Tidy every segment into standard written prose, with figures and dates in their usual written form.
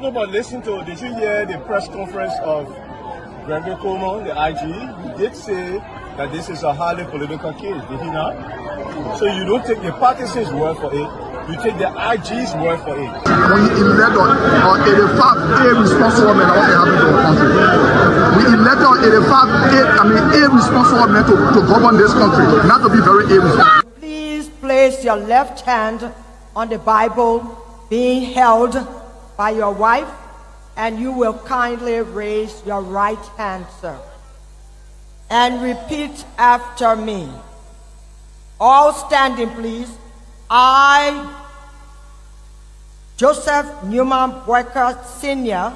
No, but listen to, did you hear the press conference of Seleke Kromah, the IG? He did say that this is a highly political case, did he not? So you don't take the partisans' word for it, you take the IG's word for it. We elect on 85 irresponsible men, what happened to our country. We elect on 85 irresponsible men to govern this country, not to be very irresponsible. Please place your left hand on the Bible being held by your wife, and you will kindly raise your right hand, sir, and repeat after me. All standing, please. I, Joseph Newman Boyka Sr.,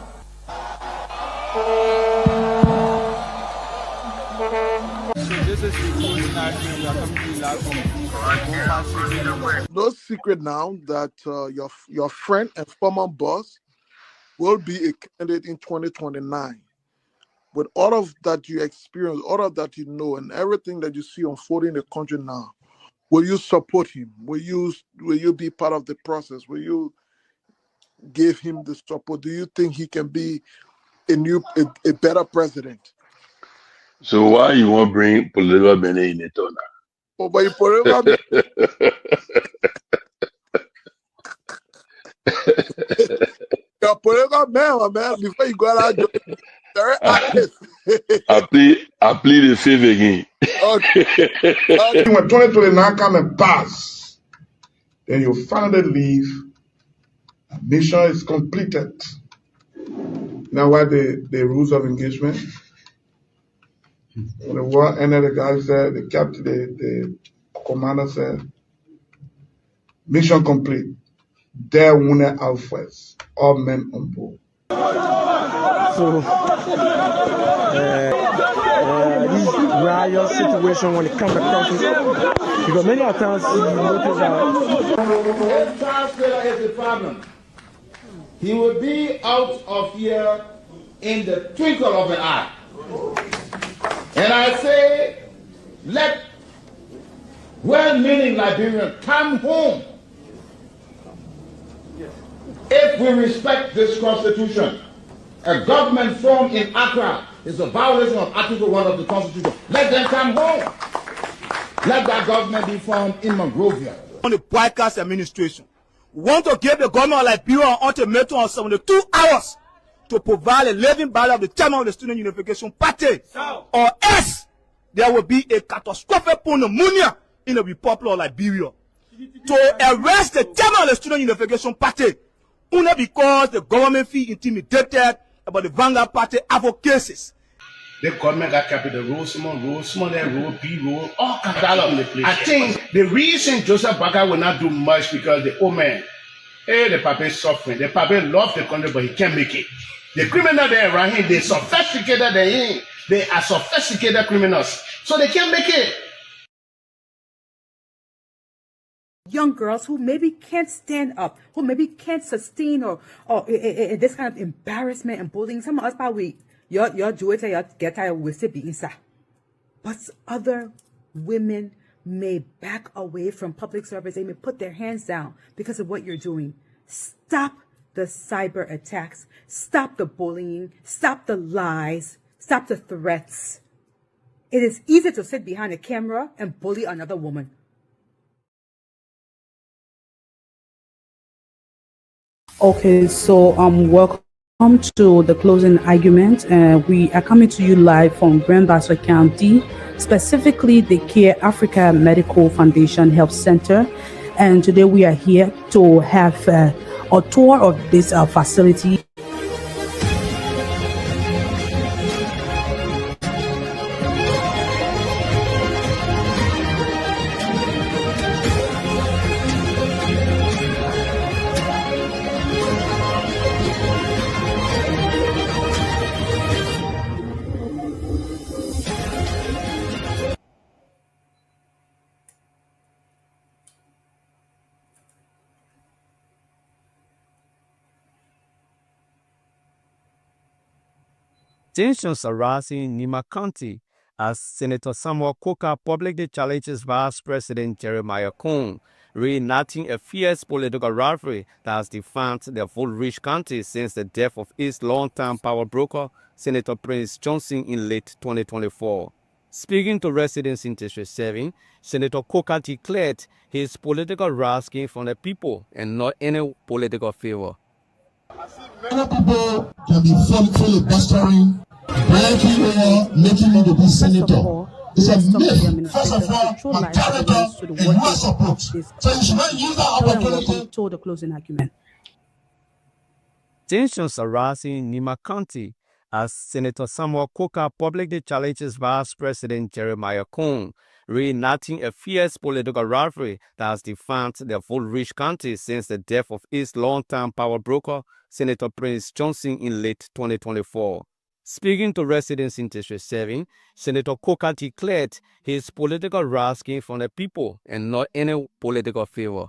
no secret now that your friend and former boss will be a candidate in 2029. With all of that you experience, all of that you know, and everything that you see unfolding in the country now, will you support him? Will you be part of the process? Will you give him the support? Do you think he can be a better president? So why you want to bring political men in it or not? Oh, but you political you're political man, before you go out, very active. I plead the fifth again. Okay. When 2029 come and pass, then you finally leave. Mission is completed. Now, what the rules of engagement? When the war ended, the guy said, the captain, the commander said, mission complete. There wounded out first. All men on board. So, this riot situation when it comes to countries, because many times you notice that if Charles Taylor is the problem, he will be out of here in the twinkle of an eye. And I say, let well-meaning Liberians come home. If we respect this constitution, a government formed in Accra is a violation of Article 1 of the Constitution. Let them come home. Let that government be formed in Monrovia. On the broadcast administration, we want to give the government of Liberia an ultimatum of 72 hours to provide a living ballot of the chairman of the Student Unification Party, or else there will be a catastrophic pneumonia in the Republic of Liberia. To arrest the chairman of the Student Unification Party, only because the government feel intimidated about the Vanguard Party advocacies. The government got capital road, small road, B road, all kinds of the place. I think the reason Joseph Baka will not do much because the old man, the papa is suffering. The papa loves the country, but he can't make it. The criminal there around him, they sophisticated than him. They are sophisticated criminals, so they can't make it. Young girls who maybe can't stand up, who maybe can't sustain or this kind of embarrassment and bullying. Some of us probably your Jewish get tired with it being sad. But other women may back away from public service. They may put their hands down because of what you're doing. Stop the cyber attacks. Stop the bullying. Stop the lies. Stop the threats. It is easy to sit behind a camera and bully another woman. Okay, so welcome to the closing argument. We are coming to you live from Grand Bassa County, specifically the Care Africa Medical Foundation Health Center. And today we are here to have a tour of this facility. Tensions are rising in Nima County as Senator Samuel Coker publicly challenges Vice President Jeremiah Kong reenacting a fierce political rivalry that has defined the vote-rich county since the death of its longtime power broker, Senator Prince Johnson, in late 2024. Speaking to residents in District 7, Senator Coker declared his political rise came from the people and not any political favor. Many people can be filibustering, breaking over, making me to be senator. It's a myth. First of all, my character and who I support. So you should not use that opportunity. To the closing argument. Tensions are rising in Nima County as Senator Samuel Coker publicly challenges Vice President Jeremiah Cohn, reenacting a fierce political rivalry that has defined the vote-rich county since the death of its longtime power broker, Senator Prince Johnson, in late 2024. Speaking to residents in District 7, Senator Coker declared his political rise came from the people and not any political favor.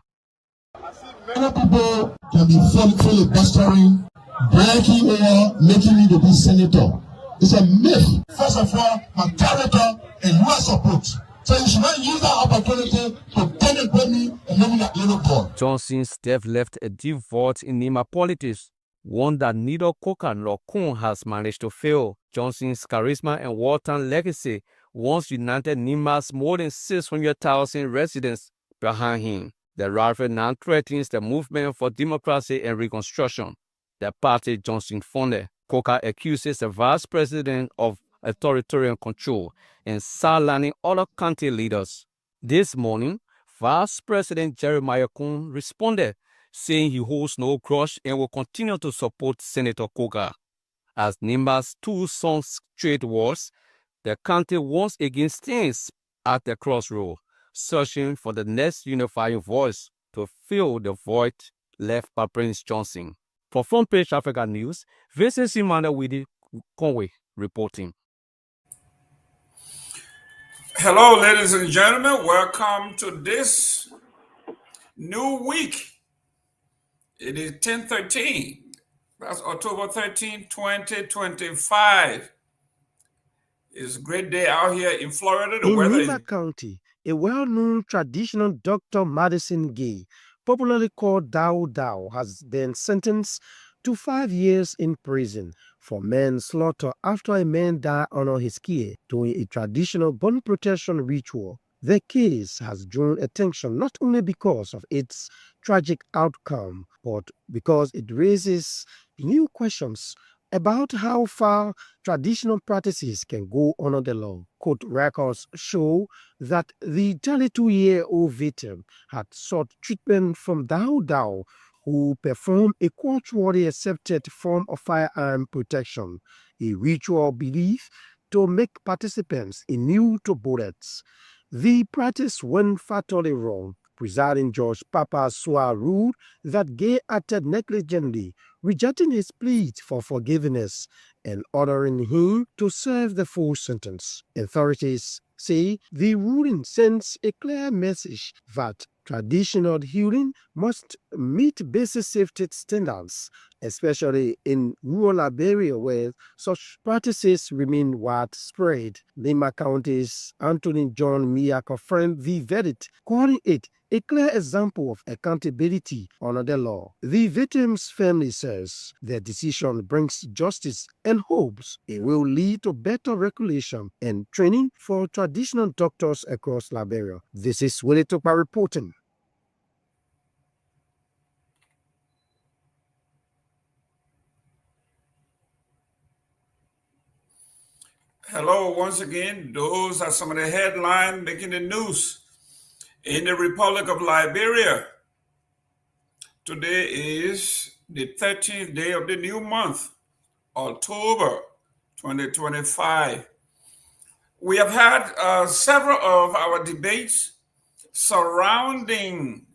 Many people can be filibustering, breaking over, making me to be senator. It's a myth. First of all, my character and who I support. So you should not use that opportunity to denigrate me and make me that little boy. Johnson's death left a deep void in Nima politics, one that neither Coker nor Cohn has managed to fill. Johnson's charisma and wartime legacy once united Nima's more than 600,000 residents behind him. The rivalry now threatens the movement for democracy and reconstruction, the party Johnson funded. Coker accuses the vice president of authoritarian control and sidelining other county leaders. This morning, Vice President Jeremiah Cohn responded, saying he holds no grudge and will continue to support Senator Coker. As Nima's two sons trade wars, the county once again stands at the crossroad, searching for the next unifying voice to fill the void left by Prince Johnson. For Front Page Africa News, this is Nyenwolo Conway reporting. Hello, ladies and gentlemen. Welcome to this new week. It is 10/13. That's October 13, 2025. It's a great day out here in Florida. The in weather Nima County, a well-known traditional Dr. Madison Gay, popularly called Dow, has been sentenced to 5 years in prison for manslaughter after a man died under his care during a traditional burn protection ritual. The case has drawn attention not only because of its tragic outcome, but because it raises new questions about how far traditional practices can go under the law. Court records show that the 32-year-old victim had sought treatment from Dow, who performed a culturally accepted form of firearm protection, a ritual belief to make participants immune to bullets. The practice went fatally wrong. Presiding Judge Papa Sua ruled that Gay acted negligently, rejecting his plea for forgiveness and ordering him to serve the full sentence. Authorities say the ruling sends a clear message that traditional healing must meet basic safety standards, especially in rural Liberia where such practices remain widespread. Nima County's Anthony John Myean confirmed the verdict, calling it a clear example of accountability under the law. The victim's family says their decision brings justice and hopes it will lead to better regulation and training for traditional doctors across Liberia. This is Willie Tupa reporting. Hello, once again. Those are some of the headlines making the news in the Republic of Liberia. Today is the 13th day of the new month, October 2025. We have had several of our debates surrounding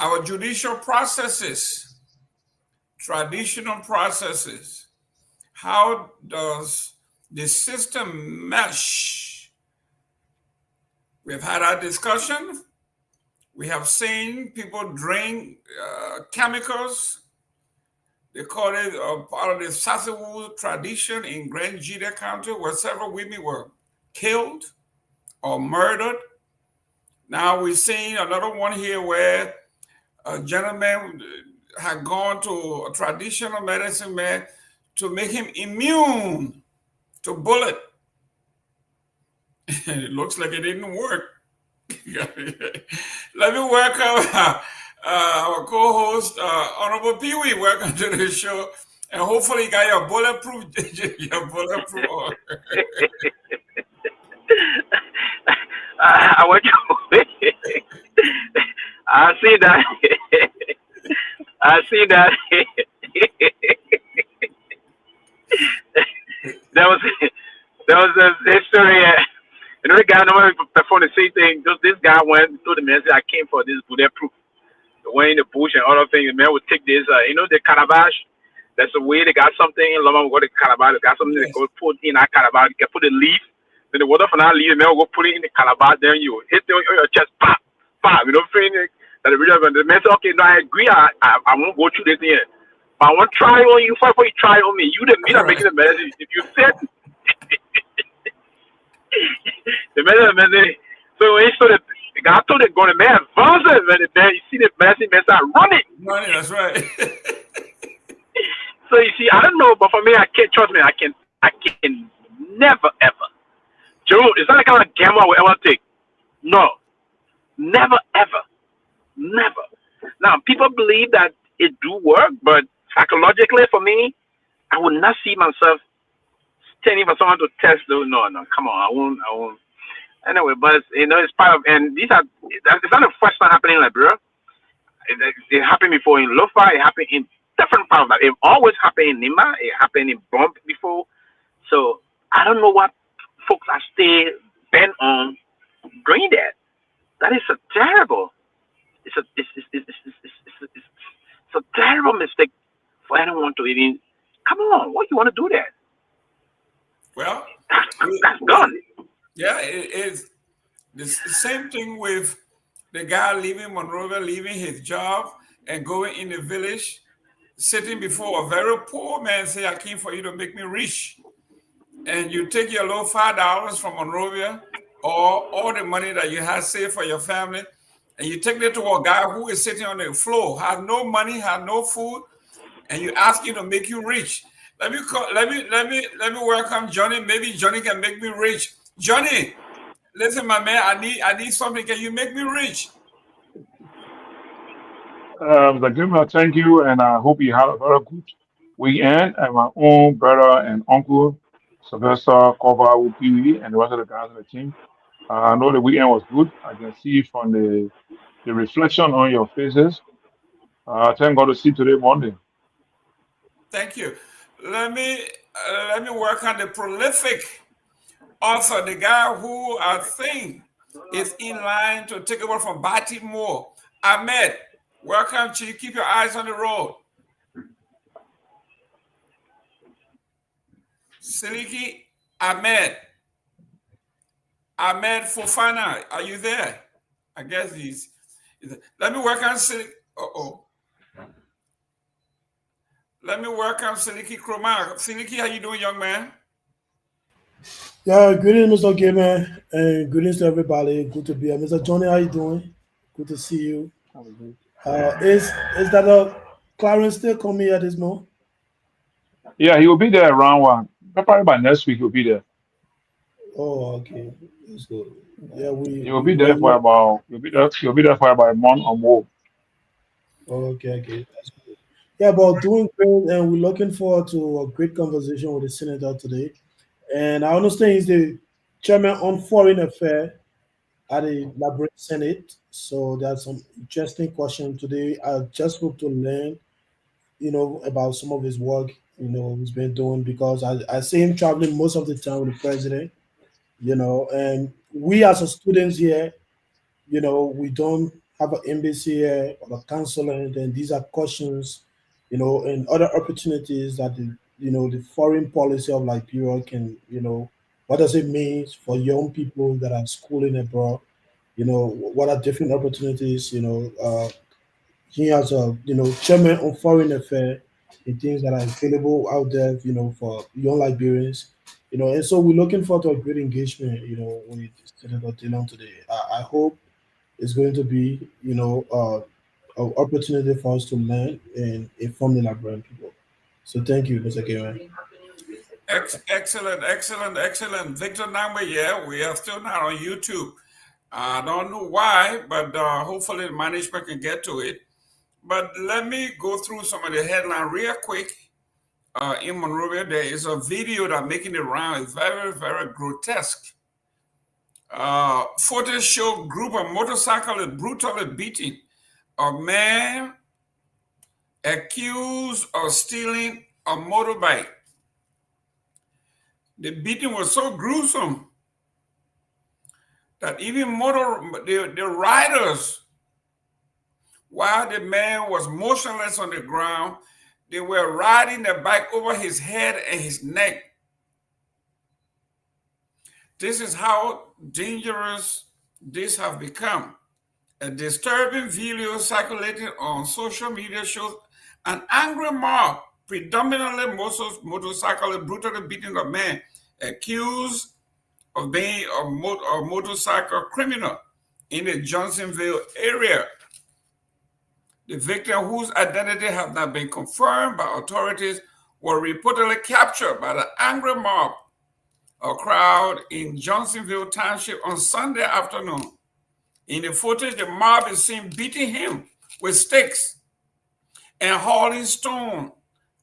our judicial processes, traditional processes. How does the system mesh? We've had our discussion. We have seen people drink chemicals. They call it part of the Sasawu tradition in Grand Jida County, where several women were killed or murdered Now we're seeing another one here where a gentleman had gone to a traditional medicine man to make him immune to bullet. It looks like it didn't work. Let me welcome our co-host, Honorable Pewee. Welcome to the show. And hopefully you got your bulletproof, I want you. I see that. I see that. There was a history. You know, the guy normally perform the same thing. Just this guy went to the man said, "I came for this bulletproof." Went in the bush and other things. The man would take this. You know, the calabash. That's the way they got something in Loma. Got the calabash. They got something they go put in that calabash. You can put the leaf. Then the water from that leaf, the man will go put it in the calabash. Then you hit it on your chest. Pop, pop. You know, feeling it. That the man said, "Okay, no, I agree. I won't go through this thing. But I want to try on you. Before you try on me, you the me that making the medicine. If you said." The man, so when he saw the guy told the gun, the man advances, man, the man, you see the medicine man start running. Running, that's right. So you see, I don't know, but for me, I can't trust me. I can never ever. Jerome, it's not the kind of gamble I will ever take. No, never ever, never. Now people believe that it do work, but psychologically for me, I would not see myself standing for someone to test. No, come on, I won't. Anyway, but you know, it's part of, and it's not the first time happening in Liberia. It happened before in Lofa. It happened in different parts of that. It always happened in Nima. It happened in Bomb before. So I don't know what folks are still bent on doing that. That is a terrible. It's a terrible mistake for anyone to even. Come on, what you want to do that? Well, that's done. Yeah, it's the same thing with the guy leaving Monrovia, leaving his job and going in the village, sitting before a very poor man, say, "I came for you to make me rich." And you take your low $5 from Monrovia or all the money that you have saved for your family, and you take it to a guy who is sitting on the floor, has no money, has no food, and you ask him to make you rich. Let me welcome Johnny. Maybe Johnny can make me rich. Johnny, listen, my man, I need something. Can you make me rich? Gayman, thank you, and I hope you have a very good weekend. And my own brother and uncle, Sylvester Pewee, and the rest of the guys on the team. I know the weekend was good. I can see from the reflection on your faces. Thank God to see today, Monday. Thank you. Let me work on the prolific author, the guy who I think is in line to take over from Baltimore. Ahmed, welcome, Chief. Keep your eyes on the road. Seleke Ahmed Fofana, are you there? I guess he's. Let me work on Seleke. Let me welcome Seleke Kromah. Seleke, how you doing, young man? Yeah, greetings, Mr. Gayman, and greetings to everybody. Good to be here. Mr. Johnny, how you doing? Good to see you. Is that Clarence still coming at this moment? Yeah, he will be there around one. Probably by next week he'll be there. Oh, okay. That's good. Yeah, He'll be there for about a month or more. Okay. That's good. Yeah, but doing great, and we're looking forward to a great conversation with the senator today. And I understand he's the chairman on foreign affairs at the Liberia Senate. So there's some interesting questions today. I just hope to learn, about some of his work, he's been doing, because I see him traveling most of the time with the president, and we as a students here, we don't have an embassy here or a consulate, and these are questions, and other opportunities that the foreign policy of Liberia can, what does it mean for young people that are schooling abroad? What are different opportunities? He has a chairman on foreign affairs, and things that are available out there, for young Liberians. And so we're looking forward to a great engagement, with Senator Dillon today. I hope is going to be, an opportunity for us to learn and inform the Liberian people. So thank you, Mr. Gayman. Excellent. Victor Nagbe, yeah, we are still not on YouTube. I don't know why, but hopefully the management can get to it. But let me go through some of the headlines real quick. In Monrovia, there is a video that making the round. It's very, very grotesque. Footage show group of motorcyclists brutally beating a man accused of stealing a motorbike. The beating was so gruesome that even the riders, while the man was motionless on the ground, they were riding the bike over his head and his neck. This is how dangerous this has become. A disturbing video circulating on social media shows an angry mob, predominantly motorcyclists, brutally beating a man accused of being a motorcycle criminal in the Johnsonville area. The victim, whose identity has not been confirmed by authorities, were reportedly captured by the angry mob, a crowd in Johnsonville Township on Sunday afternoon. In the footage, the mob is seen beating him with sticks and hauling stone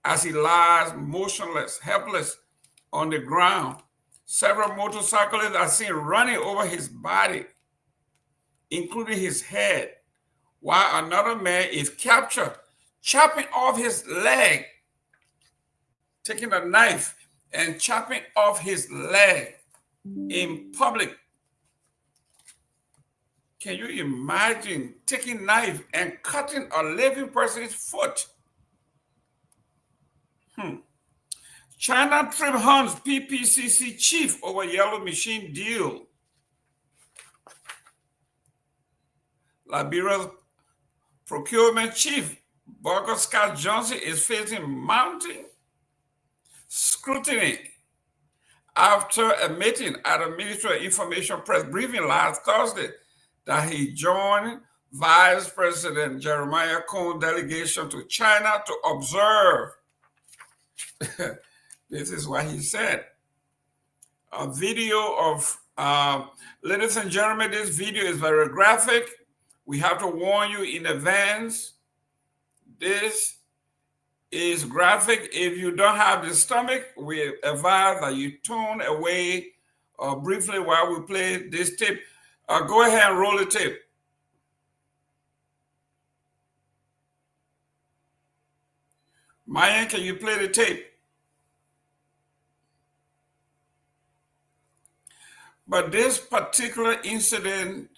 as he lies motionless, helpless on the ground. Several motorcyclists are seen running over his body, including his head, while another man is captured, chopping off his leg, taking a knife and chopping off his leg in public. Can you imagine taking a knife and cutting a living person's foot? China trip hunts PPCC chief over yellow machine deal. Liberia's procurement chief, Burger Scott Johnson, is facing mounting scrutiny after admitting at a Ministry of Information press briefing last Thursday that he joined Vice President Jeremiah Cohen's delegation to China to observe. This is what he said. A video of, ladies and gentlemen, this video is very graphic. We have to warn you in advance. This is graphic. If you don't have the stomach, we advise that you tune away briefly while we play this tape. Go ahead and roll the tape. Myean, can you play the tape? But this particular incident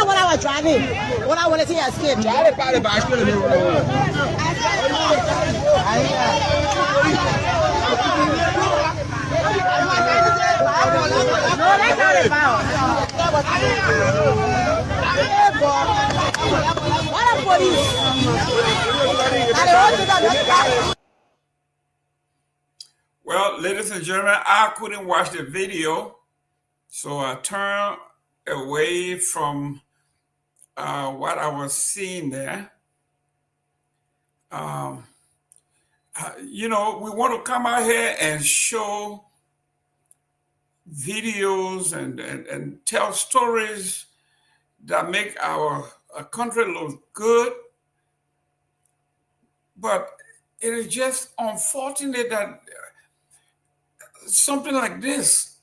When I was driving, when I wanted to escape, that's not about. What a police. Well, ladies and gentlemen, I couldn't watch the video, so I turned away from what I was seeing there. You know, we want to come out here and show videos and tell stories that make our country look good. But it is just unfortunate that something like this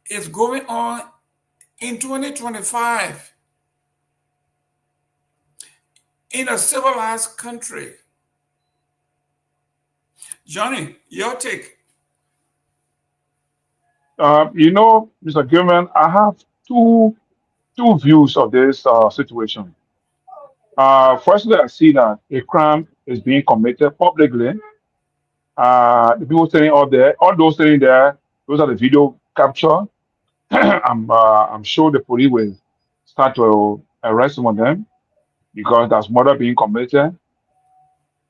is going on in 2025 in a civilized country. Johnny, your take. You know, Mr. Gilman, I have two views of this situation. Firstly, I see that a crime is being committed publicly. The people sitting out there, all those sitting there, those are the video capture. I'm sure the police will start to arrest some of them because there's murder being committed,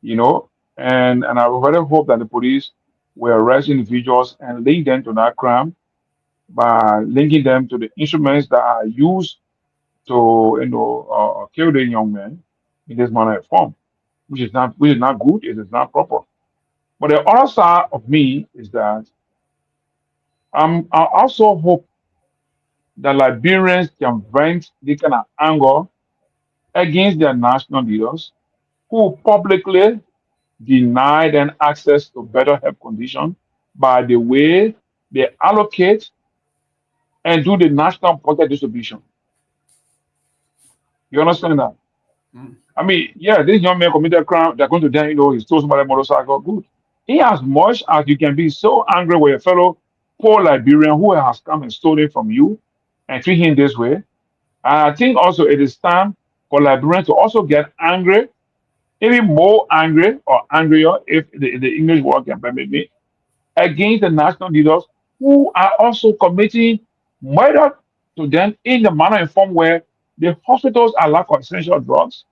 you know, and I really hope that the police will arrest individuals and link them to that crime by linking them to the instruments that are used to, kill the young men in this manner and form, which is not good. It is not proper. But the other side of me is that I also hope that Liberians can vent this kind of anger against their national leaders who publicly deny them access to better health conditions by the way they allocate and do the national budget distribution. You understand that? I mean, yeah, this young man committed a crime. They're going to then, he stole somebody's motorcycle. Good. In as much as you can be so angry with a fellow poor Liberian who has come and stolen from you and treat him this way, I think also it is time for Liberians to also get angry, even more angry or angrier, if the English word can permit me, against the national leaders who are also committing murder to them in the manner and form where the hospitals are lack of essential drugs,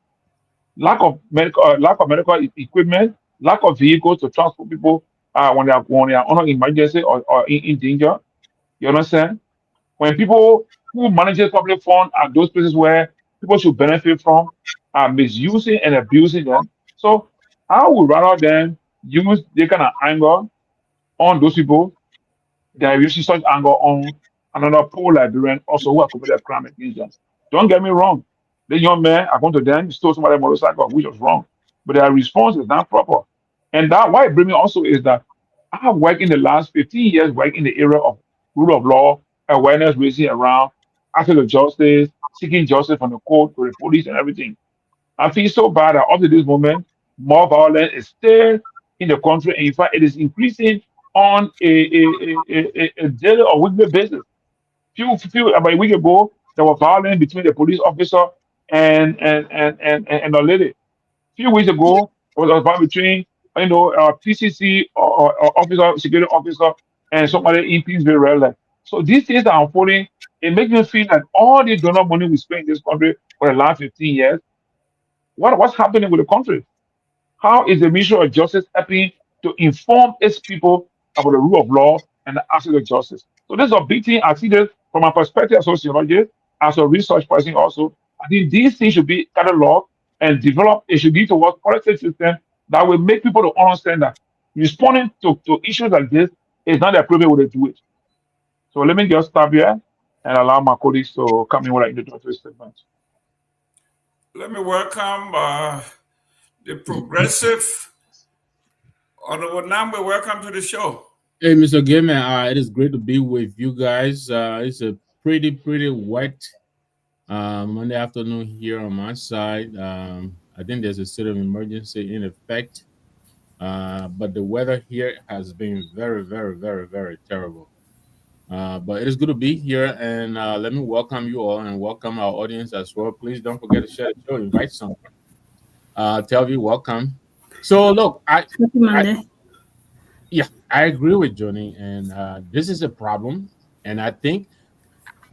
lack of medical equipment, lack of vehicles to transport people when they are on an emergency or in danger. You understand? When people who manages public funds are those places where people should benefit from are misusing and abusing them. So I would rather than use the kind of anger on those people than using such anger on another poor Liberian also who have committed a crime against them. Don't get me wrong. The young man, according to them, stole somebody's motorcycle, which was wrong. But their response is not proper. And that why it brings me also is that I have worked in the last 15 years, worked in the area of rule of law, awareness raising around, access to justice, seeking justice from the court to the police and everything. I feel so bad that up to this moment, more violence is still in the country. And in fact, it is increasing on a daily or weekly basis. About a week ago, there was violence between the police officer and a lady. Few weeks ago, there was a violence between PCC or officer, security officer, and somebody in Peabody Railway. So these things are unfolding. It makes me feel that all the donor money we spend in this country for the last 15 years, what's happening with the country? How is the Ministry of Justice helping to inform its people about the rule of law and the access to justice? So this is a big thing. I see this from my perspective as a sociologist, as a research person also. I think these things should be cataloged and developed. It should be towards policy system that will make people to understand that responding to issues like this is not the appropriate way to do it. So let me just stop here and allow my colleagues to come in with an introductory statement. Let me welcome the progressive Honorable Nagbe. Welcome to the show. Hey, Mr. Gayman, it is great to be with you guys. It's a pretty wet Monday afternoon here on my side. I think there's a state of emergency in effect, but the weather here has been very terrible. But it is good to be here, and let me welcome you all and welcome our audience as well. Please don't forget to share the show, invite someone. Tell you welcome. So look, I I agree with Johnny, and this is a problem. And I think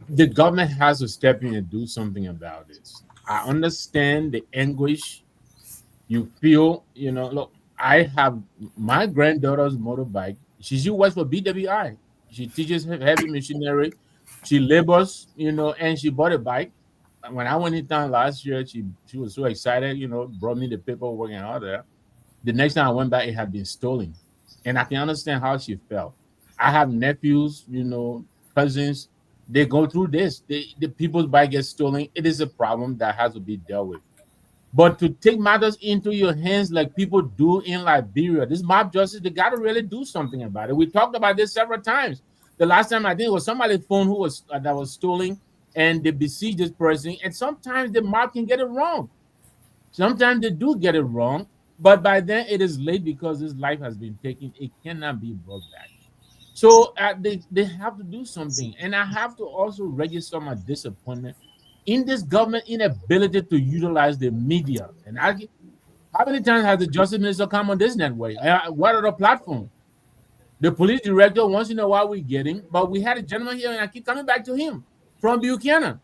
the government has to step in and do something about this. I understand the anguish you feel. Look, I have my granddaughter's motorbike. She works for BWI. She teaches heavy machinery. She labors, and she bought a bike. When I went in town last year, she was so excited, brought me the paperwork and all that. The next time I went back, it had been stolen. And I can understand how she felt. I have nephews, cousins. They go through this. The people's bike gets stolen. It is a problem that has to be dealt with. But to take matters into your hands like people do in Liberia, this mob justice, they got to really do something about it. We talked about this several times. The last time I think it was somebody's phone who was that was stolen, and they besieged this person. And sometimes the mob can get it wrong. Sometimes they do get it wrong, but by then it is late because this life has been taken. It cannot be brought back. So they have to do something. And I have to also register my disappointment in this government inability to utilize the media. And how many times has the justice minister come on this network? What other platform? The police director, once in a while we're getting, but we had a gentleman here, and I keep coming back to him, from Buchanan.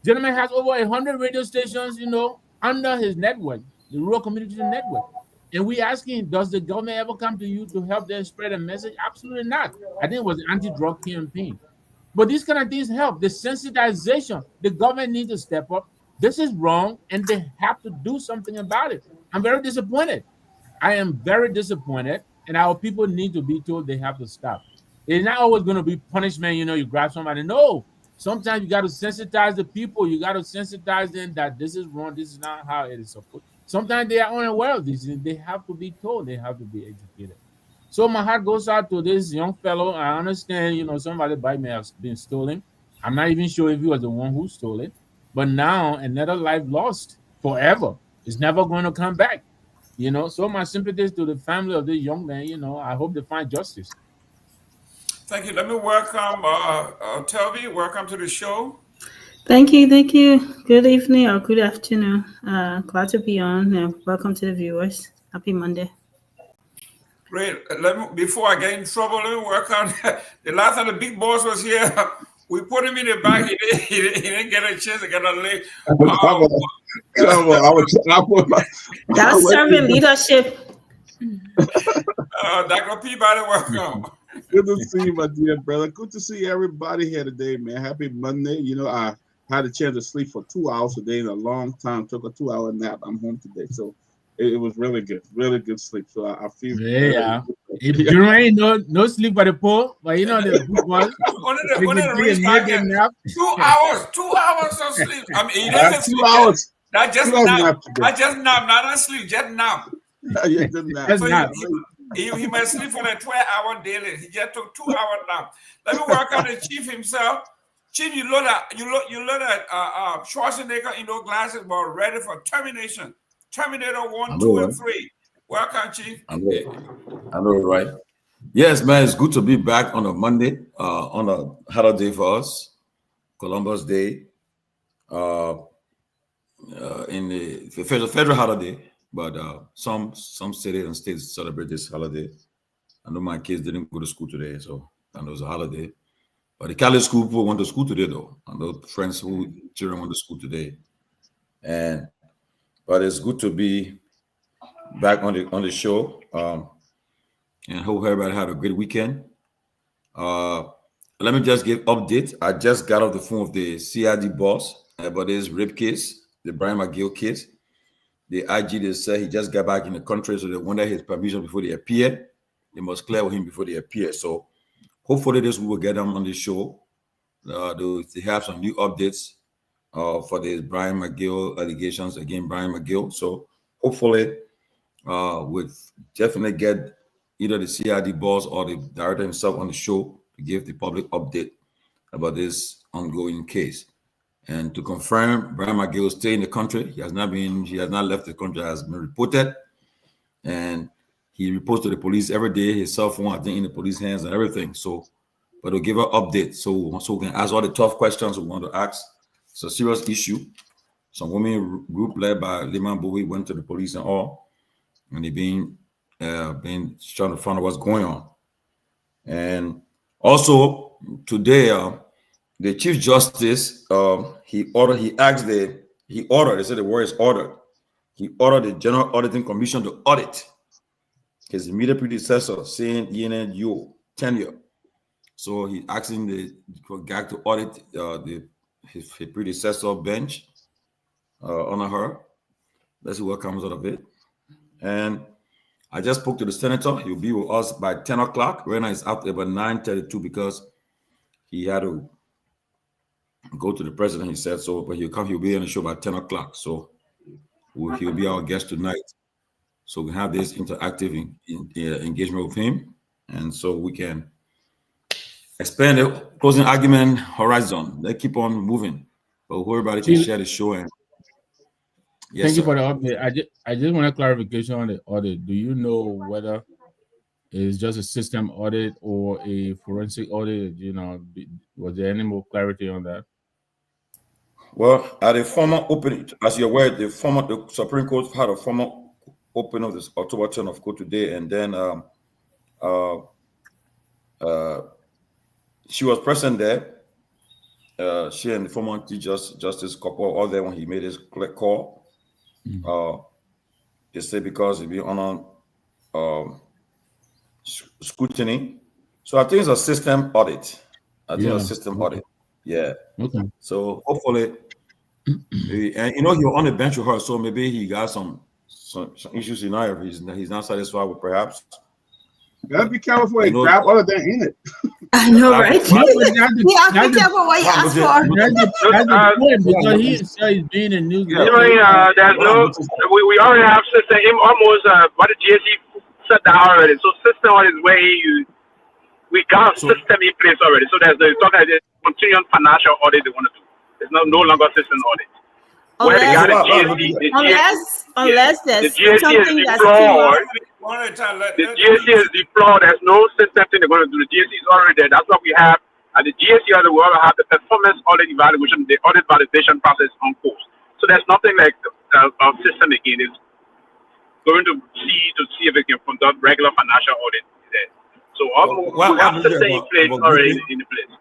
Gentleman has over 100 radio stations, under his network, the Rural Community Network. And we asking, does the government ever come to you to help them spread a message? Absolutely not. I think it was the anti-drug campaign. But these kind of things help. The sensitization, the government needs to step up. This is wrong, and they have to do something about it. I'm very disappointed. I am very disappointed, and our people need to be told they have to stop. It's not always going to be punishment, you grab somebody. No. Sometimes you got to sensitize the people. You got to sensitize them that this is wrong. This is not how it is supposed. Sometimes they are unaware of this. They have to be told. They have to be educated. So my heart goes out to this young fellow. I understand, somebody's bike may have been stolen. I'm not even sure if he was the one who stole it. But now another life lost forever. It's never going to come back. So my sympathies to the family of this young man. I hope they find justice. Thank you. Let me welcome Telvi. Welcome to the show. Thank you. Good evening or good afternoon. Glad to be on. Welcome to the viewers. Happy Monday. Great. Before I get in trouble, let me welcome. The last time the big boss was here, we put him in the back. He didn't get a chance to get a leg. That was serving leadership. Dr. Peabody, welcome. Good to see you, my dear brother. Good to see everybody here today, man. Happy Monday. I had a chance to sleep for 2 hours today in a long time. Took a 2-hour nap. I'm home today. So it was really good sleep. So I feel If you ain't no sleep by the pool, but the big one. One of the reasons I get 2 hours of sleep. I mean, he doesn't sleep. 2 hours. That just nap. I just nap, not sleep, just nap. Yeah, just nap. So he might sleep for a 12-hour daily. He just took 2-hour nap. Let me work on the chief himself. Chief, you look at Schwarzenegger in those glasses, but ready for termination. Terminator 1, 2, and 3. Welcome, Chief. I know, right? Yes, man, it's good to be back on a Monday, on a holiday for us, Columbus Day, in the federal holiday, but some cities and states celebrate this holiday. I know my kids didn't go to school today, so I know it's a holiday. But the college school people went to school today, though. I know friends who children went to school today, but it's good to be back on the show. And hope everybody had a great weekend. Let me just give update. I just got off the phone with the CID boss about this rape case, the Brian McGill case. The IG, they said he just got back in the country, so they wanted his permission before they appear. They must clear with him before they appear. So hopefully this will get them on the show. They have some new updates for the Brian McGill allegations against Brian McGill. So hopefully we'll definitely get either the CID boss or the director himself on the show to give the public update about this ongoing case. And to confirm, Brian McGill stay in the country. He has not left the country, has been reported. And he reports to the police every day, his cell phone, I think, in the police hands and everything. So, but we'll give an update so we can ask all the tough questions we want to ask. It's a serious issue. Some women group led by Lyman Bowie went to the police and all, and they've been trying to find out what's going on. And also today, the Chief Justice, he asked he ordered, they said the word is ordered. He ordered the General Auditing Commission to audit his immediate predecessor, saying Nyenwolo tenure. So he asking the GAG to audit his predecessor bench under her. Let's see what comes out of it. And I just spoke to the senator. He'll be with us by 10 o'clock. Right now it's out about 9:32 because he had to go to the president, he said so, but he'll be on the show by 10 o'clock. So he'll be our guest tonight. So we have this interactive engagement with him. And so we can expand the closing argument horizon. Let's keep on moving. But everybody can share the show. And yes, thank you for the update. I just want a clarification on the audit. Do you know whether it's just a system audit or a forensic audit? You know, was there any more clarity on that? Well, at a formal opening, as you're aware, the Supreme Court had a formal opening of this October 10 of court today, and then she was present there. She and the former Justice Koppel all there when he made his call. They say because it be on scrutiny. So I think it's a system audit. Audit. Yeah. Okay. So hopefully, and you know, he was on the bench with her, so maybe he got some issues in there. He's not satisfied with perhaps. Gotta be careful for a grab other than in it. I know, right? Yeah, be careful what you ask for. That's the point, because he's being a news. There's no. We already have system. Him almost what the GSC shut down already. So system audit is where we got a system in place already. So there's the continuing financial audit they want to do. There's no longer system audit. Where they got unless there's something that's the GSC is deployed. There's no system thing they're going to do. The GSC is already there. That's what we have. At the GSC, we also have the performance audit evaluation, the audit validation process on course. So there's nothing like a system again. It's going to see if it can conduct regular financial audit there. So we have system in place already in the place.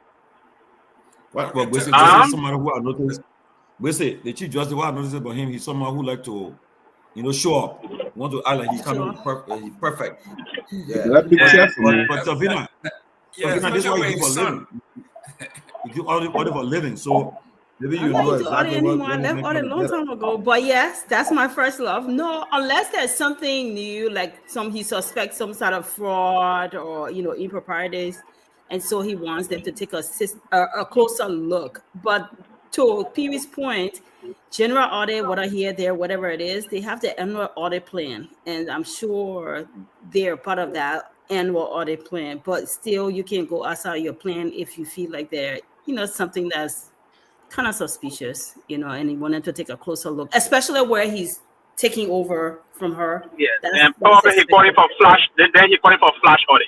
Well, we say somebody who I noticed. We say the Chief Justice. What I noticed about him, he's someone who like to, show up. Want to act like he's coming perfect. Yeah. Be careful. But Savina, this is what you do for a living. You do audit for a living, so maybe you know exactly what. I left audit a long time ago, but yes, that's my first love. No, unless there's something new, like he suspects some sort of fraud or improprieties, and so he wants them to take a closer look. But to Peewee's point, general audit, whether here, there, whatever it is, they have the annual audit plan, and I'm sure they're part of that annual audit plan. But still, you can't go outside your plan if you feel like they're, something that's kind of suspicious, and he wanted to take a closer look, especially where he's taking over from her. Yeah, and probably he calling for flash. Then he calling for flash audit.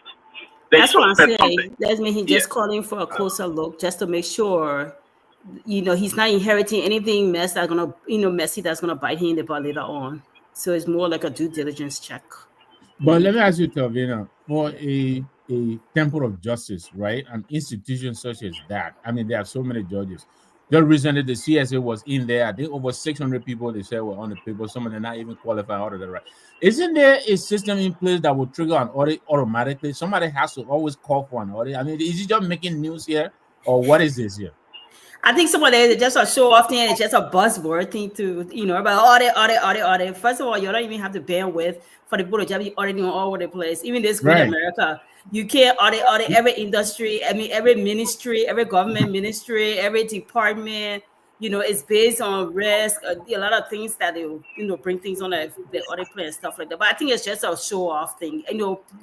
That's what I'm saying. That means he's just calling for a closer look, just to make sure. He's not inheriting anything messy that's gonna bite him in the butt later on. So it's more like a due diligence check. But let me ask you, Tavina, for a temple of justice, right? An institution such as that. I mean, there are so many judges. Just recently, the CSA was in there. I think over 600 people they said were on the paper. Some of them not even qualified out of the right. Isn't there a system in place that will trigger an audit automatically? Somebody has to always call for an audit. I mean, is it just making news here, or what is this here? I think some of that is just a show off thing. It's just a buzzword thing to, about audit. First of all, you don't even have the bandwidth for the people to just be auditing all over the place. Even this great America, you can't audit every industry. I mean, every ministry, every government ministry, every department. It's based on risk. A lot of things that they, bring things on the audit plan and stuff like that. But I think it's just a show off thing.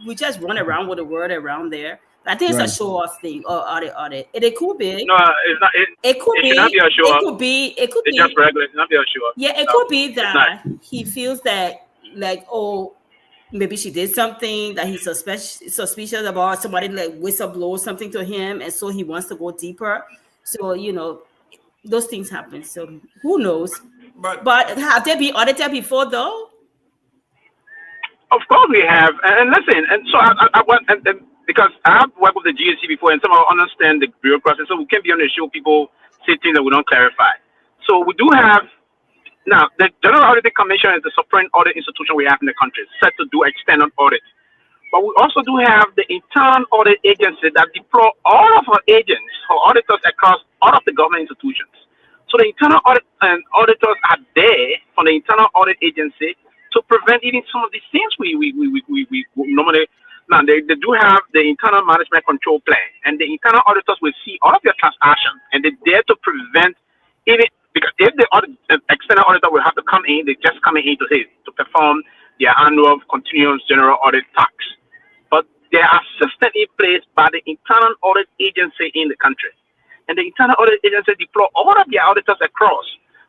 We just run around with the word around there. I think it's a show-off thing or audit. It could be. No, it's not. It could be. Not be a show-off. It could be. It's just regular. It's not be a show-off. Yeah, it could be that he feels that, maybe she did something that he's suspicious about. Somebody whistleblow something to him, and so he wants to go deeper. So those things happen. So who knows? But have they been audited before, though? Of course we have. And listen, and so I want and because I have worked with the GSC before, and somehow understand the bureaucracy, so we can't be on the show people say things that we don't clarify. So we do have now the General Auditing Commission is the supreme audit institution we have in the country, set to do external audit. But we also do have the internal audit agency that deploy all of our agents or auditors across all of the government institutions. So the internal audit and auditors are there from the internal audit agency to prevent even some of these things we normally. Now they do have the internal management control plan, and the internal auditors will see all of your transactions, and they're there to prevent even because if the external auditor will have to come in, they just coming in to perform their annual continuous general audit tax. But there are systems in place by the internal audit agency in the country. And the internal audit agency deploy all of their auditors across.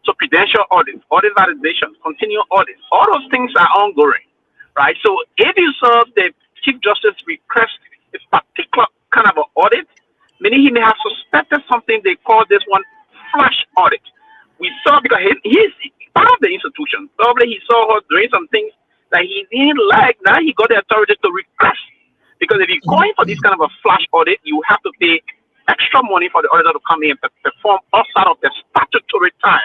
So prudential audit, audit validation, continual audit, all those things are ongoing, right? So if you saw the Chief Justice request a particular kind of an audit, meaning he may have suspected something, they call this one flash audit. We saw because he's part of the institution. Probably he saw her doing some things that he didn't like. Now he got the authority to request. Because if you're going for this kind of a flash audit, you have to pay extra money for the auditor to come in and perform outside of the statutory time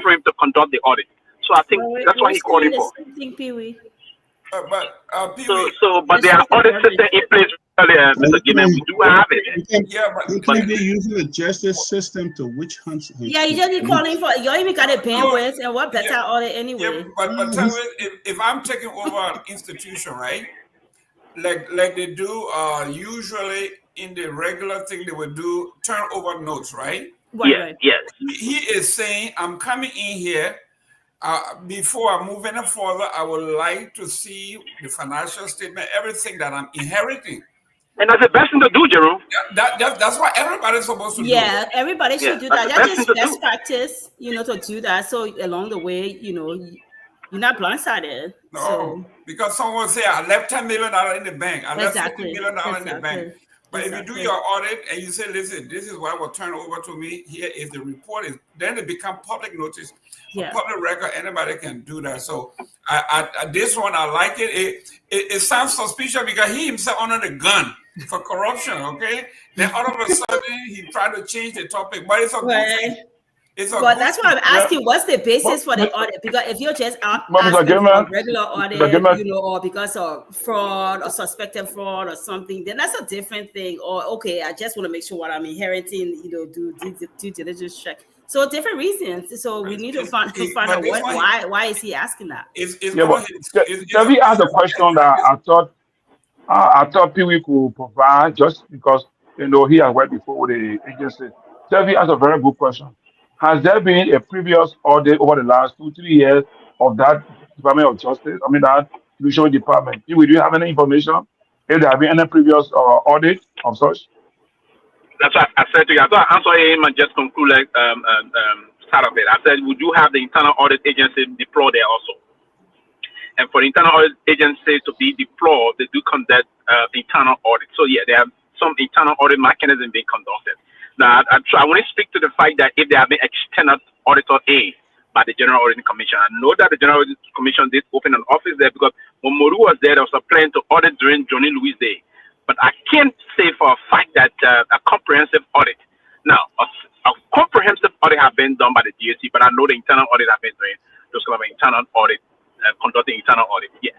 frame to conduct the audit. So I think that's why he called it for. Pewee. But there are audit systems in place. Mr. Gayman, we do have it. You can't be using the justice system to witch hunt. Yeah, you just be calling for. You even got a bandwidth, and what better audit anyway? Yeah, but tell me, if I'm taking over an institution, right? Like they do usually in the regular thing, they would do turnover notes, right? Yes. He is saying, I'm coming in here. Before I move any further, I would like to see the financial statement, everything that I'm inheriting. And that's the best thing to do, Jerome. That's what everybody's supposed to do. Yeah, everybody should do that. That's just best practice, to do that. So along the way, you're not blindsided. No, because someone say, I left $10 million in the bank. I left $50 million in the bank. But if you do your audit and you say, listen, this is what will turn over to me, here is the report, then it becomes public notice, public record, anybody can do that. So this one, I like it. It sounds suspicious because he himself under the gun for corruption, okay? Then all of a sudden, he tried to change the topic, but it's a good thing. But that's why I'm asking, what's the basis for the audit? Because if you're just asking for a regular audit, or because of fraud or suspected fraud or something, then that's a different thing. Or, okay, I just want to make sure what I'm inheriting, do due diligence check. So different reasons. So we need to find out why is he asking that? Selvi asked a question that I thought Pewee could provide just because, he has worked before with the agency. Selvi asked a very good question. Has there been a previous audit over the last 2-3 years of that Department of Justice? I mean, that judicial department. Do you have any information if there have been any previous audit of such? That's what I said to you. I thought I answered him and just conclude start of it. I said we do have the internal audit agency deployed there also. And for the internal audit agency to be deployed, they do conduct internal audit. So yeah, they have some internal audit mechanism being conducted. Now, I want to speak to the fact that if there have been external auditor A by the General Auditing Commission, I know that the General Auditing Commission did open an office there because when Moru was there was a plan to audit during Johnny Louis Day. But I can't say for a fact that a comprehensive audit. Now, a comprehensive audit has been done by the GSC, but I know the internal audit has been doing those kind of internal audit, conducting internal audit, yes.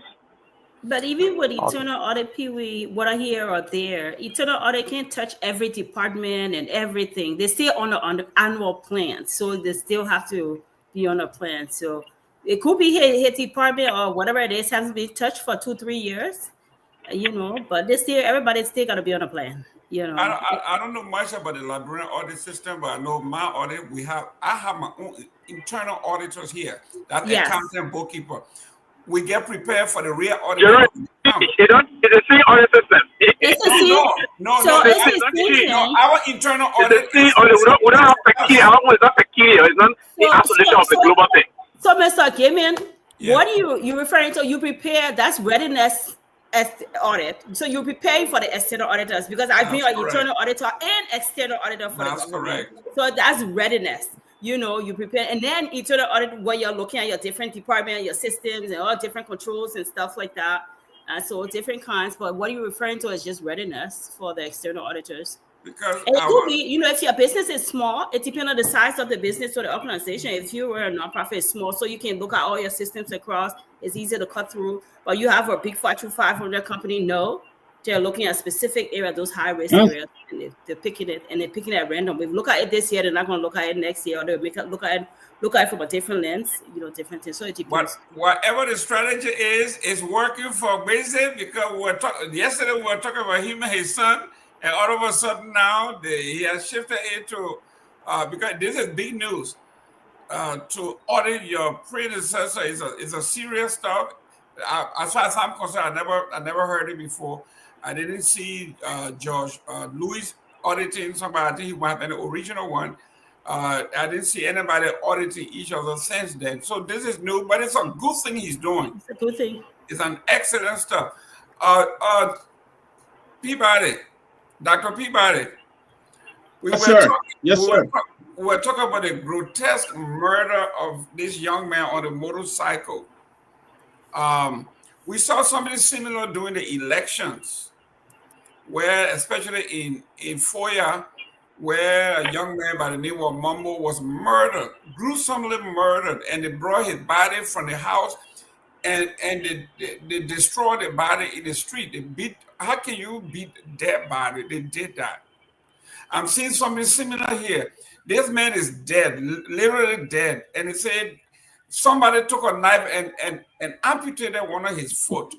But even with internal audit, Pewee, whether here or there, internal audit can't touch every department and everything. They still on the annual plan, so they still have to be on a plan. So it could be his department or whatever it is has to be touched for 2-3 years, But everybody's still got to be on a plan. I don't know much about the Liberian audit system, but I know my audit. I have my own internal auditors here. That's accountant, bookkeeper. We get prepared for the real audit. It's the same audit system. No. Our internal audit. We don't have peculiar. Our one is not peculiar. It's not the isolation of the global thing. So, Mr. Gayman, what are you referring to? You prepare, that's readiness audit. So you're preparing for the external auditors because I've been an internal auditor and external auditor for the government. Correct. So that's readiness. You prepare, and then internal audit where you're looking at your different departments, your systems, and all different controls and stuff like that. So different kinds, but what you're referring to is just readiness for the external auditors. Because and it could be, you know, if your business is small, it depends on the size of the business or the organization. If you were a nonprofit, it's small, so you can look at all your systems across. It's easy to cut through. But you have a big Fortune 500 company, no, they're looking at specific areas, those high risk areas, and they're picking it, and they're picking it at random. If you look at it this year, they're not going to look at it next year, or they'll look at it from a different lens, you know, different things. So it depends. Whatever the strategy is working for Basic, because yesterday we were talking about him and his son, and all of a sudden now he has shifted it to, because this is big news, to audit your predecessor is a serious stuff. As far as I'm concerned, I never heard it before. I didn't see George Louis auditing somebody. I think he might have been the original one. I didn't see anybody auditing each other since then. So this is new, but it's a good thing he's doing. It's a good thing. It's an excellent stuff. Peabody, Dr. Peabody. We were talking about the grotesque murder of this young man on a motorcycle. We saw something similar during the elections, where especially in Foya, where a young man by the name of Mumbo was murdered, gruesomely murdered, and they brought his body from the house and they destroyed the body in the street. They beat. How can you beat dead body? They did that. I'm seeing something similar here. This man is dead, literally dead, and he said somebody took a knife and amputated one of his foot.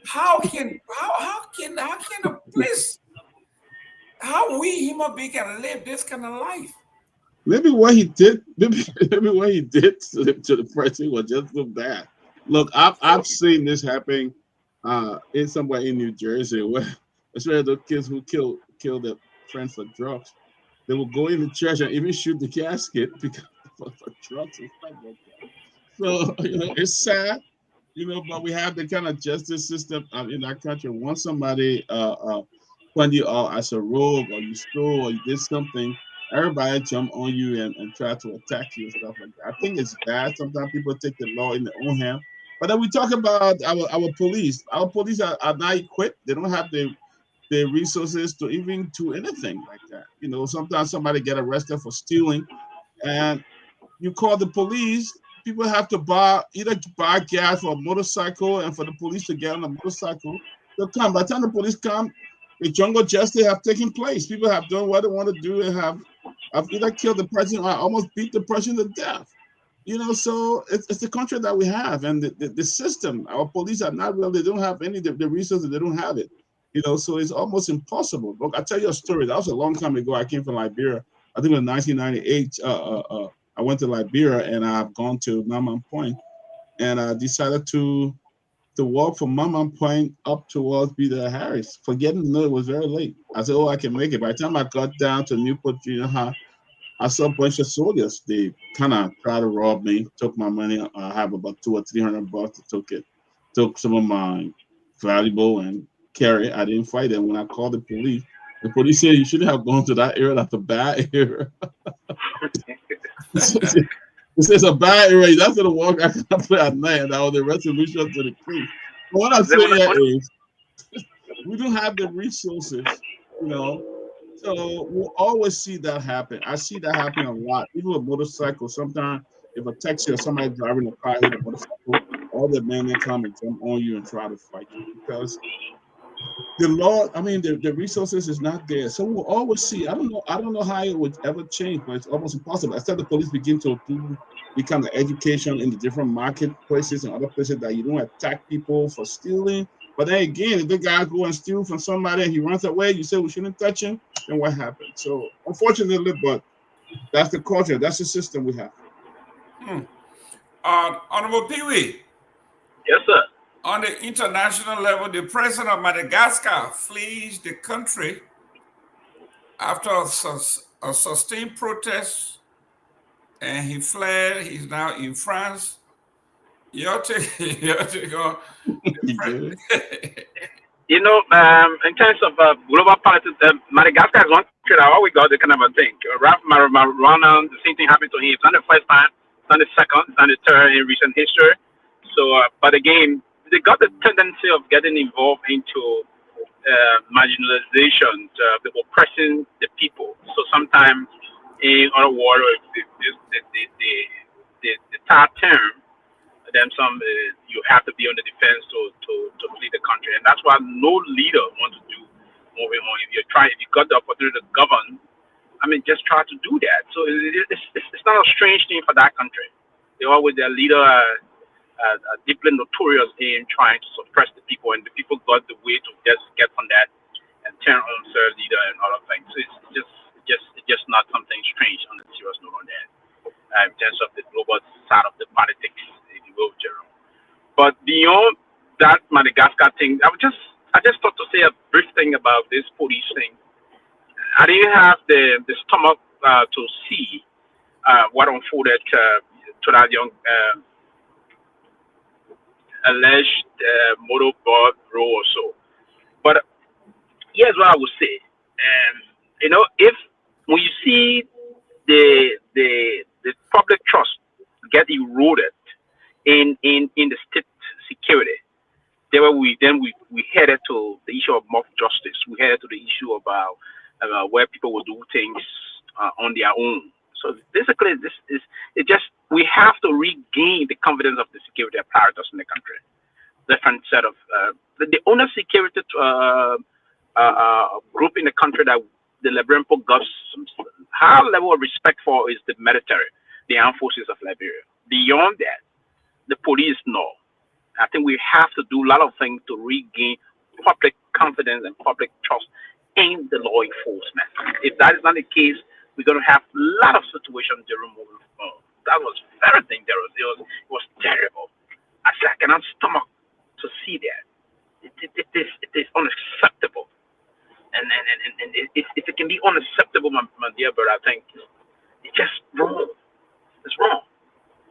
How can a place, how we human beings can live this kind of life? Maybe what he did, maybe what he did to the person was just so bad. Look, I've seen this happening in somewhere in New Jersey, where especially the kids who killed their friends for drugs. They will go in the church and even shoot the casket because for drugs and stuff like that. So it's sad, but we have the kind of justice system in our country. Once somebody point you out as a rogue, or you stole, or you did something, everybody jump on you and try to attack you and stuff like that. I think it's bad. Sometimes people take the law in their own hand. But then we talk about our police. Our police are not equipped. They don't have the resources to even do anything like that. Sometimes somebody get arrested for stealing, and you call the police. People have to either buy gas for a motorcycle, and for the police to get on a motorcycle, they'll come. By the time the police come, the jungle justice have taken place. People have done what they want to do and have either killed the person or almost beat the person to death. So it's the country that we have, and the system. Our police are not really. They don't have any of the resources. They don't have it. So it's almost impossible. Look, I'll tell you a story. That was a long time ago. I came from Liberia. I think in 1998. I went to Liberia, and I've gone to Myean Point, and I decided to walk from Myean Point up towards Beta Harris, forgetting to know it was very late. I said, I can make it. By the time I got down to Newport Junior High, I saw a bunch of soldiers. They kind of tried to rob me, took my money. I have about $200 or $300. They took it, took some of my valuable and carry. I didn't fight them. When I called the police said you shouldn't have gone to that area. That's a bad area. It says a bad area. That's the walk I can play at night. And that was the resolution to the case. But what I'm saying is, we don't have the resources, So we'll always see that happen. I see that happen a lot. Even with motorcycles, sometimes if a taxi or somebody driving a car hit a motorcycle, all the men they come and jump on you and try to fight you because the law, the resources is not there. So we'll always see. I don't know how it would ever change, but it's almost impossible. Instead, the police begin to do become the education in the different marketplaces and other places that you don't attack people for stealing. But then again, if the guy go and steal from somebody and he runs away, you say we shouldn't touch him, then what happens? So unfortunately, but that's the culture, that's the system we have. Honorable Pewee. Yes, sir. On the international level, the president of Madagascar flees the country after a sustained protest, and he fled. He's now in France. Your take on in terms of global politics, Madagascar is one country that always got the kind of a thing. Ralph Marana, the same thing happened to him. It's not the first time, it's not the second, it's not the third in recent history. So, but again, they got the tendency of getting involved into marginalization, the oppressing the people. So sometimes, in other words, the third term, then some you have to be on the defense to lead the country, and that's why no leader wants to do moving on. If you got the opportunity to govern, I mean, just try to do that. So it's not a strange thing for that country. They always their leader are deeply notorious in trying to suppress the people, and the people got the way to just get from that and turn on their leader and other things. So it's just not something strange on the serious note on that. In terms of the global side of the politics, if you will, Jerome. But beyond that Madagascar thing, I just thought to say a brief thing about this police thing. I didn't have the stomach to see what unfolded to that young alleged motorboat row or so. But here's what I would say. If when you see the public trust get eroded in the state security, then we headed to the issue of mob justice. We headed to the issue about where people will do things on their own. So basically, we have to regain the confidence of the security apparatus in the country. Different set of the only security group in the country that the Liberian people got some high level of respect for is the military, the armed forces of Liberia. Beyond that, the police, no. I think we have to do a lot of things to regain public confidence and public trust in the law enforcement. If that is not the case, we're going to have a lot of situations during moving forward. That was very dangerous. It was terrible. I said, I cannot stomach to see that. It is unacceptable. And if it can be unacceptable, my dear brother, I think it's just wrong. It's wrong.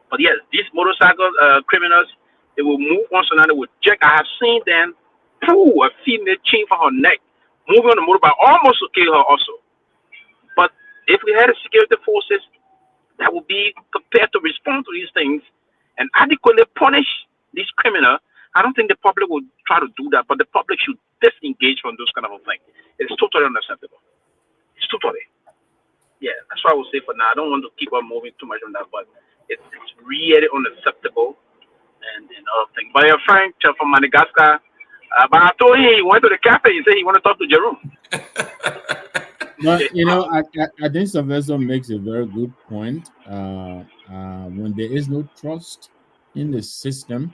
But yes, these motorcycle criminals, they will move once another with jerk. I have seen them pull a female chain from her neck, moving on the motorbike, almost to kill her also. But if we had a security forces that would be prepared to respond to these things and adequately punish these criminals, I don't think the public would try to do that, but the public should disengage from those kind of things. It's totally unacceptable. It's totally. Yeah, that's what I would say for now. I don't want to keep on moving too much on that, but it's really unacceptable and other things. But your friend from Madagascar, but I told him he went to the cafe. He said he wanted to talk to Jerome. But I think Sylvester makes a very good point. When there is no trust in the system,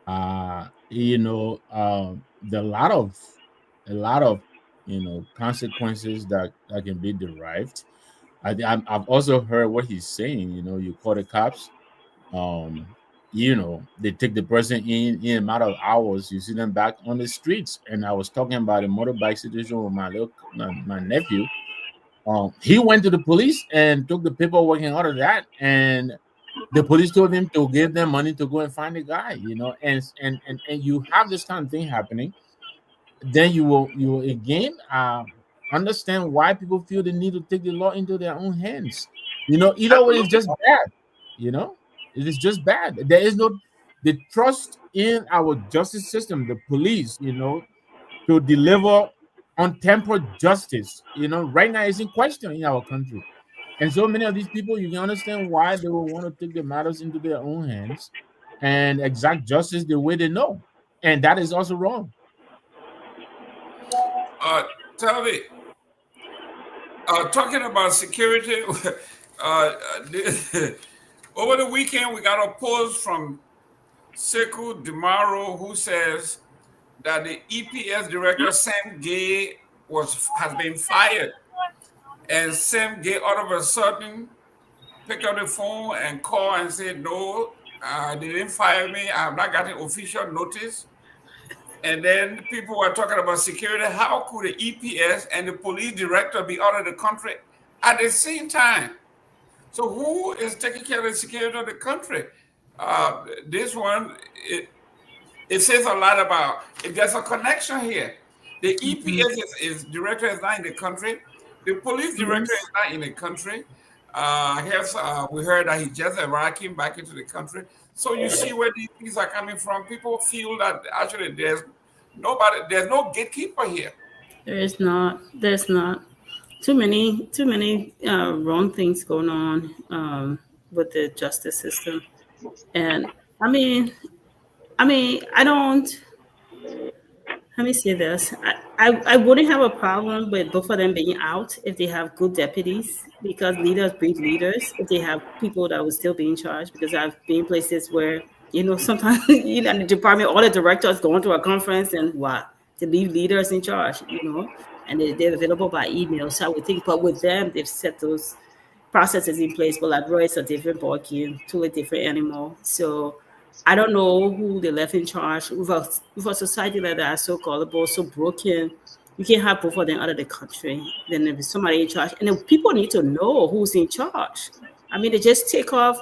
there are a lot of consequences that can be derived. I've also heard what he's saying. You call the cops, they take the person in a matter of hours. You see them back on the streets. And I was talking about a motorbike situation with my nephew. He went to the police and took the paperwork and all of that, and the police told him to give them money to go and find the guy. And you have this kind of thing happening, then you will again understand why people feel the need to take the law into their own hands. Either way, it's just bad. It is just bad. There is no the trust in our justice system, the police, to deliver untempered justice, right now is in question in our country. And so many of these people, you can understand why they will want to take the matters into their own hands and exact justice the way they know. And that is also wrong. Tell me, talking about security, over the weekend we got a post from Sekou Demaro who says that the EPS director Sam Gay has been fired, and Sam Gay all of a sudden picked up the phone and called and said, "No, they didn't fire me. I have not gotten official notice." And then people were talking about security. How could the EPS and the police director be out of the country at the same time? So who is taking care of the security of the country? This one, it says a lot about, if there's a connection here. The EPS director is not in the country. The police director is not in the country. We heard that he just arrived, came back into the country. So you see where these things are coming from. People feel that actually there's no gatekeeper here. There's not. There's not. Too many wrong things going on with the justice system. And I mean, I don't. Let me say this. I wouldn't have a problem with both of them being out if they have good deputies, because leaders breed leaders. If they have people that will still be in charge, because I've been places where, sometimes, in the department, all the directors go into a conference and they leave leaders in charge, and they're available by email. So I would think, but with them, they've set those processes in place. But like Roy, it's a different ballgame, totally different animal. So I don't know who they left in charge with a society like that, so gullible, so broken. You can't have both of them out of the country. Then there's somebody in charge, and then people need to know who's in charge. I mean, they just take off.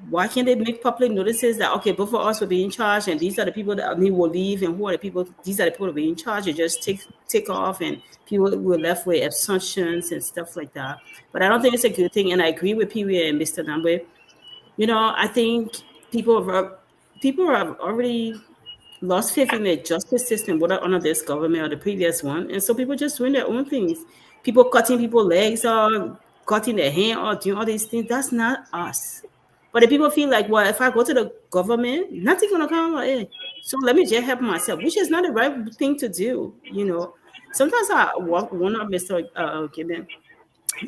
Why can't they make public notices that, okay, both of us will be in charge, and these are the people that will leave, and who are the people? These are the people that will be in charge. You just take off, and people were left with assumptions and stuff like that. But I don't think it's a good thing, and I agree with Pewee and Mr. Nagbe. I think people have already lost faith in the justice system, whether under this government or the previous one, and so people just doing their own things. People cutting people's legs or cutting their hand or doing all these things. That's not us. But the people feel like, well, if I go to the government, nothing's gonna come out. So let me just help myself, which is not the right thing to do. Sometimes I wonder, Mr. Gayman,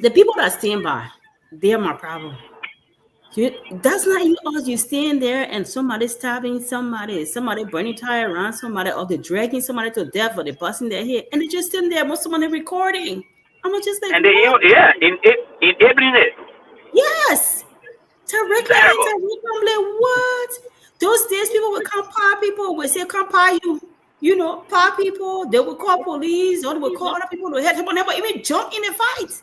the people that stand by, they're my problem. That's not even us. You stand there and somebody stabbing somebody burning tire around somebody, or they're dragging somebody to death, or they're busting their head, and they're just sitting there. Most of them are recording. I'm just like, and they enabling it. Yes, directly. What? Those days, people would come par people, would say, come par you, par people. They would call police, or they would call other people to help them. Never even jump in the fight.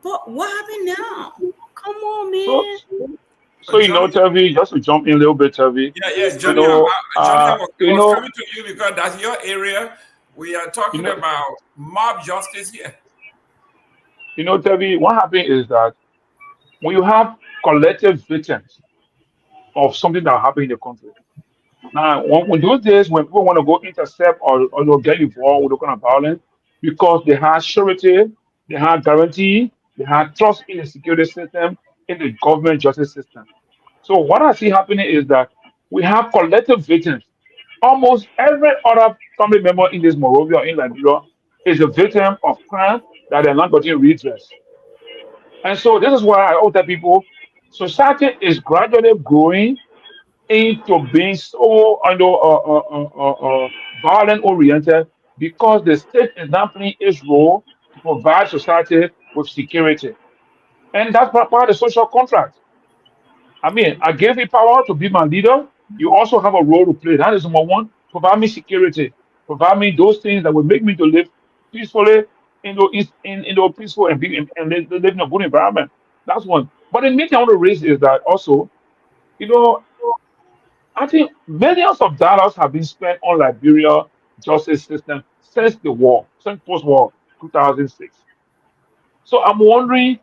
But what happened now? Come on, man. So Tavi, just to jump in a little bit, Tavi. Yeah, Johnny. Johnny, I was coming to you because that's your area. We are talking about mob justice here. Tavi, what happened is that when you have collective victims of something that happened in the country. Now, when those days when people want to go intercept or get involved with the kind of violence, because they had surety, they had guarantee, they had trust in the security system, in the government justice system. So what I see happening is that we have collective victims. Almost every other family member in this Monrovia or in Liberia is a victim of crime that they're not getting redress. And so this is why I always tell people, society is gradually growing into being so violent oriented, because the state is not playing its role to provide society with security. And that's part of the social contract. I mean, I gave you power to be my leader. You also have a role to play. That is number one. Provide me security. Provide me those things that will make me to live peacefully in the peaceful and live in a good environment. That's one. But the main thing I want to raise is that also, I think millions of dollars have been spent on Liberia justice system since the war, since post-war 2006. So I'm wondering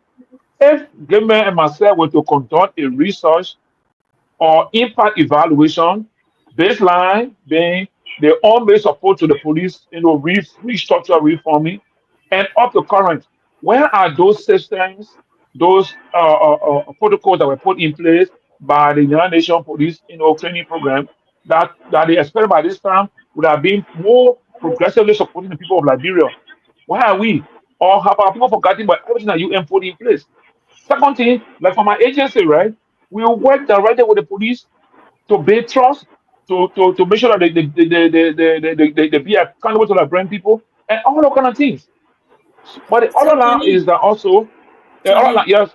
if Gayman and myself were to conduct a research or impact evaluation, baseline being the on-base support to the police, restructure, reforming, and up to current, where are those systems, those protocols that were put in place by the United Nations Police, training program that they expect by this time would have been more progressively supporting the people of Liberia? Why are we? Or have our people forgotten about everything that UN put in place? Second thing, like for my agency, right, we work directly with the police to build trust, to make sure that they be accountable to the brand people, and all those kind of things. But the other line is that also, yes.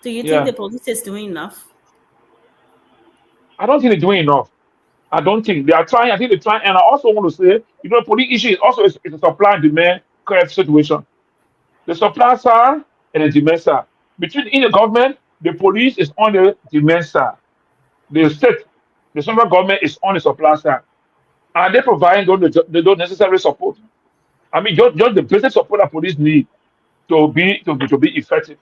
Do you think the police is doing enough? I don't think they're doing enough. I don't think they are trying. I think they're trying. And I also want to say, the police issue is also it's a supply and demand curve situation. The supply side and the demand side. In the government, the police is on the demand side. The state, the central government is on the supply side. And they providing those necessary support. I mean, just the basic support that police need to be effective.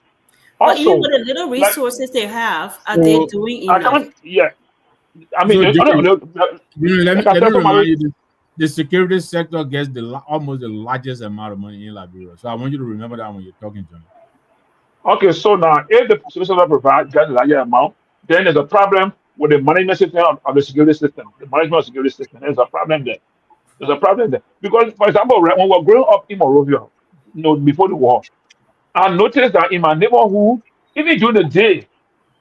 But even with the little resources they have, are they doing enough? I mean, So, Jerry, let like I me tell remind somebody, you, the security sector gets almost the largest amount of money in Liberia. So I want you to remember that when you're talking to me. okay, so now if the solution provide gets a larger amount, then there's a problem with the management system of the security system. The management of the security system. There's a problem there. There's a problem there. Because, for example, right, when we were growing up in Monrovia, before the war, I noticed that in my neighborhood, even during the day,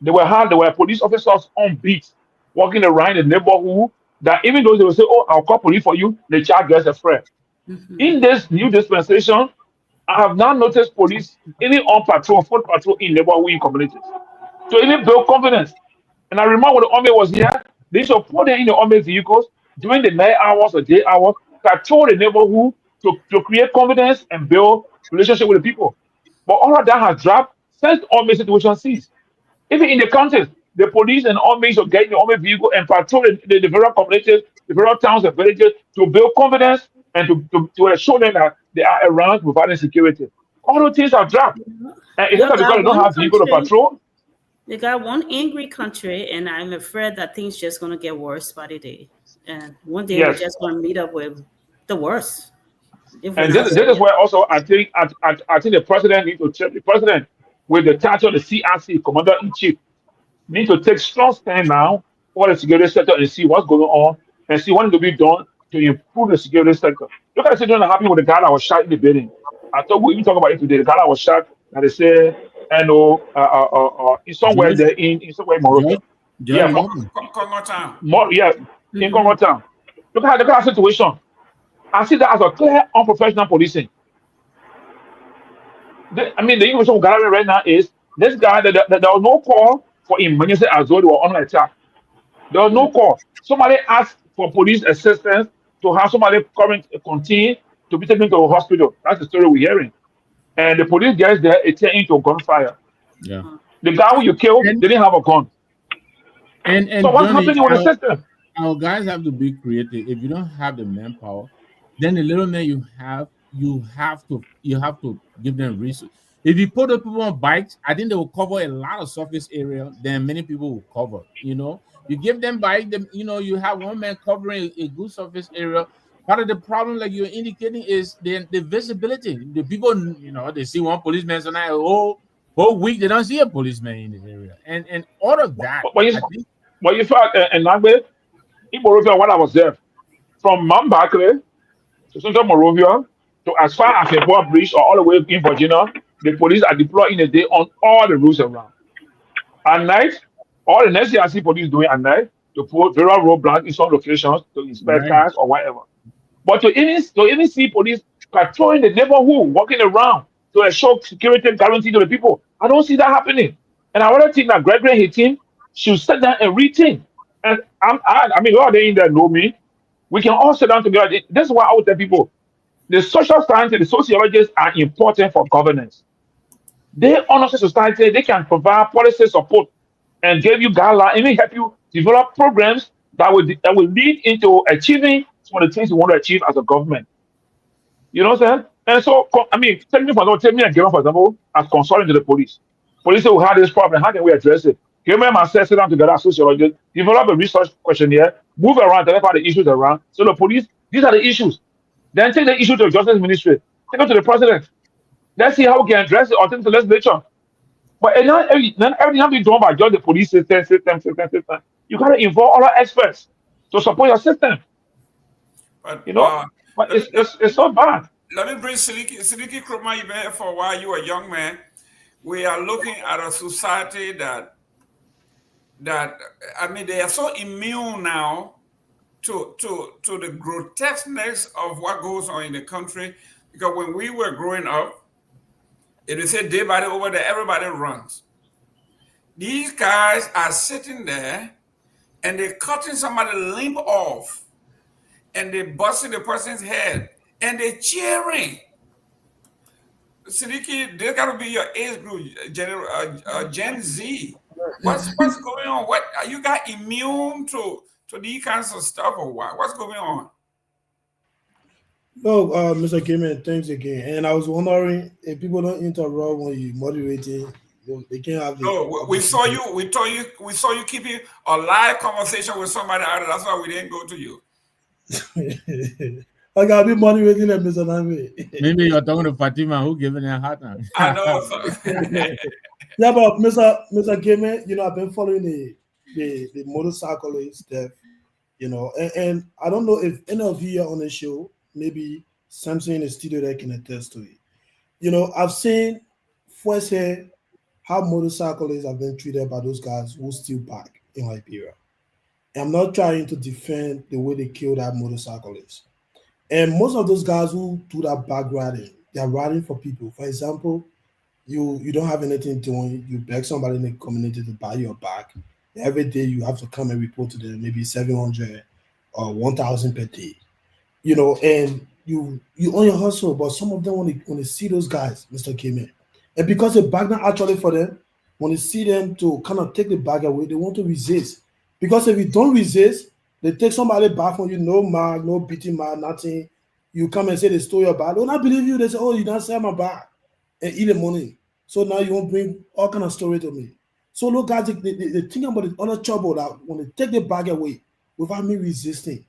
there were police officers on beat, walking around the neighborhood. That even though they will say, "Oh, I'll call police for you," the child gets a friend. In this new dispensation, I have now noticed police even on patrol, foot patrol in neighborhood communities. So even build confidence. And I remember when the army was here, they used to put them in the army vehicles during the night hours or day hours, patrol the neighborhood to create confidence and build relationship with the people. But all of that has dropped since the army situation ceased. Even in the counties, the police and army should get in the army vehicle and patrol the various communities, the various towns and villages to build confidence and to assure them that they are around providing security. All those things have dropped. And it's You not because got they don't one have vehicle to country. patrol. They got one angry country, and I'm afraid that things just gonna get worse by the day. And one day we're Yes. just gonna meet up with the worst. And this is where also I think the president needs to check the president with the title of the CRC, Commander in Chief, need to take strong stand now for the security sector and see what's going on and see what needs to be done to improve the security sector. Look at the situation that happened with the guy that was shot in the building. I thought we even talk about it today. The guy that was shot, and they say, in somewhere there in somewhere in Morocco. Yeah, Congo Town. In Congo Town. Look at the situation. I see that as a clear unprofessional policing. The information we're gathering right now is this guy that there was no call for emergency as though they were under attack. There was no call. Somebody asked for police assistance to have somebody continue to be taken to a hospital. That's the story we're hearing. And the police gets there, it turned into gunfire. Yeah. The guy who you killed didn't have a gun. And so what's Johnny, happening with the system? Our guys have to be creative. If you don't have the manpower, then the little man you have to give them resources. If you put the people on bikes, I think they will cover a lot of surface area than many people will cover. You give them bike, you have one man covering a good surface area. Part of the problem, like you're indicating, is the visibility. The people, they see one policeman tonight, whole week they don't see a policeman in the area, and all of that. But you thought in Nagbe, in Monrovia, when I was there, from Mount Barclay to Central Monrovia to as far as Kehleboe Bridge or all the way in Virginia, the police are deployed in a day on all the roads around. At night, all the next thing I see police doing at night to put various roadblocks in some locations to inspect cars or whatever. But to even see police patrolling the neighborhood, walking around to ensure security guarantee to the people, I don't see that happening. And I rather think that Garguah and his team should sit down and rethink. And all they in there know me. We can all sit down together. This is why I would tell people the social scientists, the sociologists are important for governance. They honor society, they can provide policy support and give you guidelines, even help you develop programs that will lead into achieving some of the things you want to achieve as a government. You know what I'm saying? And so, take me and Gayman, for example, as consulting to the police. Police will have this problem. How can we address it? Gayman and myself sit down together as sociologists, develop a research questionnaire, move around, identify the issues around. So the police, these are the issues. Then take the issue to the Justice Ministry, take it to the President. Let's see how we can address it or take it to the legislature. But everything has to be done by just the police system. You got to involve all our experts to support your system. But, but it's so bad. Let me bring Seleke Kromah. You've been here for a while. You are a young man. We are looking at a society that they are so immune now to the grotesqueness of what goes on in the country. Because when we were growing up, if they say day by day over there, everybody runs. These guys are sitting there and they're cutting somebody's limb off and they're busting the person's head and they're cheering. Seleke, they got to be your age group, Gen Z. What's going on? What are you guys immune to these kinds of stuff or what? What's going on? No, Mr. Gayman, thanks again. And I was wondering if people don't interrupt when you moderating, They can't have the. No, we saw you. We saw you keeping a live conversation with somebody out there. That's why we didn't go to you. I got to be moderating them, Mr. Sanvee. Maybe you're talking to Fatima who giving her heart now. I know, sir. Yeah, but Mr. Gayman, you know, I've been following the motorcyclist death, you know, and I don't know if any of you are on the show, maybe Samson in the studio that can attest to it. You know, I've seen firsthand how motorcyclists have been treated by those guys who steal back in Liberia. And I'm not trying to defend the way they killed that motorcyclist. And most of those guys who do that bag riding, they're riding for people. For example, you don't have anything doing, you beg somebody in the community to buy your bag. Every day you have to come and report to them, maybe 700 or 1,000 per day. You know, and you own your hustle, but some of them when they see those guys, Mr. Gayman, and because the bag not actually for them, when they see them to kind of take the bag away, they want to resist. Because if you don't resist, they take somebody back from you, no mark, no beating mark, nothing. You come and say they stole your bag. They will not believe you. They say, oh, you don't sell my bag and eat the money. So now you won't bring all kind of story to me. So look, guys, they think about the other trouble that when they take the bag away without me resisting,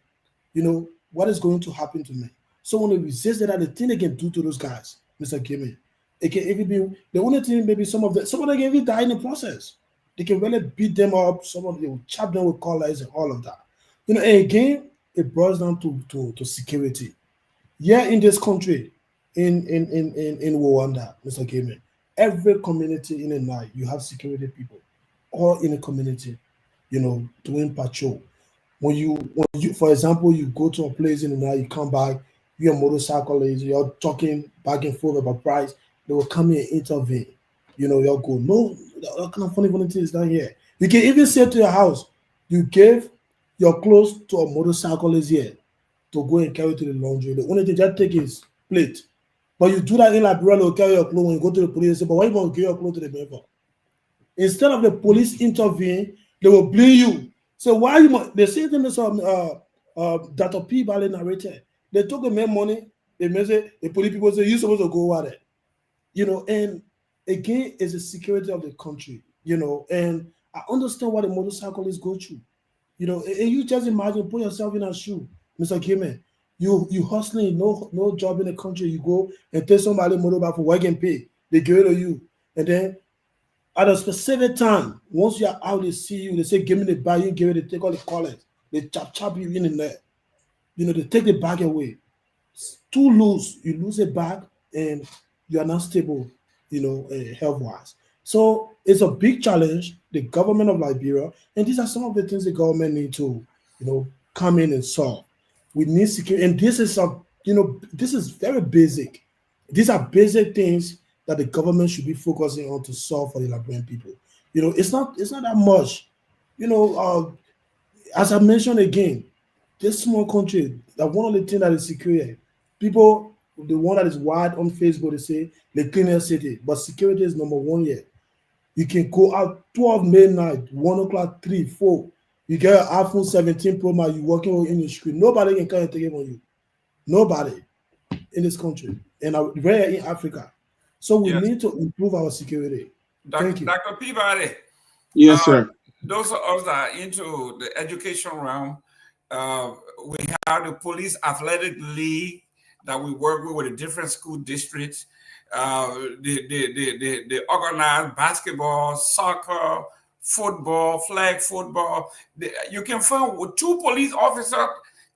you know, what is going to happen to me? So when they resist that, the thing they can do to those guys, Mr. Gayman, it can even be the only thing. Maybe some of them can even die in the process. They can really beat them up. Some of them will chop them with collars and all of that. You know, and again, it boils down to security. Yeah, in this country, in Rwanda, Mr. Gayman, every community in the night you have security people, all in the community, you know, doing patrol. When you, for example, you go to a place in the night, you come back, you're a motorcyclist, you're talking back and forth about price, they will come here and intervene. You know, you'll go, no, that kind of funny thing is down here. You can even say to your house, you gave your clothes to a motorcyclist here to go and carry to the laundry. The only thing just take is plate. But you do that in Liberia, they'll carry your clothes when you go to the police and say, but why you want to give your clothes to the member? Instead of the police intervene, they will blame you. So why you? They say to me, Dr. Peabody narrated. They took the man money. They say the police people say you're supposed to go over there. You know, and again, it's the security of the country. You know, and I understand what the motorcyclists go through. You know, and you just imagine, put yourself in a shoe, Mr. Gayman. You hustling, no job in the country. You go and take somebody motorbike for work and pay. They give it to you, and then at a specific time, once you are out, they see you. They say, "Give me the bag." You give it. They take all the collars. They chop you in there. You know, they take the bag away. Too loose, you lose a bag, and you are not stable. You know, health wise. So it's a big challenge. The government of Liberia, and these are some of the things the government need to, you know, come in and solve. We need security, and this is this is very basic. These are basic things that the government should be focusing on to solve for the Liberian people. You know, it's not that much. You know, as I mentioned again, this small country, that one of the things that is secure, people, the one that is wide on Facebook, they say the cleanest city, but security is number one here. You can go out 12 midnight, 1 o'clock, 3, 4. You get an iPhone 17 Pro Max, you walking in the street. Nobody can come and take it from you. Nobody in this country, and rare in Africa. So we need to improve our security. Thank you. Dr. Peabody. Yes, sir. Those of us that are into the education realm, we have the Police Athletic League that we work with the different school districts. They organize basketball, soccer, football, flag football. You can find 2 police officers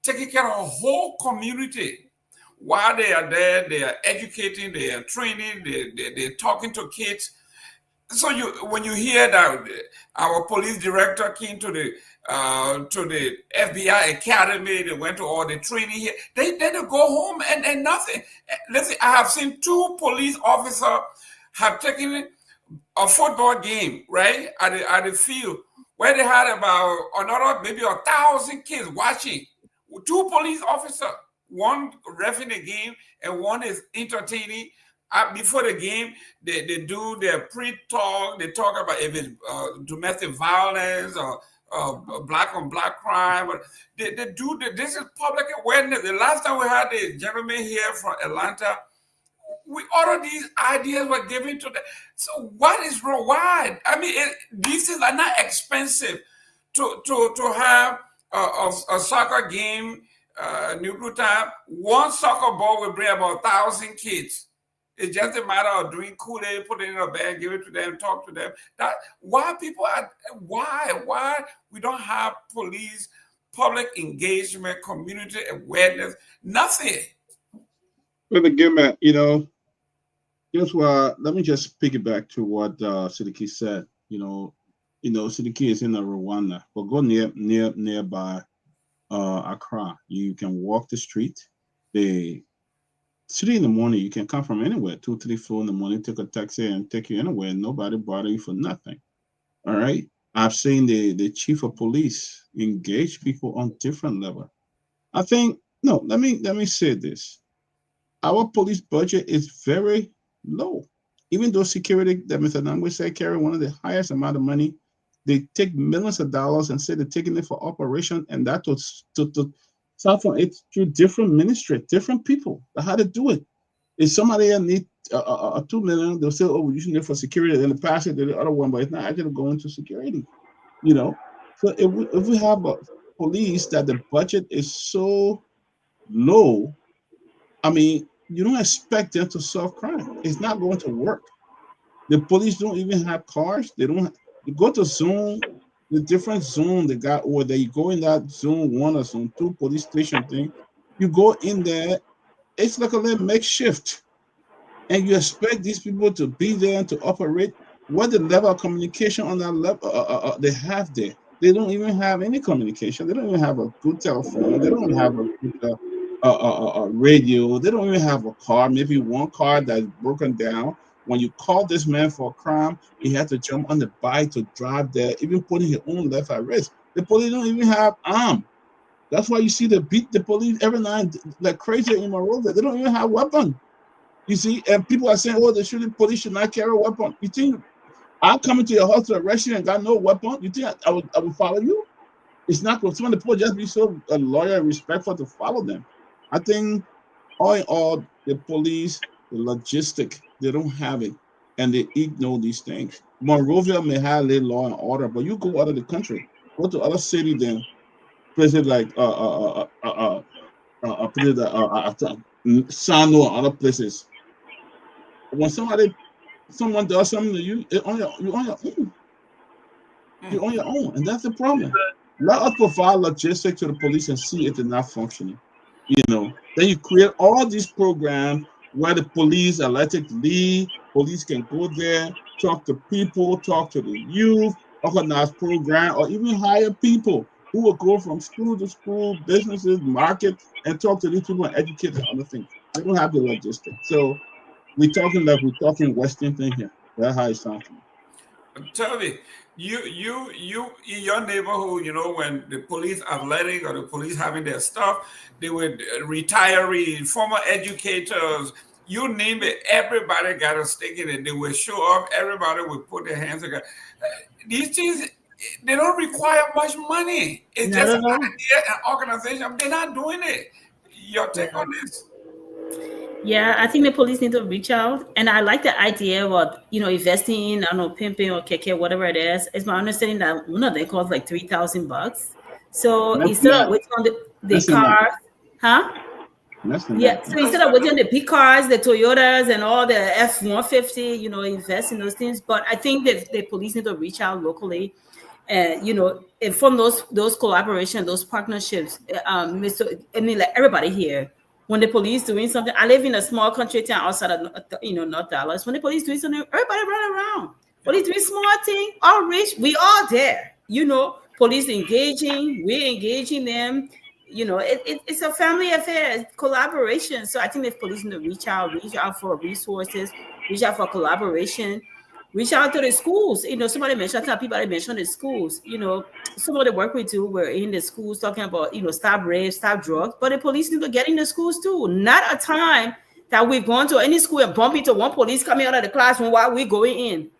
taking care of a whole community. While they are there, they are educating, they are training, they're talking to kids. So when you hear that our police director came to the FBI Academy, they went to all the training here, they go home and nothing. Let's say I have seen 2 police officers have taken a football game, right, at the field where they had about another maybe 1,000 kids watching. 2 police officers, one reffing the game and one is entertaining. Before the game, they do their pre-talk. They talk about if it's domestic violence or black on black crime. But they do this is public awareness. The last time we had the gentleman here from Atlanta, all of these ideas were given to them. So what is wrong? Why? I mean, these things are not expensive to have a soccer game, New time. One soccer ball will bring about 1,000 kids. It's just a matter of doing Kool-Aid, put it in a bag, give it to them, talk to them. Why we don't have police, public engagement, community awareness, nothing. Well, again, guess what? Let me just piggyback to what Seleke said. Seleke is in Rwanda, but go nearby Accra. You can walk the street. 3 in the morning, you can come from anywhere, 2, 3, 4 in the morning, take a taxi and take you anywhere. Nobody bother you for nothing. All right. I've seen the chief of police engage people on different level. I think, no, let me say this. Our police budget is very low. Even though security, that Mr. Nagbe said, carry one of the highest amount of money, they take millions of dollars and say they're taking it for operation, and that to start from it through different ministry, different people, how to do it. If somebody need a 2 million, they'll say, oh, we're using it for security, and the past it the other one, but it's not actually going to security, So if we have a police that the budget is so low, I mean, you don't expect them to solve crime. It's not going to work. The police don't even have cars. They don't. You go to zone, the different zone they got, or they go in that zone 1 or zone 2 police station thing. You go in there, it's like a little makeshift, and you expect these people to be there and to operate. What the level of communication on that level they have there? They don't even have any communication. They don't even have a good telephone. They don't have a good radio. They don't even have a car. Maybe one car that's broken down. When you call this man for a crime, he had to jump on the bike to drive there, even putting his own life at risk. The police don't even have arms. That's why you see they beat the police every night like crazy in Monrovia. They don't even have weapons. You see, and people are saying, oh, the police should not carry a weapon. You think I'll come into your house to arrest you and got no weapon? You think I would follow you? It's not going. Some of the people just be so loyal and respectful to follow them. I think all in all, the police, the logistic, they don't have it, and they ignore these things. Monrovia may have a law and order, but you go out of the country, go to other city, then places like Sano or other places. When someone does something to you, you're on your own. You're on your own, and that's the problem. Let us provide logistics to the police and see if they're not functioning. Then you create all these programs where the police elected lead, police can go there, talk to people, talk to the youth, organize program, or even hire people who will go from school to school, businesses, market, and talk to these people and educate them on other things. They don't have the logistics. So we're talking Western thing here. That's how it sounds to me. Tell me, you in your neighborhood, when the police athletic or the police having their stuff, they were retirees, former educators, you name it, everybody got a stake in it. They will show up, everybody will put their hands together. These things, they don't require much money. It's just an idea and organization. They're not doing it. Your take on this? Yeah, I think the police need to reach out, and I like the idea of investing in, I don't know, pimping or keke, whatever it is. It's my understanding that one of them costs like $3,000. So instead of waiting on the cars, yeah. So instead of waiting on the big cars, the Toyotas and all the F-150, invest in those things. But I think that the police need to reach out locally, and from those collaboration, those partnerships. Like everybody here. When the police doing something, I live in a small country town outside of North Dallas. When the police doing something, everybody run around. Police doing small thing, outreach, we all there. Police engaging, we engaging them. It's a family affair, collaboration. So I think the police need to reach out for resources, reach out for collaboration, reach out to the schools. Somebody mentioned, people mentioned the schools. Some of the work we do, we're in the schools talking about, stop rape, stop drugs. But the police need to get in the schools too. Not a time that we've gone to any school and bump into one police coming out of the classroom while we're going in.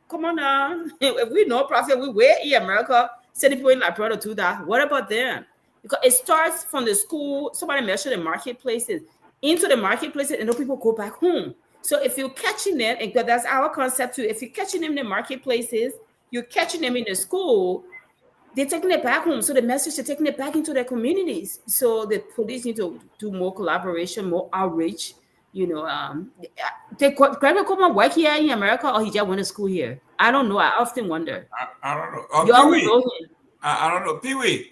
Come on now. If we know profit, we're in America, sending people in like brother to that. What about them? Because it starts from the school. Somebody mentioned the marketplaces. Into the marketplaces, and then people go back home. So if you're catching them, and that's our concept too, if you're catching them in the marketplaces, you're catching them in the school, they're taking it back home. So the message, they're taking it back into their communities. So the police need to do more collaboration, more outreach. You know, Kehleboe Gongloe work here in America, or he just went to school here? I don't know. I often wonder. I don't know. You all Pewee. know him. I don't know. Pewee.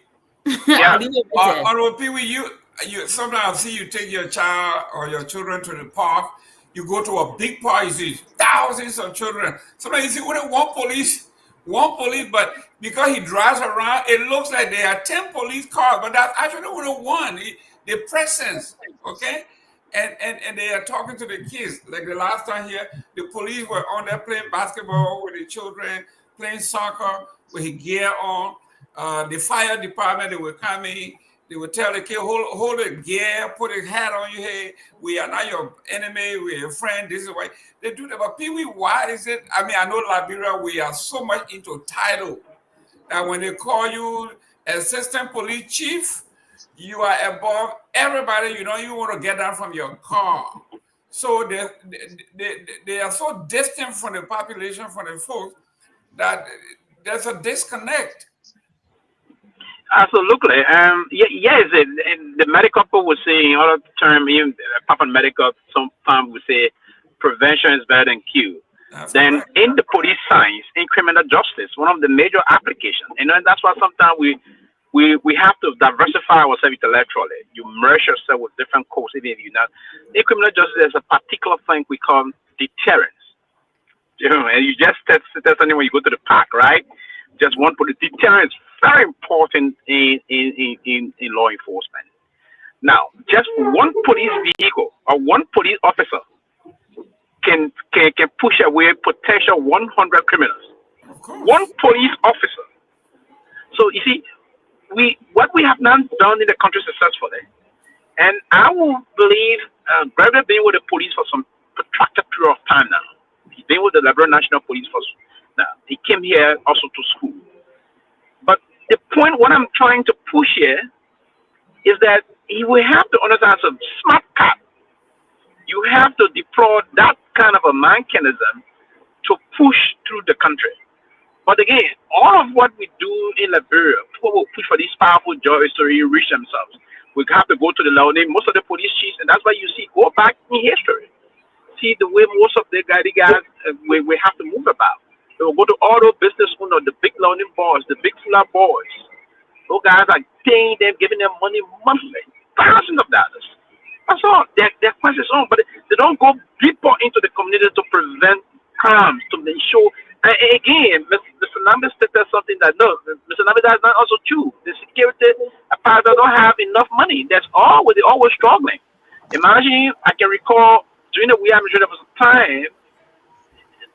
Yeah. Pewee, you sometimes see you take your child or your children to the park. You go to a big park, you see thousands of children. Sometimes you see only one police, but because he drives around, it looks like there are 10 police cars, but that's actually only one. The presence, okay? And they are talking to the kids. Like the last time here, the police were on there playing basketball with the children, playing soccer with his gear on. The fire department, they were coming. They would tell the kid, hold the gear, put a hat on your head. We are not your enemy, we're your friend. This is why they do that. But Pewee, why is it? I mean, I know Liberia, we are so much into title that when they call you assistant police chief, you are above everybody. You don't even want to get down from your car. So they are so distant from the population, from the folks, that there's a disconnect. Absolutely. Yes, the medical people would say, in other terms, even proper medical, sometimes would say prevention is better than cure. Then in the police science, in criminal justice, one of the major applications, and that's why sometimes we have to diversify ourselves intellectually. You merge yourself with different courses, even if you're not. In criminal justice, there's a particular thing we call deterrence. You know, and you just test something when you go to the park, right? Just one police deterrence, very important in law enforcement. Now, just one police vehicle or one police officer can push away potential 100 criminals. One police officer. So you see, what we have not done in the country successfully, and I will believe Garguah been with the police for some protracted period of time now. He's been with the Liberia National Police Force. Now he came here also to school. But the point, what I'm trying to push here, is that he will have to understand as a smart cop. You have to deploy that kind of a mechanism to push through the country. But again, all of what we do in Liberia, people will push for these powerful joys to reach themselves. We have to go to the law name, most of the police chiefs, and that's why you see, go back in history. See the way most of the guys we have to move about. They will go to all those business owners, the big loaning boys, the big flat boys. Those guys are paying them, giving them money monthly, thousands of dollars. That's all. Their quest is on, but they don't go deeper into the community to prevent crime, to ensure. And again, Mr. Nagbe stated something that no, Mr. Nagbe, that's not also true. The security apparatus don't have enough money. They're always struggling. Imagine, I can recall during the Myean there was a time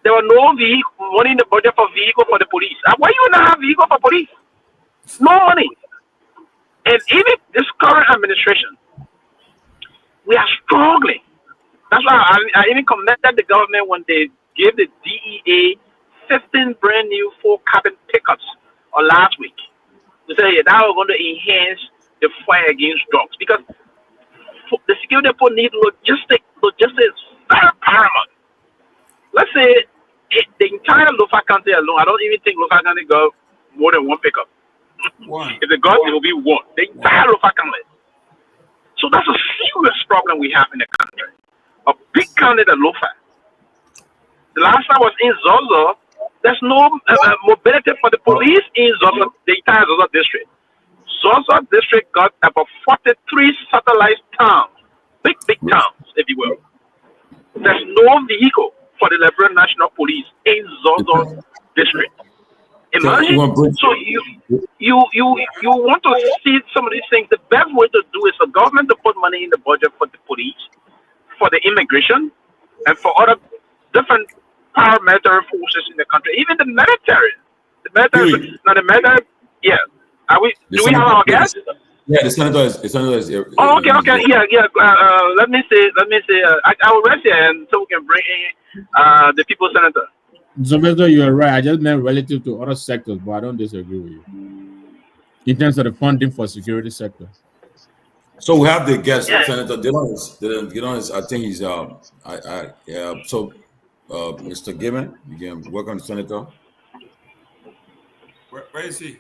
there were no money in the budget for vehicle for the police. Why you not have vehicle for police? No money. And even this current administration, we are struggling. That's why I even commended the government when they gave the DEA 15 brand new 4-cabin pickups last week. They said that we're going to enhance the fight against drugs, because the security people need logistics very paramount. Let's say the entire Lofa County alone, I don't even think Lofa County got more than one pickup. If they got, it will be one. The entire Lofa County. So that's a serious problem we have in the country. A big county, the Lofa. The last time I was in Zozo, there's no mobility for the police in Zozo, the entire Zozo district. Zozo district got about 43 satellite towns, big towns, if you will. There's no vehicle for the Liberia National Police in Zozo district. Imagine, so you want to see some of these things. The best way to do is for government to put money in the budget for the police, for the immigration, and for other different paramilitary forces in the country, even the military. The military, yeah. Do we have our guests? Yeah, the senator is here. Oh, okay, yeah. Let me say. I will rest here, and so we can bring in the people's senator. Sylvester, you're right. I just meant relative to other sectors, but I don't disagree with you in terms of the funding for security sector. So we have the guest, Senator Dillon is, I think he's so Mr. Gayman, again, welcome, Senator. Where is he?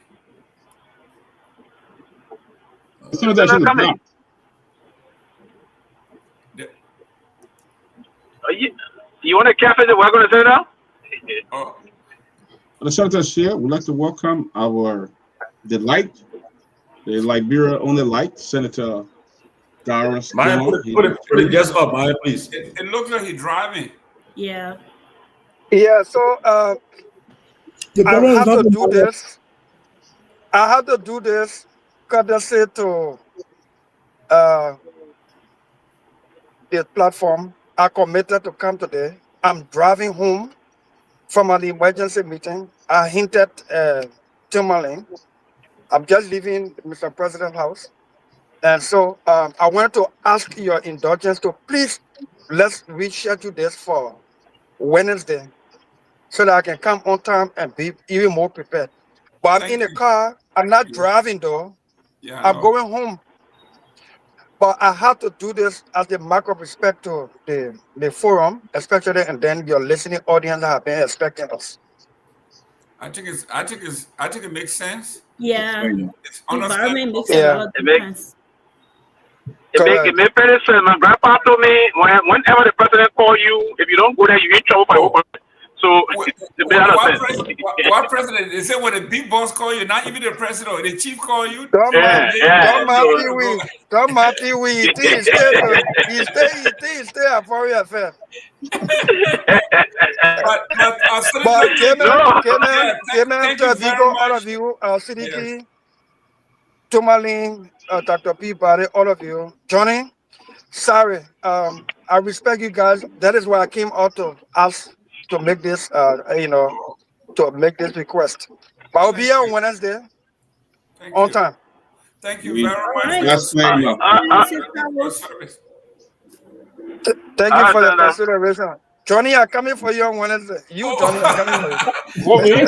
Senator should have dropped. You want to capture the welcome to Senator? Oh. The Senator's here. We'd like to welcome the Liberia only light, Senator Garguah. Put the guest up, Myean, please. It looks like he's driving. Yeah. Yeah, so I have to do this. I have to do this courtesy to the platform. I committed to come today. I'm driving home from an emergency meeting. I hinted Tomalin. I'm just leaving Mr. President's house. And so I wanted to ask your indulgence to please let's reschedule this for Wednesday so that I can come on time and be even more prepared. But I'm in the car. I'm not driving though. Yeah, I'm going home. But I have to do this as a mark of respect to the forum, especially, and then your listening audience that have been expecting us. I think it makes sense. Yeah. It's environment makes a lot of difference. It makes perfect sense. My grandpa told me whenever the president call you, if you don't go there, you in trouble by open. So what president? They say when the big boss call you, not even the president or the chief call you. Don't Pewee. He stay at Foreign Affairs. But Gayman, all of you, Seleke, Tomalin, Dr. Peabody, all of you, Johnny. Sorry, I respect you guys. That is why I came out to ask to make this, to make this request. But I'll be here on Wednesday on time. Thank you very much. That's fair enough. Thank you for the consideration. Johnny, I'm coming for you on Wednesday. Johnny, I'm coming for you.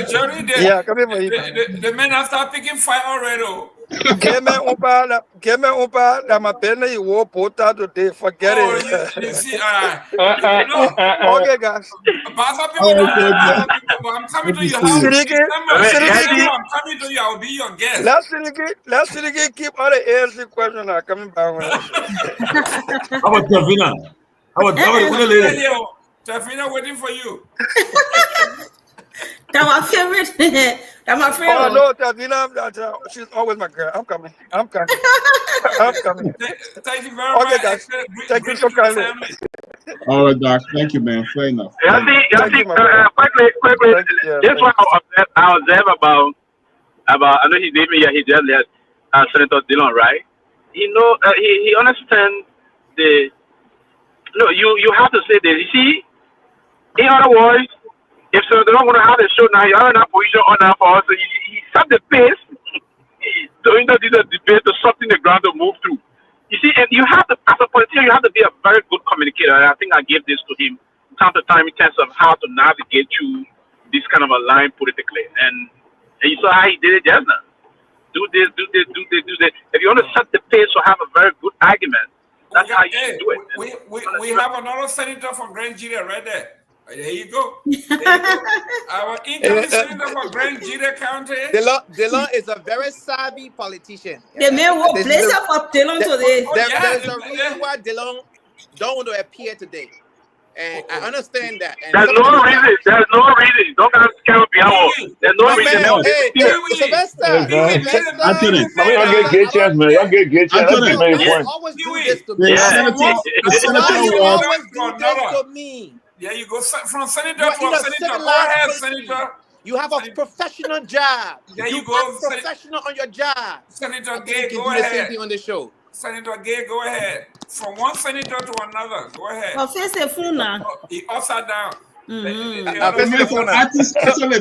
Johnny, yeah, coming for you. The men have started picking fire already. Gayman Umpa, that my penny you will put out today. Forget it. You see, okay, guys. I'm coming to your house. I'm coming to you. I'll be your guest. Let's keep all the ASC questions are coming back. How about Tavina? How about Tavina waiting for you? That's my favorite. That's my favorite. Oh no, Tavina, she's always my girl. I'm coming. Thank you very much. Okay, guys. Thank you so kindly. All right, Doc. Thank you, man. Fair enough. Quickly, just what I observe about. I know he gave me. He just left Senator Dillon, right? He understands the. No, you have to say this. You see, in other words, if so, they don't want to have a show now, you are in a position on that for us. So he set the pace to introduce the debate to something the ground to move through. You see, and you have to, as a politician, you have to be a very good communicator. And I think I gave this to him time to time in terms of how to navigate through this kind of a line politically. And you saw how he did it just now. Do this. If you want to set the pace to have a very good argument, that's how you should do it. We have another senator from Grand Nigeria right there. There you go. Our incoming senator from Grand Nigeria County. Dillon is a very savvy politician. The man will place up for Dillon today. There's a reason why Dillon don't want to appear today. And I understand that. And there's no reason. Don't count behind. There's no reason. Hey, Sylvester. Y'all get chance, man. Y'all get chance. That's the main point. Always do this to me. Always do this to me. Yeah, you go from senator to senator. Go ahead, senator. You have a professional job. There you go. Professional on your job. Senator Gay, go ahead. ahead. The same thing on the show. Senator Gay, go ahead. From one senator to another, go ahead. He upside down. Artist specially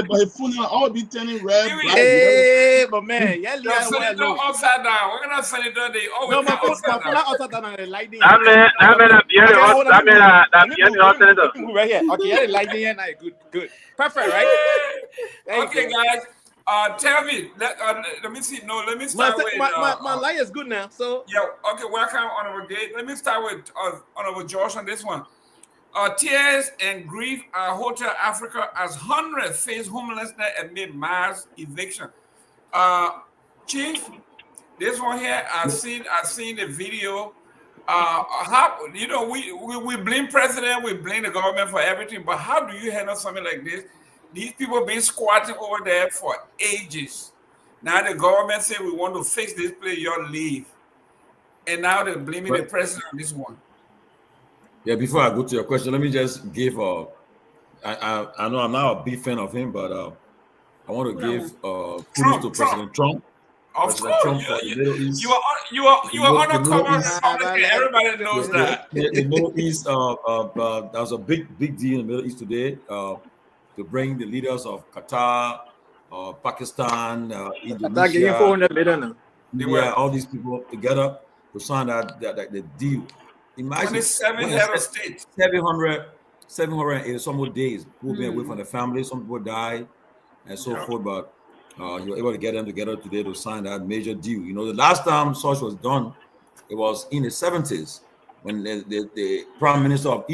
by phone, all be turning red. Hey, but man, senator upside down. We're gonna senator. They always upside down. Lightning. Right here. Okay, yeah, lightning and good. Perfect, right? Okay, guys. Tell me. Let me see. No, let me start with. My line is good now. So yeah. Okay. Welcome, Honorable Gate. Let me start with Honorable Josh on this one. Tears and grief are Hotel Africa as hundreds face homelessness amid mass eviction. Chief, this one here, I've seen the video. How we blame president, we blame the government for everything, but how do you handle something like this? These people been squatting over there for ages. Now the government say we want to fix this place, y'all leave, and now they're blaming the president on this one. Yeah, before I go to your question, let me just give I know I'm not a big fan of him, but I want to give kudos to President Trump. Of President course, Trump for the Middle East. you are undercover. Everybody knows that. The Middle East, that was a big deal in the Middle East today to bring the leaders of Qatar, Pakistan, Indonesia, India, all these people together to sign that the deal. Imagine 27 head of state. 780 some more days. People being away from the family. Some people died and so forth. But you were able to get them together today to sign that major deal. You know, the last time such was done, it was in the 70s when the prime minister of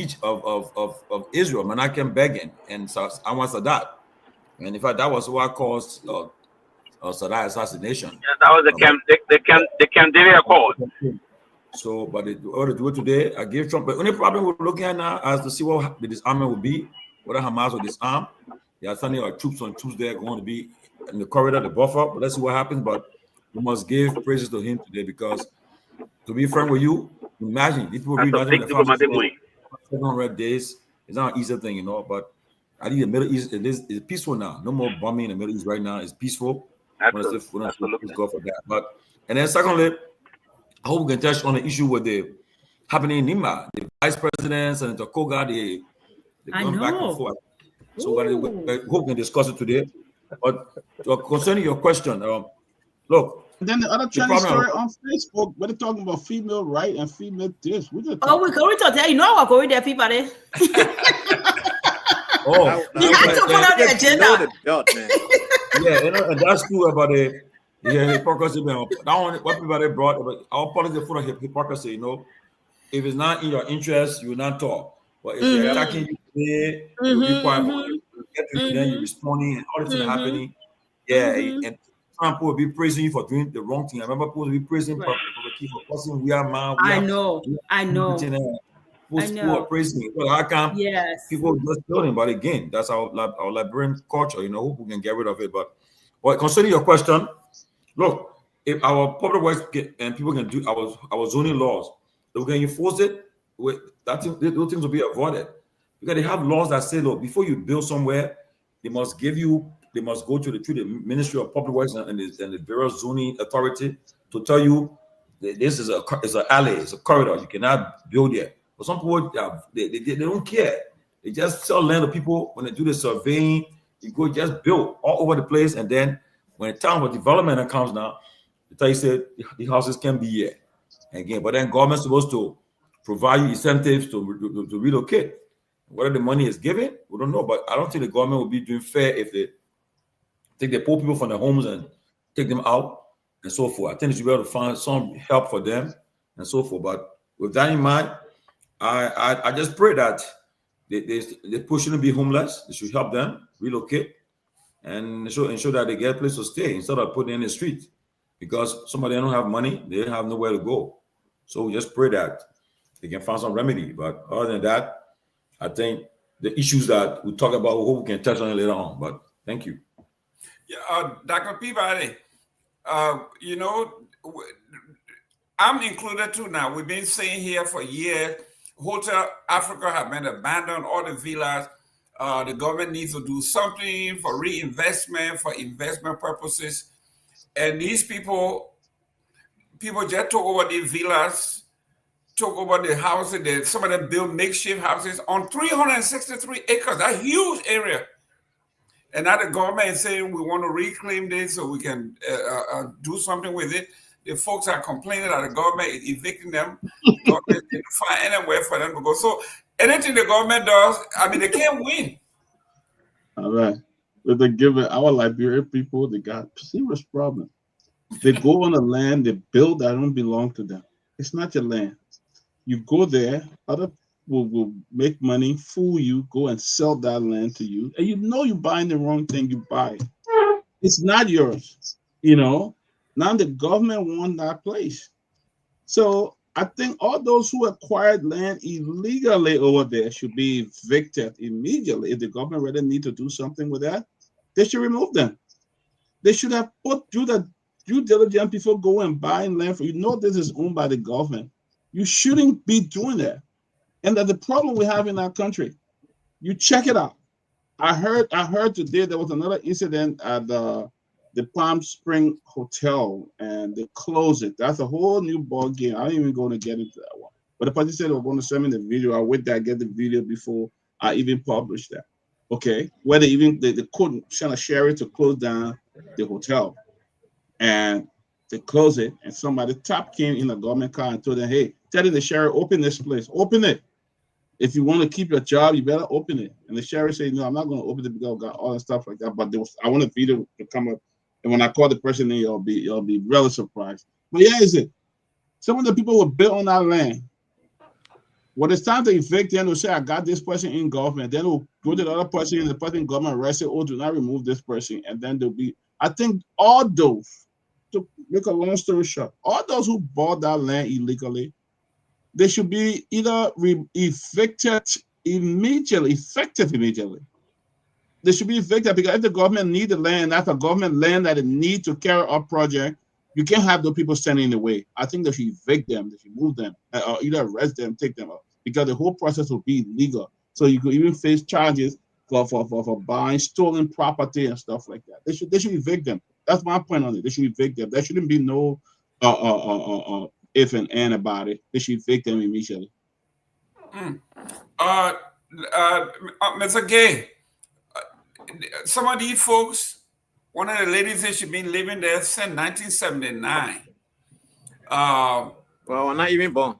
Israel, Menachem Begin, and Anwar Sadat. And in fact, that was what caused Sadat assassination. Yeah, that was the Camp David Accord. So, but in order to do it today, I gave Trump. The only problem we're looking at now is to see what the disarmament will be, whether Hamas will disarm. They are sending our troops on Tuesday going to be in the corridor, the buffer. But let's see what happens. But we must give praises to him today because, to be frank with you, imagine these people reuniting the family 700 days. It's not an easy thing, you know. But I think the Middle East it's peaceful now. No more bombing in the Middle East right now. It's peaceful. Absolutely. Let's go for that. But and then secondly, I hope we can touch on the issue with the happening in Nima. The vice presidents and the Koga, they going back and forth. So I hope we can discuss it today. But concerning your question, look. Then the other trending story on Facebook, we're talking about female right and female this. We're going to tell you know what going there, people. Oh, you have to put on the agenda. Yeah, you know, and that's true about the hypocrisy. That one, what people brought about our politics full of hypocrisy. You know, if it's not in your interest, you will not talk. But if they're attacking you today, you be quiet. Then you're responding, and all this is happening. Yeah, and some people will be praising you for doing the wrong thing. I remember people will be praising for causing we are man. I know. People are praising it. Well, how come people just tell him? But again, that's our Liberian culture. You know, we can get rid of it. But concerning your question, look, if our public works and people can do our zoning laws, we can enforce it. Those things will be avoided because they have laws that say, look, before you build somewhere, they must go through the Ministry of Public Works and the Bureau of Zoning Authority to tell you this is an alley, it's a corridor, you cannot build there. But some people they don't care. They just sell land to people. When they do the surveying, you go just build all over the place, and then when the time of development comes now, they tell you say the houses can be here again. But then government's supposed to provide you incentives to relocate. Whether the money is given, we don't know. But I don't think the government will be doing fair if they take the poor people from their homes and take them out and so forth. I think they should be able to find some help for them and so forth. But with that in mind, I just pray that they shouldn't be homeless. They should help them relocate and ensure that they get a place to stay instead of putting them in the street because some of them don't have money. They have nowhere to go. So we just pray that they can find some remedy. But other than that, I think the issues that we talk about, we hope we can touch on it later on. But thank you. Yeah, Dr. Peabody, you know, I'm included too now. We've been saying here for years, Hotel Africa have been abandoned, all the villas. The government needs to do something for reinvestment, for investment purposes. And these people just took over the villas, took over the houses. Some of them built makeshift houses on 363 acres, a huge area. And now the government is saying we want to reclaim this so we can do something with it. The folks are complaining that the government is evicting them. The government didn't find anywhere for them to go. So anything the government does, I mean, they can't win. All right. But they give it our Liberian people, they got serious problem. They go on a land, they build that don't belong to them. It's not your land. You go there, other people will make money, fool you, go and sell that land to you, and you know you're buying the wrong thing you buy. It's not yours, you know. Now the government won that place. So I think all those who acquired land illegally over there should be evicted immediately. If the government really need to do something with that, they should remove them. They should have put do the due diligence before going and buying land for you know this is owned by the government. You shouldn't be doing that. And that's the problem we have in our country. You check it out. I heard today there was another incident at the Palm Spring Hotel and they closed it. That's a whole new ball game. I ain't even going to get into that one. But the party said they were going to send me the video. I wait there, I get the video before I even publish that. Okay, where they couldn't trying to share it to close down the hotel, and they closed it. And somebody top came in a government car and told them, "Hey, tell the sheriff open this place, open it. If you want to keep your job, you better open it." And the sheriff said, "No, I'm not going to open it because I've got all that stuff like that." But I want a video to come up, and when I call the person, then you'll be really surprised. But yeah, is it? Some of the people were built on that land. When it's time to evict, then they'll say, "I got this person in government." Then they'll go to the other person in the person in government, arrest it, "Oh, do not remove this person." And then they'll be, I think all those, to make a long story short, all those who bought that land illegally, they should be either evicted immediately, effective immediately. They should be evicted because if the government need the land, that's a government land that it need to carry out project. You can't have those people standing in the way. I think they should evict them, they should move them, or either arrest them, take them out, because the whole process will be illegal. So you could even face charges for buying stolen property and stuff like that. They should evict them. That's my point on it. They should evict them. There shouldn't be no if and and about it. They should evict them immediately. Mr. Gay, some of these folks, one of the ladies said she's been living there since 1979. Well, I'm not even born.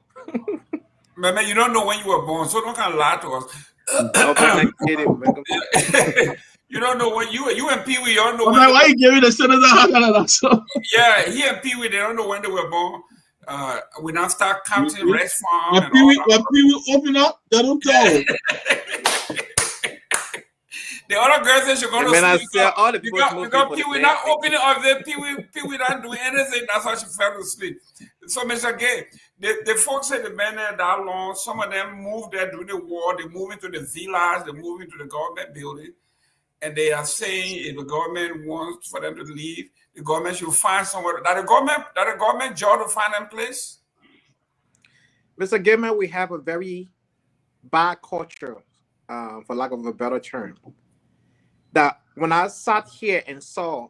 Man, you don't know when you were born, so don't kind of lie to us. You don't know when you and Pewee, you don't know when. Why you giving the senator? Yeah, he and Pewee, they don't know when they were born. We now start counting rest farm. When Pewee open up, they don't tell. The other girls say she's going to sleep. All the because Pewee not opening up there, Pewee not doing anything. That's how she fell asleep. So, Mr. Gay, the folks that have been there that long, some of them moved there during the war. They moved into the villas. They moved into the government building. And they are saying if the government wants for them to leave, the government should find somewhere. That the government job to find them place? Mr. Gayman, we have a very bad culture, for lack of a better term. That when I sat here and saw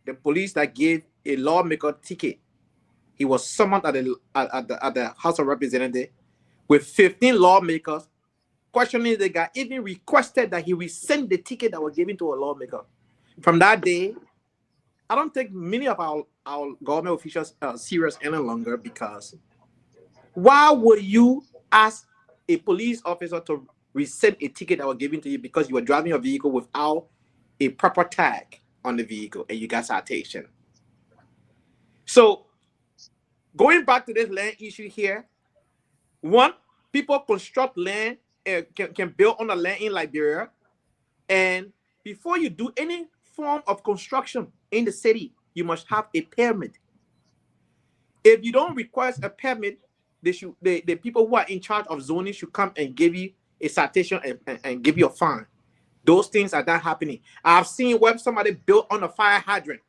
the police that gave a lawmaker ticket, he was summoned at the House of Representatives with 15 lawmakers questioning the guy, even requested that he rescind the ticket that was given to a lawmaker. From that day, I don't take many of our government officials serious any longer, because why would you ask a police officer to rescind a ticket that was given to you because you were driving a vehicle without a proper tag on the vehicle and you got citation? So going back to this land issue here, one, people construct land and can build on the land in Liberia, and before you do any form of construction in the city, you must have a permit. If you don't request a permit, the people who are in charge of zoning should come and give you a citation and give you a fine. Those things are not happening. I've seen where somebody built on a fire hydrant,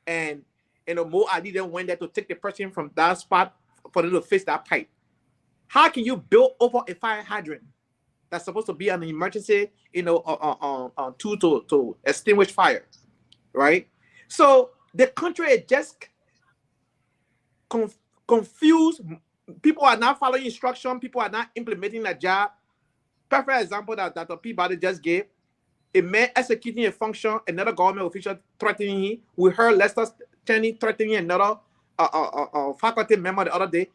and Mo Ali then went there to take the person from that spot for them to fix that pipe. How can you build over a fire hydrant that's supposed to be an emergency, tool to extinguish fire, right? So the country is just confused. People are not following instruction. People are not implementing their job. Perfect example that Dr. Peabody just gave. A man executing a function, another government official threatening him. We heard Lester Cheney threatening another faculty member the other day.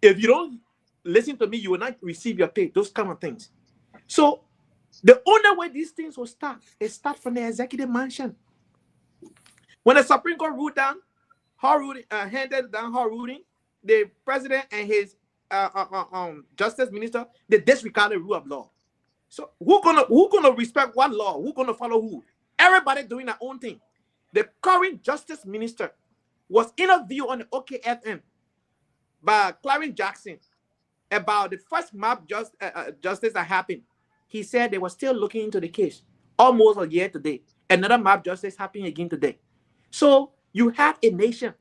If you don't listen to me, you will not receive your pay. Those kind of things. So The only way these things will start is start from the executive mansion. When the Supreme Court ruled down, handed down her ruling, the president and his justice minister, they disregarded the rule of law. So who gonna respect what law? Who gonna follow who? Everybody doing their own thing. The current justice minister was interviewed on the OKFM by Clarence Jackson about the first map justice that happened. He said they were still looking into the case almost a year today. Another map justice happening again today. So you have a nation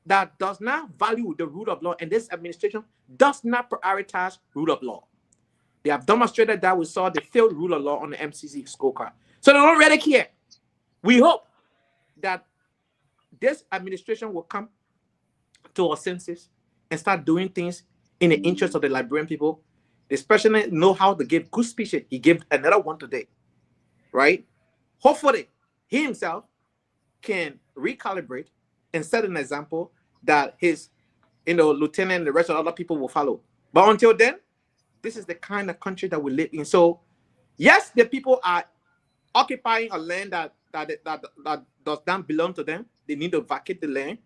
that does not value the rule of law, and this administration does not prioritize rule of law. They have demonstrated that we saw the failed rule of law on the MCC scorecard. So they don't really care. We hope that this administration will come to our senses and start doing things in the interest of the Liberian people. This president know how to give good speeches. He gave another one today, right? Hopefully, he himself can recalibrate and set an example that his, lieutenant and the rest of other people will follow. But until then, this is the kind of country that we live in. So, yes, the people are occupying a land that does not belong to them. They need to vacate the land.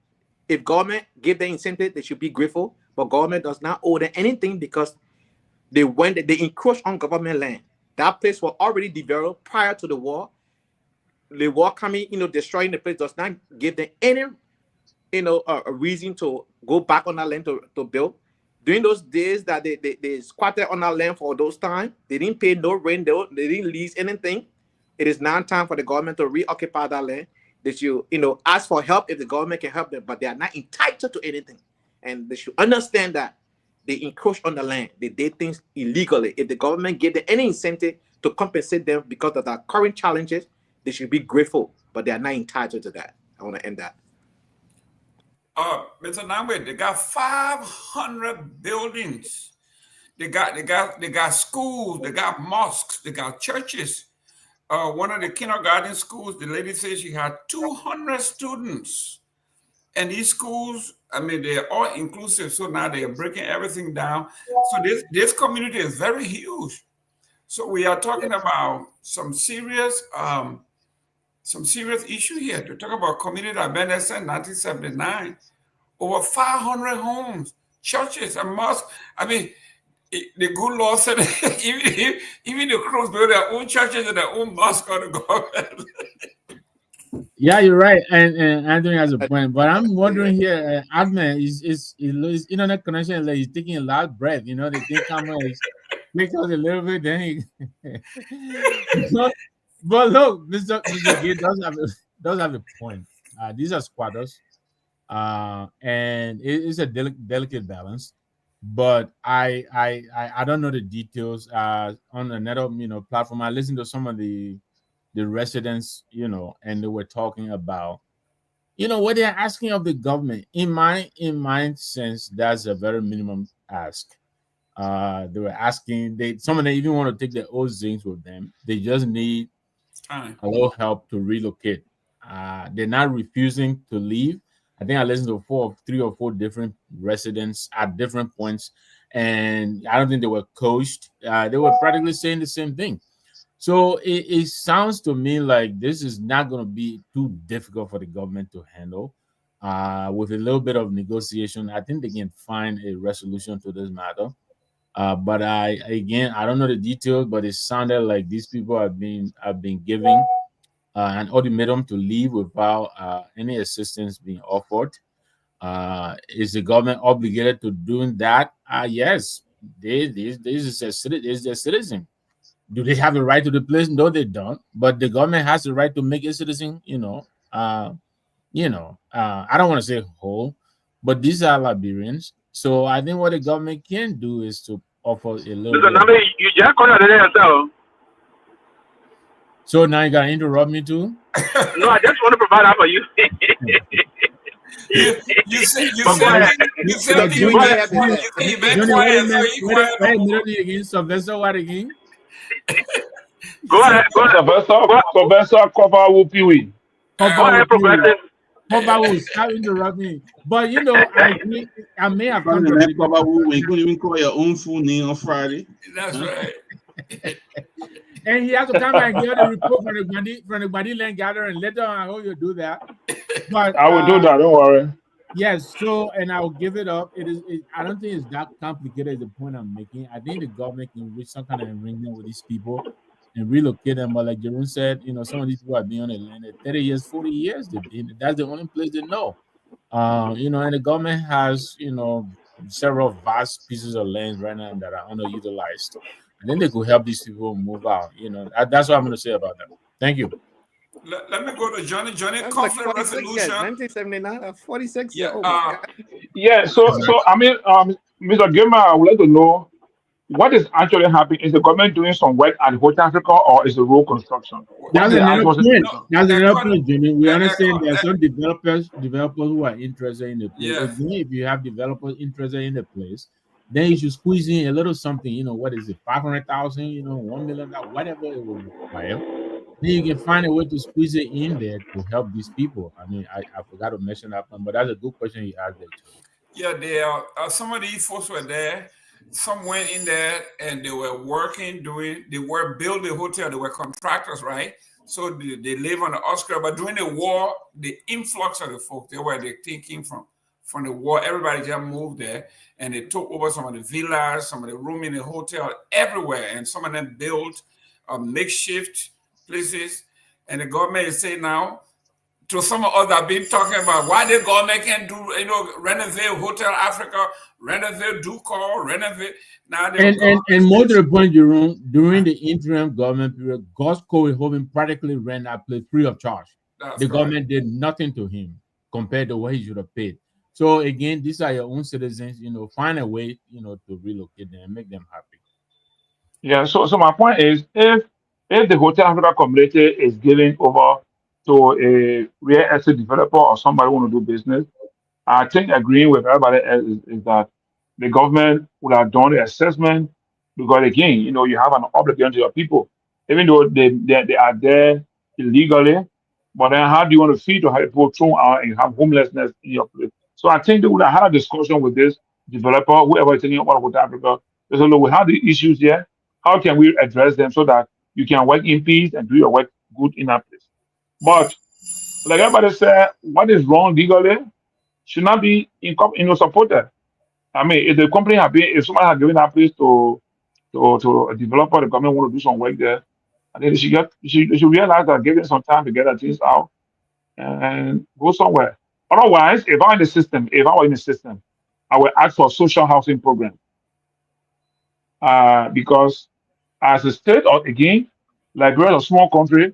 If government give them incentive, they should be grateful. But government does not owe them anything because they encroached on government land. That place was already developed prior to the war. The war coming, destroying the place does not give them any, a reason to go back on that land to build. During those days that they squatted on that land for those times, they didn't pay no rent, they didn't lease anything. It is now time for the government to reoccupy that land. They should, ask for help if the government can help them, but they are not entitled to anything. And they should understand that they encroach on the land. They did things illegally. If the government gave them any incentive to compensate them because of their current challenges, they should be grateful, but they are not entitled to that. I want to end that. Mr. Nagbe, they got 500 buildings. They got schools. They got mosques. They got churches. One of the kindergarten schools, the lady says she had 200 students. And these schools, they're all inclusive. So now they are breaking everything down. So this community is very huge. So we are talking about some serious issue here. To talk about community that Ben Sanvee 1979, over 500 homes, churches, and mosques. The good Lord said even the Crows build their own churches and their own mosques on the government. Yeah, you're right, and Anthony has a point. But I'm wondering here, Ahmed is internet connection, like he's taking a loud breath. They think Kamara is makes us a little bit. Then he, but look, Mr. Gay does have a point. These are squatters, and it's a delicate balance. But I don't know the details. On another platform, I listened to some of the residents, and they were talking about, what they're asking of the government. In my sense, that's a very minimum ask. They were asking, some of them even want to take their own things with them. They just need a little help to relocate. They're not refusing to leave. I think I listened to 3 or 4 different residents at different points, and I don't think they were coached. They were practically saying the same thing. So it sounds to me like this is not going to be too difficult for the government to handle. With a little bit of negotiation, I think they can find a resolution to this matter. But I don't know the details, but it sounded like these people have been giving an ultimatum to leave without any assistance being offered. Is the government obligated to doing that? Yes, this is their citizen. Do they have a right to the place? No, they don't. But the government has the right to make a citizen, I don't want to say whole, but these are Liberians. So I think what the government can do is to offer a little bit. You just call it yourself. So now you gotta interrupt me too? No, I just want to provide that for you. Sylvester, what again? Go ahead. Sylvester Pewee. Go ahead, progressive. Stop interrupting me. But I may have contradicted. You couldn't even call your own full name on Friday. That's right. And he has to come and hear the report from the Badi land gathering. Later on, I hope you do that. But I will do that. Don't worry. yes, so and I will give it up. I don't think it's that complicated. Is the point I'm making. I think the government can reach some kind of arrangement with these people and relocate them. But like Jerome said, some of these people have been on the land 30 years, 40 years. They've been. That's the only place they know. And the government has several vast pieces of land right now that are underutilized. And then they could help these people move out. That's what I'm going to say about that. Thank you. Let me go to Johnny. Johnny, That's conflict like 46 resolution. years, 1979, 46. Yeah. Oh my God. Yeah. So I mean, Mr. Gayman, I would like to know what is actually happening. Is the government doing some work at West Africa, or is the road construction? What's That's the another actual point. situation? That's another point, Jimmy. We understand there are some developers who are interested in the place. Yeah. Again, if you have developers interested in the place, then you should squeeze in a little something. What is it? 500,000. $1 million, whatever it will require. Then you can find a way to squeeze it in there to help these people. I mean, I forgot to mention that one, but that's a good question you asked there too. Yeah, they are. Some of these folks were there. Some went in there and they were working, they were building the hotel. They were contractors, right? So they live on the outskirts. But during the war, the influx of the folks, they were thinking from the war. Everybody just moved there and they took over some of the villas, some of the room in the hotel, everywhere. And some of them built makeshift places. And the government is saying now, to some of us that have been talking about why the government can't do, renovate Hotel Africa, renovate Dopoh, renovate. Now and more to the point, Jerome, during the interim government period, Gosco Hoven practically ran that place free of charge. The government did nothing to him compared to what he should have paid. So again, these are your own citizens. Find a way, to relocate them and make them happy. Yeah. So my point is, if the Hotel Africa community is giving over to a real estate developer or somebody who want to do business, I think agreeing with everybody else is that the government would have done the assessment, because again, you have an obligation to your people, even though they are there illegally. But then how do you want to feed to have people thrown out and have homelessness in your place? So I think they would have had a discussion with this developer, whoever is taking over West Africa. They said, look, we have the issues here. How can we address them so that you can work in peace and do your work good in that place? But like everybody said, what is wrong legally should not be supported. I mean, if the company if somebody has given that place to a developer, the government want to do some work there, I think they should realize that giving some time to get the things out and go somewhere. Otherwise, if I were in the system, I will ask for a social housing program. Because as a state, or again, Liberia is a small country,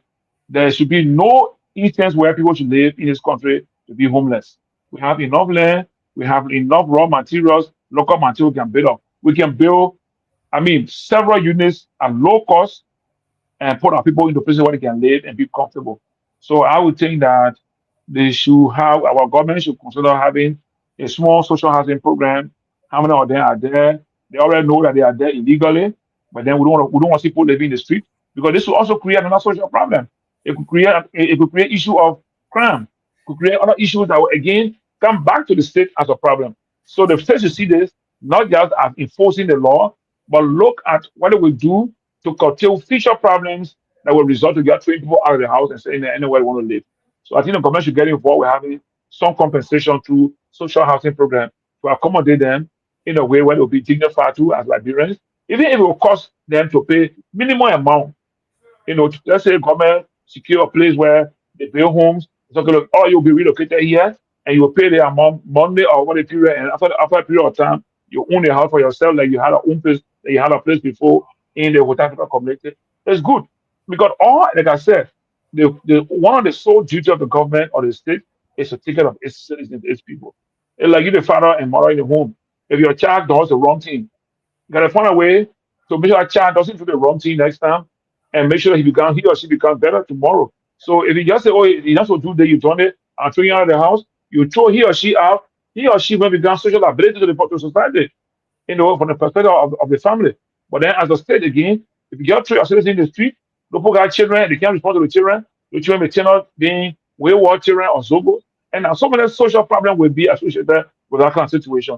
there should be no instance where people should live in this country to be homeless. We have enough land, we have enough raw materials, local material can build up. We can build, several units at low cost and put our people into places where they can live and be comfortable. So I would think that our government should consider having a small social housing program. How many of them are there? They already know that they are there illegally, but then we don't want to see people living in the street, because this will also create another social problem. It could create issue of crime. It could create other issues that will again come back to the state as a problem. So the state should see this not just as enforcing the law, but look at what it will do to curtail future problems that will result to get people out of the house and saying anywhere they want to live. So I think the government should get involved with having some compensation through social housing program to accommodate them in a way where they'll be dignified too as Liberians, even if it will cost them to pay minimum amount. Let's say government secure a place where they build homes. It's okay, look, you'll be relocated here and you'll pay the amount Monday or what a period, and after a period of time, you own a house for yourself, like you had a own place, that you had a place before in the West African community. It's good. Because like I said, one of the sole duty of the government or the state is to take care of its citizens, its people. It's like you're the father and mother in the home. If your child does the wrong thing, you gotta find a way to make sure that child doesn't do the wrong thing next time, and make sure that he or she becomes better tomorrow. So if you just say, he has to do that, you done it, and throw you out of the house, you throw he or she out, he or she will become social liability to the society, from the perspective of the family. But then as a state again, if you get through your citizens in the street, people got children, they can't respond to the children may turn out being wayward children or zogo. And now some of the social problem will be associated with that kind of situation.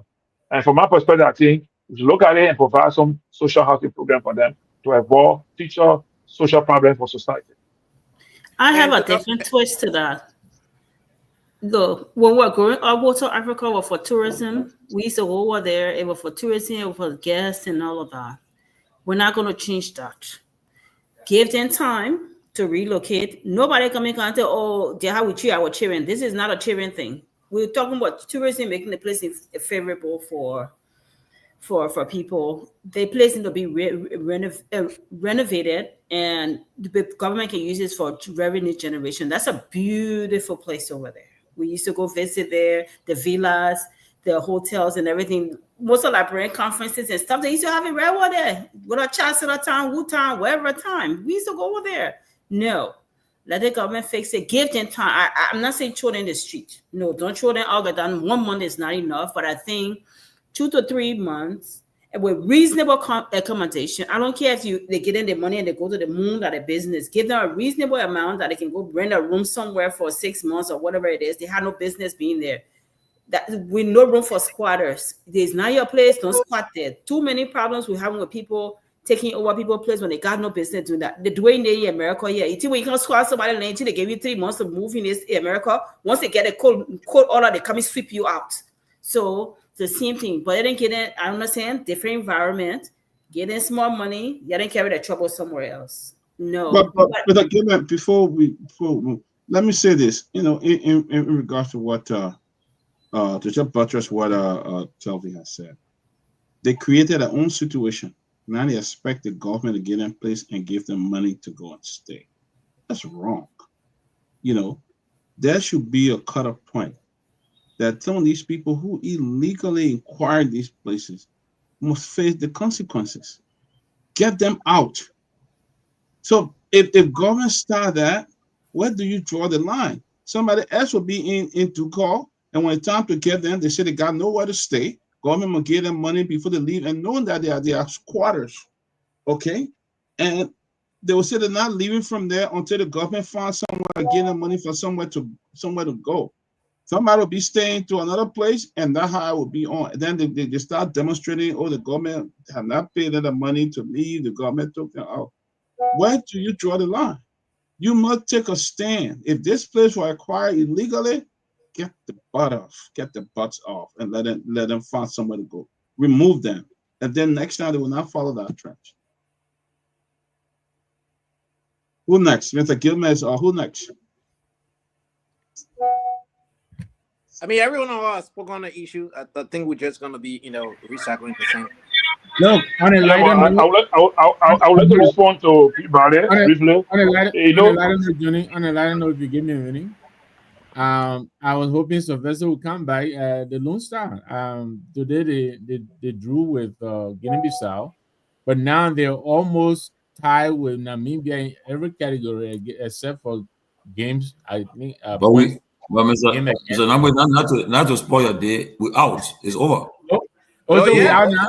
And from my perspective, I think we should look at it and provide some social housing program for them to avoid future social problem for society. I have a different twist to that. Look, when we're growing up, Water Africa was for tourism. We used to go over there. It was for tourism, it was for guests and all of that. We're not going to change that. Give them time to relocate. Nobody can make and say, oh, they how we treat our children. This is not a children thing. We're talking about tourism making the place favorable for people. The place need to be renovated, and the government can use this for revenue generation. That's a beautiful place over there. We used to go visit there, the villas, the hotels and everything. Most of Liberian conferences and stuff, they used to have it right over there. Go to Chancellor Town, Wu-Town, wherever time. We used to go over there. No. Let the government fix it. Give them time. I'm not saying throw them in the street. No, don't throw them out. 1 month is not enough. But I think 2 to 3 months and with reasonable accommodation. I don't care if they get in the money and they go to the moon or the business. Give them a reasonable amount that they can go rent a room somewhere for 6 months or whatever it is. They have no business being there. That with no room for squatters. There's not your place. Don't squat there. Too many problems we're having with people taking over people's place when they got no business doing that. They're doing it in America. Yeah, you think when you can squat somebody land, they give you 3 months to move in America. Once they get a cold order, they come and sweep you out. So the same thing, but they didn't get it. I understand different environment, getting small money. You didn't carry the trouble somewhere else. No, but again, before we let me say this. You know, in regards to what to just buttress what Selvee has said, they created their own situation. Now they expect the government to get in place and give them money to go and stay. That's wrong. You know, there should be a cutoff point that some of these people who illegally acquired these places must face the consequences. Get them out. So if government start that, where do you draw the line? Somebody else will be into call, and when it's time to get them, they say they got nowhere to stay. Government will give them money before they leave, and knowing that they are squatters, okay? And they will say they're not leaving from there until the government finds somewhere, get them money for somewhere to go. Somebody will be staying to another place, and that's how it will be on. And then they start demonstrating, oh, the government have not paid them the money to leave. The government took them out. Where do you draw the line? You must take a stand. If this place was acquired illegally, get the butts off, and let them find somewhere to go. Remove them, and then next time they will not follow that trend. Who next? Mr. Gilman, or who next? I mean, everyone of us spoke on the issue. I think we're just going to be, recycling the same. Look, on a lighter note, I'll let you respond to Peabody briefly. On a lighter note, if you give me a minute, I was hoping Sylvester would come by the Lone Star. Today they drew with Guinea-Bissau, but now they're almost tied with Namibia in every category except for games. I think. But Mr. Nagbe, not to spoil your day, we're out. It's over. So we out now?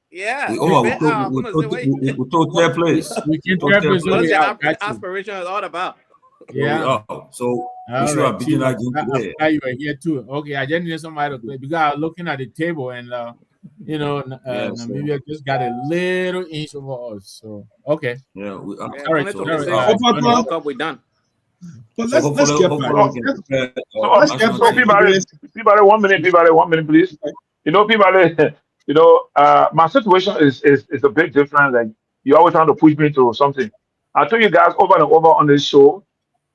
Yeah. We're over. We took third place. We can third place. That's what aspiration is all about. Yeah. So we should have beaten that game today. You were here too. Okay, I just need somebody to play because I was looking at the table and Namibia just got a little inch over us. So okay. Yeah. All right. We're done. But let's get back. Peabody, 1 minute, Peabody, 1 minute, please. Peabody, my situation is a big difference. Like, you always trying to push me to something. I told you guys over and over on this show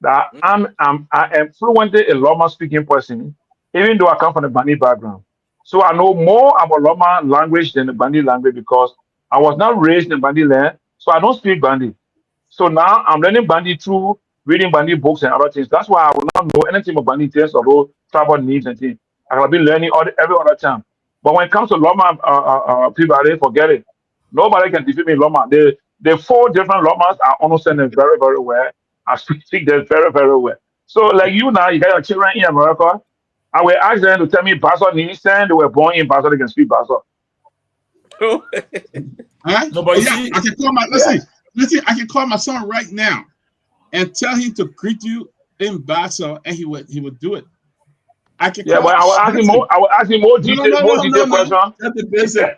that I am fluently a Loma speaking person, even though I come from a Bandi background. So I know more about Loma language than the Bandi language because I was not raised in Bandi land, so I don't speak Bandi. So now I'm learning Bandi through reading Bandi books and other things. That's why I will not know anything about Bandi things or those tribal needs and things. I will be learning every other time. But when it comes to Loma, Peabody, forget it. Nobody can defeat me in Loma. The 4 different Lomas, I understand them very, very well. I speak them very, very well. So like you now, you got your children in America. I will ask them to tell me Bassa needs, and they were born in Bassa, they can speak Bassa. Right? No, but I can call my listen, I can call my son right now and tell him to greet you in Bassa, and he would do it. I can. Yeah, but I will ask him more detailed question. That's the basic.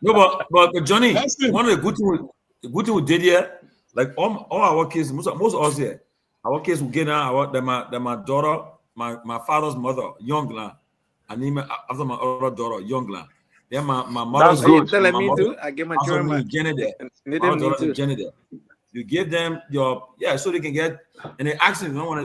No, but Johnny, one of the good thing we did here, Like all our kids, most of us here, our kids will get out. My daughter, my father's mother, Youngla, and name after my other daughter, Youngla. Then my mother's good. My Me mother, too. I give my children Jenny. My daughter Jenny. You give them your so they can get, and they ask them, grandma,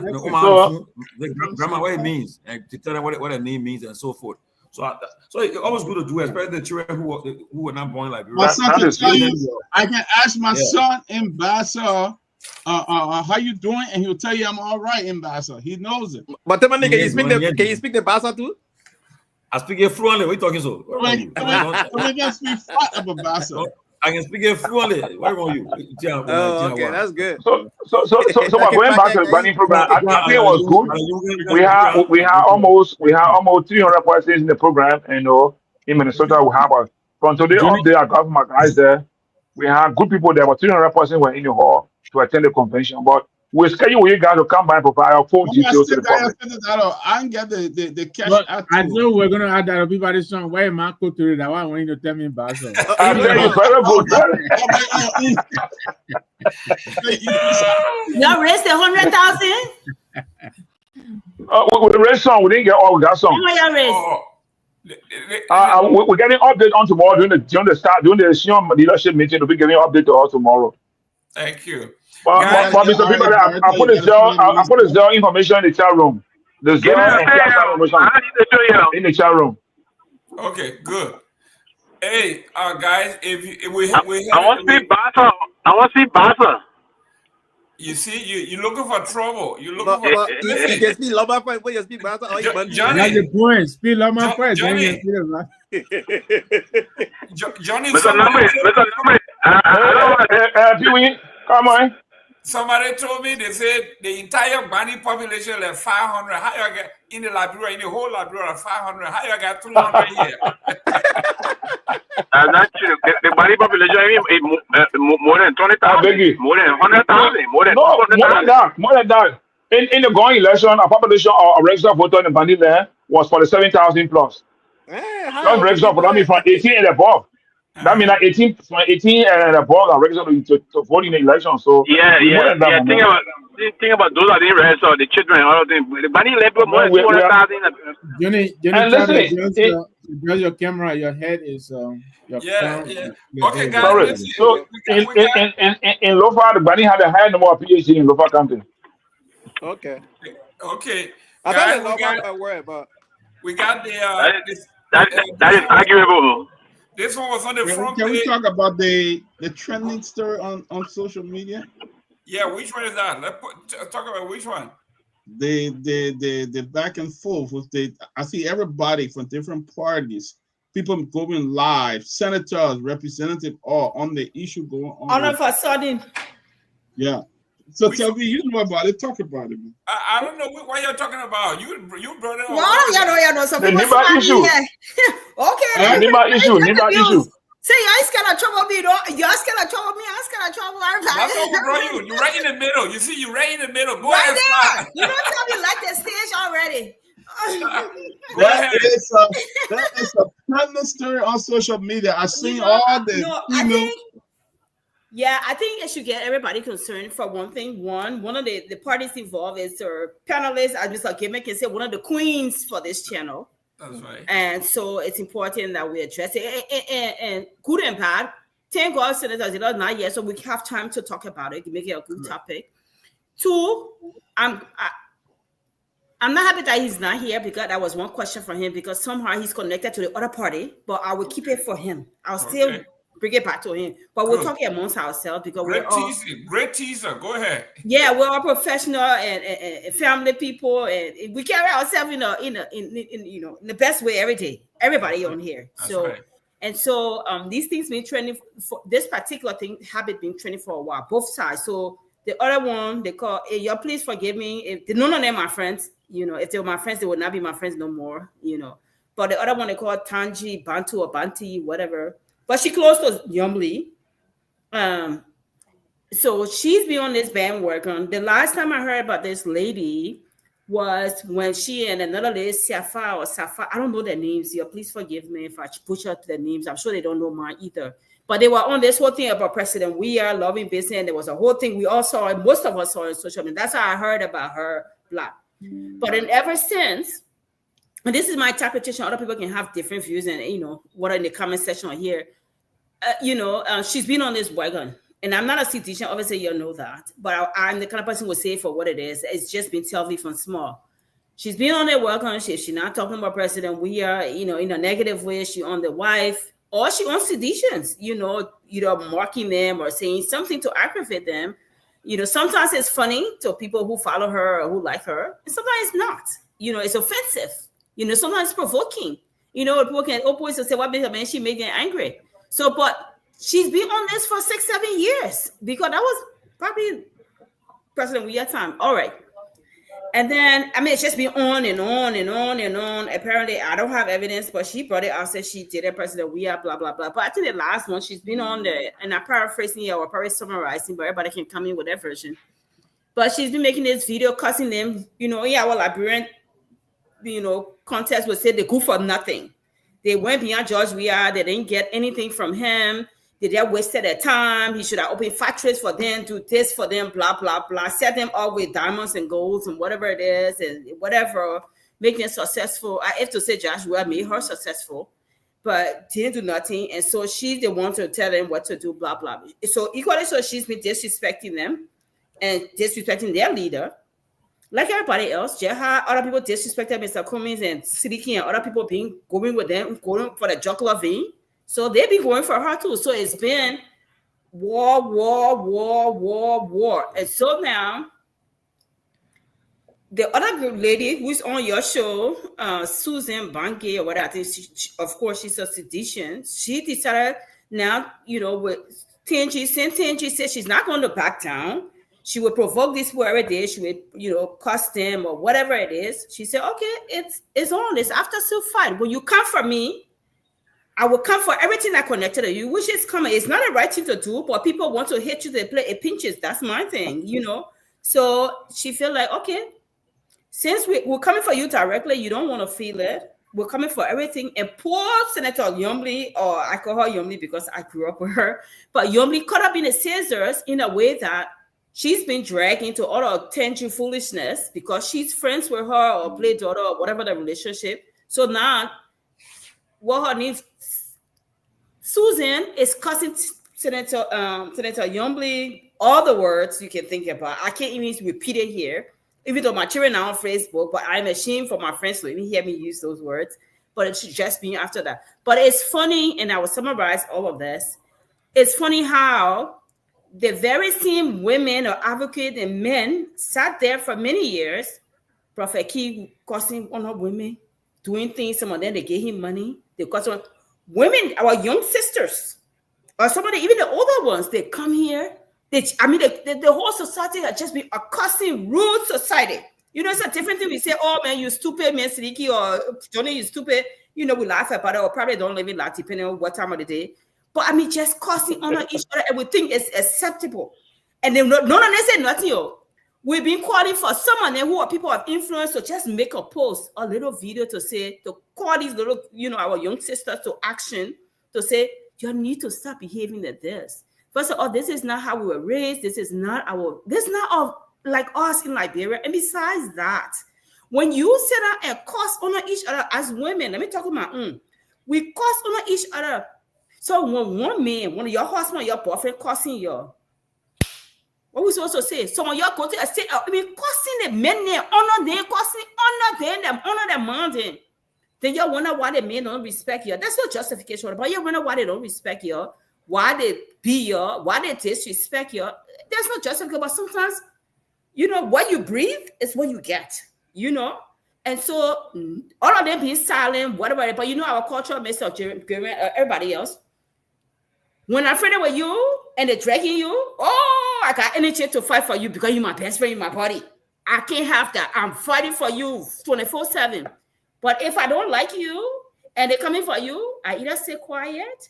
what it means, and to tell them what a name means and so forth. So it's always good to do, especially the children who were not born like my son can tell you. I can ask my son in Bassa, how you doing, and he'll tell you I'm all right in Bassa. He knows it. But can you speak the Bassa too? I speak it fluently. What are you talking so? We can speak flat about Bassa. I can speak it fluently. Where are you? Okay, that's good. So going back to the banning program, I think it was good. We have almost 300 persons in the program. In Minnesota, we have from today update. I got my guys there. We have good people there, but 300 persons were in the hall to attend the convention. But we schedule you guys to come by and provide our full details to the public. I can get the cash. I know we're gonna add that. Everybody's saying, "Why am I to it? I want you to tell me about it." Y'all raised 100,000. We raised some. We didn't get all. We got some. How much y'all raised? We're getting update on tomorrow during the senior leadership meeting. We'll be getting update to us tomorrow. Thank you. But Mr. Peabody, I put the Zell information in the chat room. The Zell information in the chat room. Okay, good. Hey, guys, if we I want to see Bassa. I want to see Bassa. You see, you're looking for trouble. You're looking for. You can speak Loma first. When you speak Bassa, Johnny, the point. Speak Loma first. Johnny, Mr. Pewee, come on. Somebody told me they said the entire Bani population like 500. How you get in the Liberia, in the whole Liberia, 500? How you got 200 here? That's true. The Bani population is more than 20,000, more than 100,000, more than 200,000. More than that. In the going election, our population of registered voters in the Bani land was 47,000 plus. Just registered for that from 18 and above. That means like 18 and above are registered to vote in the election. So yeah. Think about those that didn't register, the children, all of them. The Bani level more than 200,000. Johnny, adjust your camera. Your head is your yeah. Okay, guys. So in Lofa, the Bani had a higher number of PhD in Lofa County. Okay. Guys, we got the that is arguable. This one was on the front page. Can we talk about the trending story on social media? Yeah, which one is that? Let's talk about which one. The back and forth with I see everybody from different parties, people going live, senators, representatives, all on the issue going on. All of a sudden. Yeah. So tell me, you know about it. Talk about it, man. I don't know what you're talking about. You brought it up. No. So people issue. Okay. issue. See, you ain't scared of trouble me, though. You're scared of trouble me. I'm scared of trouble. That's what we brought you. You're right in the middle. You see, you're right in the middle. Go right ahead. There. You don't tell me like the stage already. That is a trending story on social media. I've seen all the I think it should get everybody concerned for one thing. One of the parties involved is our panelists, as Mr. Gayman can say, one of the queens for this channel. That's right. And so it's important that we address it. And good and bad. Thank God, senators, not yet, so we have time to talk about it, make it a good topic. Two, I'm not happy that he's not here because that was one question from him because somehow he's connected to the other party, but I will keep it for him. I'll still bring it back to him. But we're talking amongst ourselves because great teaser. Go ahead. Yeah, we're all professional and family people, and we carry ourselves in the best way every day. Everybody on here. That's right. And so these things been trending for this particular thing have been trending for a while, both sides. So the other one they call, hey, y'all please forgive me if none of them are friends. If they were my friends, they would not be my friends no more. But the other one they call Tanji, Bantu or Banti, whatever. But she close to Yumli. So she's been on this bandwagon. The last time I heard about this lady, was when she and another lady, Safa, I don't know their names here. Please forgive me if I butcher their names. I'm sure they don't know mine either. But they were on this whole thing about President We Are loving business, and there was a whole thing we all saw, and most of us saw on social media. That's how I heard about her, blah. But then ever since, and this is my interpretation, other people can have different views, and what are in the comment section here. She's been on this wagon. And I'm not a citizen, obviously you know that. But I'm the kind of person who will say it for what it is. It's just been TV from small. She's been on the welcome. She's not talking about President We Are, in a negative way. She on the wife. Or she on seditions, either mocking them or saying something to aggravate them. Sometimes it's funny to people who follow her or who like her. And sometimes it's not. It's offensive. Sometimes it's provoking. People can oppose and say, what man, she made them angry. So, but she's been on this for 6-7 years because that was probably President We Are time. All right. And then, it's just been on and on and on and on. Apparently, I don't have evidence, but she brought it out, said she did it, President We Are, blah, blah, blah. But I think the last one, she's been on there, and I'm paraphrasing here or probably summarizing, but everybody can come in with their version. But she's been making this video cussing them, Liberian, contest would say they go for nothing. They went beyond George We Are. They didn't get anything from him. They just wasted their time. He should have opened factories for them, do this for them, blah, blah, blah. Set them up with diamonds and golds and whatever it is and whatever. Make them successful. I have to say Josh We Are made her successful, but didn't do nothing. And so she's the one to tell them what to do, blah, blah. So equally so she's been disrespecting them and disrespecting their leader. Like everybody else, other people disrespected Mr. Cummings and Seleke and other people going with them, going for the jugular vein. So they've been going for her too. So it's been war. And so now, the other lady who's on your show, Susan Bange or whatever, I think of course she's a sedition. She decided now, with TNG, since TNG said she's not going to back down. She would provoke these people every day. She would, cuss them or whatever it is. She said, okay, it's on. It's after still fight. When you come for me, I will come for everything I connected to you, which is coming. It's not a right thing to do, but people want to hit you. They play it pinches. That's my thing, So she feel like, okay, since we're coming for you directly, you don't want to feel it. We're coming for everything. And poor Senator Yomli, or I call her Yomli because I grew up with her, but Yomli caught up in the scissors in a way that she's been dragged into all the tangy foolishness because she's friends with her or play daughter or whatever the relationship. So now, what her needs, Susan is cussing Senator Yomli, all the words you can think about. I can't even repeat it here, even though my children are on Facebook, but I'm ashamed for my friends to even hear me use those words. But it should just be after that. But it's funny, and I will summarize all of this. It's funny how the very same women or advocates and men sat there for many years, Prophet Key cussing on her women, doing things, some of them, they gave him money. They cuss on women, our young sisters, or some of the, even the older ones, they come here. The whole society has just been a cussing, rude society. It's a different thing. We say, oh man, you stupid, man, Seleke, or Johnny, you stupid. We laugh about it, or probably don't even laugh, depending on what time of the day. But just cussing on each other, and we think it's acceptable. And then none of them say nothing. We've been calling for someone who are people of influence to just make a post, a little video to call these little, our young sisters to action, to say, you need to stop behaving like this. First of all, this is not how we were raised. This is not like us in Liberia. And besides that, when you sit down and cuss on each other as women, let me talk about we cuss on each other. So when one man, one of your husband, your boyfriend cussing you, what we supposed to say? So when you go to a state, cussing the men there, honor them, cussing, honor them, man. Then you wonder why the men don't respect you. That's no justification, but you wonder why they don't respect you, why they beat you, why they disrespect you. There's no justification, but sometimes, what you breathe is what you get, And so all of them being silent, whatever, but our culture, Mr. Jerome, everybody else, when I'm friendly with you and they're dragging you, I got energy to fight for you because you're my best friend in my body. I can't have that. I'm fighting for you 24/7. But if I don't like you and they're coming for you, I either stay quiet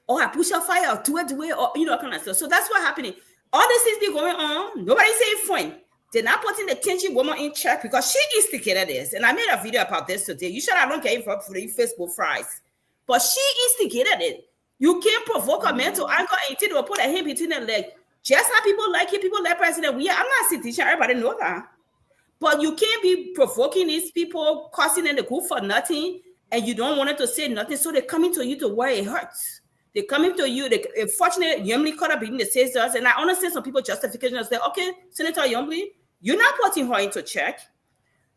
or I push a fire or do it or kind of stuff. So that's what's happening. All this is going on. Nobody's saying fine. They're not putting the Kenchi woman in check because she instigated this. And I made a video about this today. You should I don't get it for free Facebook fries. But she instigated it. You can't provoke a man to anchor until they put a hip between their legs. Just how people like it, people like President. I'm not sitting teacher, everybody know that. But you can't be provoking these people, causing them the good for nothing, and you don't want them to say nothing. So they're coming to you to where it hurts. They're coming to you. Unfortunately, Yumli caught up in the sisters, and I understand some people justification is like, okay, Senator Yumli, you're not putting her into check.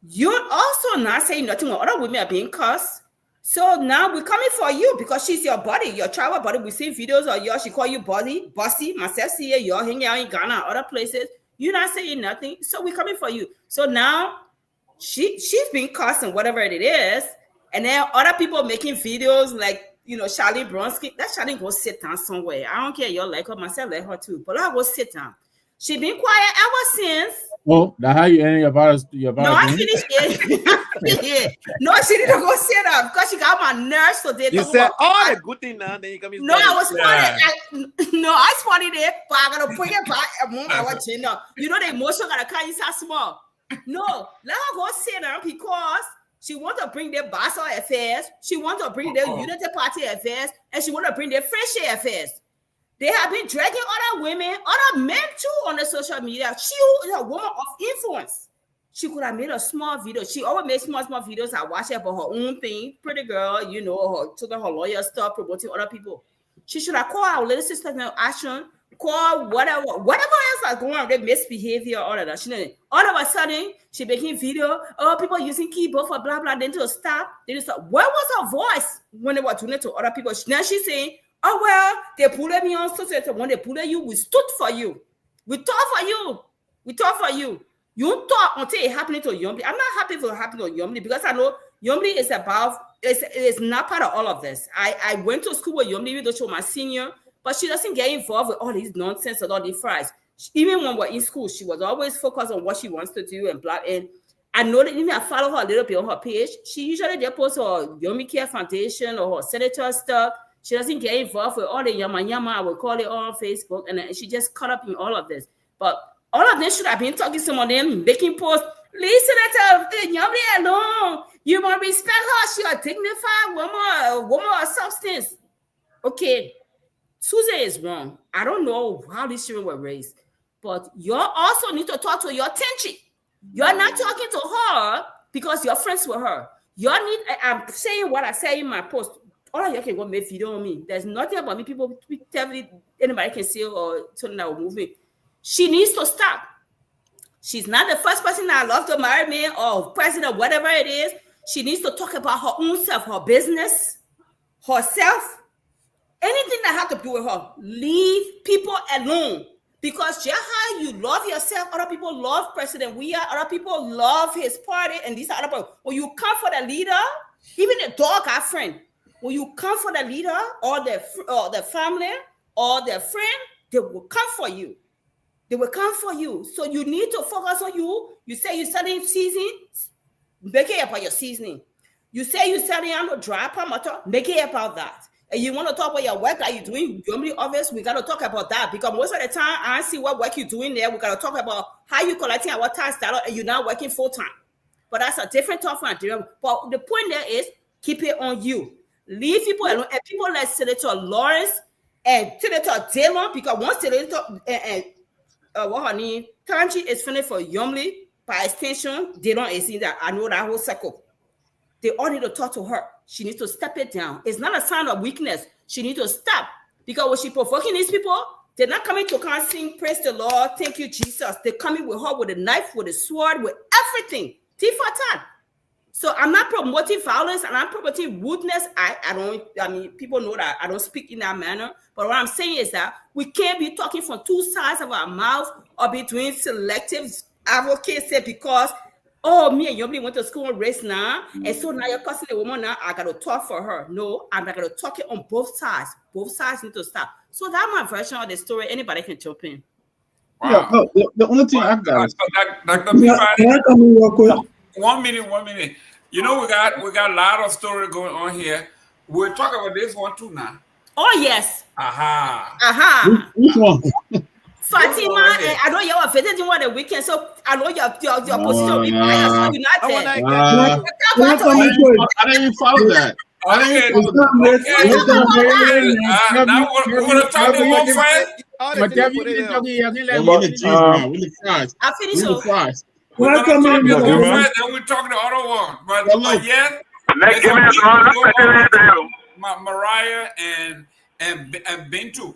You're also not saying nothing when other women are being cursed. So now we're coming for you because she's your buddy, your tribal buddy. We see videos of yours. She call you buddy, bossy. Myself see it. You're hanging out in Ghana, other places. You're not saying nothing. So we're coming for you. So now she's being cursed and whatever it is. And then other people making videos like, Charlie Bronski. That Charlie go sit down somewhere. I don't care. You like her. Myself like her too. But I go sit down. She been quiet ever since. Oh, that's how you end your about No, I finished it. No, she didn't go sit down because she got my nerves. So they you said all the good thing now, then you come in. No, I was funny. I spotted it, but I gotta bring it back and move our chin up. The emotion gotta come inside small. No, let her go sit down because she want to bring their Basel affairs, she want to bring their Unity Party affairs, and she want to bring their friendship affairs. They have been dragging other women, other men too on the social media. She is a woman of influence. She could have made a small video. She always makes small videos. I watch her about her own thing. Pretty girl, her lawyer stuff, promoting other people. She should have called our little sister in action, call whatever else is going on, their misbehavior, all of that. All of a sudden, she making video, people using keyboard for blah, blah, then to stop. Where was her voice when they were doing it to other people? Now she's saying, oh, well, they pulled me on social. When they pulled you, we stood for you. We talk for you. We talk for you. You don't talk until it happened to Yumli. I'm not happy for it happening to Yumli because I know Yumli is it's not part of all of this. I went to school with Yumli, even though she was my senior, but she doesn't get involved with all these nonsense and all these fries. Even when we're in school, she was always focused on what she wants to do and blah. And I know that even I follow her a little bit on her page. She usually just posts her Yumli Care Foundation or her senator stuff. She doesn't get involved with all the yama, I would call it on Facebook, and she just caught up in all of this. But all of them should have been talking to some of them, making posts. Listen to Yumli alone. You must respect her. She's a dignified woman of substance. Okay, Susan is wrong. I don't know how these children were raised, but you also need to talk to your Tenchi. You're not talking to her because you're friends with her. I'm saying what I say in my post. All of you can go make video on me. There's nothing about me. People tell me anybody can see or turn that will move me. She needs to stop. She's not the first person that love to marry me or president, whatever it is. She needs to talk about her own self, her business, herself, anything that has to do with her. Leave people alone. Because just how you love yourself, other people love President Weah, other people love his party, and these other people. When you come for the leader, even the dog, our friend. When you come for the leader or the family or their friend, they will come for you. They will come for you. So you need to focus on you. You say you're selling seasoning, make it about your seasoning. You say you're selling on a dry tomato, make it about that. And you want to talk about your work that you're doing, Germany office, we got to talk about that. Because most of the time, I see what work you're doing there. We got to talk about how you're collecting our tax dollar and you're not working full-time. But that's a different topic. But the point there is, keep it on you. Leave people alone, and people like Senator Lawrence and Senator Dillon, because once Senator what her name, Tanchi is finished for Yumli, by extension, Dillon is in that. I know that whole circle. They all need to talk to her. She needs to step it down. It's not a sign of weakness. She needs to stop, because when she's provoking these people, they're not coming to come sing, praise the Lord, thank you, Jesus. They're coming with her with a knife, with a sword, with everything. Tit for tat. So I'm not promoting violence and I'm promoting rudeness. People know that I don't speak in that manner. But what I'm saying is that we can't be talking from two sides of our mouth or be doing selective advocacy because, me and Yumli went to school and race now. And so now you're cussing a woman now. I got to talk for her. No, I'm not going to talk it on both sides. Both sides need to stop. So that's my version of the story. Anybody can jump in. Wow. Yeah, the only thing I've got is Dr. Peabody, 1 minute. You know, we got a lot of story going on here. We'll talk about this one too now. Oh yes. Aha. Aha. Which one? Fatima, and I know you're visiting one the weekend, so I know your position will be biased, so you're not there. I didn't even follow that. I didn't follow that. Now we're going to talk to one friend. We the fries. I finished. We the fries. We're going to talk to one friend, then we'll talk to the other one. But yet, Mariah and Bintu.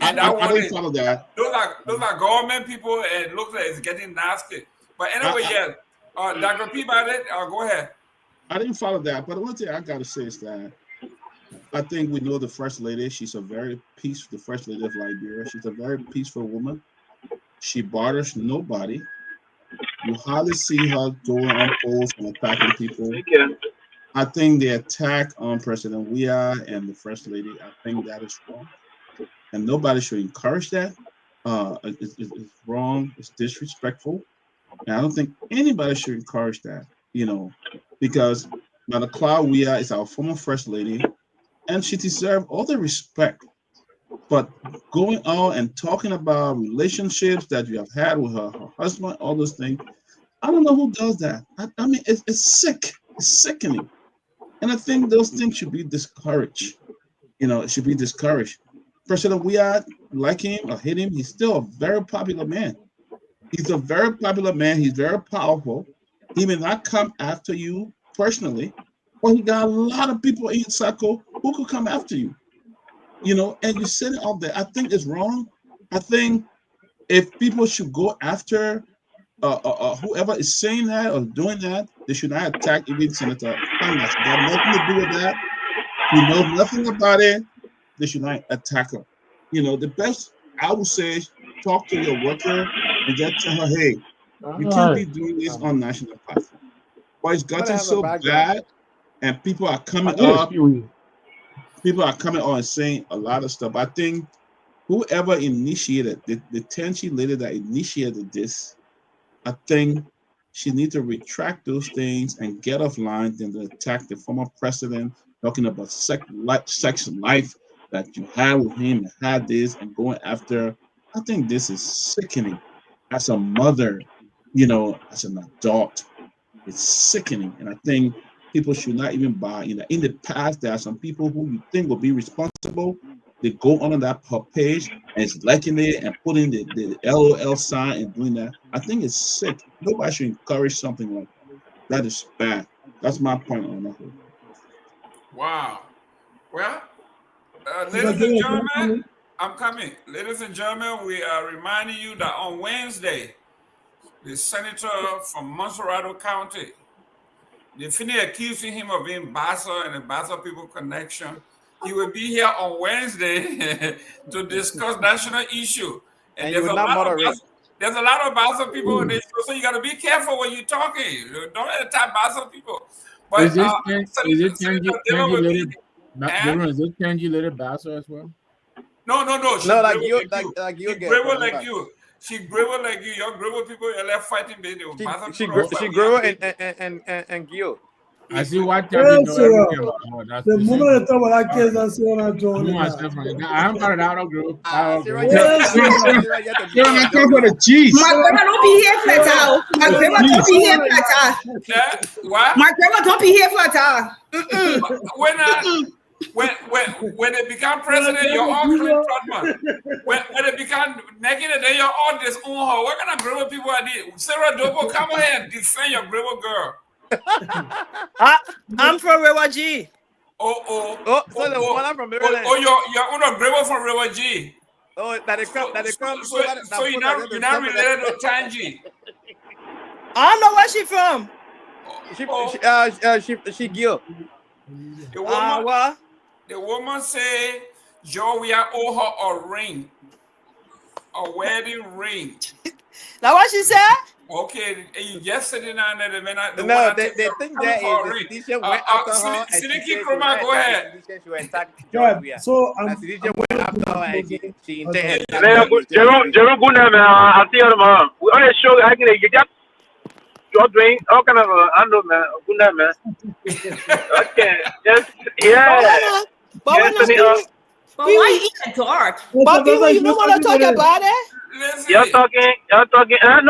And I didn't follow that. Those are government people, and it looks like it's getting nasty. But anyway, Dr. Peabody, go ahead. I didn't follow that, but one thing I gotta say is that I think we know the First Lady. She's a very peaceful, the First Lady of Liberia. She's a very peaceful woman. She bothers nobody. You hardly see her going on posts and attacking people. I think the attack on President Weah and the First Lady, I think that is wrong. And nobody should encourage that. It's wrong, it's disrespectful. And I don't think anybody should encourage that, because Madam Claude Weah is our former First Lady, and she deserves all the respect. But going out and talking about relationships that you have had with her husband, all those things, I don't know who does that. I mean, it's sick. It's sickening. And I think those things should be discouraged. It should be discouraged. President Weah, like him or hate him, he's still a very popular man. He's a very popular man. He's very powerful. He may not come after you personally, but he got a lot of people in his circle who could come after you. And you sit it out there. I think it's wrong. I think if people should go after whoever is saying that or doing that, they should not attack even Senator Fofana. It got nothing to do with that. He knows nothing about it. They should not attack her. The best I would say is talk to your worker and just tell her, hey, you can't be doing this on national platform. But it's gotten so bad, and people are coming up. People are coming on and saying a lot of stuff. I think whoever initiated the tension lady that initiated this, I think she needs to retract those things and get offline than to attack the former president, talking about sex life that you had with him and had this and going after. I think this is sickening. As a mother, as an adult, it's sickening. And I think people should not even buy. In the past, there are some people who you think will be responsible. They go on that page and it's liking it and putting the LOL sign and doing that. I think it's sick. Nobody should encourage something like that. That is bad. That's my point on that. Wow. Well, ladies and gentlemen, I'm coming. Ladies and gentlemen, we are reminding you that on Wednesday, the senator from Monserrato County, they finished accusing him of being Bassa and the Bassa people connection. He will be here on Wednesday to discuss national issue. And there's a lot of Bassa people in this show, so you got to be careful when you're talking. Don't attack Bassa people. But is this Kenji little Bassa as well? No. No, like you Gribble like you. She gribble like you. Your gribble people are left fighting. She gribble and Gil. I see what the moment I talk about that case, I see what I'm doing. I am part of that group. The cheese. My grandma don't be here for that. My grandma don't be here for that. What? My grandma don't be here for that. When they become president, you're all clean Trotman. When they become negative, then you're all disown her. What kind of gribble people are these? Sarah Dopoh, come here and defend your gribble girl. I'm from River G. So the one I'm from Maryland. You're on a gribble from River G. Oh, that they come. So you're not related to Tangi. I don't know where she from. She Gil. The woman say, Joe, we are owe her a ring, a wedding ring. Now what she said? Okay, you just sitting down there. They think that is the teacher went after her. Seleke Kromah, go ahead. So teacher went after her and she intended. Jerome Gayman, I'll see you tomorrow. We only show I can get your drink. How can I know, man? Good man. Okay, yes, yeah. But why eat the dark? But people, you don't want to talk about it? Y'all talking. No,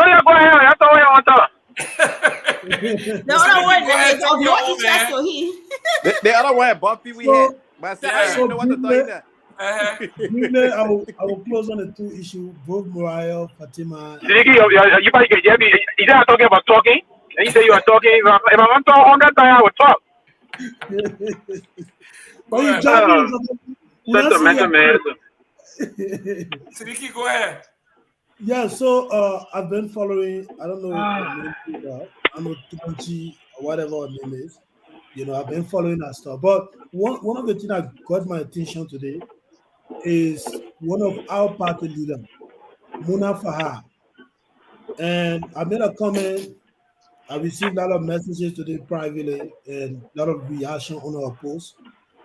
y'all go ahead. Y'all talk what y'all want to talk. The other one is of more interest to him. The other one, Bumpy, we had. But I said, I don't know what to tell you that. Briefly, I will close on the two issues, both Mariah, Fatima. Seleke, you probably can hear me. You know I'm talking about talking? And you say you are talking. If I want to talk 100 times, I will talk. But you Sentimental, man. Seleke, go ahead. Yeah, so I've been following, I don't know her name well. I know Tonchi or whatever her name is. You know, I've been following that stuff. But one of the things that got my attention today is one of our party leaders, Muna Fahar. And I made a comment. I received a lot of messages today privately and a lot of reaction on her post.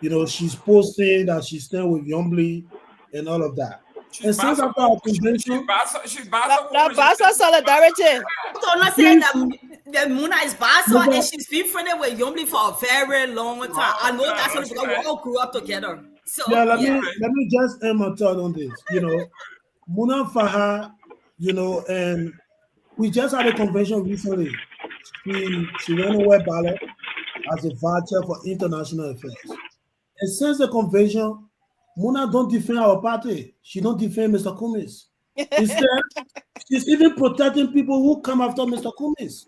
You know, she's posting that she's staying with Yombly and all of that. And since after our convention, She's Basa solidarity. I'm not saying that Muna is Basa and she's been friendly with Yombly for a very long time. I know that's only because we all grew up together. So yeah, let me just end my thought on this. You know, Muna Fahar, you know, and we just had a convention recently. She ran away ballot as a voucher for international affairs. And since the convention, Muna don't defend our party. She don't defend Mr. Kumis. Instead, she's even protecting people who come after Mr. Kumis.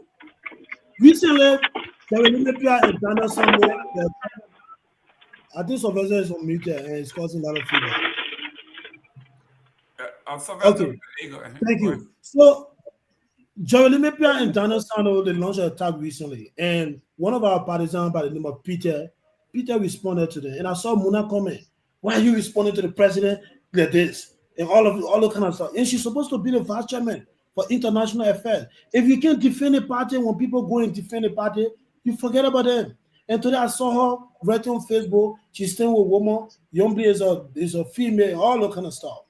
Recently, there were Liberia and Daniel somewhere. I think Sylvester is on mute and it's causing a lot of feedback. Okay, thank you. So, Jerome Gayman and Daniel Sano, they launched an attack recently, and one of our partisans by the name of Peter responded to them, and I saw Muna comment, "Why are you responding to the president like this?" and all the kind of stuff. And she's supposed to be the vice chairman for international affairs. If you can't defend a party when people go and defend a party, you forget about them. And today I saw her writing on Facebook. She's staying with woman. Yombly is a female, all that kind of stuff.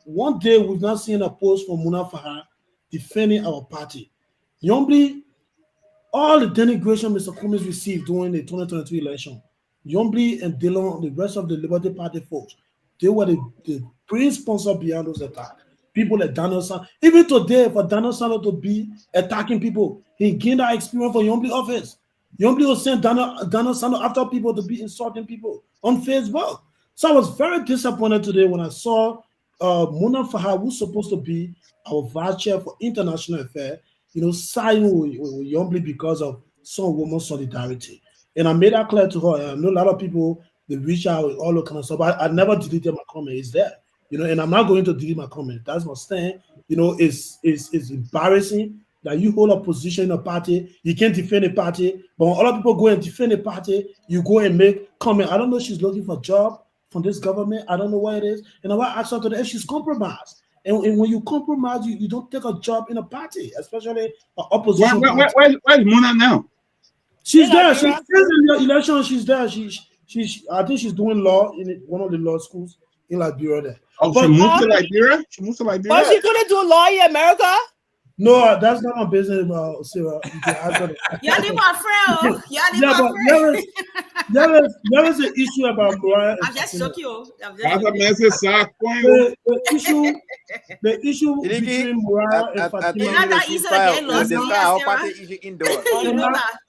One day we've not seen a post from Muna Fahar defending our party. Yombly, all the denigration Mr. Kumis received during the 2023 election, Yombly and Dillon, the rest of the Liberty Party folks, they were the brain sponsor behind those attacks. People like Daniel Sano, even today, for Daniel Sano to be attacking people, he gained that experience for Yombly office. Yombly will send Daniel Sano after people to be insulting people on Facebook. So I was very disappointed today when I saw Muna Fahar, who's supposed to be our vice chair for international affairs, you know, siding with Yombly because of some woman solidarity. And I made that clear to her. I know a lot of people, they reach out with all that kind of stuff. I never deleted my comment. It's there, you know, and I'm not going to delete my comment. That's my stand. You know, it's embarrassing that you hold a position in a party, you can't defend a party, but when other people go and defend a party, you go and make comment. I don't know if she's looking for a job from this government. I don't know what it is. And I want to ask her today if she's compromised. And when you compromise, you don't take a job in a party, especially an opposition party. Where's Muna now? She's there. She's in the election. She's there. I think she's doing law in one of the law schools in Liberia there. Oh, she moved to Liberia? She moved to Liberia? But she couldn't do law in America? No, that's not my business, Sarah. Y'all need my friend. Y'all need my friend. There is an issue about Mariah. I'm just joking. The issue between Mariah and Fatima.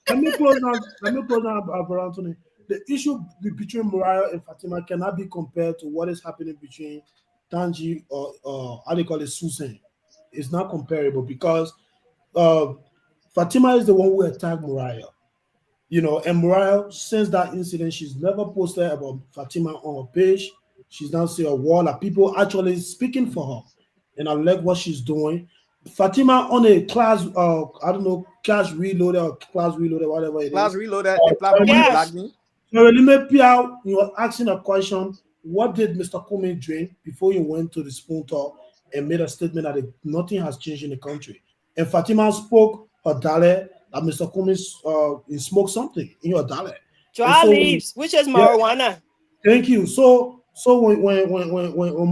Let me close down about Anthony. The issue between Mariah and Fatima cannot be compared to what is happening between Tanji or how they call it, Susan. It's not comparable because Fatima is the one who attacked Mariah, you know, and Mariah, since that incident, she's never posted about Fatima on her page. She's now see a wall of people actually speaking for her, and I like what she's doing. Fatima on a class, I don't know, class reloaded, whatever it is. Class reloaded. You were asking a question. What did Mr. Comey drink before you went to the spoon talk and made a statement that nothing has changed in the country? And Fatima spoke her dale that Mr. Comey he smoked something in your dale. Dry leaves, which is marijuana. Yeah, thank you. So when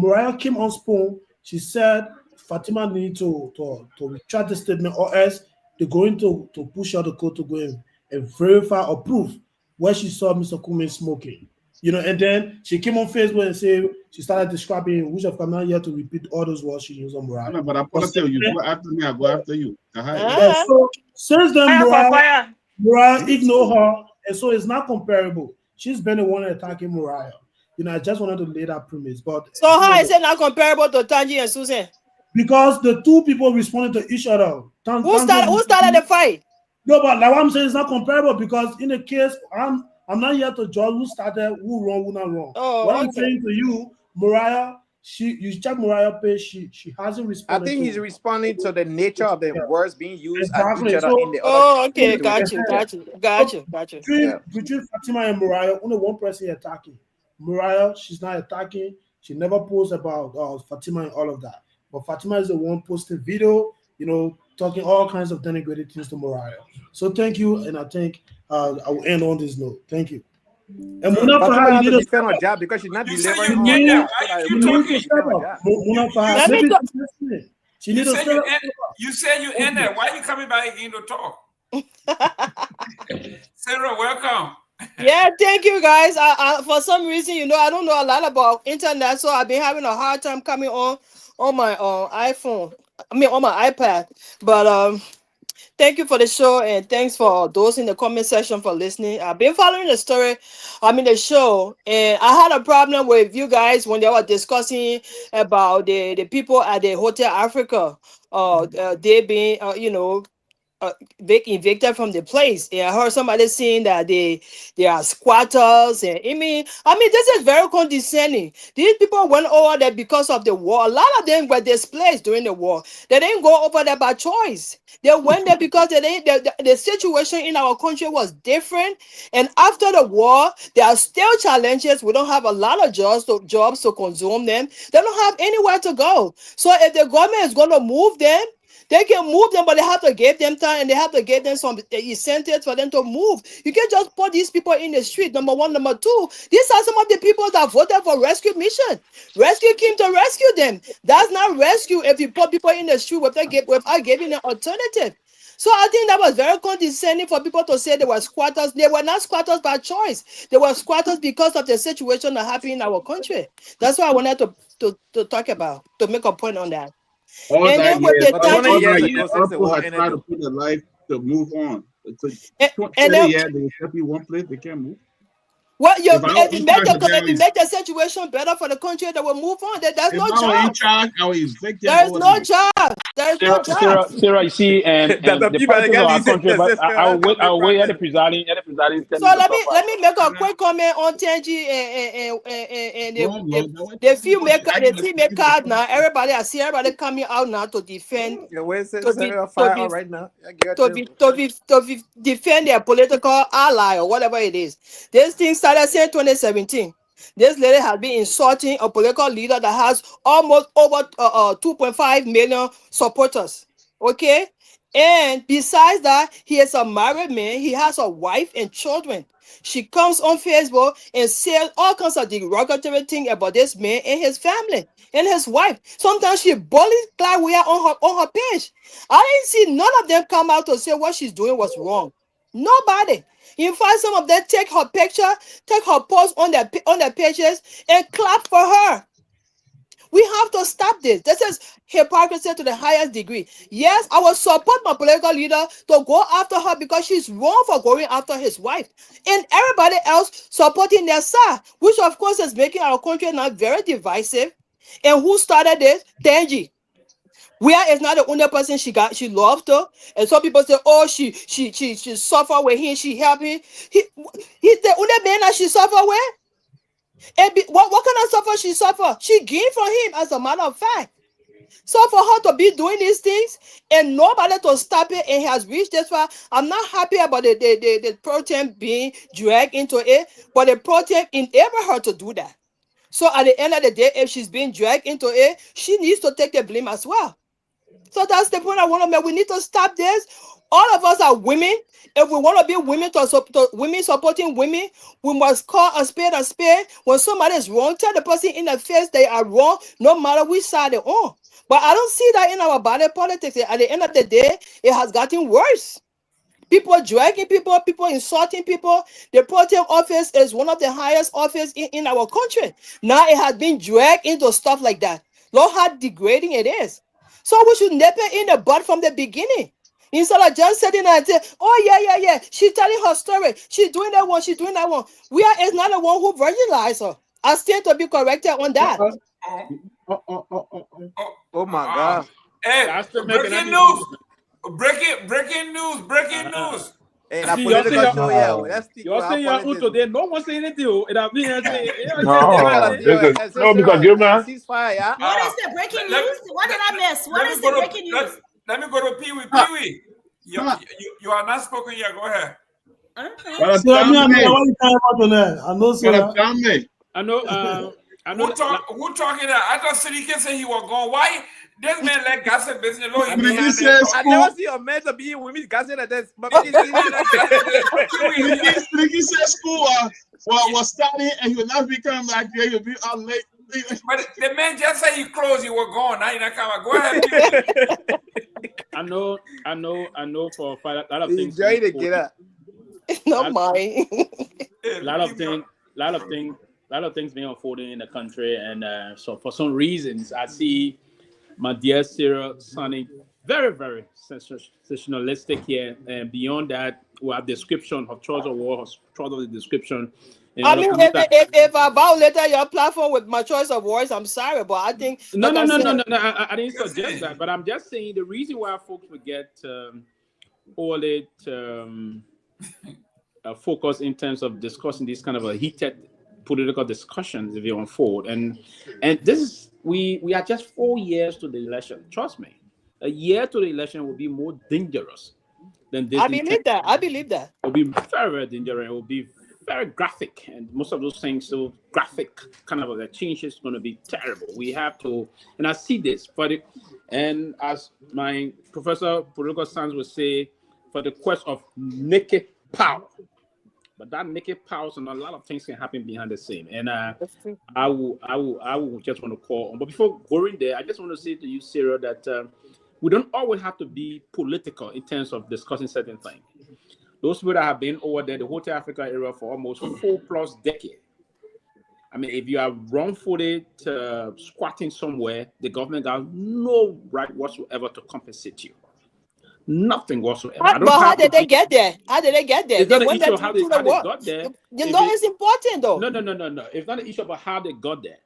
Mariah came on spoon, she said Fatima need to retract the statement, or else they're going to push out the court to go in and verify or prove where she saw Mr. Comey smoking. You know, and then she came on Facebook and said she started describing, which I'm not here to repeat all those words she used on Mariah. No, but I'm gonna tell you, go after me, I go after you. Yeah, so since then, Mariah ignored her, and so it's not comparable. She's been the one attacking Mariah. You know, I just wanted to lay that premise. But so how is it not comparable to Tanji and Susan? Because the two people responded to each other. Who started the fight? No, but like what I'm saying, it's not comparable because in the case, I'm not here to judge who started, who wrong, who not wrong. Oh, what I'm saying to you, Mariah, you check Mariah page, she hasn't I responded. think he's responding to the nature of the words being used Exactly. at each other So, in the other. Okay, got you. Between Fatima and Mariah, only one person attacking. Mariah, she's not attacking. She never posts about Fatima and all of that. But Fatima is the one posting video, you know, talking all kinds of denigrated things to Mariah. So thank you, and I think I will end on this note. Thank you. And Muna Fatima has you to need defend her job because she's not delivering you on need time. You said you end that. Why are you coming back again to talk? Sarah, welcome. Yeah, thank you guys. For some reason, you know, I don't know a lot about internet, so I've been having a hard time coming on my iPhone. I mean, on my iPad. But thank you for the show, and thanks for those in the comment section for listening. I've been following the show, and I had a problem with you guys when they were discussing about the people at the Hotel Africa. They being, evicted from the place. And I heard somebody saying that they are squatters, and I mean this is very condescending. These people went over there because of the war. A lot of them were displaced during the war. They didn't go over there by choice. They went there because the situation in our country was different. And after the war, there are still challenges. We don't have a lot of jobs to consume them. They don't have anywhere to go. So if the government is going to move them, they can move them, but they have to give them time, and they have to give them some incentives for them to move. You can't just put these people in the street. Number one. Number two, these are some of the people that voted for rescue mission. Rescue came to rescue them. That's not rescue if you put people in the street without giving an alternative. So I think that was very condescending for people to say they were squatters. They were not squatters by choice. They were squatters because of the situation that happened in our country. That's what I wanted to talk about, to make a point on that. All And that then with years, the all that Tanji- years, people had tried to put their life to move on. and then- they kept you one place, they can't move. Well, If I was if in you charge, make the situation better for the country, they will move on. There's if no I were in job. charge, I would evict them. There's no job. There's no job. Sarah, you see, and the politics of our country, but I'll wait at the presiding. So let me make a quick comment on Tanji and the filmmakers now. I see everybody coming out now to defend. To defend their political ally or whatever it is. This thing started since 2017. This lady has been insulting a political leader that has almost over 2.5 million supporters. Okay? And besides that, he is a married man. He has a wife and children. She comes on Facebook and says all kinds of derogatory things about this man and his family and his wife. Sometimes she bullies Garguah on her page. I didn't see none of them come out to say what she's doing was wrong. Nobody. In fact, some of them take her picture, take her post on their pages, and clap for her. We have to stop this. This is hypocrisy to the highest degree. Yes, I will support my political leader to go after her because she's wrong for going after his wife. And everybody else supporting their side, which of course is making our country now very divisive. And who started this? Tanji. Where is not the only person she loved her. And some people say, oh, she suffered with him, she helped him. He's the only man that she suffered with. And what kind of suffer she suffer? She gained from him, as a matter of fact. So for her to be doing these things and nobody to stop it, and has reached this far, I'm not happy about the protein being dragged into it, but the protein enabled her to do that. So at the end of the day, if she's being dragged into it, she needs to take the blame as well. So that's the point I want to make. We need to stop this. All of us are women. If we want to be women, women supporting women, we must call a spade a spade. When somebody is wrong, tell the person in the face they are wrong, no matter which side they're on. But I don't see that in our body politics. At the end of the day, it has gotten worse. People dragging people, people insulting people. The protest office is one of the highest office in our country. Now it has been dragged into stuff like that. Look how degrading it is. So we should nip it in the bud from the beginning. Instead of just sitting there and say, oh, yeah. She's telling her story. She's doing that one. She's doing that one. We are not the one who virginalized her. I stand to be corrected on that. Oh my God. Hey, breaking news. Breaking news. Hey, See, political show, yeah. Let's stick you're to saying our you're politics. today. No one saying anything. It have been saying, No, Mr. Gilman. Ceasefire, yeah. What is the breaking news? What did I miss? What is the breaking news? Let me go to Pewee. Pewee, you are not spoken yet. Go ahead. Okay. So, I know, sir. I know. Who talking that? I thought Seleke said he was gone. Why? This man like gossip business. I never see a man to be with me gossip like this. But Seleke said school was starting and he will not be coming back here. He'll be out late. But the man just said he closed. You were gone. Now you're not coming. Go ahead. I know for a fact a lot of things. Enjoy to get up. Not mine. A lot of things being unfolding in the country, and so for some reasons, I see my dear Sarah sounding very, very sensationalistic here, and beyond that, we have description of choice of war, choice of the description. I mean, if I violated your platform with my choice of words, I'm sorry, but I think no. I didn't suggest that, but I'm just saying the reason why folks would get all it focus in terms of discussing this kind of a heated political discussions if they unfold, and this is we are just 4 years to the election. Trust me, a year to the election will be more dangerous than this. I believe that. It will be very, very dangerous. It will be very graphic, and most of those things, so graphic kind of the change is going to be terrible. We have to, and I see this and as my professor political science would say, for the quest of naked power. But that naked power, and a lot of things can happen behind the scene. And I will just want to call on. But before going there, I just want to say to you, Sarah, that we don't always have to be political in terms of discussing certain things. Those people that have been over there, the whole Africa area for almost 4+ decades. I mean, if you are wrong-footed, squatting somewhere, the government got no right whatsoever to compensate you. Nothing whatsoever. But how did they get there? How did they get there? It's not an issue of how they got there. You know, it's important though. No. It's not an issue about how they got there.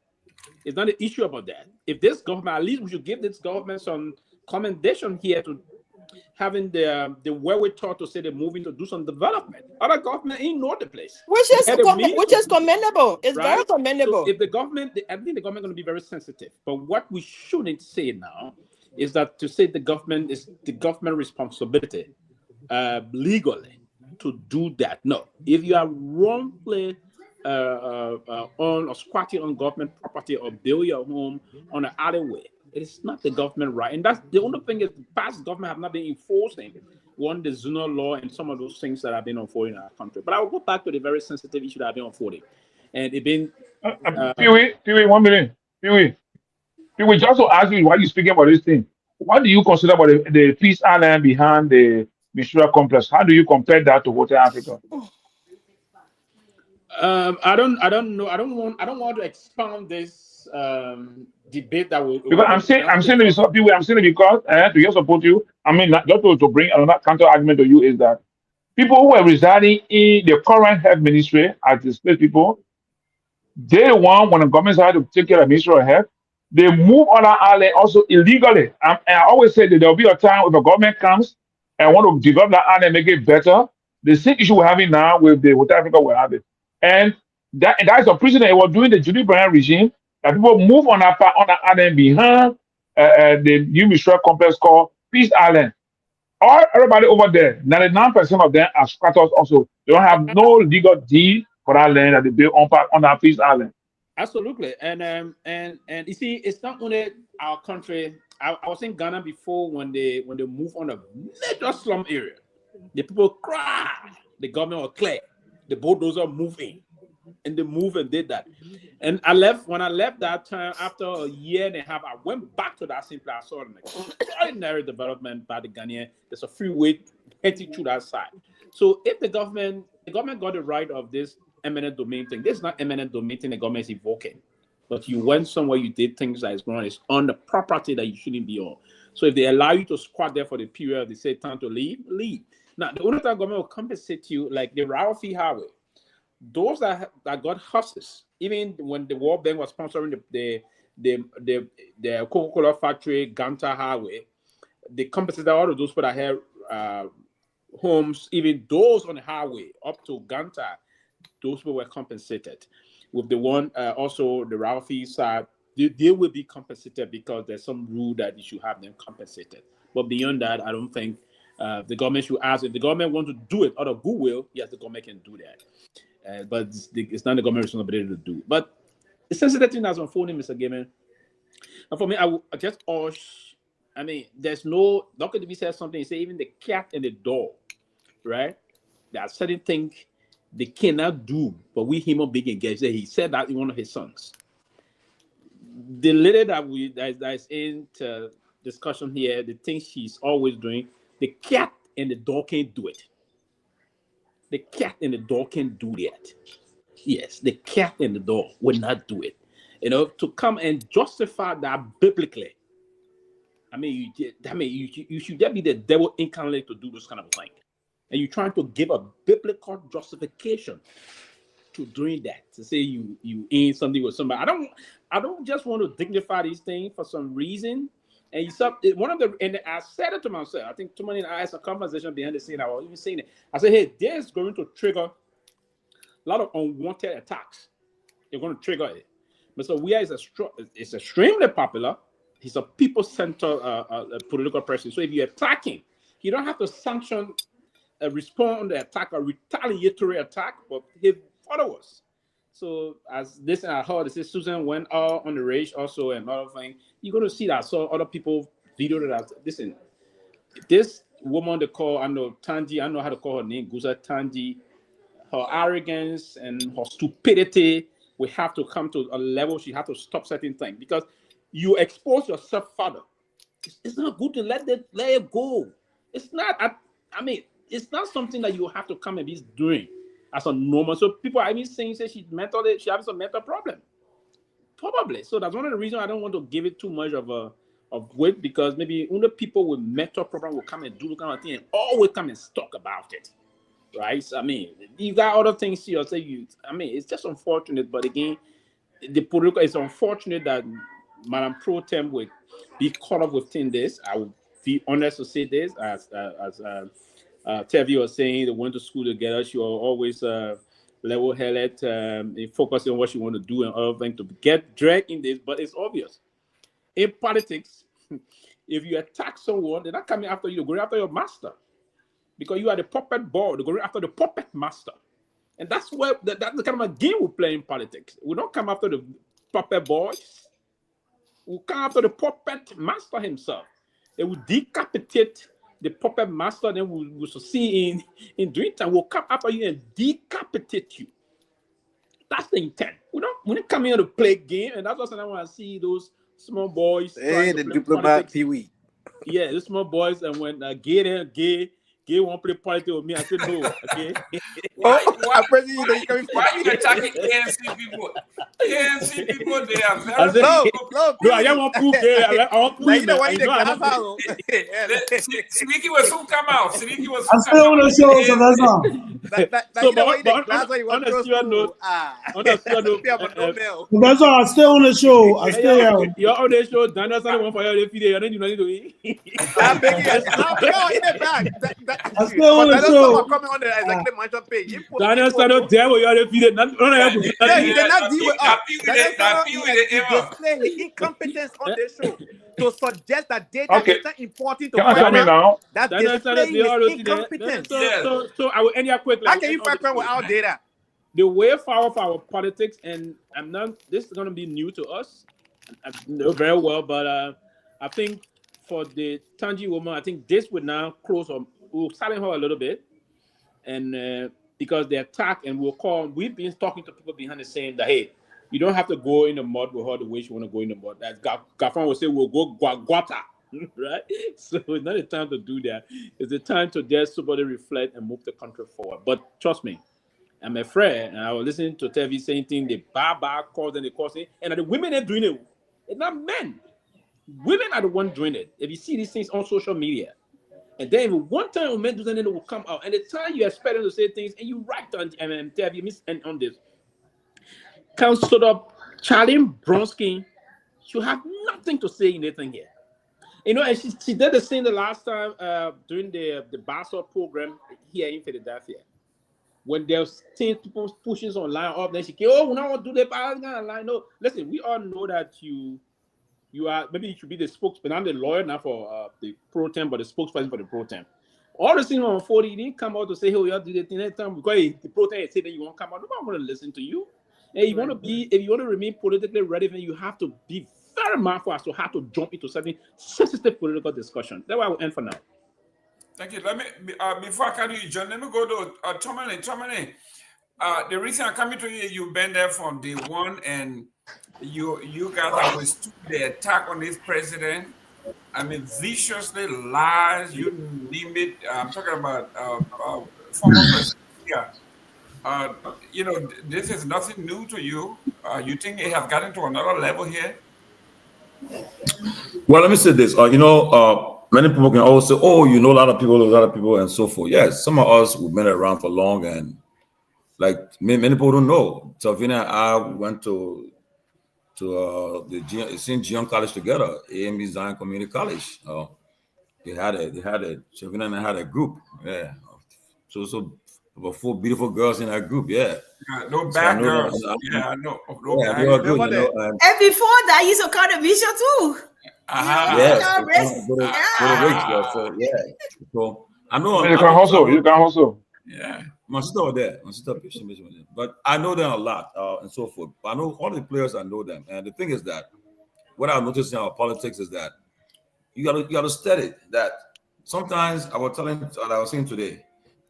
It's not an issue about that. If this government, at least we should give this government some commendation here to having the wherewithal to say they're moving to do some development. Other government ain't know the place. Which is commendable. It's right? Very commendable. So if the government, I think the government is going to be very sensitive. But what we shouldn't say now is that to say the government is the government responsibility legally to do that. No. If you are wrongly on or squatting on government property or build your home on an alleyway, it is not the government right. And that's the only thing is the past government have not been enforcing the zonal law and some of those things that have been unfolding in our country. But I will go back to the very sensitive issue that have been unfolding. And it been Pewee, 1 minute. Pewee, just to ask you why you speaking about this thing. What do you consider about the peace island behind the Mishra complex? How do you compare that to Water Africa? I don't know. I don't want to expound this debate that will. Because I'm saying because to just support you. I mean, just to bring another counter argument to you is that people who are residing in the current health ministry as displaced people, they want when the government had to take care of Ministry of Health, they move on our island also illegally. And I always say that there will be a time when the government comes and want to develop that island and make it better. The same issue we're having now with the West Africa we're having. And that is a precedent. It was during the Julie Bryan regime that people move on that island behind the new Mishra complex called Peace Island. Everybody over there, 99% of them are squatters also. They don't have no legal deed for that land that they built on that Peace Island. Absolutely, and you see, it's not only our country. I was in Ghana before when they move on a major slum area. The people cry. The government was clear. The bulldozer moving, and they moved and did that. And when I left that time after a year and a half, I went back to that same place. I saw an extraordinary development by the Ghanaian. There's a freeway empty through that side. So if the government got the right of this eminent domain thing, this is not eminent domain thing the government is evoking. But you went somewhere, you did things that is wrong, it's on the property that you shouldn't be on. So if they allow you to squat there for the period, they say time to leave, leave. Now, the only time government will compensate you, like the Ralphie Highway, those that got horses, even when the World Bank was sponsoring the Coca-Cola factory, Ganta Highway, they compensated all of those people that had homes, even those on the highway up to Ganta, those people were compensated. With the one, also the Ralphie side, they will be compensated because there's some rule that you should have them compensated. But beyond that, I don't think the government should ask. If the government wants to do it out of goodwill, yes, the government can do that. But it's not the government's responsibility to do. But the sensitive thing that's unfolding, Mr. Gayman, and for me, I just urge. I mean, there's no. Dr. DB said something. He said even the cat and the dog, right? There are certain things they cannot do, but we human beings engage. He said that in one of his songs. The lady that's in discussion here, the things she's always doing, the cat and the dog can't do it. The cat and the dog can't do that. Yes, the cat and the dog will not do it. You know, to come and justify that biblically. I mean, you should just be the devil incarnate to do this kind of thing. And you're trying to give a biblical justification to doing that, to say you ain't something with somebody. I don't just want to dignify these things for some reason. And and I said it to myself. I think Tomalin and I had a conversation behind the scene. I was even saying it. I said, hey, this is going to trigger a lot of unwanted attacks. They're going to trigger it. But so we are is extremely popular. He's a people-centered political person. So if you're attacking, you don't have to sanction respond on the attack, a retaliatory attack, but his followers. So as this I heard, this is Susan went out on the rage also and other thing. You're going to see that. So other people video that. Listen, this woman they call, I know Tanji, I know how to call her name, Guza Tanji. Her arrogance and her stupidity, we have to come to a level she have to stop certain things because you expose yourself further. It's not good to let it go. It's not. I mean. It's not something that you have to come and be doing as a normal. So people are even saying she has a mental problem. Probably. So that's one of the reasons I don't want to give it too much of weight because maybe only people with mental problem will come and do the kind of thing and always come and talk about it. Right? So, I mean, you got other things here. It's just unfortunate. But again, the political it's unfortunate that Madam Pro Tem would be caught up within this. I would be honest to say this as Tevi was saying they went to school together. She was always level-headed, focused on what she wanted to do and other things to get dragged in this. But it's obvious. In politics, if you attack someone, they're not coming after you. They're going after your master. Because you are the puppet boy. They're going after the puppet master. And that's the kind of a game we play in politics. We don't come after the puppet boys. We come after the puppet master himself. They will decapitate the puppet master, then we'll see in doing time, we'll come after you and decapitate you. That's the intent. We don't come here to play game, and that's what I want to see those small boys. Hey, the diplomat Pewee. Yeah, the small boys, and when gay won't play politics with me, I said no. Okay. Why you attacking ANC people? ANC people, they are very no, I don't want proof. I want proof. Seleke will soon come out. Seleke will soon come out. On the show, that's all. I stay on the show. I stay out. You're on the show. Daniel said one for your video. And then you know to eat. I'm begging you. No, in the back. I stay on the show. Coming on the executive mansion page. Daniel said no there you are defeated. Yeah, he did not deal with us. He displayed his incompetence on the show to suggest that data is not important to now. That displaying his incompetence. So I will end here quickly. How can you fight without data? The way forward for our politics, and this is going to be new to us. I know very well, but I think for the Tanji woman, I think this would now close on. We'll silence her a little bit, and because the attack, and we've been talking to people behind the scene that hey, you don't have to go in the mud with her the way she want to go in the mud. As Gafan will say, we'll go guata. right? So it's not a time to do that. It's a time to just somebody reflect and move the country forward. But trust me, I'm afraid, and I was listening to TV saying things, the bar calls and the calls, and the women are doing it. It's not men. Women are the ones doing it. If you see these things on social media, and then one time when men do something, it will come out. And the time you expect them to say things, and you write on TV, miss and on this. Councilor Charlie Bronski should have nothing to say in anything here. You know, and she did the same the last time during the Basel program here in Philadelphia. When there's people pushing online up, then she came, oh, we don't want to do the online. No, listen, we all know that you are, maybe you should be the spokesman. I'm the lawyer now for the pro tem, but the spokesperson for the pro tem. All the things on 40, you didn't come out to say, hey, we have to do the thing next time because the pro tem say that you won't come out. Nobody want to listen to you. And you want to be, if you want to remain politically relevant, you have to be very mindful as to how to jump into something sensitive political discussion. That's why I will end for now. Thank you. Let me before I carry you, John, let me go to Tomalin. Tomalin, the reason I'm coming to you, you've been there from day one, and you guys have withstood the attack on this president. I mean, viciously lies, you name it. I'm talking about former president. Yeah. You know, this is nothing new to you. You think it has gotten to another level here? Well, let me say this. You know, many people can always say, "Oh, you know a lot of people, and so forth." Yes, some of us we've been around for long, and like many people don't know. Tavina and I went to the St. John College together, AMB Zion Community College. They had a Tavina and I had a group. Yeah, so about 4 beautiful girls in that group. Yeah. No bad girls. Yeah, I know. No yeah, bad they were girls. good. You know, And before that, you used to call the bishop too. yes, so yeah. So I know You can hustle. You can hustle. Yeah. My sister was there. My sister, but I know them a lot and so forth. I know all the players. I know them, and the thing is that what I've noticed in our politics is that you gotta study that. Sometimes I was saying today,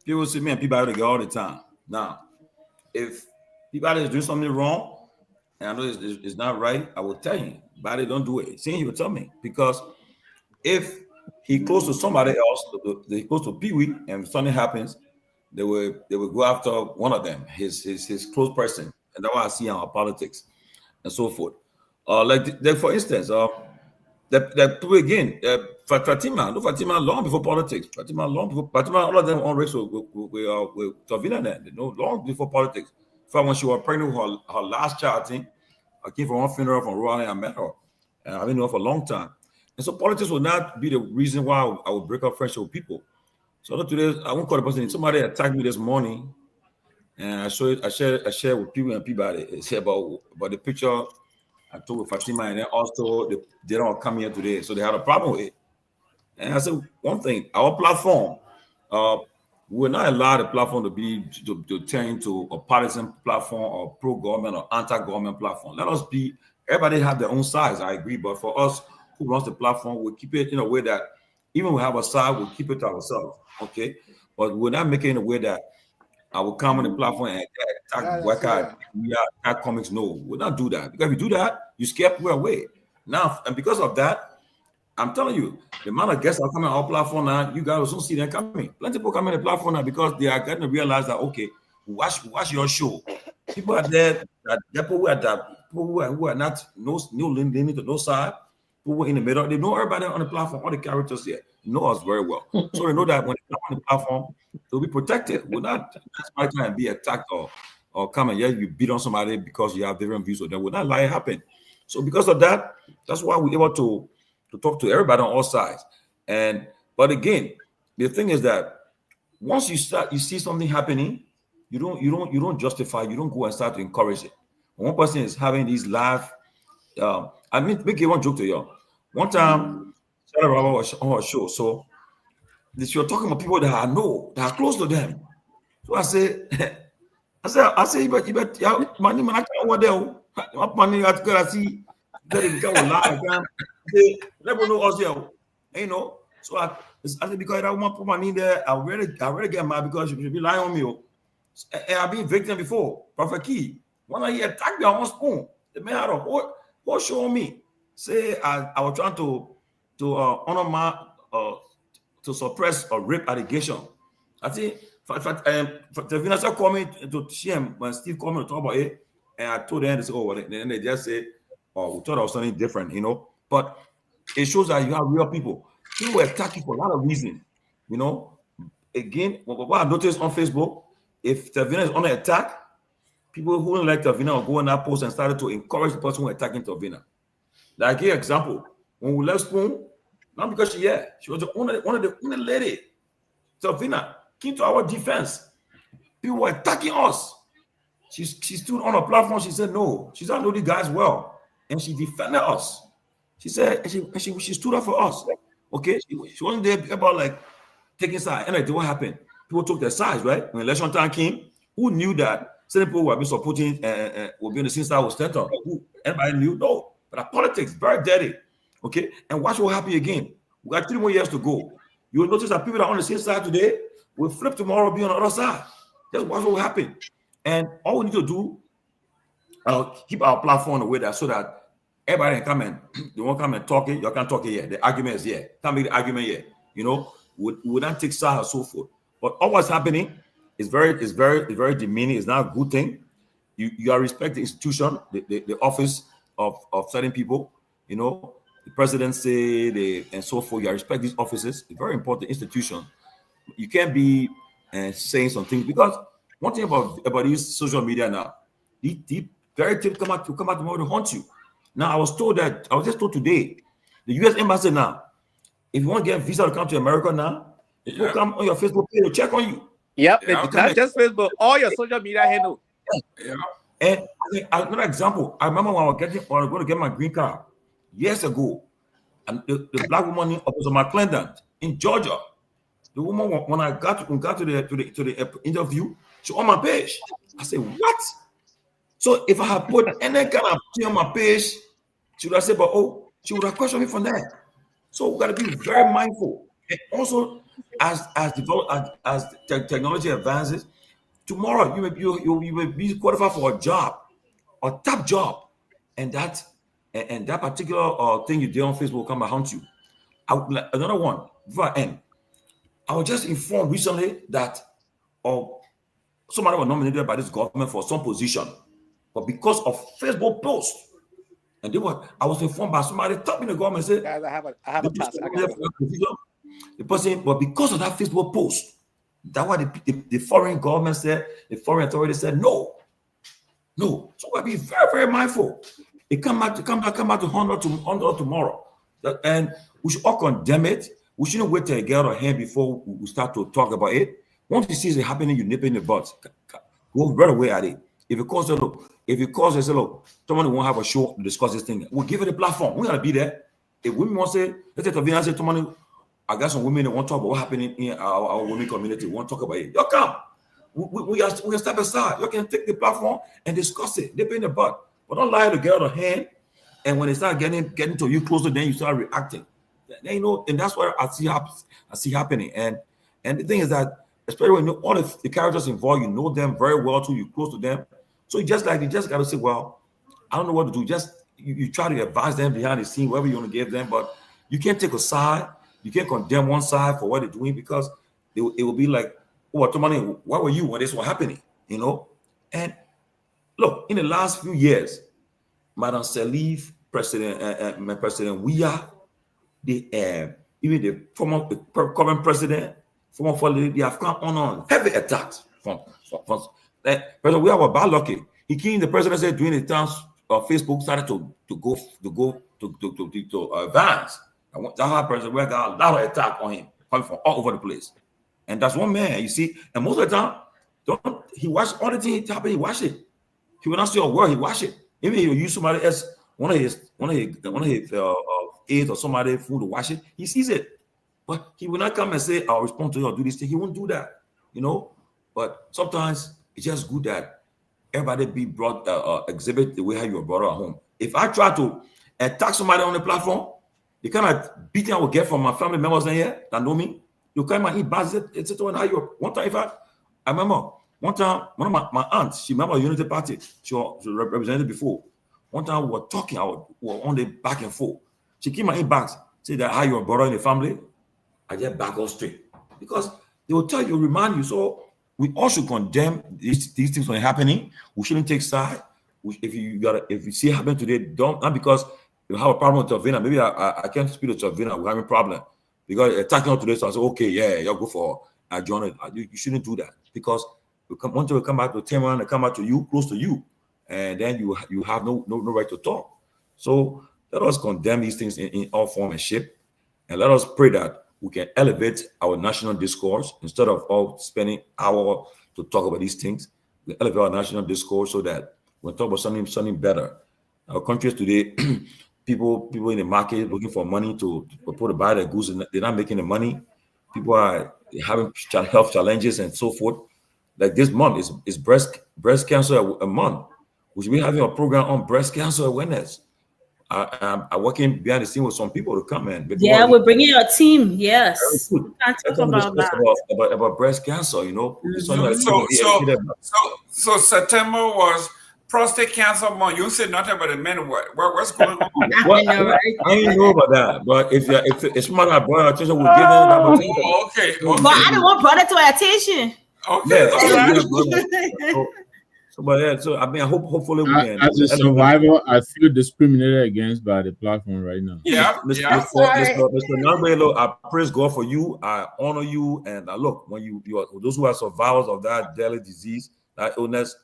people say, "Man, people together all the time." Now, if people is doing something wrong, and I know it's not right, I will tell you. But don't do it. See, he will tell me because if he close to somebody else, they close to Pewee, and something happens, they will go after one of them, his close person, and that's what I see in our politics and so forth. Like for instance, that Pewee again, Fatima long before politics. Fatima, all of them on race with Torgbean, long before politics. When she was pregnant with her last child, I think, I came from one funeral from Rwanda and I met her. And I've been her for a long time. And so politics will not be the reason why I would break up friendship with people. So today, I won't call the person. Somebody attacked me this morning, and I shared with people and Peabody. It said about the picture I took with Fatima, and then also they don't come here today, so they had a problem with it. And I said one thing: our platform, we're not allowed the platform to turn into a partisan platform or pro-government or anti-government platform. Let us be. Everybody have their own sides. I agree, but for us who runs the platform, we keep it in a way that even we have a side, we'll keep it to ourselves. Okay, but we're not making it in a way that I will come on the platform and attack comics. No, we'll not do that, because if you do that, you scare people away. Now, and because of that, I'm telling you, the amount of guests are coming on our platform now, you guys will soon see them coming. Plenty of people coming on the platform now because they are getting to realize that, okay, watch your show. People are there, people who are not no leaning to no side, people in the middle, they know everybody on the platform, all the characters here, know us very well. So they know that when they come on the platform, they'll be protected. We're not trying to be attacked or come and you beat on somebody because you have different views with them. We're not letting it happen. So because of that, that's why we're able to talk to everybody on all sides. But again, the thing is that once you see something happening, you don't justify, you don't go and start to encourage it. When one person is having these live, I mean, make one joke to you. One time, Sarah Robert was on her show, so she was talking about people that I know, that are close to them. So I say, you bet, money, man, I can't over there. Money, I gotta see. They go live. They never know us here, you know. So I said, because I want to put money there, I really get mad because you should be lying on me. And I've been victim before. Prophet Key, when he attacked me on one spoon, the man had a whole show on me. Say I was trying to honor my to suppress or rape allegation. I think Tevina said call me to shame when Steve called me to talk about it, and I told them, they say, oh, well, then they just say, oh, we thought I was something different, you know. But it shows that you have real people. People were attacking for a lot of reasons, you know. Again, what I noticed on Facebook, if Tevina is on an attack, people who don't like Tevina will go on that post and started to encourage the person who attacking Tevina. Like here, example, when we left Spoon, not because she was one of the only lady. Tevina came to our defense. People were attacking us. She stood on a platform. She said, no, she's not know the guys well. And she defended us. She said, she stood up for us. Okay? She wasn't there about like taking sides. And what happened? People took their sides, right? When election time came, who knew that certain people were being supporting, will be on the same side with Stanton? Who? Anybody knew? No. But our politics, very dirty. Okay? And watch what will happen again. We got 3 more years to go. You will notice that people that are on the same side today will flip tomorrow, be on the other side. Just watch what will happen. And all we need to do, keep our platform the way that so that everybody can come and they won't come and talk it. You can't talk it yet. The argument is here. Can't make the argument yet. You know, we don't take side or so forth. But all what's happening is very demeaning. It's not a good thing. You are respect the institution, the office of certain people. You know, the presidency, and so forth. You respect these offices. It's very important institution. You can't be saying some things because one thing about these social media now, the very tip come out tomorrow to haunt you. Now I was just told today, the U.S. embassy now, if you want to get a visa to come to America now, you will come on your Facebook page to check on you. Yep, not just Facebook, all your social media handle. Yeah. And another example, I remember when I was going to get my green card years ago, and the black woman was my client in Georgia. The woman, when I got to the interview, she on my page. I said, what? So if I had put any kind of thing on my page, she would have said, but she would have questioned me from that. So we got to be very mindful. And also, as technology advances, tomorrow you may be qualified for a job, a top job, and that particular thing you did on Facebook will come and haunt you. Another one before I end. I was just informed recently that somebody was nominated by this government for some position, but because of Facebook posts, and I was informed by somebody top in the government said, guys, I have a task. The person, but because of that Facebook post, that's why the foreign government said, the foreign authority said no. So we'll be very, very mindful. It come back to 100 tomorrow, and we should all condemn it. We shouldn't wait till it get out of hand before we start to talk about it. Once you see it happening, you nip it in the butt. Go right away at it. If it calls look, someone won't have a show to discuss this thing, we'll give it a platform. We're gonna be there. If women want to say, let's say Tavina say, someone, I got some women that want to talk about what happened in our women community. Want to talk about it? You come. We can step aside. You can take the platform and discuss it. Nip it in the butt. But don't lie to get out of hand. And when they start getting to you closer, then you start reacting. Then, you know, and that's what I see happening. And the thing is that, especially when you know all the characters involved, you know them very well too, you're close to them. So you just got to say, well, I don't know what to do. Just you try to advise them behind the scene, whatever you want to give them, but you can't take a side. You can't condemn one side for what they're doing because it will be like, oh, Tomalin, why were you when this was happening? You know? And look, in the last few years, Madam Salif, President Weah, even the former current president, they have come on heavy attacks from President Weah was bad lucky. He came, the president said during the times of Facebook started to go advance. That's how President Weah got a lot of attack on him coming from all over the place. And that's one man, you see. And most of the time, he watch all the things happen. He watch it. He will not say a word. He watch it. Even if he will use somebody else, one of his aides or somebody food to watch it, he sees it. But he will not come and say, "I'll respond to you or do this thing." He won't do that, you know. But sometimes it's just good that everybody be brought exhibit the way how you were brought up at home. If I try to attack somebody on the platform, the kind of beating I will get from my family members in here that know me, you come and eat bad. It's how you. One time, I remember one time, one of my aunts, she remember Unity Party. She was represented before. One time we were talking, we were on the back and forth. She came and eat bags. say that how you're a brother in the family, I just back off straight. Because they will tell you, remind you. So we all should condemn these things when happening. We shouldn't take side. If you see it happen today, don't, not because you have a problem with Torgbean. Maybe I can't speak to Torgbean. We're having a problem because attacking her today. So I say, okay, yeah, you'll go for I join it. You shouldn't do that because once we come back to Tamara and come back to you, close to you, and then you have no right to talk. So let us condemn these things in all form and shape, and let us pray that we can elevate our national discourse instead of all spending hours to talk about these things. We elevate our national discourse so that we talk about something better. Our countries today, people in the market looking for money to buy their goods, and they're not making the money. People are having health challenges and so forth. Like this month is breast cancer a month. We should be having a program on breast cancer awareness. I'm working behind the scene with some people to come in. Yeah, we're bringing your team. Yes, we can't talk about that. About breast cancer. You know, so September was prostate cancer month. You said nothing about the men. What's going on? I didn't know about that, but if somebody had brought attention, we'll give them that opportunity. Okay. But I don't want brought it to our attention. Okay. So I mean, hopefully we can. As a survivor, I feel discriminated against by the platform right now. Mr. Nagbe, I praise God for you. I honor you, and look, when you are those who are survivors of that deadly disease, that illness,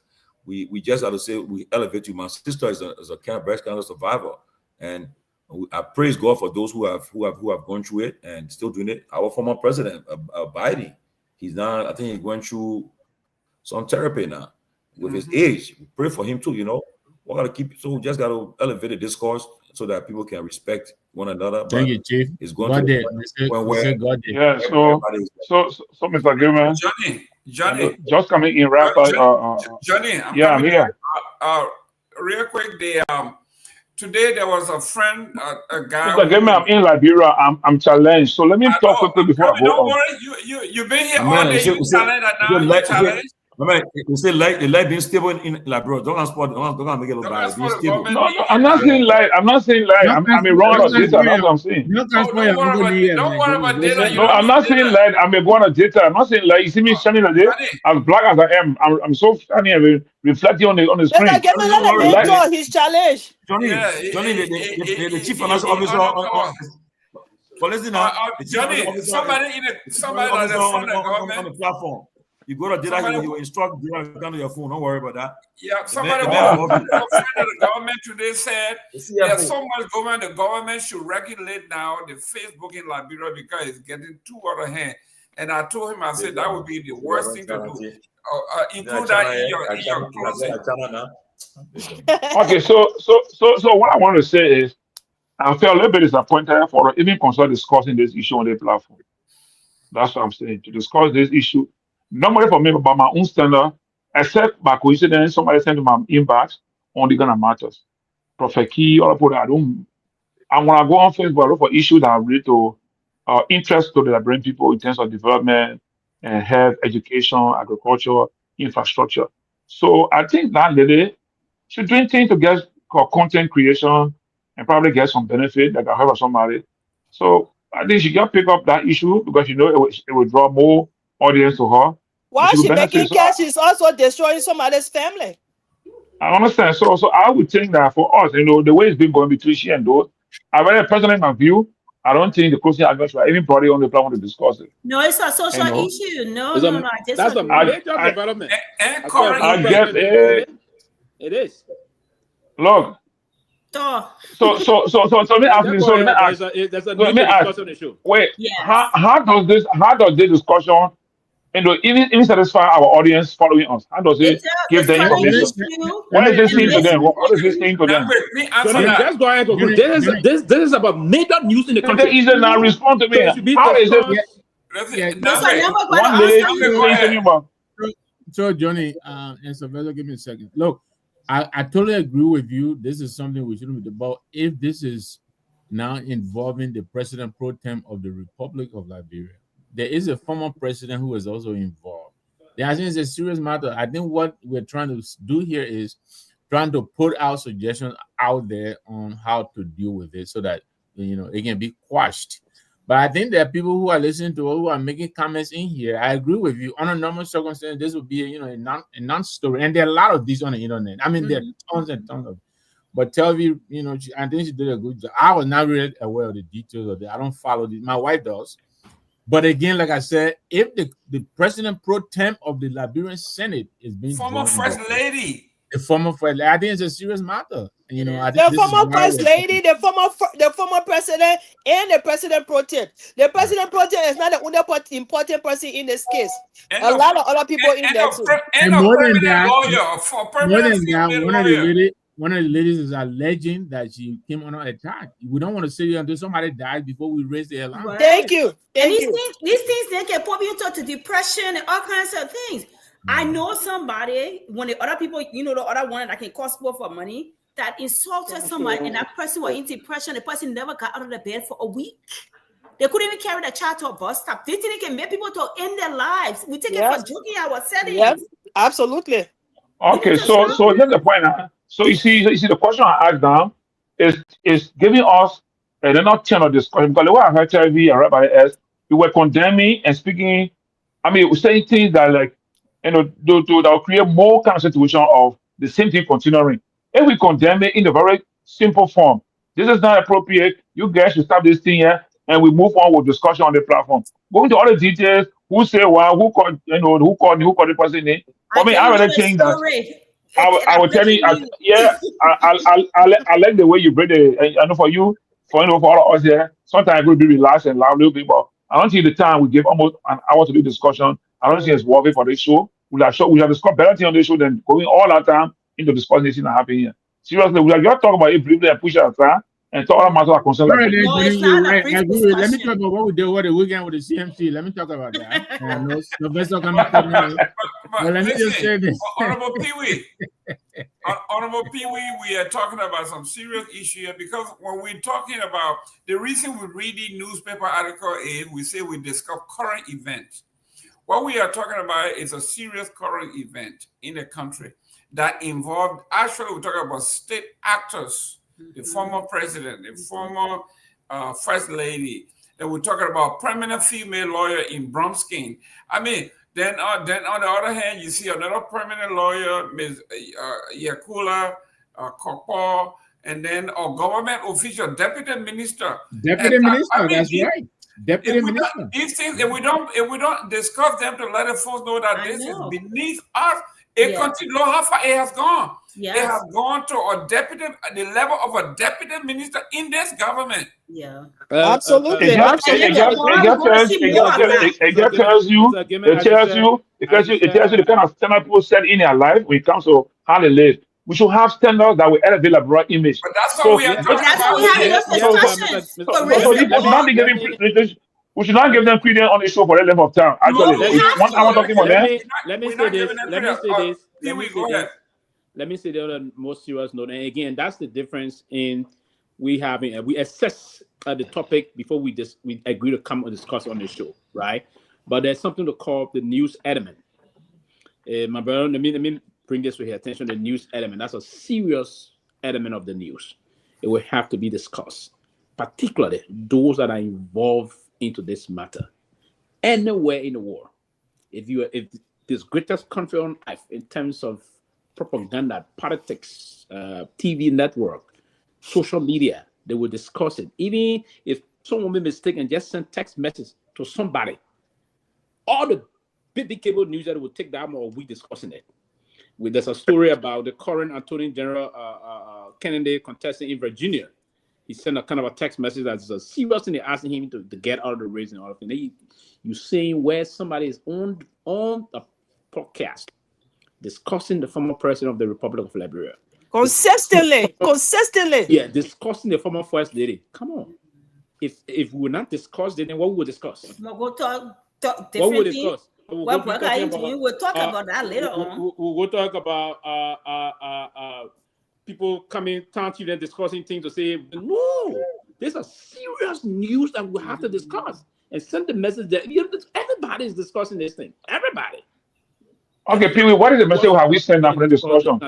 we just have to say we elevate you. My sister is a breast cancer survivor, and I praise God for those who have gone through it and still doing it. Our former president, Biden, he's now, I think he's going through some therapy now. With his age, we pray for him too. You know, we got to keep. So we just got to elevate the discourse so that people can respect one another. Thank you, Chief. It's going to yeah. So Mr. Gayman, Johnny, just coming in right by. Johnny, I'm here. Real quick, today there was a friend, a guy. Mr. Gayman, I'm in Liberia. I'm challenged. So let me talk quickly before I go. Don't worry, you've been here all day. You challenge and now you challenge. You say the light being stable in Liberia. Don't make it look bad. Being stable. No, I'm not saying light. I'm not saying light. I'm wrong on data. That's what I'm saying. Don't worry about data. No, I'm not saying light. I'm going on data. I'm not saying light. You see me shining like this, as black as I am. I'm so shining and reflecting on the screen. Let him mentor his challenge. Johnny, the chief financial officer. But listen now, Johnny, somebody on the front of the government on the platform. You go to data, you instruct down to your phone. Don't worry about that. Yeah, somebody on the government today said there's so much government. The government should regulate now the Facebook in Liberia because it's getting too out of hand. And I told him, I said that would be the worst thing to do. Include that in your closing. Okay, so what I want to say is, I felt a little bit disappointed for even consider discussing this issue on the platform. That's what I'm saying. To discuss this issue. Normally for me, by my own standard, except by coincidence, somebody sent my inbox on the Ghana matters. Prophet Key, all of that. I want to go on Facebook, look for issues that are related to interest to the Liberian people in terms of development and health, education, agriculture, infrastructure. So I think that lady should doing things to get content creation and probably get some benefit that can help somebody. So I think she can pick up that issue because it will draw more audience to her. While she's making cash, she's also destroying somebody's family. I understand. So I would think that for us, the way it's been going between she and those, I very personally, in my view, I don't think the closing arguments were even probably on the platform to discuss it. No, it's a social issue. No. That's a major development. I guess it is. Look. So let me ask. There's a discussion issue. Wait, how does this discussion even satisfy our audience following us? How does it give them information? What is this saying to them? What is this saying to them? Just go ahead. This is about major news in the country. Is it now respond to me? How is it? So Johnny and Sylvester, give me a second. Look, I totally agree with you. This is something we shouldn't be about. If this is now involving the president pro tem of the Republic of Liberia, there is a former president who is also involved. I think it's a serious matter. I think what we're trying to do here is trying to put our suggestions out there on how to deal with it so that it can be quashed. But I think there are people who are listening to, who are making comments in here. I agree with you. Under normal circumstances, this would be a non-story, and there are a lot of these on the internet. I mean, there are tons and tons of. But Telvi, I think she did a good job. I was not really aware of the details of it. I don't follow this. My wife does. But again, like I said, if the president pro tem of the Liberian Senate is being former first lady. The former first lady, I think it's a serious matter. I think the former first lady, the former president, and the president pro tem. The president pro tem is not the only important person in this case. A lot of other people in there too. And more than that, one of the ladies is alleging that she came under attack. We don't want to sit here until somebody dies before we raise the alarm. Right. Thank you. And these things they can put you to depression and all kinds of things. I know somebody, when the other people, the other one that can cost more for money, that insulted somebody, and that person was in depression. The person never got out of the bed for a week. They couldn't even carry the child to a bus stop. They think they can make people to end their lives. We take it for joking our settings. Yes, absolutely. Okay, so here's the point. So you see, the question I asked now is giving us another turn of discussion, because the way I heard HIV and everybody else, we were condemning and speaking. I mean, we're saying things that that will create more kind of situation of the same thing continuing. If we condemn it in a very simple form, this is not appropriate. You guys should stop this thing here, and we move on with discussion on the platform. Going to all the details, who say what, who called the person in. For me, I already think that. I will tell you, I like the way you bring it. I know for all of us here, sometimes we'll be relaxed and loud a little bit, but I don't think the time we give almost an hour to do discussion. I don't think it's worth it for this show. We have discussed better thing on this show than going all our time into discussing this thing that happened here. Seriously, we are just talking about it briefly and push it aside and talk about matters of concern. Let me talk about what we did over the weekend with the CMC. Let me talk about that. Sylvester but let me just say this. Honorable Pewee, we are talking about some serious issue here, because when we're talking about the reason we read the newspaper article is we say we discuss current events. What we are talking about is a serious current event in the country that involved, actually we're talking about state actors, the former president, the former first lady, and we're talking about prominent female lawyer in Bromskin. I mean, then on the other hand, you see another prominent lawyer, Ms. Yakula Kopo, and then a government official, deputy minister. Deputy minister, that's right. Deputy minister. These things, if we don't discuss them to let the folks know that this is beneath us, it continues. Look how far it has gone. It has gone to the level of a deputy minister in this government. Yeah, absolutely. It tells you the kind of standard people set in their life when it comes to how they live. We should have standards that will elevate the broad image. But that's what we are talking about. We should not give them credence on the show for a length of time. Actually, one hour talking about that. Let me say this on the most serious note. And again, that's the difference in we assess the topic before we agree to come and discuss on the show, right? But there's something to call the news element. My brother, let me bring this to your attention. The news element, that's a serious element of the news. It will have to be discussed, particularly those that are involved into this matter. Anywhere in the world, if this greatest country on earth in terms of propaganda, politics, TV network, social media, they will discuss it. Even if someone made a mistake and just send text message to somebody, all the big cable news that will take that or we discussing it. There's a story about the current Attorney General candidate contesting in Virginia. He sent a kind of a text message that's a serious thing. They're asking him to get out of the race and all of it. You saying where somebody is on a podcast discussing the former president of the Republic of Liberia. Consistently. Yeah, discussing the former first lady. Come on. If we will not discuss, then what we will discuss? We'll talk what we will discuss? We'll talk about that later on. We'll talk about people coming to you and discussing things to say, no, there's a serious news that we have to discuss and send the message that everybody is discussing this thing. Everybody. Okay, Pewee, what is the message have we sent out for the discussion?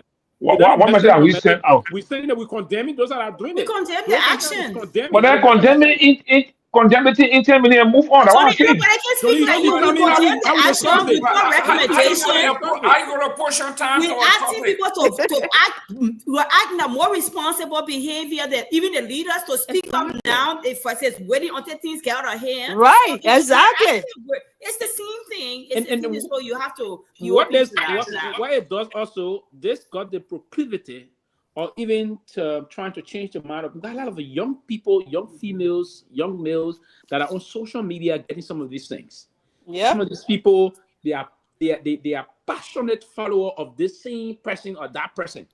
What message are we sending out? We're saying that we're condemning those that are doing it. We condemn the action. But then condemning in 10 minutes and move on. I want to see. But I can speak like you. We condemn the action. We put recommendation. How you gonna push on time? We're asking people to act. We're acting a more responsible behavior than even the leaders to speak up now. If I says waiting until things get out of hand. Right. Exactly. It's the same thing. It's the same. So you have to. What it does also, this got the proclivity, or even trying to change the mind of a lot of the young people, young females, young males that are on social media getting some of these things. Yeah. Some of these people, they are passionate follower of this same person or that person.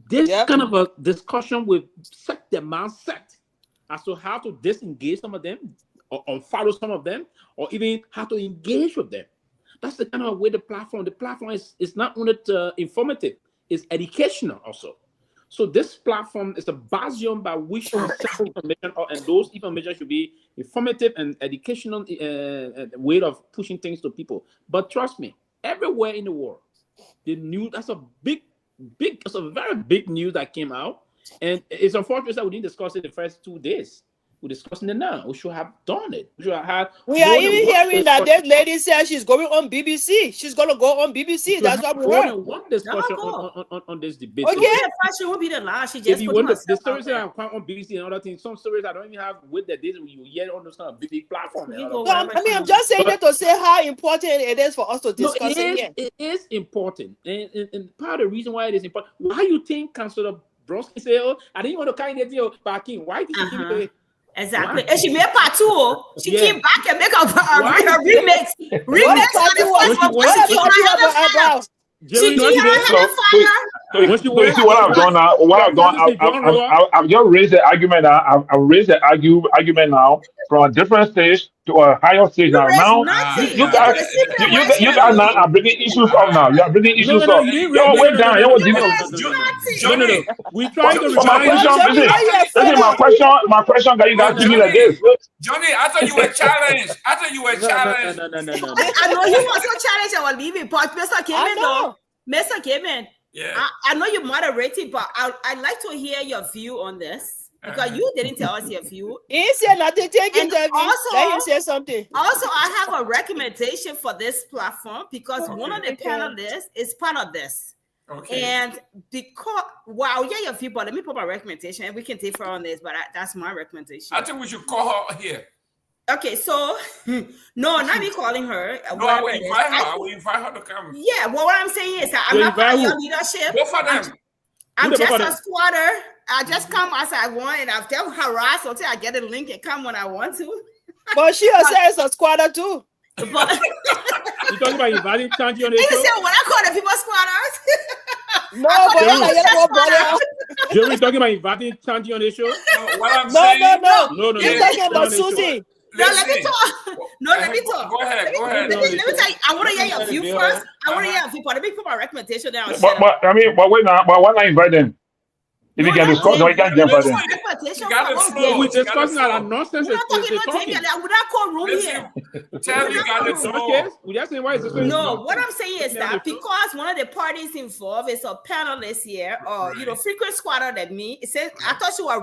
This kind of a discussion will set their mindset as to how to disengage some of them, or unfollow some of them, or even how to engage with them. That's the kind of way the platform is not only informative, it's educational also. So this platform is a bastion by which we send information, and those information should be informative and educational way of pushing things to people. But trust me, everywhere in the world, the news, that's a very big news that came out. And it's unfortunate that we didn't discuss it the first 2 days. We're discussing it now. We should have done it. We should have had. We are even hearing that this lady says she's going on BBC. She's going to go on BBC. That's what we heard. One discussion on this debate. Okay. She won't be the last. She just put the stories that are on BBC and other things. Some stories I don't even have with the days when you hear on those kind of big platform. I'm just saying that to say how important it is for us to discuss it. It is important, and part of the reason why it is important. Why you think Councillor Broski say, "Oh, I didn't want to carry that deal back in"? Why did you give it? Exactly. And she made part 2. She came back and make a remix. Remix on the first one. So you see what I've done now? I've just raised the argument. I've raised the argument now from a different stage to a higher stage now. Now you guys now are bringing issues up now. You are bringing issues up. You're way down. No. We try to listen, my question that you guys give me like this. Johnny, I thought you were challenged. No. I know you also challenged our leaving part. Mr. Gayman, though. Mr. Gayman, I know you're moderating, but I'd like to hear your view on this. Because you didn't tell us your view. He said nothing. Take it. Let him say something. Also, I have a recommendation for this platform because one of the panelists is part of this. Okay. And because I'll get your view, but let me put my recommendation and we can take on this. But that's my recommendation. I think we should call her here. Okay, so no, not me calling her. No, I will invite her. I will invite her to come. Yeah, well, what I'm saying is that I'm not part of your leadership. Go for them. I'm just a squatter. I just come as I want, and I've just harassed until I get a link and come when I want to. But she herself is a squatter too. But you talking about inviting Chanji on the show? You said what I call the people squatters. No, but Jerry talking about inviting Chanji on the show? No, what I'm saying. No. You're talking about Susie. No, let me talk. Let me talk. Go ahead. Let me tell you. I want to hear your view first. I want to hear your view, but let me put my recommendation down. But wait now. But why not invite them? If you can discuss, no, you can't jump at them. We're discussing our nonsense. We're not talking about would I call room here? Tell you got it. We just saying why is this? No, what I'm saying is that because one of the parties involved is a panelist here, or frequent squatter than me. It says I thought she was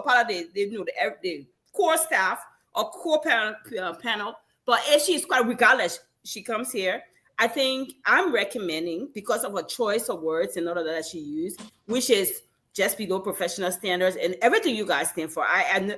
part of the core staff or core panel, but if she's quite regardless, she comes here. I think I'm recommending because of a choice of words and all of that she used, which is just below professional standards and everything you guys stand for. I mean,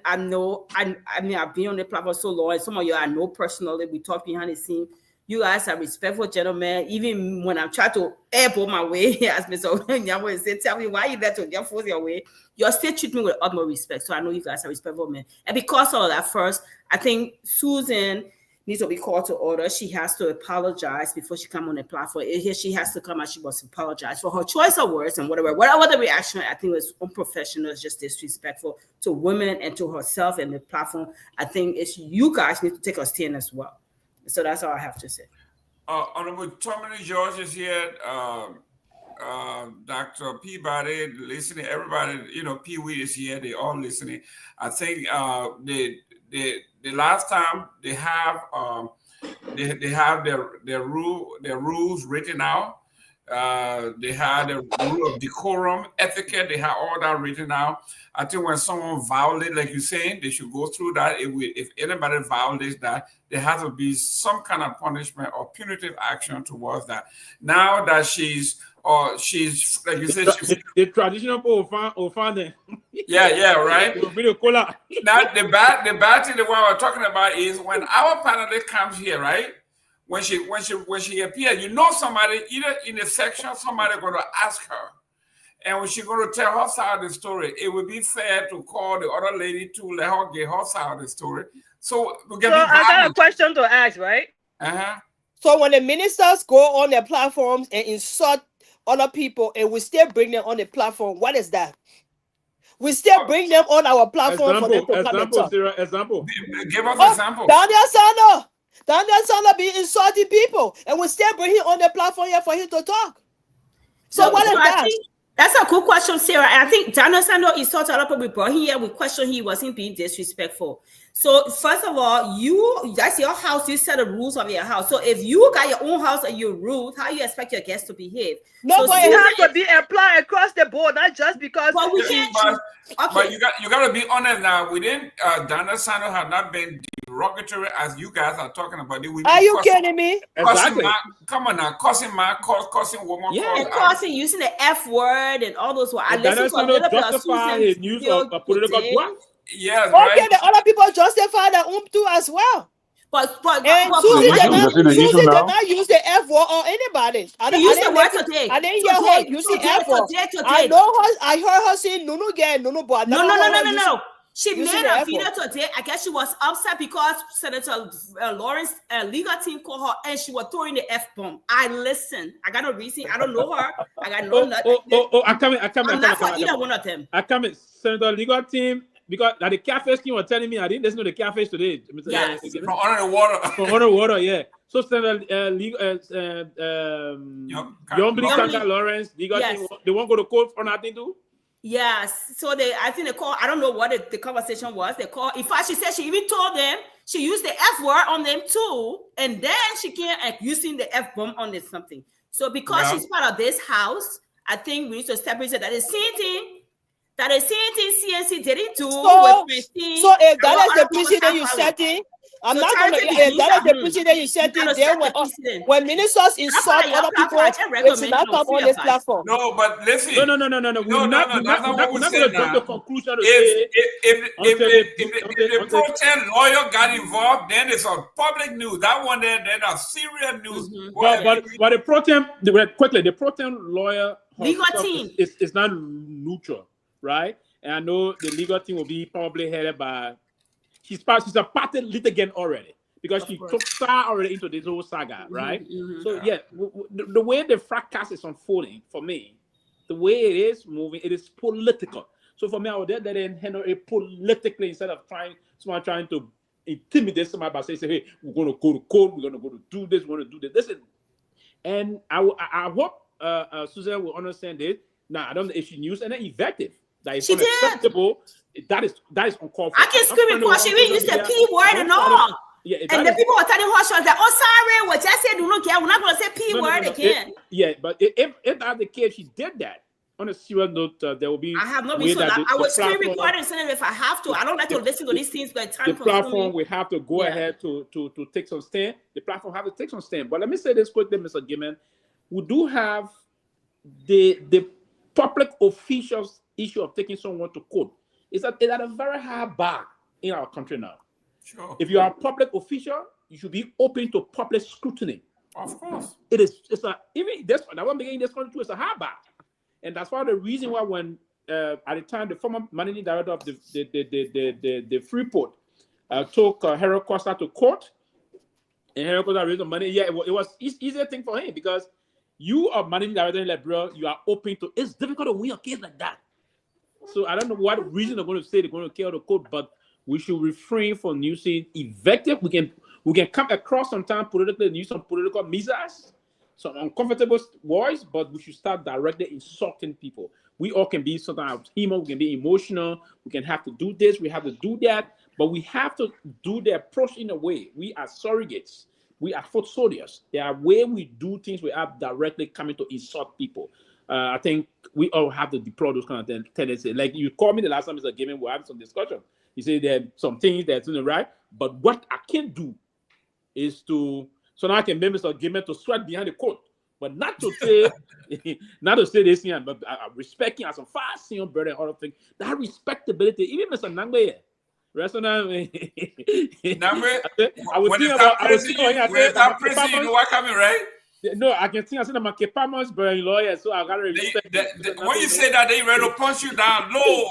I've been on the platform so long, and some of you I know personally. We talk behind the scene. You guys are respectful gentlemen. Even when I'm trying to airball my way, as Mr. Nyenwolo said, tell me why you let to get force your way. You still treat me with utmost respect. So I know you guys are respectful men. And because of that, first, I think Susan needs to be called to order. She has to apologize before she come on the platform. Here she has to come and she must apologize for her choice of words and whatever the reaction I think was unprofessional, just disrespectful to women and to herself and the platform. I think it's you guys need to take a stand as well. So that's all I have to say. Honorable Tomalin George is here. Dr. Peabody listening. Everybody, Pewee is here. They all listening. I think the last time they have their rules written out. They had a rule of decorum, etiquette. They had all that written out. I think when someone violates, like you're saying, they should go through that. If anybody violates that, there has to be some kind of punishment or punitive action towards that. Now that she's like you said, the traditional Fofana. Yeah, right. Now the bad thing that we're talking about is when our panelist comes here, right? When she appears, you know somebody either in the section, somebody going to ask her, and when she's going to tell her side of the story, it would be fair to call the other lady to let her get her side of the story. So we can. So I got a question to ask, right? So when the ministers go on their platforms and insult other people, and we still bring them on the platform, what is that? We still bring them on our platform for them to come and talk. Example. Give us example. Daniel Sano be insulting people, and we still bring him on the platform here for him to talk. So what is that? That's a cool question, Sarah. I think Daniel Sano insulted a lot of people. We brought him here. We questioned he wasn't being disrespectful. So first of all, that's your house. You set the rules of your house. So if you got your own house and you're rude, how you expect your guests to behave? No, but it has to be applied across the board, not just because. But we can't. But you got to be honest now. Within Daniel Sano have not been derogatory as you guys are talking about. Are you kidding me? Exactly. Come on now, cussing man, cussing woman. Yeah, and cussing, using the F word and all those words. I listen to a little bit of his use of political guap. Yes, okay, the other people justify their own too as well. But Susie did not use the F word on anybody. I didn't hear her using F word. I know her. I heard her saying "nunu girl, nunu boy." No. She made a video today. I guess she was upset because Senator Lawrence legal team called her and she was throwing the F bomb. I listened. I got no reason. I don't know her. I got no nothing. I'm not for either one of them. I come in Senator legal team. Because like the cafes team were telling me I didn't listen to the cafes today. Yes, from Honor Water. From Honor Water, yeah. So Senator Lawrence, legal team, they won't go to court for nothing too? Yes. So I think they call, I don't know what the conversation was. They call, in fact, she said she even told them she used the F word on them too. And then she came using the F bomb on this something. So because she's part of this house, I think we need to step in and say that the same thing. That the CNC didn't do with Christine. So if that is the precedent you setting, I'm not going to. If that is the precedent you setting, then when ministers insult other people, it's not come on this platform. No, but listen. No. We're not going to jump to conclusion. If the pro-tem lawyer got involved, then it's on public news. That one then that's serious news. But the pro-tem, quickly, the pro-tem lawyer legal team is not neutral. Right, and I know the legal team will be probably headed by. She's a party litigant already because she took Star already into this whole saga, right? So yeah, the way the fracas is unfolding for me, the way it is moving, it is political. So for me, I would let them handle it politically instead of trying to intimidate somebody by saying, "Hey, we're going to go to court, we're going to go to do this, we're going to do this." Listen, and I hope Susan will understand this. Now I don't know if she used any effective. That is unacceptable. That is uncalled for. I can scream because she even used the P word and all. Yeah, and the people were telling her, she was like, "Oh, sorry, what I said, do not care. We're not going to say P word again." But if that's the case, she did that. On a serious note, there will be. I have no reason. I will screen record and send it if I have to. I don't like to listen to these things, but time. The platform will have to go ahead to take some stand. The platform have to take some stand. But let me say this quickly, Mr. Gayman. We do have the public officials issue of taking someone to court. It's at a very high bar in our country now. Sure. If you are a public official, you should be open to public scrutiny. Of course. Even this one, that one beginning this country is a high bar. And that's why the reason why when at the time the former managing director of the Freeport took Harold Costa to court, and Harold Costa raised the money. Yeah, it was easier thing for him because you are managing director in Liberia, you are open to. It's difficult to win a case like that. So I don't know what reason they're going to say they're going to kill the court, but we should refrain from using invective. We can come across sometimes politically and use some political measures, some uncomfortable words, but we should start directly insulting people. We all can be sometimes human, we can be emotional, we can have to do this, we have to do that, but we have to do the approach in a way. We are surrogates. We are foot soldiers. There are ways we do things without directly coming to insult people. I think we all have to deplore those kind of tendencies. Like you called me the last time, Mr. Gayman, we had some discussion. You say there are some things that's in the right, but what I can do is to, so now I can make Mr. Gayman to sweat behind the coat, but not to say, not to say this here, but respecting as a fast senior brother and other things. That respectability, even Mr. Nagbe, restaurant. I was thinking about, that prison, you know what coming, right? No, I can think I said I'm a Kepamon's lawyer, so I gotta respect. When you say that, they ready to punch you down low.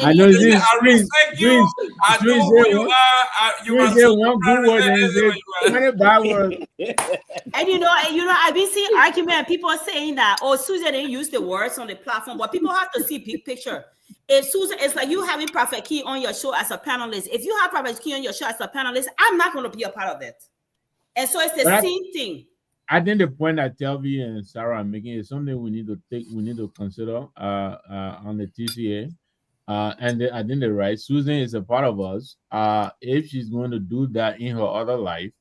I know this. I respect you. I know who you are. You must one good word and a bad word. And you know, I've been seeing argument. People are saying that, oh, Susan didn't use the words on the platform, but people have to see big picture. If Susan, it's like you having Prophet Key on your show as a panelist. If you have Prophet Key on your show as a panelist, I'm not going to be a part of it. And so it's the same thing. I think the point that Telvi and Sarah are making is something we need to consider on the TCA. And I think they're right. Susan is a part of us. If she's going to do that in her other life,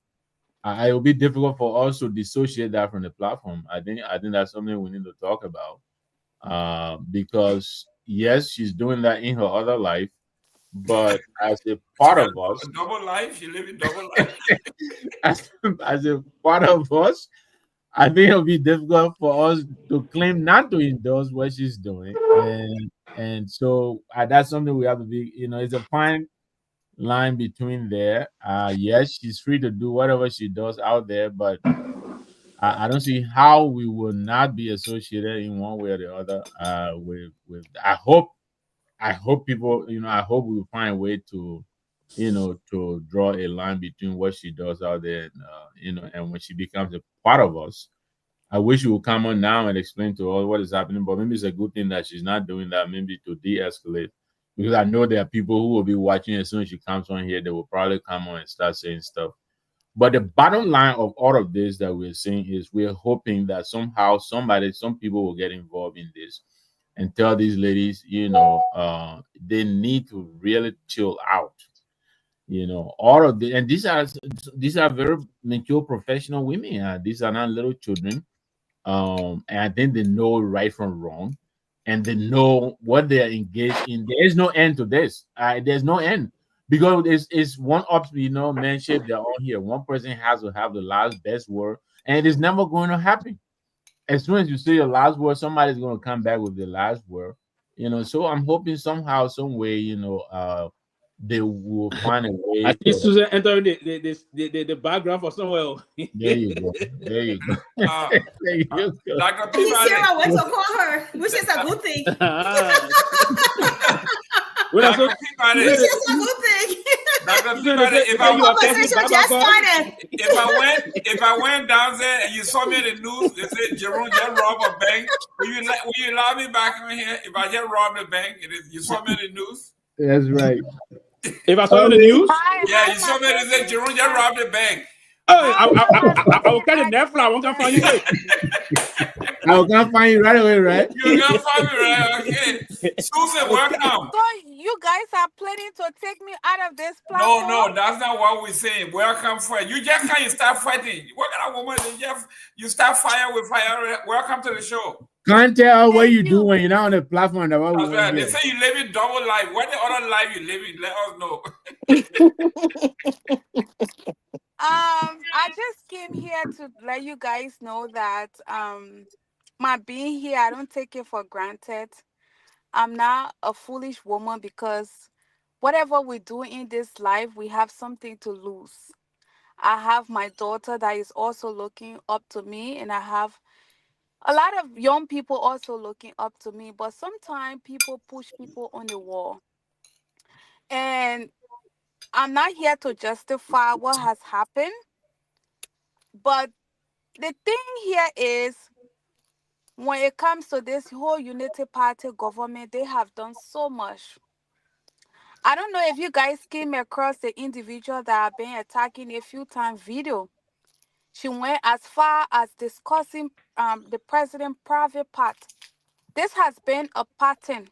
it will be difficult for us to dissociate that from the platform. I think that's something we need to talk about. Because yes, she's doing that in her other life, but as a part of us, double life, you live in double life. as a part of us, I think it'll be difficult for us to claim not to endorse what she's doing, and so that's something we have to be. It's a fine line between there. Yes, she's free to do whatever she does out there, but I don't see how we will not be associated in one way or the other. With I hope people, I hope we will find a way to, to draw a line between what she does out there, and when she becomes a part of us. I wish you would come on now and explain to us what is happening, but maybe it's a good thing that she's not doing that, maybe to de-escalate, because I know there are people who will be watching as soon as she comes on here, they will probably come on and start saying stuff. But the bottom line of all of this that we're seeing is we're hoping that somehow some people will get involved in this and tell these ladies, they need to really chill out. All of the, and these are very mature professional women. These are not little children. And I think they know right from wrong, and they know what they are engaged in. There is no end to this. There's no end, because it's one up, manship. They're all here. One person has to have the last best word, and it is never going to happen. As soon as you say your last word, somebody's going to come back with the last word. So I'm hoping somehow, some way, they will find a way. I think Susan entered the background for somewhere. There you go. There you go. There you go. Sarah went to call her, which is a good thing. Which is a good thing. If I went down there and you saw me in the news, they said Jerome just robbed a bank. Will you allow me back in here? If I just robbed a bank, you saw me in the news. That's right. If I saw the news, yeah, you saw me. They said Jerome just robbed the bank. Oh, I will catch a Netflix. I won't come find you. I will come find you right away, right? You're gonna find me right. Okay, Susan, welcome. So you guys are planning to take me out of this platform? No, that's not what we're saying. Welcome for you. Just can't start fighting. What kind of woman is you start fire with fire? Welcome to the show. Can't tell what you do when you're not on the platform. That's right. They say you live in double life. What the other life you live in? Let us know. I just came here to let you guys know that my being here, I don't take it for granted. I'm not a foolish woman, because whatever we do in this life, we have something to lose. I have my daughter that is also looking up to me, and I have a lot of young people also looking up to me, but sometimes people push people on the wall. And I'm not here to justify what has happened, but the thing here is, when it comes to this whole Unity Party government, they have done so much. I don't know if you guys came across the individual that I've been attacking a few times video. She went as far as discussing the president's private part. This has been a pattern.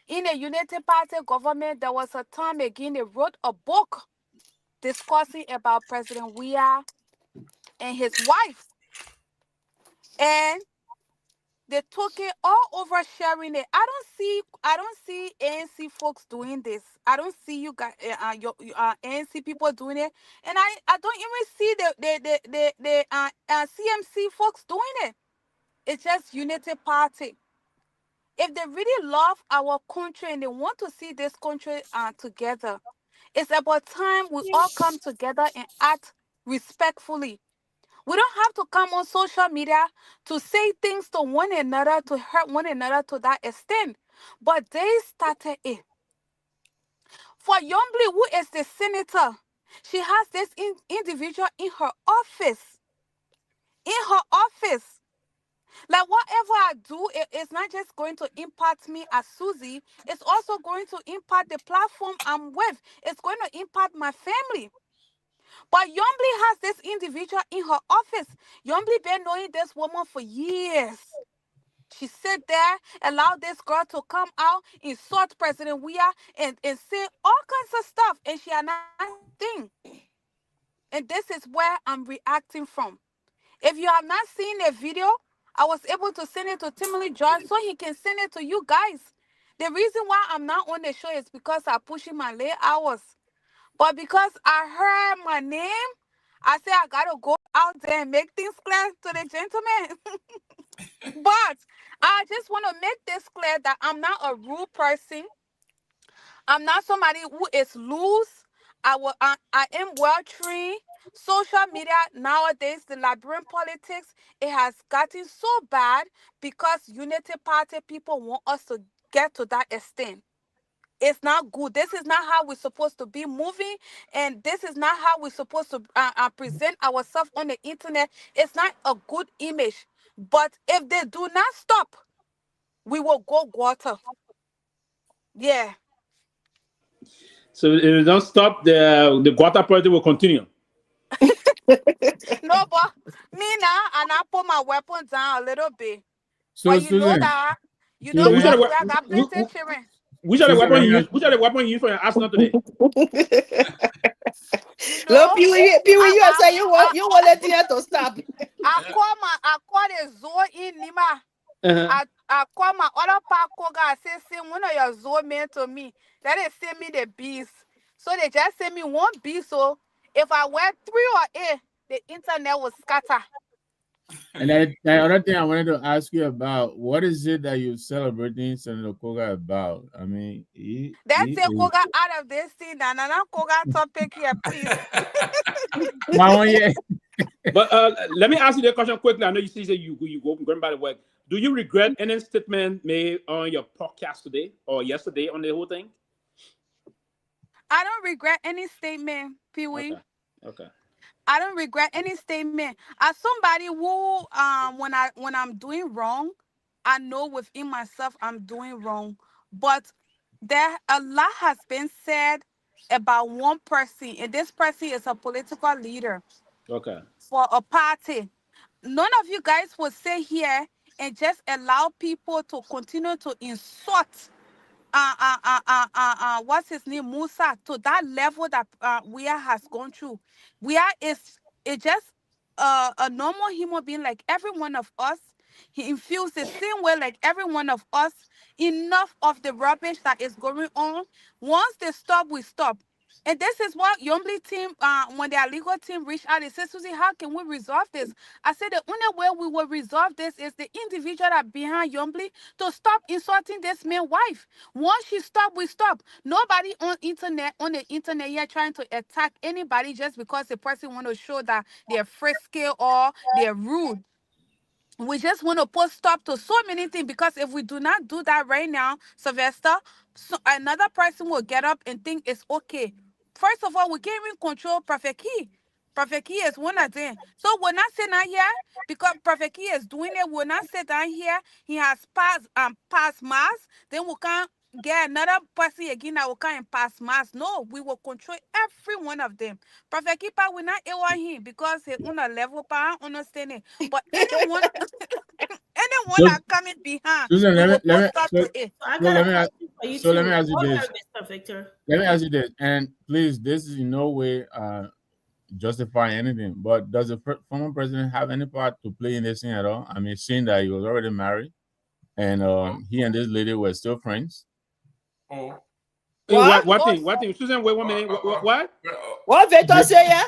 In the Unity Party government, there was a time again they wrote a book discussing about President Weah and his wife. And they took it all over sharing it. I don't see ANC folks doing this. I don't see you guys, ANC people doing it, and I don't even see the CMC folks doing it. It's just Unity Party. If they really love our country and they want to see this country together, it's about time we all come together and act respectfully. We don't have to come on social media to say things to one another, to hurt one another to that extent. But they started it. For Yombly, who is the senator, she has this individual in her office. In her office. Like whatever I do, it's not just going to impact me as Susie. It's also going to impact the platform I'm with. It's going to impact my family. But Yombly has this individual in her office. Yombly been knowing this woman for years. She sit there, allow this girl to come out, insult President Weah, and say all kinds of stuff. And she had not thing. And this is where I'm reacting from. If you have not seen the video, I was able to send it to Timothy George so he can send it to you guys. The reason why I'm not on the show is because I'm pushing my late hours. But because I heard my name, I said I gotta go out there and make things clear to the gentleman. But I just want to make this clear that I'm not a rude person. I'm not somebody who is loose. I am well trained. Social media nowadays, the Liberian politics, it has gotten so bad because Unity Party people want us to get to that extent. It's not good. This is not how we're supposed to be moving, and this is not how we're supposed to present ourselves on the internet. It's not a good image. But if they do not stop, we will go water. Yeah. So if you don't stop, the Guata project will continue. No, but me now, and I put my weapon down a little bit. So, but you know Susan, that So which are we the have got plenty of children. which are the Susan, weapon let you me use? ask- Which are the weapon you use for your arsenal today? Look, No, Pewee, you say you want let here to stop. I call the zoo in Nima. Uh-huh. I call my other park koga. I say one of your zoo men to me. Then they send me the bees. So they just send me one bee. So if I wear 3 or 8, the internet will scatter. And that other thing I wanted to ask you about, what is it that you're celebrating Senator Koga about? I mean, That's a koga out of this thing. And I'm koga topic here, please. But let me ask you the question quickly. I know you say you go going by the work. Do you regret any statement made on your podcast today or yesterday on the whole thing? I don't regret any statement, Pewee. Okay. I don't regret any statement. As somebody who, when I'm doing wrong, I know within myself I'm doing wrong. But there a lot has been said about one person, and this person is a political leader Okay. for a party. None of you guys will sit here and just allow people to continue to insult what's his name, Musa, to that level that Weah has gone through. Weah is just a normal human being like every one of us. He feels the same way like every one of us. Enough of the rubbish that is going on. Once they stop, we stop. And this is what Yombly team, when their legal team reached out, they said, Susie, how can we resolve this? I said, the only way we will resolve this is the individual that behind Yombly to stop insulting this man's wife. Once she stop, we stop. Nobody on the internet yet trying to attack anybody just because the person want to show that they're frisky or they're rude. We just want to put stop to so many things, because if we do not do that right now, Sylvester, another person will get up and think it's okay. First of all, we can't even control Prophet Key. Prophet Key is one of them. So we're not sitting down here because Prophet Key is doing it. We're not sitting down here. He has passed mass. Then we can't get another person again that will come and pass mass. No, we will control every one of them. Prophet Keeper will not ever him because he's on a level power understanding. But anyone So, that coming behind, Susan, we will let put me, stop so, to it. so let me ask, You So let too. me ask you Okay, this. Mr. Victor. Let me ask you this, and please, this is in no way justify anything. But does the former president have any part to play in this thing at all? I mean, seeing that he was already married, and he and this lady were still friends. Oh. What thing? Susan, wait 1 minute. What? What Victor say? Yeah.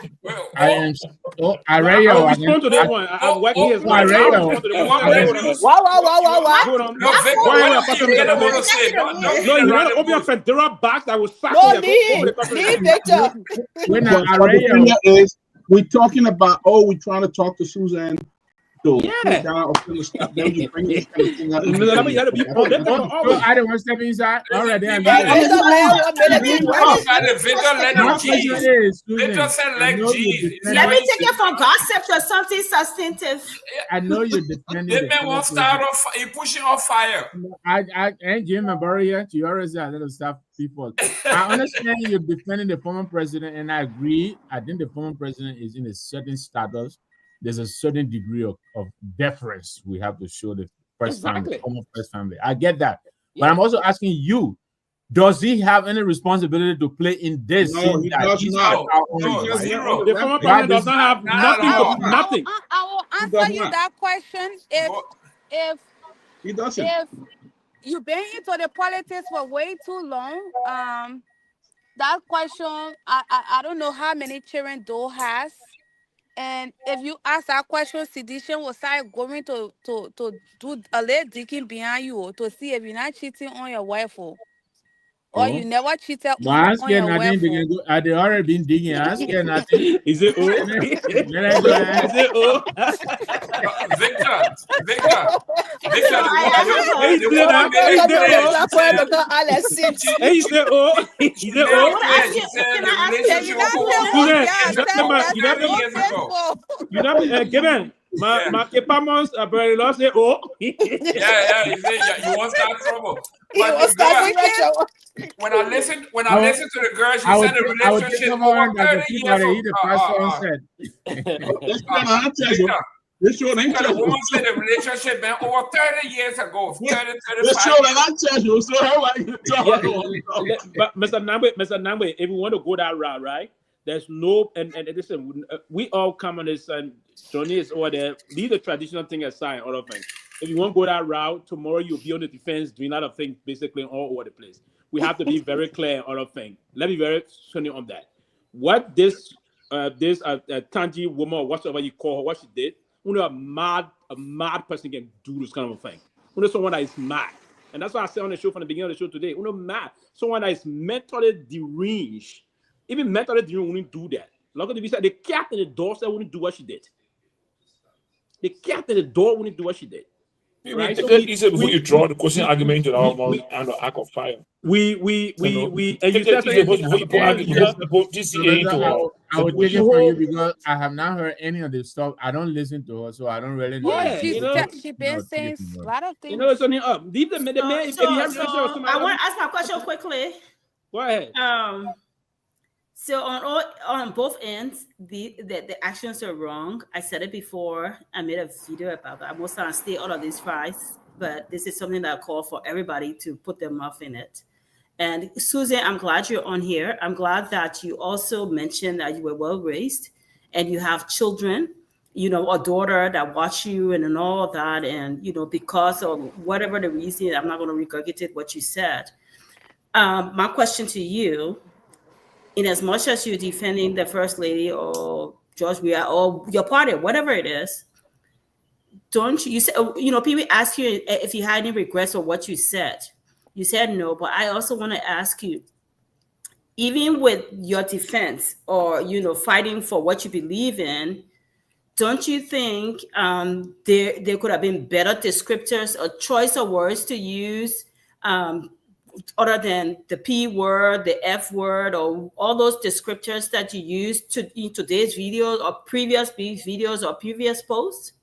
I am. Oh, I No, read I will your. respond to this one. I'm working his I mind. read I'll your. respond to the one. What? Hold on. No, Victor, Why what Pastor did Mr. Nyenwolo Nagbe? say? Don't No, beat you around want the to open your bush. federal box? I will sack No, you. leave Victor. When I But the read thing your. is, we're talking about, we're trying to talk to Susan to put Yeah. down or finish stuff. Then you bring this kind of thing out. Mr. Nagbe, you have to be political So always. I don't want to step inside. All right, then. Victor, let 1 minute be ready. Victor, let My him question G's. is, Victor Susan, said I like know you're G's. Let me defending. take it from gossip to something substantive. I know you're defending This the man former won't start president. off, he pushing off fire. I ain't Jim and Barry here. You already say a little stuff, people. I understand you're defending the former president, and I agree. I think the former president is in a certain status. There's a certain degree of deference we have to show the first family, former first family. I get that. But I'm also asking you, does he have any responsibility to play in this No, scene he that does he's not. No, zero. The former president does not have nothing to nothing. I will answer you that question if He doesn't. if you've been into the politics for way too long. That question, I don't know how many children Doe has. And if you ask that question, sedition will start going to do a little digging behind you to see if you're not cheating on your wife or you never cheated But I'm on scared your nothing. wife. They can go. They already been digging. I'm scared nothing. Is it oh? Then I go ahead. Is it oh? Victor, the Hey, woman, that. made Hey, it is clear. it She oh? Hey, is it oh? she made it clear. She said the relationship was over 30 years ago. You know, given my kepamons brother say oh. Yeah, he said you won't start trouble. He But was the girl, starting when I listened to the girl, she I would said the take relationship over over and that 30 the people years that ago. eat the pastor and said. Let's go on. This show ain't The woman said the relationship been over 30 years ago. 30, 35 This show ain't tell you. So how are you talking? But Mr. Nagbe, if we want to go that route, right? There's no and listen, we all come on this and Johnny is over there. Leave the traditional thing aside, all of things. If you want to go that route, tomorrow you'll be on the defense doing a lot of things basically all over the place. We have to be very clear on all of things. Let me be very sunny on that. What this Tangi woman or whatsoever you call her, what she did, only a mad person can do this kind of thing. Only someone that is mad. And that's why I said on the show from the beginning of the show today, only mad. Someone that is mentally deranged. Even mentally deranged wouldn't do that. Look at the visa. The cat in the door said wouldn't do what she did. The cat in the door wouldn't do what she did. Right? So take it easy before you draw the question argument to our mouth and the arc of fire. And you said before you put argument, I will take it from you because I have not heard any of this stuff. I don't listen to her, so I don't really know. Yeah, She's been saying a lot of things. It's only up. Leave the man. If you have I want to ask my question quickly. Go ahead. So on both ends, the actions are wrong. I said it before. I made a video about that. Most times I stay out of these fights, but this is something that I call for everybody to put their mouth in it. And Susan, I'm glad you're on here. I'm glad that you also mentioned that you were well raised and you have children, a daughter that watch you and all of that. And, because of whatever the reason, I'm not going to regurgitate what you said. My question to you, in as much as you're defending the First Lady or George Weah or your party, whatever it is, don't you say, people ask you if you had any regrets for what you said. You said no, but I also want to ask you, even with your defense or, fighting for what you believe in, don't you think there could have been better descriptors or choice of words to use other than the P word, the F word, or all those descriptors that you use in today's videos or previous videos or previous posts?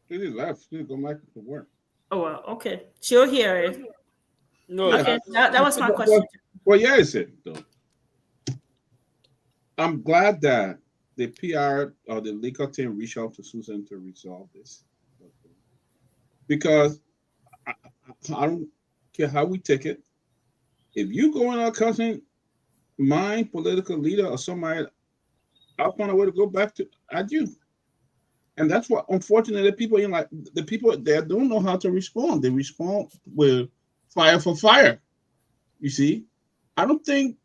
She left. She go back to work. Oh, well, okay. She'll hear it. No, okay. That was my question. Well, yeah, it's it though. I'm glad that the PR or the legal team reached out to Susan to resolve this, because I don't care how we take it. If you go in our country, my political leader or somebody, I'll find a way to go back to at you. And that's what, unfortunately, people in like the people there don't know how to respond. They respond with fire for fire. You see, I don't think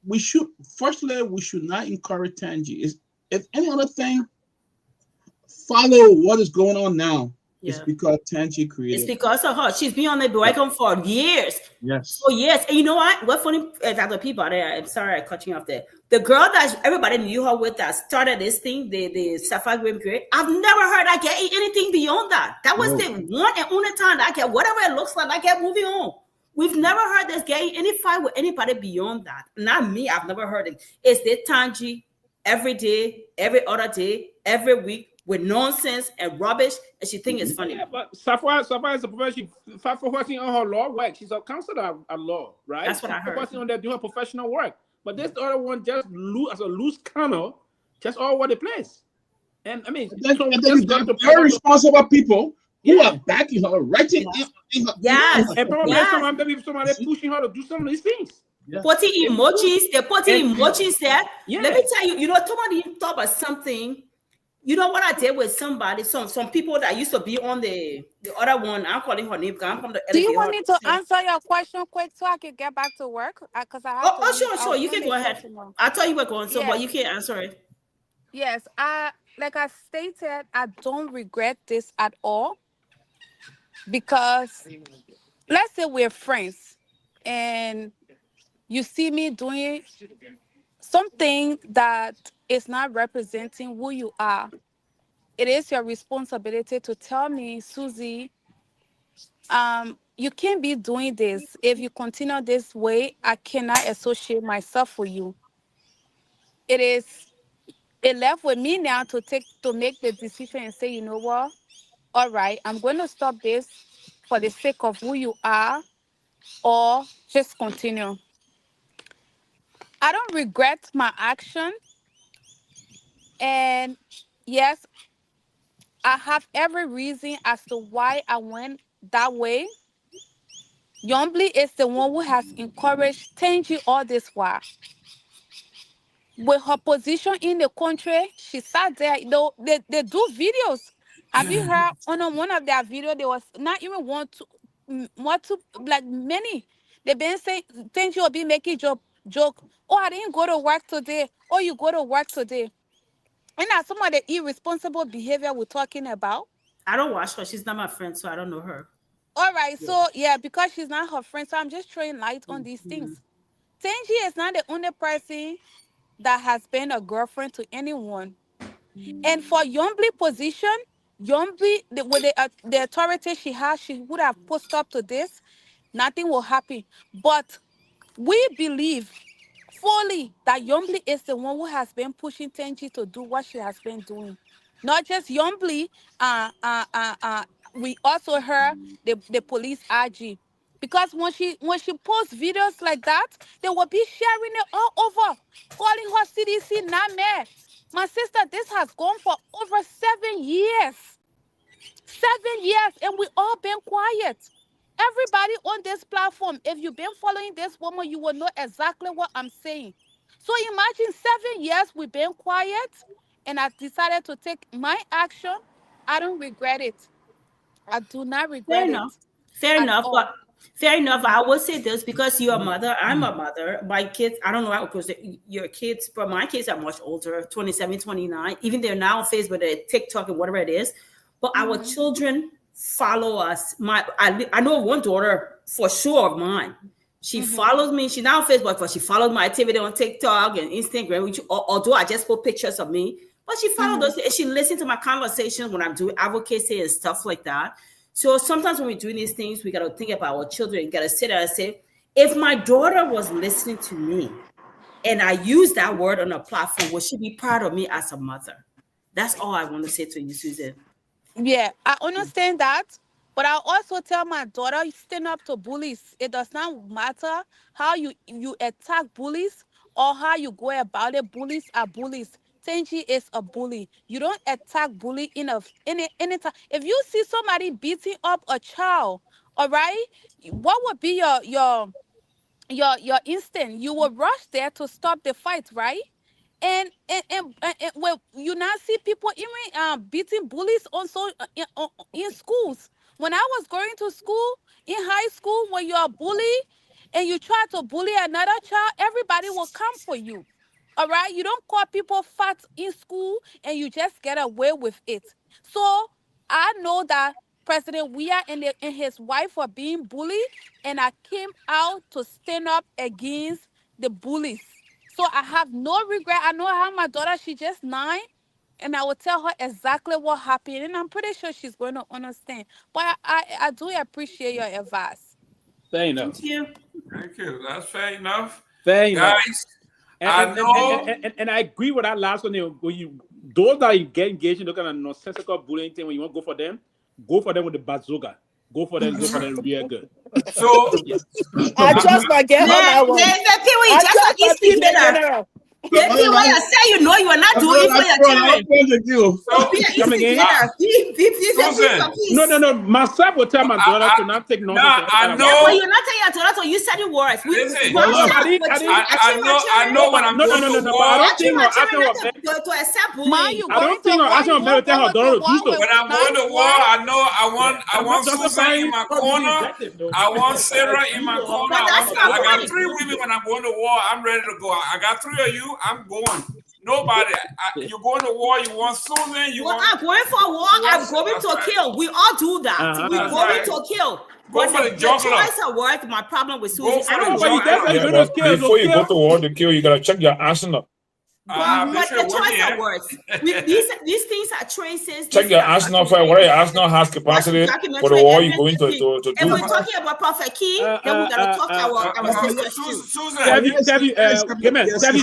we should. Firstly, we should not encourage Tangi. Is if any other thing, follow what is going on now. It's because Tangi created. It's because of her. She's been on the boycott for years. Yes. For years. And you know what? What funny that the people there, I'm sorry I cut you off there. The girl that everybody knew her with that started this thing, the Sapphire Green Period, I've never heard I get anything beyond that. That was the one and only time I get whatever it looks like, I get moving on. We've never heard this getting any fight with anybody beyond that. Not me, I've never heard it. It's the Tangi every day, every other day, every week, with nonsense and rubbish, and she thinks it's funny. Yeah, but Sapphire is a professional. She's focusing on her law work. She's a counselor at law, right? That's what I heard. Focusing on that, doing her professional work. But this other one just as a loose cannon, just all over the place. And I mean, very responsible people who are backing her, writing in her. Yes. And probably somebody pushing her to do some of these things. Yeah. Putting emojis, they're putting emojis there. Yeah. Let me tell you, somebody thought about something. You know what I did with somebody, some people that used to be on the other one. I'm calling her name. I'm from the. Do you want me to answer your question quick so I can get back to work? Because I have sure. You can go ahead. I thought you were going so, but you can't answer it. Yes, like I stated, I don't regret this at all because let's say we're friends and you see me doing something that is not representing who you are. It is your responsibility to tell me, Susie, you can't be doing this. If you continue this way, I cannot associate myself with you. It left with me now to make the decision and say, you know what? All right, I'm going to stop this for the sake of who you are, or just continue. I don't regret my action. And yes, I have every reason as to why I went that way. Yombly is the one who has encouraged Tangi all this while. With her position in the country, she sat there. They do videos. Have you heard on one of their videos? There was not even one, two, like many. They've been saying Tangi will be making joke. Oh, I didn't go to work today. Oh, you go to work today. And that's some of the irresponsible behavior we're talking about. I don't watch her. She's not my friend, so I don't know her. All right. So, because she's not her friend, so I'm just throwing light on these things. Tangi is not the only person that has been a girlfriend to anyone. And for Yombly position, Yombly, with the authority she has, she would have pushed up to this. Nothing will happen. But we believe fully that Yombly is the one who has been pushing Tangi to do what she has been doing. Not just Yombly, we also heard the police IG. Because when she posts videos like that, they will be sharing it all over, calling her CDC Name. My sister, this has gone for over 7 years. 7 years, and we all been quiet. Everybody on this platform, if you've been following this woman, you will know exactly what I'm saying. So imagine 7 years we've been quiet, and I decided to take my action. I don't regret it. I do not regret it. Fair enough. But fair enough. I will say this because you're a mother. I'm a mother. My kids, I don't know how, because your kids, but my kids are much older, 27, 29. Even they're now on Facebook, TikTok, and whatever it is. But our children follow us. I know one daughter for sure of mine. She follows me. She's not on Facebook, but she follows my activity on TikTok and Instagram, which, although I just put pictures of me. But she follows us and she listens to my conversations when I'm doing advocacy and stuff like that. So sometimes when we're doing these things, we got to think about our children. You got to sit there and say, if my daughter was listening to me and I use that word on a platform, would she be proud of me as a mother? That's all I want to say to you, Susan. Yeah, I understand that. But I also tell my daughter, stand up to bullies. It does not matter how you attack bullies or how you go about it. Bullies are bullies. Tangi is a bully. You don't attack bully any time. If you see somebody beating up a child all right, what would be your instinct? You will rush there to stop the fight, right? And well, you now see people even beating bullies also in schools. When I was going to school in high school, when you're a bully and you try to bully another child, everybody will come for you. All right, you don't call people fat in school and you just get away with it. So I know that President Weah and his wife were being bullied, and I came out to stand up against the bullies. So I have no regret. I know how my daughter, she just 9, and I will tell her exactly what happened, and I'm pretty sure she's going to understand. But I do appreciate your advice. Fair enough. Thank you. Thank you. That's fair enough. Fair enough. Guys, I know. And I agree with that last one. When you those that get engaged in the kind of nonsensical bullying thing, when you want to go for them with the bazooka. Go for them real good. So I trust my girl on that one. Pewee, just like you speak Baby, when you say you know you are not doing it for your children. Come again? No. Myself will tell my daughter to not take nonsense. I know. But you're not telling your daughter, you said it worse. I know when I'm going to war. I don't think to accept bullying. I don't think I'm asking her to tell her daughter to do so. When I'm going to war, I know I want Susan in my corner. I want Sarah in my corner. I got 3 women when I'm going to war. I'm ready to go. I got 3 of you. I'm going. Nobody. You're going to war. You want Susan. I'm going for war. I'm going to kill. We all do that. We're going to kill. Go for the juggler. Choice of word. My problem with Susan. Before you go to war to kill, you gotta check your arsenal. But the choice of words. These things are traces. Check your arsenal for whether your arsenal has capacity for the war you're going to do. If we're talking about Prophet Key, then we're gonna talk about Susan. Jeff, you second, Debbie.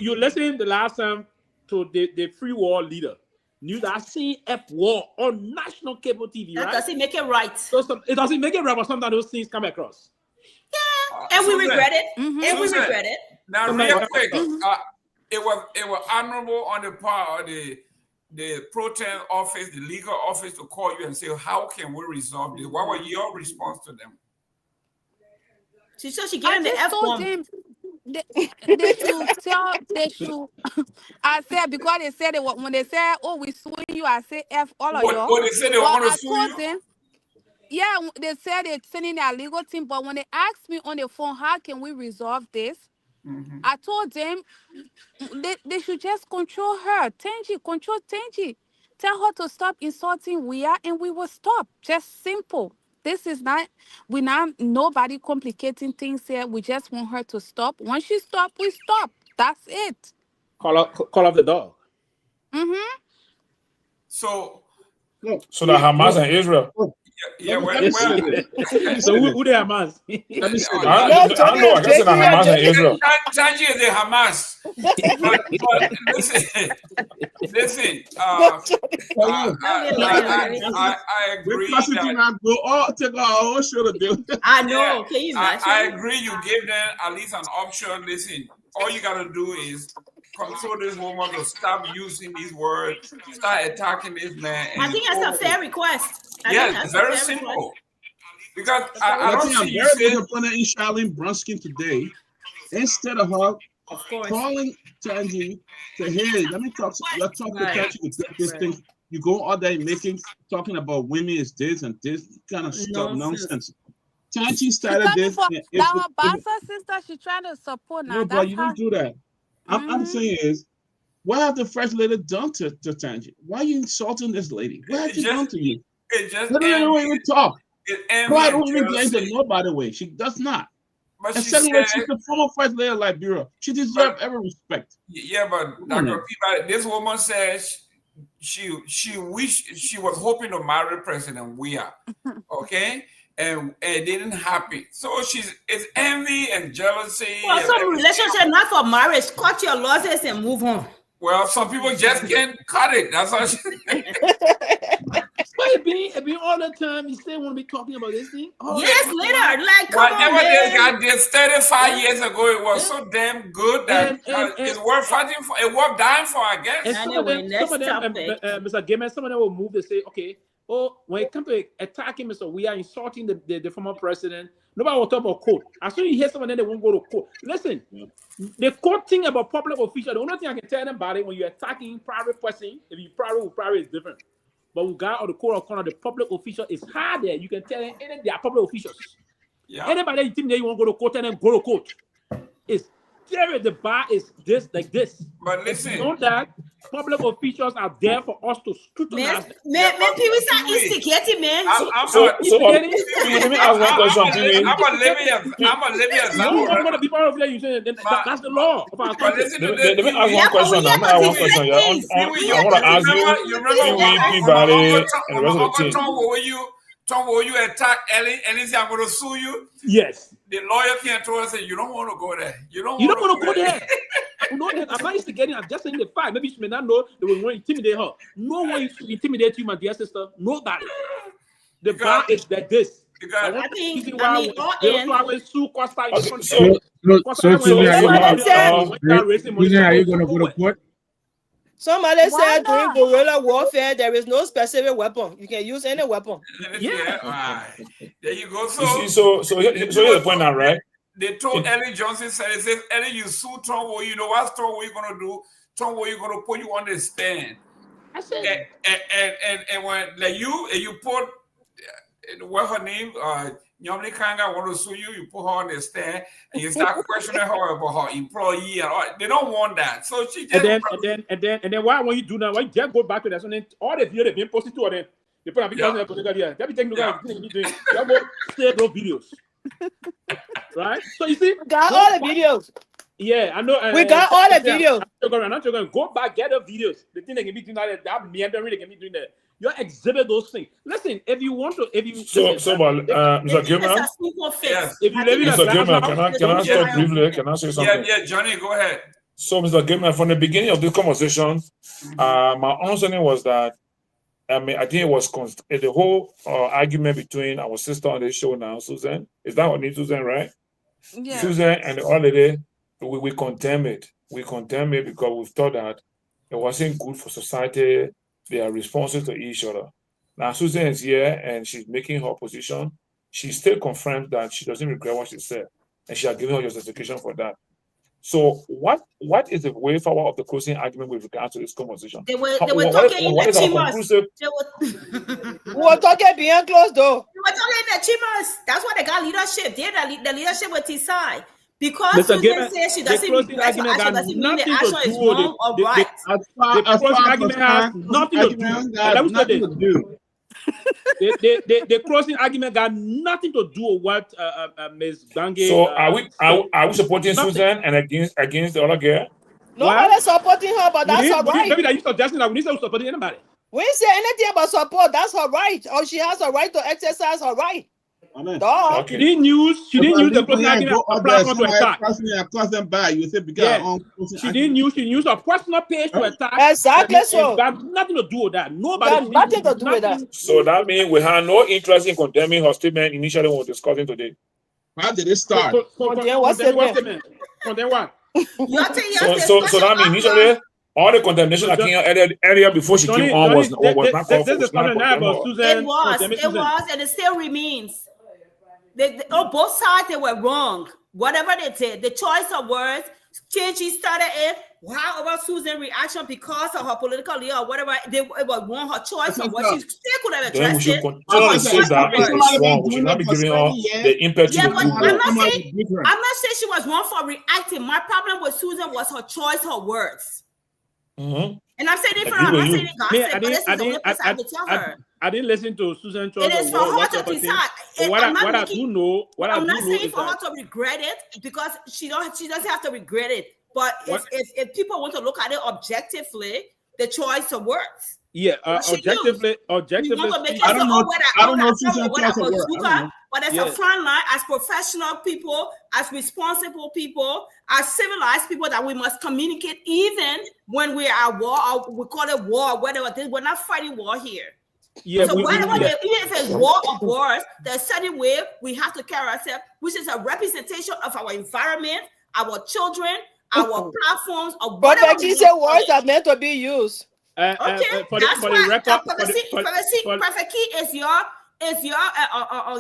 You listened the last time to the free war leader. Knew that CF war on national cable TV, right? That doesn't make it right. It doesn't make it right, but sometimes those things come across. Yeah, and we regret it. And we regret it. Now, real quick, it was honorable on the part of the protest office, the legal office, to call you and say, "How can we resolve this?" What was your response to them? She said she gave the F bomb. They should. I said, because they said when they said, "Oh, we suing you," I said, "F all of you." What they said they want to sue you? Them, yeah, they said they're sending their legal team, but when they asked me on the phone, how can we resolve this? I told them they should just control her. Control Tenji. Tell her to stop insulting Weah, and we will stop. Just simple. This is not, nobody complicating things here. We just want her to stop. Once she stop, we stop. That's it. Call off the dog. So the Hamas and Israel. Yeah, so who the Hamas? I don't know. I guess it's the Hamas and Israel. Tanji is the Hamas. But listen. I agree. I know. Can you imagine? I agree. You give them at least an option. Listen, all you gotta do is control this woman to stop using these words, start attacking this man. I think that's a fair request. Yes, it's very simple. Because I don't see you saying in Charlene Brunskin today, instead of her calling Tanji to, hey, let me talk to Tanji to get this thing. You go all day talking about women is this and this kind of stuff, nonsense. Tanji started this. Our Basa sister, she's trying to support now. No, but you don't do that. I'm saying is, what have the first lady done to Tanji? Why are you insulting this lady? What have she done to you? It just don't even talk. Why don't even blame the law, by the way? She does not. But she's the former first lady of Liberia. She deserves every respect. Yeah, but Dr. Peabody, this woman says she wished she was hoping to marry President Weah. Okay? And it didn't happen. So it's envy and jealousy. Well, some relationship not for marriage. Cut your losses and move on. Well, some people just can't cut it. That's all. It be all the time. You still want to be talking about this thing? Yes, later. Like, come whatever on, they got this 35 years ago, it was so damn good that it's worth fighting for. It worth dying for, I guess. And some of them, Mr. Gayman, some of them will move. They say, okay, oh, when it comes to attacking Mr. We are insulting the former president. Nobody will talk about court. As soon as you hear someone, then they won't go to court. Listen, the court thing about public official, the only thing I can tell them about it, when you're attacking private person, if you private with private is different. But with God or the court of corner, the public official is harder. You can tell them, and they are public officials. Yeah. Anybody you think that you want to go to court and then go to court. It's scary. The bar is this, like this. But listen, beyond that, public officials are there for us to scrutinize. Man, people start instigating, man. Let me ask one question. I'm a Libyan. That's the law of our country. Let me ask one question. I want to ask you, Peabody, and the rest of the team. Tom, will you attack Ellie? Ellie say, I'm going to sue you? Yes. The lawyer came to us and say, you don't want to go there. You don't want to go there. I'm not instigating. I'm just saying the fact. Maybe she may not know they will intimidate her. No one should intimidate you, my dear sister. Nobody. The bar is like this. I mean, all are you going to go to court? Somebody said during guerrilla warfare, there is no specific weapon. You can use any weapon. Yeah. There you go. So here's the point now, right? They told Ellie Johnson, says, Ellie, you sue Tom, you know what Tom, what you going to do? Tom, what you going to put you on the stand? I said, and when like you put, what her name, Nyomli Kanga want to sue you, you put her on the stand and you start questioning her about her employee and all. They don't want that. So she just and then why when you do that, why you just go back to that? So then all the videos they've been posted to them, they put a big they'll be taking those videos. Right? So you see, we got all the videos. Yeah, I know. We got all the videos. I'm not going to go back, get the videos. The thing they can be doing that Myean really can be doing that. You exhibit those things. Listen, if you want to, if you Mr. Gayman, Mr. Gayman, can I stop briefly? Can I say something? Yeah, Johnny, go ahead. So, Mr. Gayman, from the beginning of this conversation, my understanding was that I think it was the whole argument between our sister on the show now, Susan. Is that what it is, Susan, right? Yeah. Susan and the other lady, we condemn it. We condemn it because we thought that it wasn't good for society. They are responsive to each other. Now, Susan is here and she's making her position. She still confirms that she doesn't regret what she said, and she has given her justification for that. So, what is the way forward of the closing argument with regard to this conversation? They were talking in the chambers. We were talking behind closed door. They were talking in the chambers. That's why they got leadership. The leadership with his side. Because Mr. Susan says she doesn't regret her action, doesn't mean the action is wrong or right. The closing argument has nothing to do. The closing argument got nothing to do with what Ms. Bange. So are we supporting Susan and against the other girl? Nobody's supporting her, but that's her right. Maybe that you suggesting that we need to support anybody. We didn't say anything about support. That's her right, or she has a right to exercise her right. Okay. She didn't use the closing argument to attack. You say she didn't use a personal page to attack. Exactly so. It got nothing to do with that. Nobody. Nothing to do with that. So that means we have no interest in condemning her statement initially when we were discussing today. How did it start? What's the Condemn what? So that means initially all the condemnation that came earlier before she came on was not called for. It was, and it still remains. On both sides, they were wrong. Whatever they did, the choice of words, she started it. Wow, about Susan's reaction because of her political leader or whatever, it was wrong. Her choice of what she still could have addressed. Then we should continue to say that it was wrong. We should not be giving her the impetus to do I'm not saying she was wrong for reacting. My problem with Susan was her choice, her words. Mm-hmm. And I'm saying it for her. I'm not saying it gossip, but this is the only place I would tell her. I didn't listen to Susan. It is for her to decide. I'm not saying for her to regret it because she doesn't have to regret it. But if people want to look at it objectively, the choice of words. Yeah, objectively. I don't know Susan's choice of words. But as a front line, as professional people, as responsible people, as civilized people, that we must communicate even when we are at war, or we call it war, or whatever. We're not fighting war here. Yeah, so even if it's war or wars, there's a certain way we have to carry ourselves, which is a representation of our environment, our children, our platforms, or whatever. But she said words are meant to be used. Okay, that's why Prophet Key is your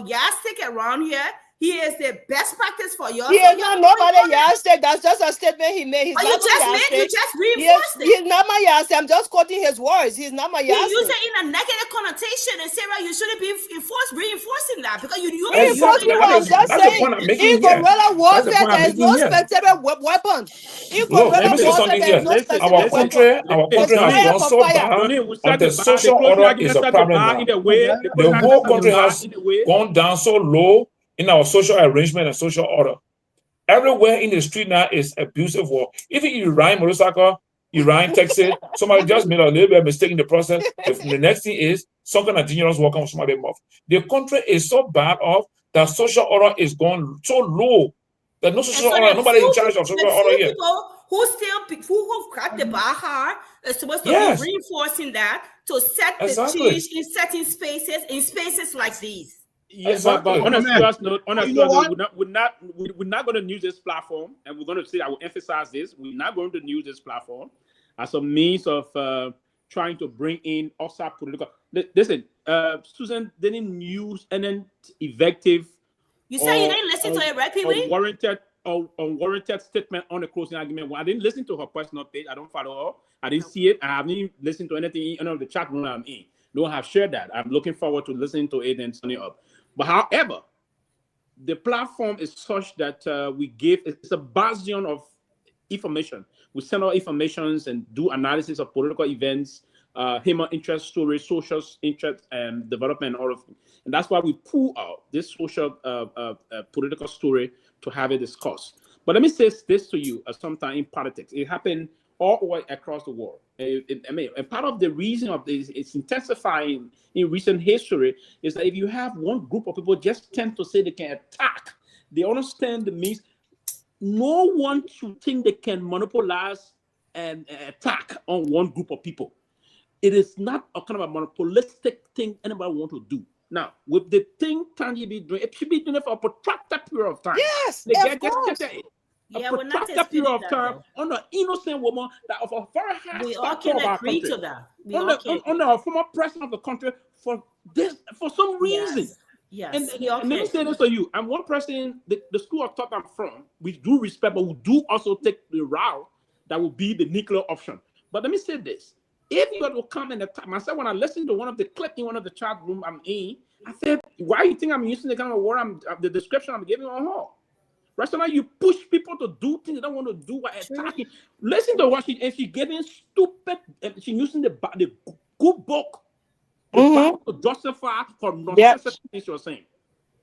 yardstick around here. He is the best practice for your. He is not nobody yardstick. That's just a statement he made. He's not my yardstick. You just reinforced it. He's not my yardstick. I'm just quoting his words. He's not my yardstick. You use it in a negative connotation, and Sarah, you shouldn't be reinforcing that because you. Reinforcing what I'm just saying. In guerrilla warfare, there is no specific weapon. In guerrilla warfare, there is no specific weapon. Our country has gone so bad, and the social order is a problem now. The whole country has gone down so low in our social arrangement and social order. Everywhere in the street now is abusive war. Even Iran motorcycle, Iran Texas, somebody just made a little bit of mistake in the process. The next thing is some kind of dangerous work on somebody's mouth. The country is so bad off that social order is gone so low that no social order, nobody in charge of social order here. Who cracked the bar hard is supposed to be reinforcing that to set the change in certain spaces, in spaces like these. Yes, but on a serious note, we're not going to use this platform, and we're going to say, I will emphasize this, we're not going to use this platform as a means of trying to bring in outside political. Listen, Susan didn't use any effective. You say you didn't listen to it, right, Pewee? Unwarranted statement on the closing argument. Well, I didn't listen to her personal page. I don't follow her. I didn't see it. I haven't listened to anything in any of the chat room I'm in. No, I have shared that. I'm looking forward to listening to it and turning up. But however, the platform is such that we give, it's a bastion of information. We send out informations and do analysis of political events, human interest stories, social interest and development, all of it. And that's why we pull out this social political story to have it discussed. But let me say this to you, sometime in politics, it happened all the way across the world. And part of the reason of this, it's intensifying in recent history, is that if you have one group of people just tend to say they can attack, they understand the means. No one should think they can monopolize and attack on one group of people. It is not a kind of a monopolistic thing anybody want to do. Now, with the thing Tanji be doing, it should be doing it for a protracted period of time. Yes, of course. A protracted period of time on an innocent woman that of a very high we all can agree to that. On a former president of the country for some reason. Yes. And let me say this to you. I'm one person, the school of thought I'm from, we do respect, but we do also take the route that will be the nuclear option. But let me say this. If you will come in the time, I said when I listened to one of the clips in one of the chat room I'm in, I said, why do you think I'm using the kind of word the description I'm giving on her? Right, so now you push people to do things they don't want to do while attacking. Listen to what she's giving stupid, she's using the good book to justify her nonsense things she was saying.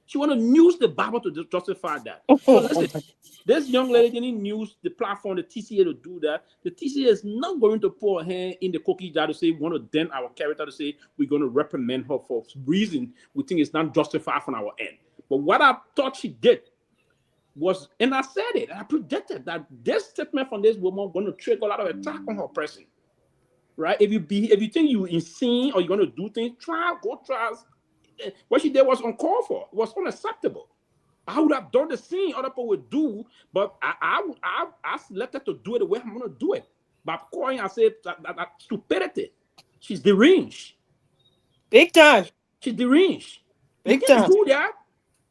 She want to use the Bible to justify that. So listen, this young lady didn't use the platform, the TCA, to do that. The TCA is not going to pour her hand in the cookie jar to say we want to dent our character, to say we're going to reprimand her for reason we think it's not justified from our end. But what I thought she did was, and I said it, I predicted that this statement from this woman going to trigger a lot of attack on her person. Right? If you think you're insane or you're going to do things, go try. What she did was uncalled for. It was unacceptable. I would have done the same other people would do, but I selected to do it the way I'm going to do it. By calling, I said that stupidity. She's deranged. Big time. She's deranged. Big time. Do that.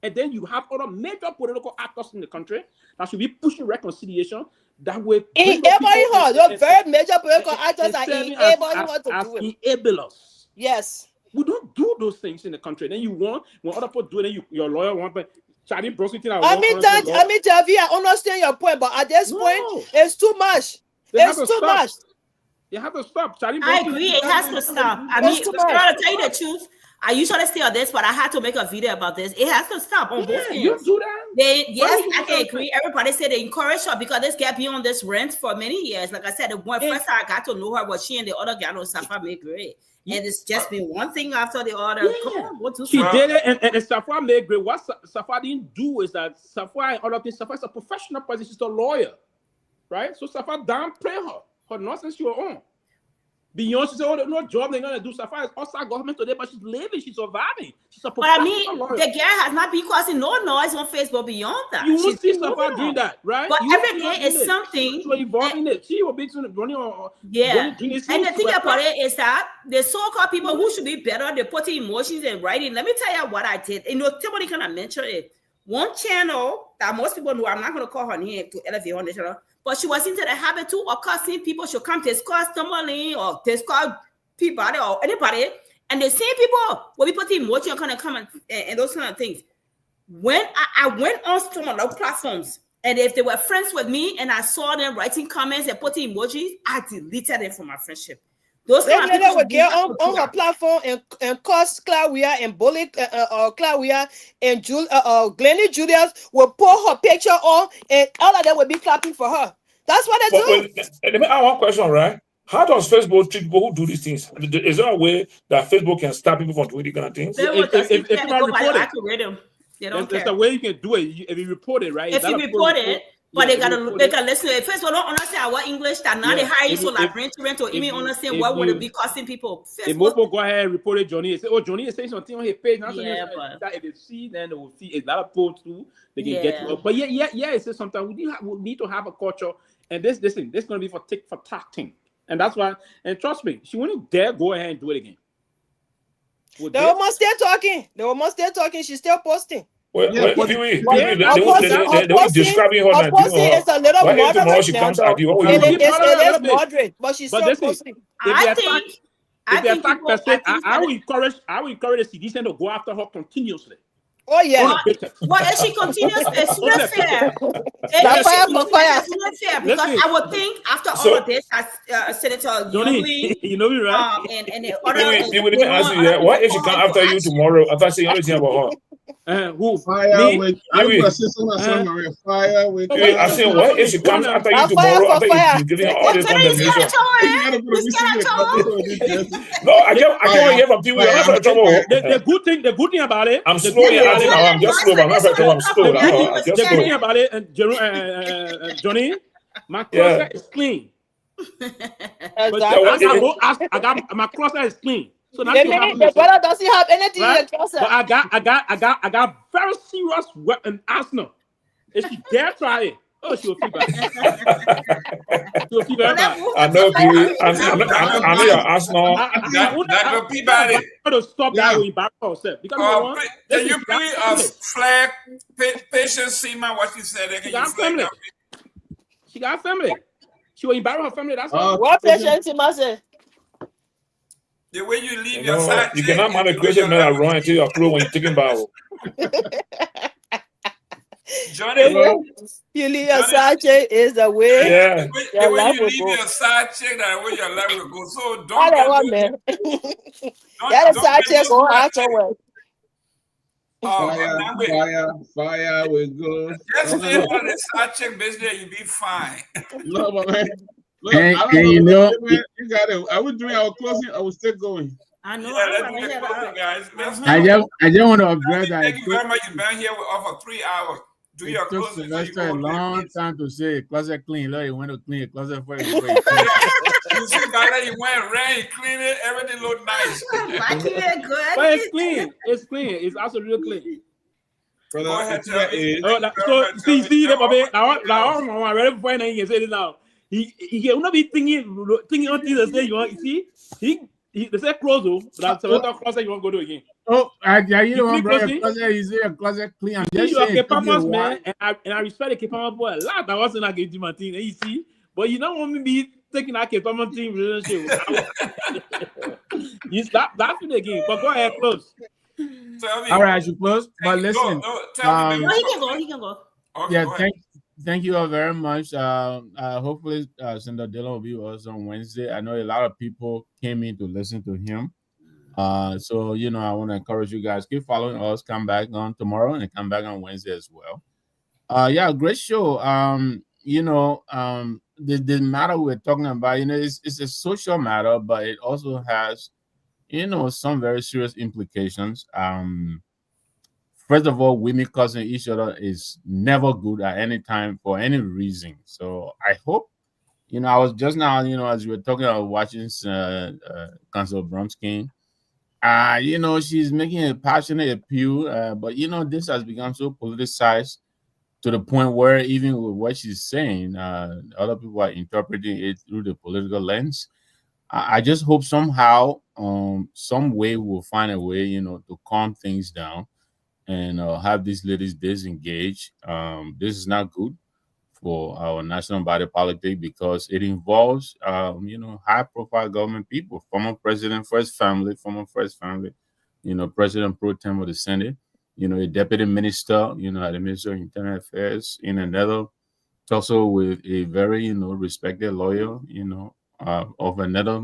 And then you have other major political actors in the country that should be pushing reconciliation. That way, enabling her. Those very major political actors are enabling her to do it. Enablers. Yes. We don't do those things in the country. Then you want, when other people do it, then your lawyer want, but Charlie Brosky. I mean, Javi, I understand your point, but at this point, it's too much. It's too much. You have to stop. Charlie I agree. It has to stop. I mean, to tell you the truth, I usually stay on this, but I had to make a video about this. It has to stop on both ends. You do that? Yes, I can agree. Everybody said they encourage her because this girl be on this rent for many years. Like I said, the first time I got to know her was she and the other girl on Safa made great. And it's just been one thing after the other. Yeah. She did it, and Safa made great. What Safa didn't do is that Safa and other things, Safa is a professional person. She's a lawyer, right? So Safa downplay her nonsense she was on. Beyond, she said, "Oh, there's no job they're gonna do." Safari is outside government today, but she's living, she's surviving. She's a But I professional mean, lawyer. the girl has not been causing no noise on Facebook beyond that. You won't She's see been moving Safari doing on. that, right? But You every day is something. She was involved in it. She will be running on. Yeah. Doing And the thing about it is that the so-called people who should be better, they put emotions in writing. Let me tell you what I did. You know, somebody kind of mentioned it. One channel that most people know, I'm not going to call her name to elevate on the channel, but she was into the habit too of cussing people should come discuss Tomalin or discuss Peabody or anybody. And the same people will be putting emotion kind of comment and those kind of things. When I went on some of those platforms, and if they were friends with me and I saw them writing comments and putting emojis, I deleted them from my friendship. Those kind of people would get on her platform and cuss Claudia and bully Claudia and Glennie Julius will put her picture on and all of them will be clapping for her. That's what they do. Let me ask one question, right? How does Facebook treat people who do these things? Is there a way that Facebook can stop people from doing these kind of things? If somebody report it, they don't there's care. a way you can do it. If you report it, right? If you report it, but they can listen to it. First of all, don't understand our English that now they hire you so like rent to even understand what would it be costing people. If Mopo go ahead and report it, Johnny, and say, "Oh, Johnny is saying something on his page." Now, yeah, but if they see, then they will see a lot of posts too. They can get you up. But yeah. It says sometimes we need to have a culture, and this thing, this is going to be for tacting, and that's why. And trust me, she wouldn't dare go ahead and do it again. They were almost there talking. She's still posting. They were describing her now. It's a little moderate she now, comes though. at you. It is moderate, but she's still posting. I think I will encourage the citizen to go after her continuously. Oh yeah. But if she continues, it's not fair. It's not fair because I would think after all of this, as Senator Johnny, you know me, right? And the let me ask you, what if she come after you tomorrow after saying everything about her? Who? Fire with fire with. I said, what if she comes after you tomorrow after you've given her all this condemnation? No, I can't hear from people. I'm not in trouble. The good thing about it. I'm slow. I'm just slow. I'm not in trouble. I'm slow. The good thing about it, Johnny, my closet is clean. I got my closet is clean. So now the brother doesn't have anything in the closet. But I got very serious weapon arsenal. If she dare try it, oh, she will feel bad. She will feel very bad. I know, Pewee. I know your arsenal. That will be bad. To stop that with back herself. Because can you please flag patient Seaman what she said? She got family. She got family. She will embarrass her family. That's what patient Seaman said. The way you leave your side you cannot have a Christian man that run into your clothes when you're taking bath. Johnny, you leave your side check is the way. Yeah. The way you leave your side check, that way your life will go. So don't get man. That side check go out somewhere. Fire will go. Just live on the side check business, you'll be fine. No, but man. Look, and you know, you got it. I was doing our closing. I was still going. I know. Yeah, let's do the closing, guys. I just want to observe that. Thank you very much. You've been here for 3 hours. Do your closing. It took Sylvester a long time to say closet clean. Look, he went to clean a closet for you. You see, guys, you went around, you clean it, everything looked nice. Good. But it's clean. It's clean. It's absolutely clean. Brother, Go ahead, so see, now I'm ready for anything. You say this now. He will not be thinking on things that say you want. See, he they say close though, but that's another closet you want to go to again. Oh, you don't want to closet. You say a closet clean. I'm just you are saying. Kepamas, man, and I respect the Kepamas boy a lot. I wasn't like getting my team, and you see, but you don't want me to be taking that Kepamas team relationship. You stop laughing again, but go ahead, close. All right, I should close. But listen, he can go. Okay, yeah, thank you all very much. Hopefully, Senator Dillon will be with us on Wednesday. I know a lot of people came in to listen to him. So I want to encourage you guys, keep following us. Come back on tomorrow and come back on Wednesday as well. Great show. The matter we're talking about, it's a social matter, but it also has, some very serious implications. First of all, women causing each other is never good at any time for any reason. So I hope, I was just now, as we were talking about watching Council Bromskin, she's making a passionate appeal, but this has become so politicized to the point where even with what she's saying, other people are interpreting it through the political lens. I just hope somehow, some way we'll find a way, to calm things down and have these ladies disengage. This is not good for our national body politic because it involves, high-profile government people, former president, first family, president pro tem of the Senate, a deputy minister, at the Ministry of Internal Affairs in another, also with a very, respected lawyer, of another,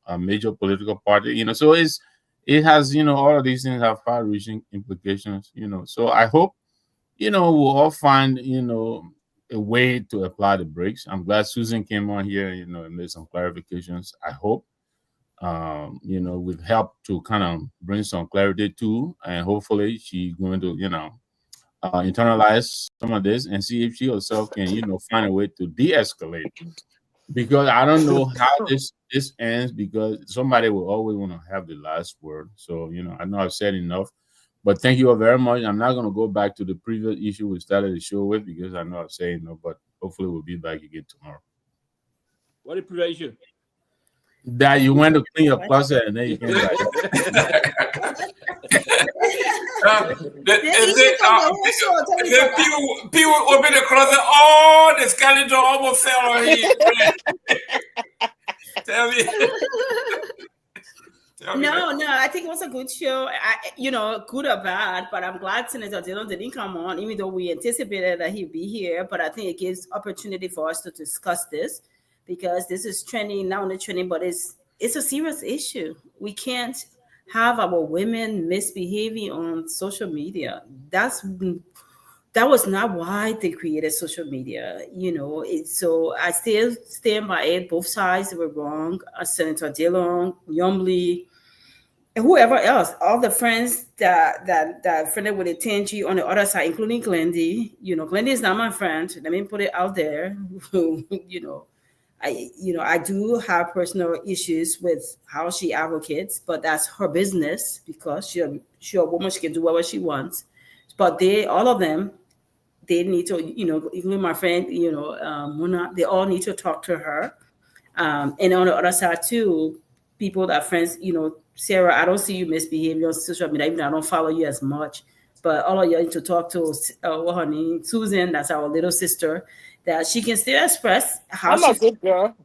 a major political party, so it has, all of these things have far-reaching implications, so I hope, we'll all find, a way to apply the brakes. I'm glad Susan came on here, and made some clarifications. I hope, with help to kind of bring some clarity too, and hopefully she's going to, internalize some of this and see if she herself can, find a way to de-escalate. Because I don't know how this ends, because somebody will always want to have the last word. So, I know I've said enough. But thank you all very much. I'm not going to go back to the previous issue we started the show with because I know I've said enough, but hopefully we'll be back again tomorrow. What is the previous issue? That you went to clean your closet and then you came back. People open the closet, oh, the skeleton almost fell on him. Tell me. No, I think it was a good show. Good or bad, but I'm glad Senator Dillon didn't come on, even though we anticipated that he'd be here. But I think it gives opportunity for us to discuss this because this is trending, not only trending, but it's a serious issue. We can't have our women misbehaving on social media. That was not why they created social media, so I still stand by it. Both sides were wrong. Senator Dillon, Yomli, and whoever else, all the friends that friended with the TNG on the other side, including Glendy. Glendy is not my friend. Let me put it out there. I do have personal issues with how she advocates, but that's her business because she's a woman. She can do whatever she wants. But all of them, they need to, including my friend, Mona, they all need to talk to her. And on the other side too, people that friends, Sarah, I don't see you misbehaving on social media, even though I don't follow you as much. But all of you need to talk to what her name, Susan, that's our little sister, that she can still express how I'm a good girl.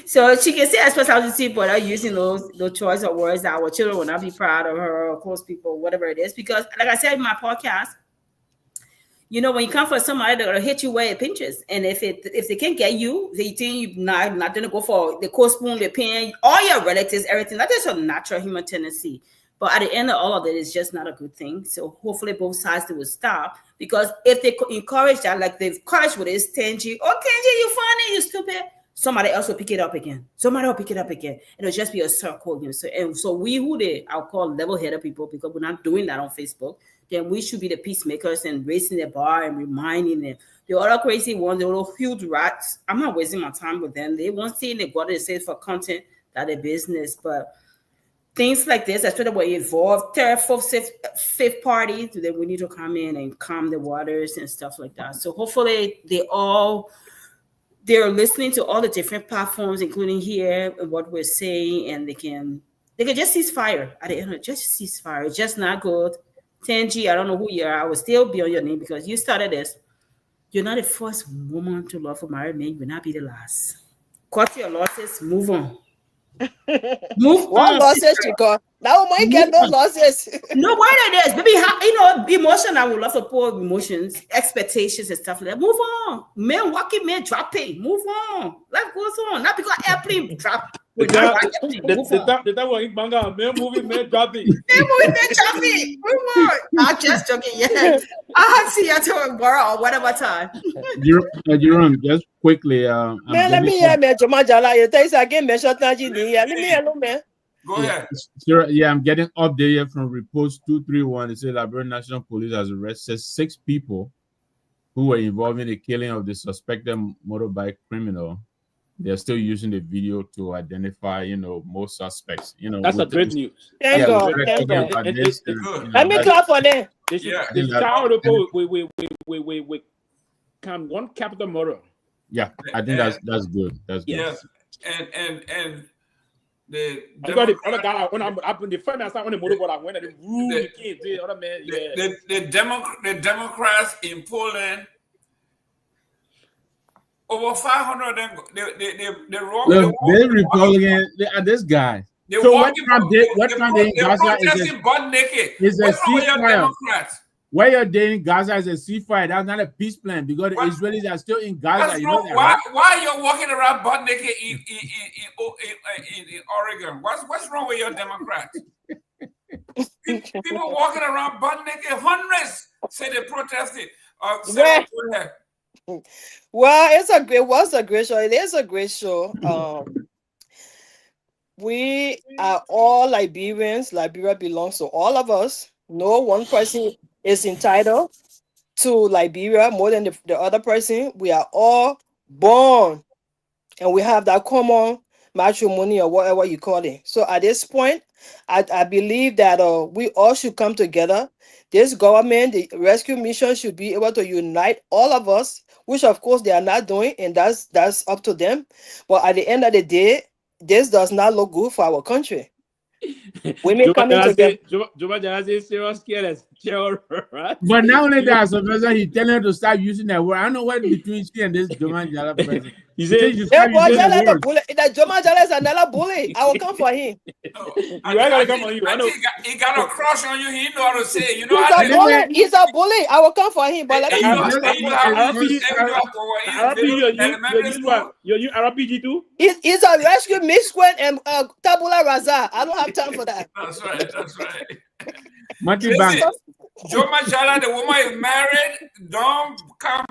So she can still express how she see, but are using those choice of words that our children will not be proud of her, or close people, whatever it is. Because, like I said in my podcast, when you come for somebody, they're gonna hit you where it pinches, and if they can't get you, they think you're not gonna go for the cold spoon, the pen, all your relatives, everything. That is a natural human tendency. But at the end of all of it, it's just not a good thing. So hopefully both sides they will stop. Because if they encourage that, like they've encouraged with this Tenji, oh Tenji, you funny, you stupid. Somebody else will pick it up again. And it'll just be a circle. So we I'll call level-headed people, because we're not doing that on Facebook. Then we should be the peacemakers and raising the bar and reminding them. The other crazy ones, the little huge rats, I'm not wasting my time with them. They won't see they got to say for content that their business, but things like this, especially when you involve third, fourth, fifth parties, then we need to come in and calm the waters and stuff like that. So hopefully they're listening to all the different platforms, including here and what we're saying, and they can just cease fire at the end. Just cease fire. It's just not good. Tenji, I don't know who you are. I will still be on your name because you started this. You're not the first woman to love a married man. You will not be the last. Cut your losses. Move on. What losses you got? Now we might get no losses. No, why it is? Maybe emotion. I would love to pour emotions, expectations, and stuff like that. Move on. Men walking, men dropping. Move on. Life goes on. Not because airplane drop. The time when manga, men moving, men dropping. Men moving, men dropping. Move on. I'm just joking. Yeah. I'll see you tomorrow or whatever time. Jerome, just quickly. Let me hear me. You think again, me short Let me hear no man. Go ahead. Yeah, I'm getting update here from Repost 231. It says Liberia National Police has arrested 6 people who were involved in the killing of the suspected motorbike criminal. They're still using the video to identify, more suspects. That's a great news. Thank Yeah, we God. started Thank talking God. about this. Let me clap for them. They should, I think that- we can one capital murder. Yeah, I think that's good. That's good. Yes, and the Because the other guy, when I'm up in the front, I start on the motorbike. I went and the kids, the other man. Yeah. The Democrats in Poland, over 500 of them, they wrong. Look, they Republican. This guy. They So walking, what Trump did in Gaza protesting butt naked. is a What's wrong with your ceasefire. Democrats? What you're doing in Gaza is a ceasefire. That's not a peace plan because the Israelis are still in Gaza. What's You know wrong? that, right? Why are you walking around butt naked in Oregon? What's wrong with your Democrats? People walking around butt naked, hundreds say they protested. Well, it was a great show. It is a great show. We are all Liberians. Liberia belongs to all of us. No one person is entitled to Liberia more than the other person. We are all born and we have that common matrimony or whatever you call it. So at this point, I believe that we all should come together. This government, the rescue mission, should be able to unite all of us, which of course they are not doing, and that's up to them. But at the end of the day, this does not look good for our country. Women coming together. But not only that, so he's telling her to stop using that word. I don't know what between she and this Joma Jala person. He said, that Joma Jala is another bully. I will come for him. He got a crush on you. He know how to say it. You know he's a bully. I will come for him. But let you RPG too? He's a rescue miscreant and tabula rasa. I don't have time for that. That's right. That's right. Listen, Joe Machala, the woman is married. Don't come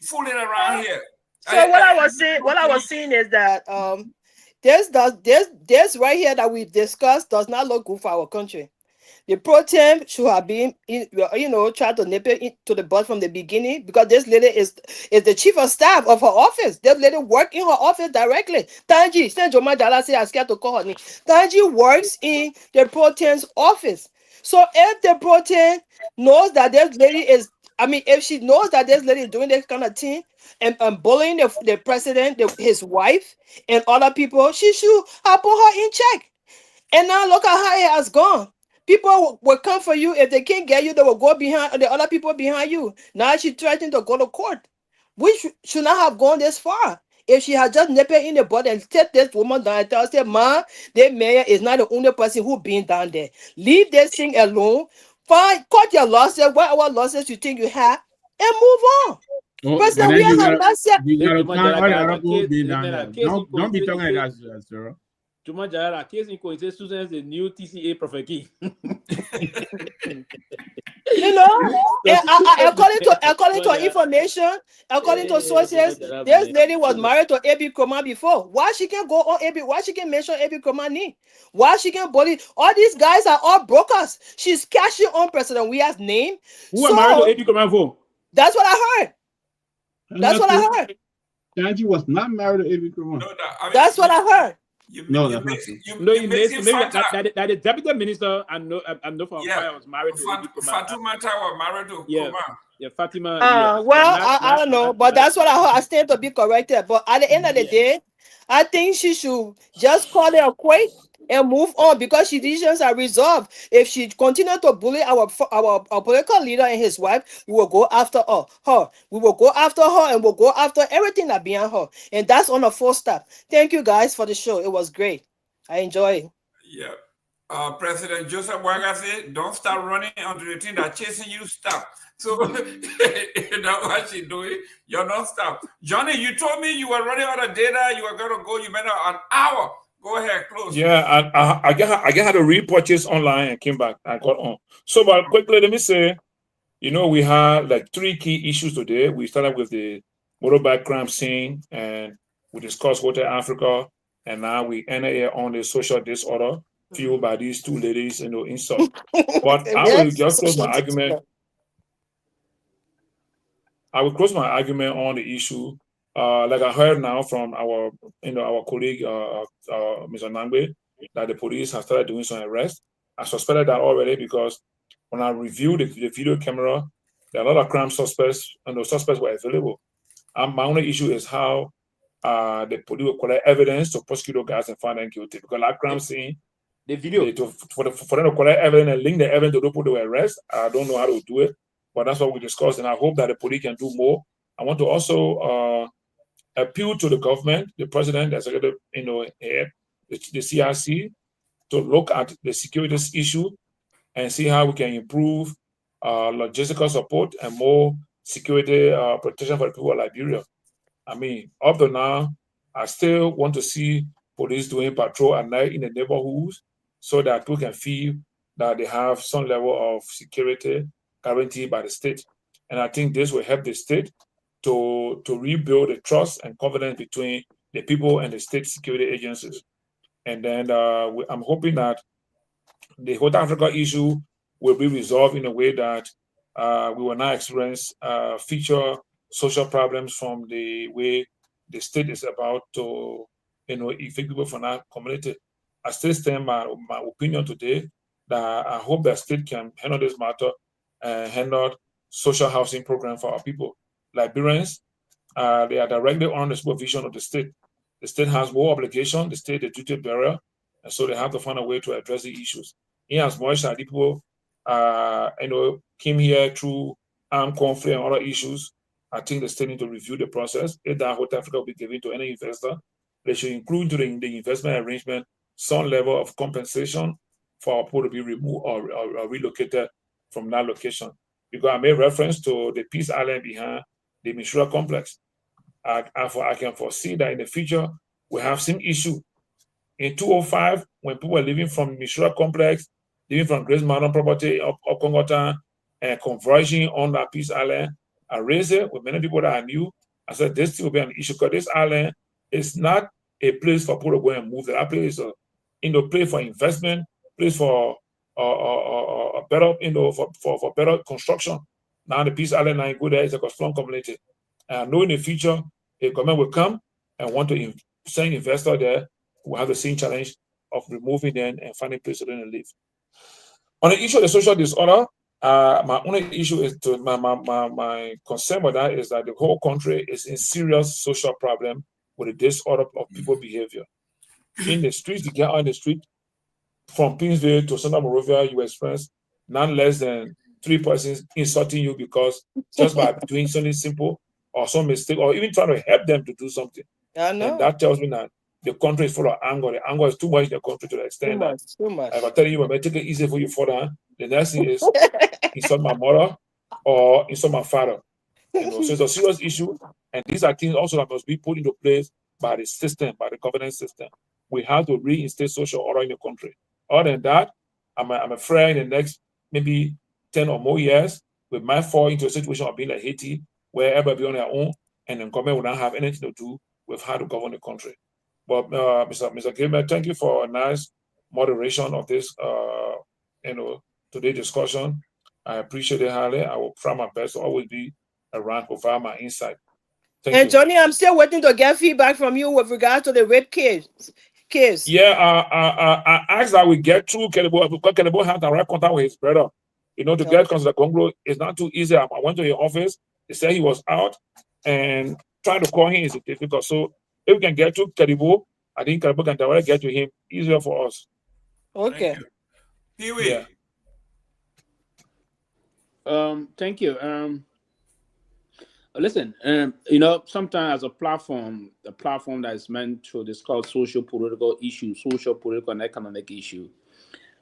fooling around here. So what I was saying is that this right here that we've discussed does not look good for our country. The pro-tem should have been, try to nip it to the bud from the beginning, because this lady is the chief of staff of her office. This lady works in her office directly. Tanji, since Joma Jala say I scared to call her name. Tanji works in the pro-tem's office. So if the pro-tem knows that this lady is, if she knows that this lady is doing this kind of thing and bullying the president, his wife, and other people, she should have put her in check. And now look at how it has gone. People will come for you. If they can't get you, they will go behind the other people behind you. Now she's threatening to go to court, which should not have gone this far. If she had just nipped in the butt and set this woman down and tell her, "Ma, the mayor is not the only person who been down there. Leave this thing alone. Fine, cut your losses, whatever losses you think you have, and move on." President, we have not said. Don't be talking like that, sir. Juma Jara, case in coincidence, Susan is the new TCA prophet. According to information, according to sources, this lady was married to AB Kromah before. Why she can go on AB? Why she can mention AB Kromah name? Why she can bully? All these guys are all brokers. She's cashing on President Weah's name. Who are married to AB Kromah for? That's what I heard. That's what I heard. Tanji was not married to AB Kromah. That's what I heard. That the deputy minister I know from was married to Fatima was married to Kromah. Yeah, Fatima. I don't know, but that's what I heard. I stand to be corrected. But at the end of the day, I think she should just call it a quit and move on, because she decisions are resolved. If she continues to bully our political leader and his wife, we will go after her. We will go after her, and we'll go after everything that behind her. And that's on a full stop. Thank you guys for the show. It was great. I enjoy it. Yeah. President Joseph Waga said, "Don't start running onto the thing that chasing you. Stop." So you know what she's doing. You don't stop. Johnny, you told me you were running out of data. You were going to go. You made an hour. Go ahead, close. Yeah, I had a repurchase online and came back. I got on. So, but quickly, let me say, we had like 3 key issues today. We started with the motorbike crime scene, and we discussed Hotel Africa, and now we enter here on the social disorder fueled by these 2 ladies, insult. But I will just close my argument. I will close my argument on the issue. Like I heard now from our colleague, Mr. Nagbe, that the police have started doing some arrests. I suspected that already because when I reviewed the video camera, there are a lot of crime suspects, and those suspects were available. My only issue is how the police will collect evidence to prosecute those guys and find them guilty. Because that crime scene, the video for them to collect evidence and link the evidence to those people they arrest, I don't know how to do it, but that's what we discussed, and I hope that the police can do more. I want to also appeal to the government, the president, the executive, head, the CRC, to look at the security issue and see how we can improve logistical support and more security protection for the people of Liberia. I mean, up to now, I still want to see police doing patrol at night in the neighborhoods so that people can feel that they have some level of security guaranteed by the state. And I think this will help the state to rebuild the trust and confidence between the people and the state security agencies. And then I'm hoping that the Whole Africa issue will be resolved in a way that we will not experience future social problems from the way the state is about to, evict people from our community. I still stand my opinion today that I hope that state can handle this matter and handle social housing program for our people. Liberians, they are directly under the supervision of the state. The state has more obligation, the state the duty bearer, and so they have to find a way to address the issues. In as much as people, came here through armed conflict and other issues, I think the state need to review the process. If that Whole Africa will be given to any investor, they should include during the investment arrangement some level of compensation for our people to be removed or relocated from that location. Because I made reference to the Peace Island behind the Mishra complex. I can foresee that in the future we have some issue. In 2005, when people were living from Mishra complex, living from Grace Mountain property of Congotan, and converging on that Peace Island, I raised it with many people that I knew. I said this will be an issue because this island is not a place for people to go and move. That place is a place for investment, place for better, for better construction. Now the Peace Island, now you go there, it's like a strong community. And I know in the future, a government will come and want to send investor there, will have the same challenge of removing them and finding place for them to live. On the issue of the social disorder, my only issue is my concern with that is that the whole country is in serious social problem with the disorder of people behavior. In the streets, you get on the street, from Pinsville to Santa Morovia, you experience none less than 3 persons insulting you because just by doing something simple or some mistake or even trying to help them to do something. And that tells me that the country is full of anger. The anger is too much in the country to the extent that if I tell you, I'm going to take it easy for you further, the next thing is insult my mother or insult my father. So it's a serious issue. And these are things also that must be put into place by the system, by the governance system. We have to reinstate social order in the country. Other than that, I'm afraid in the next maybe 10 or more years, we might fall into a situation of being like Haiti, where everybody on their own and the government will not have anything to do with how to govern the country. But Mr. Gayman, thank you for a nice moderation of this today's discussion. I appreciate it highly. I will try my best to always be around to provide my insight. Thank you. Johnny, I'm still waiting to get feedback from you with regard to the rape case. Yeah, I asked that we get through Kehleboe because Kehleboe had direct contact with his brother. To get to the Gongloe is not too easy. I went to his office. They said he was out, and trying to call him is difficult. So if we can get to Kehleboe, I think Kehleboe can directly get to him easier for us. Okay. Pewee. Yeah. Thank you. Listen, sometimes as a platform that is meant to discuss social political issues, social political and economic issue,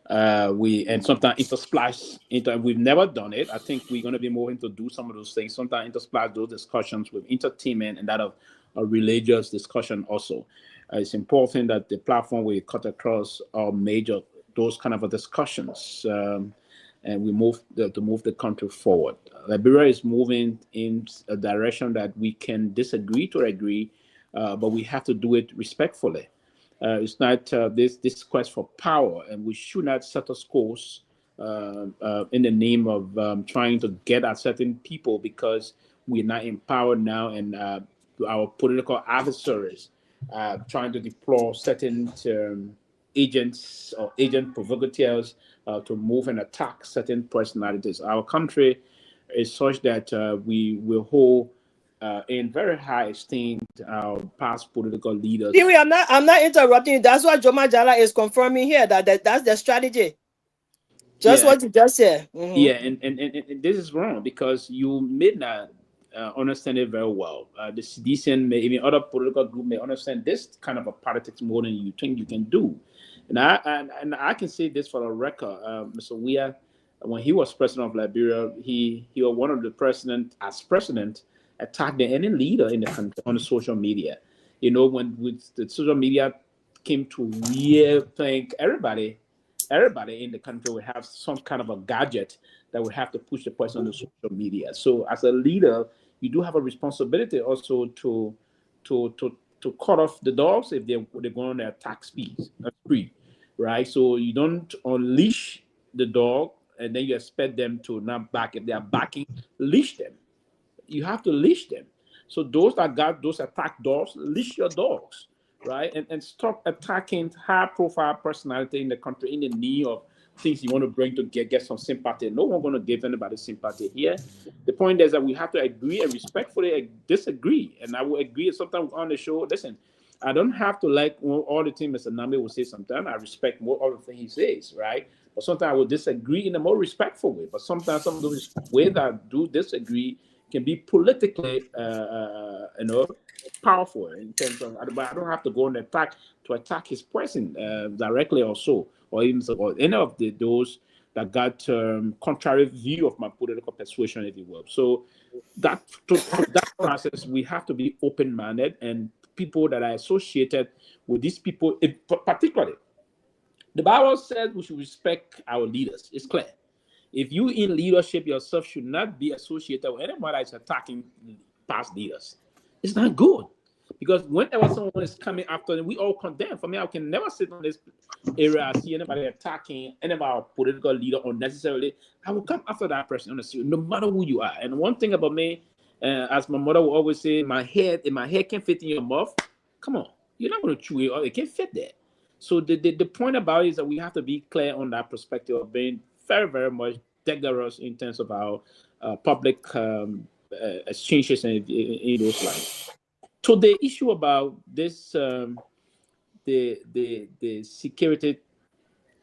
and sometimes intersplash. We've never done it. I think we're going to be more into do some of those things. Sometimes intersplash those discussions with entertainment and that of a religious discussion also. It's important that the platform will cut across those kind of discussions. And we move the country forward. Liberia is moving in a direction that we can disagree to agree, but we have to do it respectfully. It's not this quest for power, and we should not set a course in the name of trying to get at certain people because we're not empowered now, and our political adversaries trying to deploy certain agents or agent provocateurs to move and attack certain personalities. Our country is such that we will hold in very high esteem our past political leaders. Pewee, I'm not interrupting you. That's what Joma Jala is confirming here, that's the strategy. Just what you just said. Yeah, and this is wrong because you may not understand it very well. The Seditian, even other political group may understand this kind of a politics more than you think you can do. And I can say this for the record, Mr. Weah, when he was president of Liberia, he was one of the president attacked any leader in the country on the social media. You know, when with the social media came to think everybody in the country would have some kind of a gadget that would have to push the person on the social media. So as a leader, you do have a responsibility also to cut off the dogs if they're going on their attack spree, right? So you don't unleash the dog and then you expect them to not back. If they are backing, leash them. You have to leash them. So those that got those attack dogs, leash your dogs, right? And stop attacking high-profile personality in the country in the need of things you want to bring to get some sympathy. No one going to give anybody sympathy here. The point is that we have to agree and respectfully disagree. And I will agree sometimes on the show. Listen, I don't have to like all the things Mr. Nagbe will say sometimes. I respect more all the things he says, right? But sometimes I will disagree in a more respectful way. But sometimes some of those ways that I do disagree can be politically, powerful in terms of. But I don't have to go on attack his person directly or so, or even or any of those that got contrary view of my political persuasion, if you will. So that process, we have to be open-minded, and people that are associated with these people, particularly, the Bible says we should respect our leaders. It's clear. If you in leadership yourself should not be associated with anybody that's attacking past leaders. It's not good. Because whenever someone is coming after them, we all condemn. For me, I can never sit on this area and see anybody attacking any of our political leader unnecessarily. I will come after that person, honestly, no matter who you are. And one thing about me, as my mother will always say, if my head can't fit in your mouth, come on, you're not going to chew it, or it can't fit there. So the point about it is that we have to be clear on that perspective of being very, very much rigorous in terms of our public exchanges and in those lines. So the issue about this, the security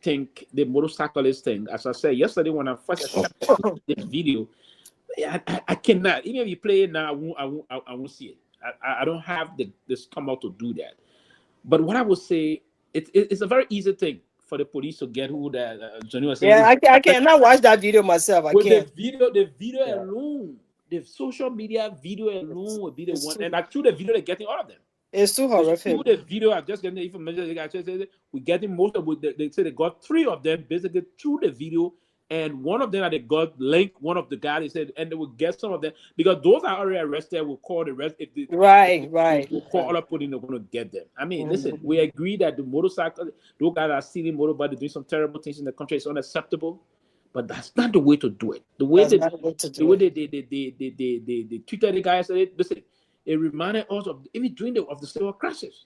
thing, the motorcyclist thing, as I said yesterday when I first accepted this video, I cannot. Even if you play it now, I won't see it. I don't have this come out to do that. But what I would say, it's a very easy thing for the police to get who that Johnny was saying. Yeah, I cannot watch that video myself. I can't. The video alone, the social media video alone will be the one. And through the video, they're getting all of them. It's too horrific. Through the video, I'm just getting the information. We're getting most of it. They say they got 3 of them basically through the video. And one of them that they got linked, one of the guys, they said, and they will get some of them because those are already arrested. Will call the rest. If they, right. We'll call all up, putting, they're going to get them. I mean, listen, we agree that the motorcycle, those guys are stealing motorbikes, doing some terrible things in the country. It's unacceptable, but that's not the way to do it. The way they tweeted the guys, listen, it reminded us of even during the civil crisis.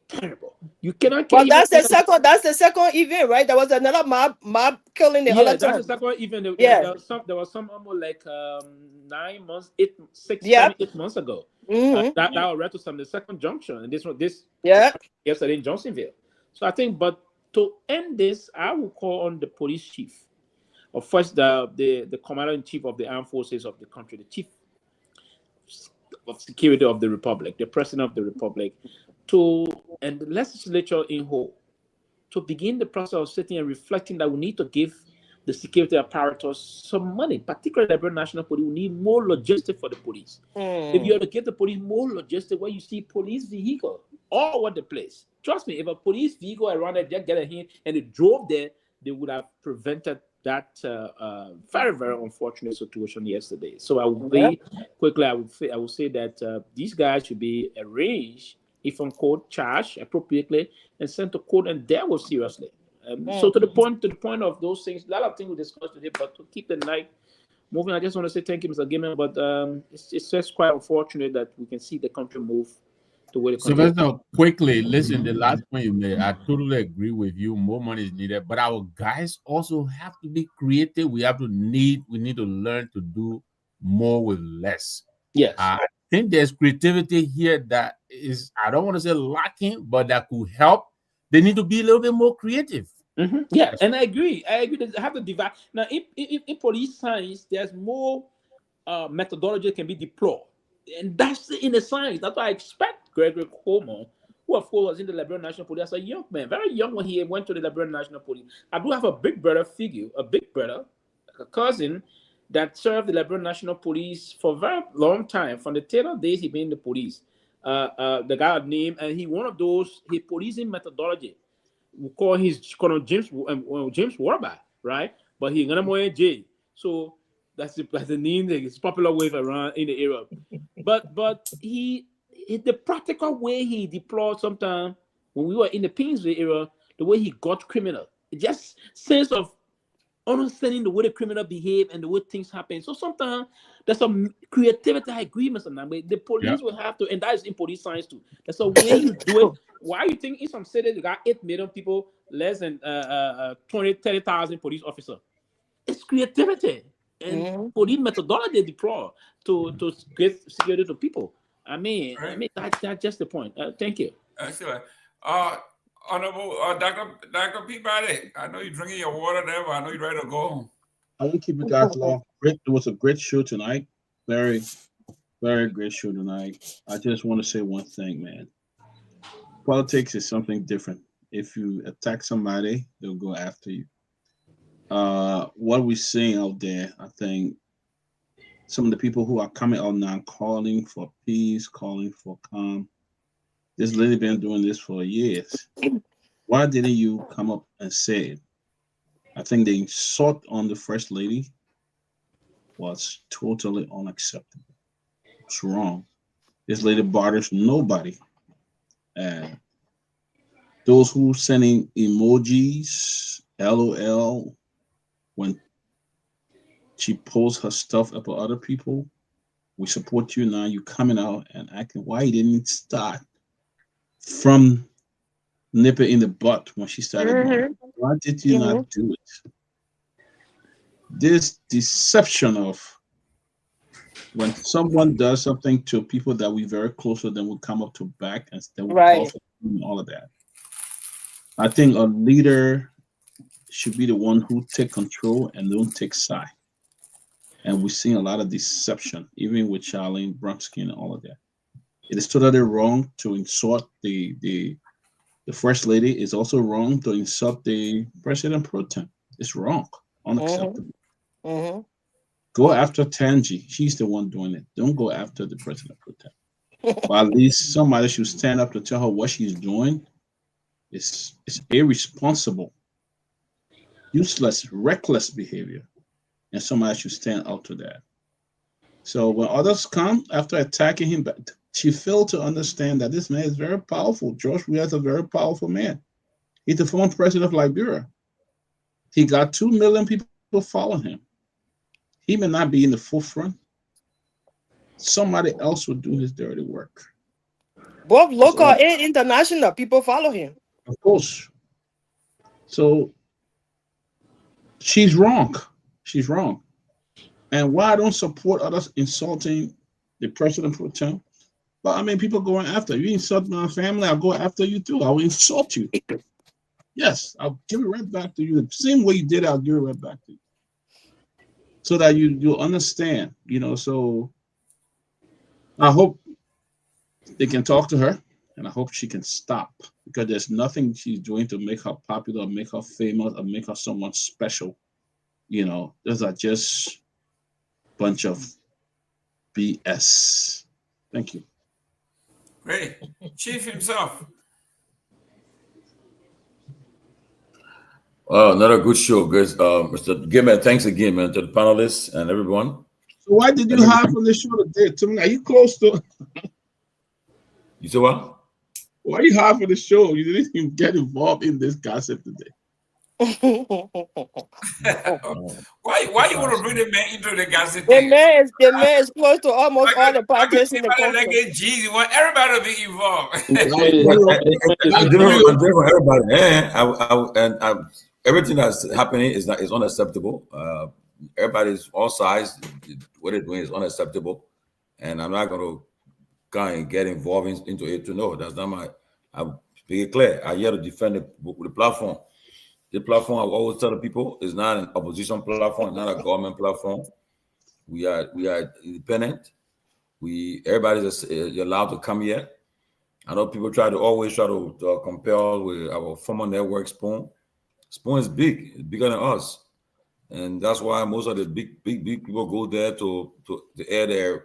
Terrible. You cannot. But that's the second event, right? There was another mob killing the other time. That's the second event. There was some almost like 9 months, 8 months ago. Mm-hmm. That was to some the second junction, and this yesterday in Johnsonville. So I think, but to end this, I will call on the police chief, or first the commander in chief of the armed forces of the country, the chief of security of the republic, the president of the republic, and the legislature in whole, to begin the process of sitting and reflecting that we need to give the security apparatus some money, particularly the National Police. We need more logistics for the police. If you are to give the police more logistics, where you see police vehicle all over the place, trust me, if a police vehicle around there just get a hint and they drove there, they would have prevented that very, very unfortunate situation yesterday. So I will very quickly, I will say that these guys should be arranged, if on court, charged appropriately, and sent to court and dealt with seriously. So to the point of those things, a lot of things we discussed today, but to keep the night moving, I just want to say thank you, Mr. Gayman, but it's just quite unfortunate that we can see the country move to where the country is. Sylvester, quickly, listen, the last point you made, I totally agree with you. More money is needed, but our guys also have to be creative. We need to learn to do more with less. Yes. I think there's creativity here that is, I don't want to say lacking, but that could help. They need to be a little bit more creative. Mm-hmm. Yeah, and I agree. They have to divide. Now, in police science, there's more methodology can be deployed. And that's in the science. That's why I expect Gregory Coleman, who of course was in the Liberian National Police as a young man, very young when he went to the Liberian National Police. I do have a big brother figure, a big brother, a cousin that served the Liberian National Police for a very long time. From the Taylor days, he been in the police. The guy named, and he one of those, he policing methodology. We call his James Warback, right? But he gonna more J. So that's the name that is popular with around in the area. But he the practical way he deployed sometimes when we were in the Painesville area, the way he got criminal, it just sense of understanding the way the criminal behave and the way things happen. So sometimes there's some creativity. I agree, Mr. Nagbe. The police will have to, and that is in police science too. There's a way you do it. Why you think in some cities you got 8 million people, less than 30,000 police officers? It's creativity and police methodology deploy to give security to people. I mean that's just the point. Thank you. Excellent. Honorable Dr. Peabody, I know you're drinking your water there, but I know you're ready to go home. I will keep you guys long. It was a great show tonight. Very, very great show tonight. I just want to say one thing, man. Politics is something different. If you attack somebody, they'll go after you. What we're seeing out there, I think some of the people who are coming out now calling for peace, calling for calm, this lady been doing this for years. Why didn't you come up and say it? I think the insult on the first lady was totally unacceptable. It's wrong. This lady bothers nobody. And those who sending emojis, LOL, when she posts her stuff about other people, we support you now. You coming out and acting. Why you didn't start from nip it in the butt when she started? Why did you not do it? This deception of when someone does something to people that we very close to, then we come up to back and then we call for all of that. I think a leader should be the one who take control and don't take side. And we're seeing a lot of deception, even with Charlene Bronsky and all of that. It is totally wrong to insult the first lady. It's also wrong to insult the president pro tem. It's wrong, unacceptable. Go after Tangi. She's the one doing it. Don't go after the president pro tem. Or at least somebody should stand up to tell her what she's doing. It's irresponsible, useless, reckless behavior. And somebody should stand out to that. So when others come after attacking him, she failed to understand that this man is very powerful. George Weah is a very powerful man. He's the former president of Liberia. He got 2 million people following him. He may not be in the forefront. Somebody else will do his dirty work. Both local and international people follow him. Of course. So she's wrong. She's wrong. And why I don't support others insulting the president pro tem? But I mean, people going after you. Insult my family, I'll go after you too. I will insult you. Yes, I'll give it right back to you. The same way you did, I'll give it right back to you. So that you'll understand, so I hope they can talk to her, and I hope she can stop, because there's nothing she's doing to make her popular, or make her famous, or make her someone special. Those are just a bunch of BS. Thank you. Great. Chief himself. Another good show, guys. Mr. Gayman, thanks again, man, to the panelists and everyone. So why did you hire from the show today? Are you close to? You said what? Why are you hired for the show? You didn't even get involved in this gossip today. Why you want to bring the man into the gossip The thing? man is close to almost all the parties in the Like country. a G, you want everybody to be involved. I'm different from everybody. And everything that's happening is unacceptable. Everybody's all sides. What they're doing is unacceptable, and I'm not going to kind of get involved into it to know. That's not my. I'm being clear. I'm here to defend the platform. The platform, I always tell the people, is not an opposition platform, not a government platform. We are independent. Everybody's allowed to come here. I know people always try to compare with our former network, Spoon. Spoon is big, it's bigger than us, and that's why most of the big people go there to air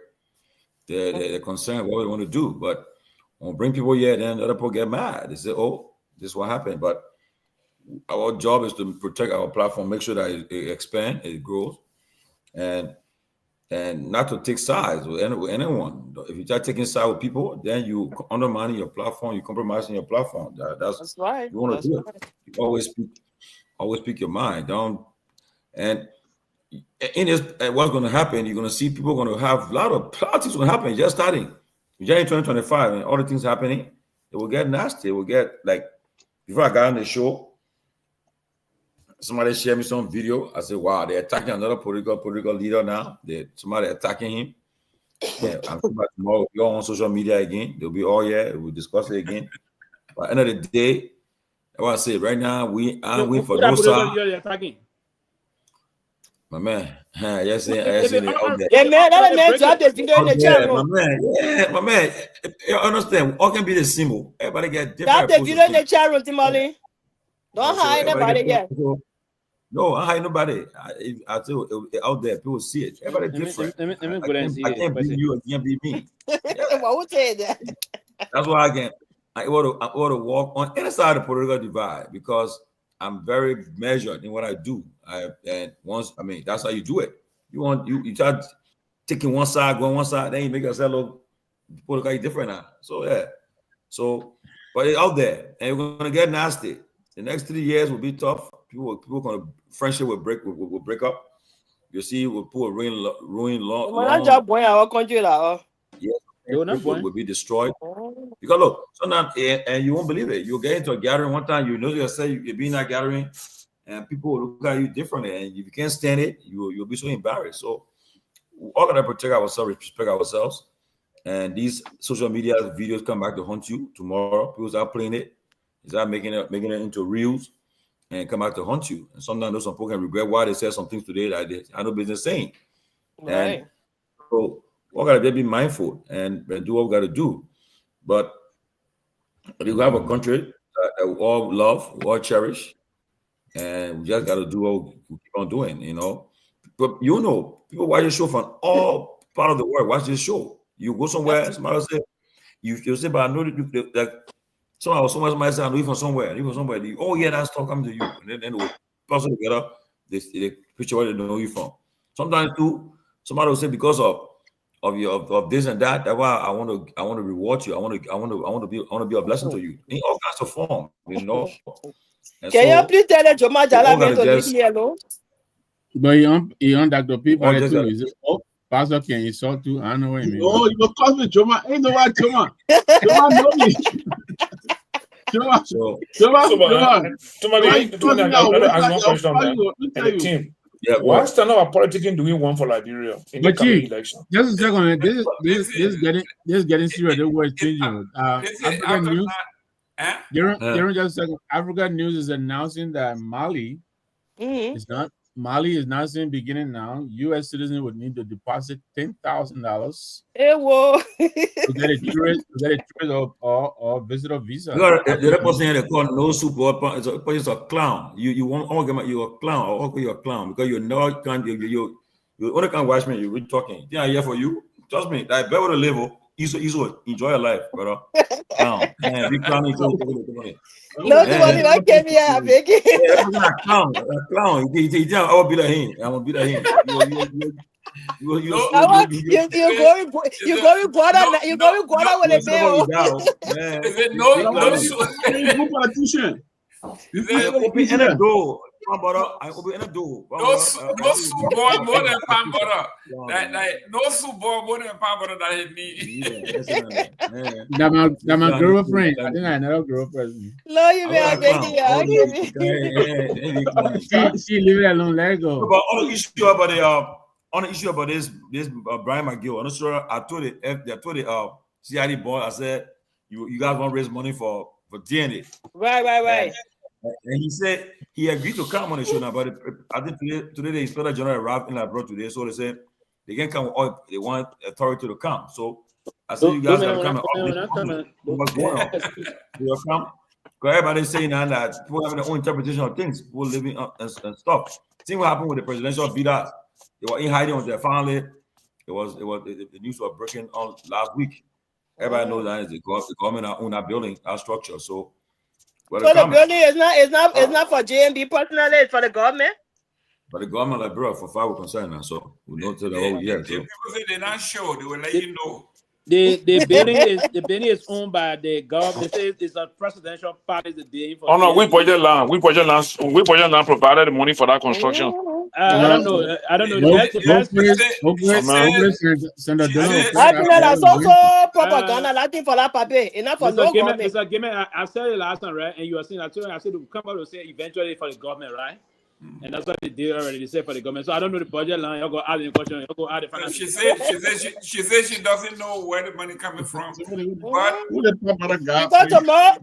their concern what we want to do. But when we bring people here, then other people get mad. They say, "Oh, this is what happened." But our job is to protect our platform, make sure that it expands, it grows, and not to take sides with anyone. If you start taking sides with people, then you undermining your platform, you compromising your platform. That's right. You want to do it. You always speak your mind. And in this, what's going to happen? You're going to see people going to have a lot of politics going to happen just starting January 2025, and all the things happening. It will get nasty. It will get like before I got on the show. Somebody shared me some video. I said, "Wow, they're attacking another political leader now. Somebody attacking him." Yeah, I'm sure by tomorrow we're on social media again. They'll be all here. We'll discuss it again. But at the end of the day, I want to say right now we aren't waiting for no side. My man, yes, yes, The man dropped the video in the chat room. My man, you understand? All can be the symbol. Everybody get different. Drop the video in the chat room, Tomalin. Don't hide nobody yet. No, I hide nobody. I tell you, out there, people see it. Everybody different. I can't be you, I can't be me. Who said that? That's why I want to walk on any side of the political divide because I'm very measured in what I do. That's how you do it. You start taking one side, going one side, then you make yourself look politically different now. So yeah. But it's out there, and we're gonna get nasty. The next 3 years will be tough. People gonna friendship will break up. You see, people will ruin long. Our country, yes, will be destroyed. Because look, sometimes and you won't believe it. You get into a gathering one time, you know yourself, you'll be in that gathering, and people will look at you differently, and if you can't stand it, you'll be so embarrassed. So we all gotta protect ourselves, respect ourselves. And these social media videos come back to haunt you tomorrow. People start playing it, start making it into reels, and come back to haunt you. And sometimes those people can regret why they said some things today that they had no business saying. Right. And so we gotta be mindful and do what we gotta do. But you have a country that we all love, we all cherish, and we just gotta do what we keep on doing, you know. But people watch this show from all part of the world. Watch this show. You go somewhere, somebody say, you say, but I know that like somebody say, I know you from somewhere. Oh yeah, that's talk coming to you. And then we'll puzzle together, they picture where they know you from. Sometimes too, somebody will say because of this and that. That's why I want to reward you. I want to be a blessing to you in all kinds of form, you know. And can you please tell the Joma Jalabi to leave me alone? But he on Dr. Peabody too. Is it? Oh, Pastor can insult too. I know what you mean. Oh, you call me Joma. Ain't no why Joma. Joma know me. Joma. The team. Yeah, what stand of politicking do we want for Liberia in the coming election? Just a second. This getting serious. The word changing. African news. Just a second. African news is announcing that Mali is now saying beginning now, U.S. citizens would need to deposit $10,000 to get a tourist or visitor visa. The other person they call no super is a clown. You won't argument you're a clown or you're a clown because you only can watch me. You're talking. Yeah, here for you. Trust me, that better level. Easy, enjoy your life, brother. Clown, man, big clown. No, I came here, I'm making. A clown. He I will be like him. I will be like him. You're going Guada with a bell. No politician. I open any door. I open any door. No soup boy more than palm butter. No soup boy more than palm butter that he need. That my girlfriend. I think I know girlfriend. No, you may have taken She leave it alone. Let it go. But on the issue about this Brian McGill, I'm not sure. I told the CID boy. I said you guys want to raise money for DNA. Right. And he said he agreed to come on the show now, but I think today the Inspector General arrived in abroad today, so they said they can come. They want authority to come. So I said you guys are coming. What's going on? You'll come. Because everybody's saying now that people have their own interpretation of things, people living and stuff. See what happened with the presidential bidders. They were in hiding until finally the news was breaking on last week. Everybody knows that the government own that building, that structure. So the building is not for JMB personally, it's for the government. But the government, like bro, for far we're concerned now, so we don't tell the whole year. So people say they're not sure, they will let you know. The building is owned by the government. They say it's a presidential party. The day for we project land provided the money for that construction. I don't know. That's also propaganda. Nothing for that paper. Enough for no government. Mr. Gayman, I said it last time, right? And you were saying, I said to come out to say eventually for the government, right? And that's what they did already. They said for the government. So I don't know the budget line. You'll go add the question. You'll go add the finance. She said she doesn't know where the money coming from. But because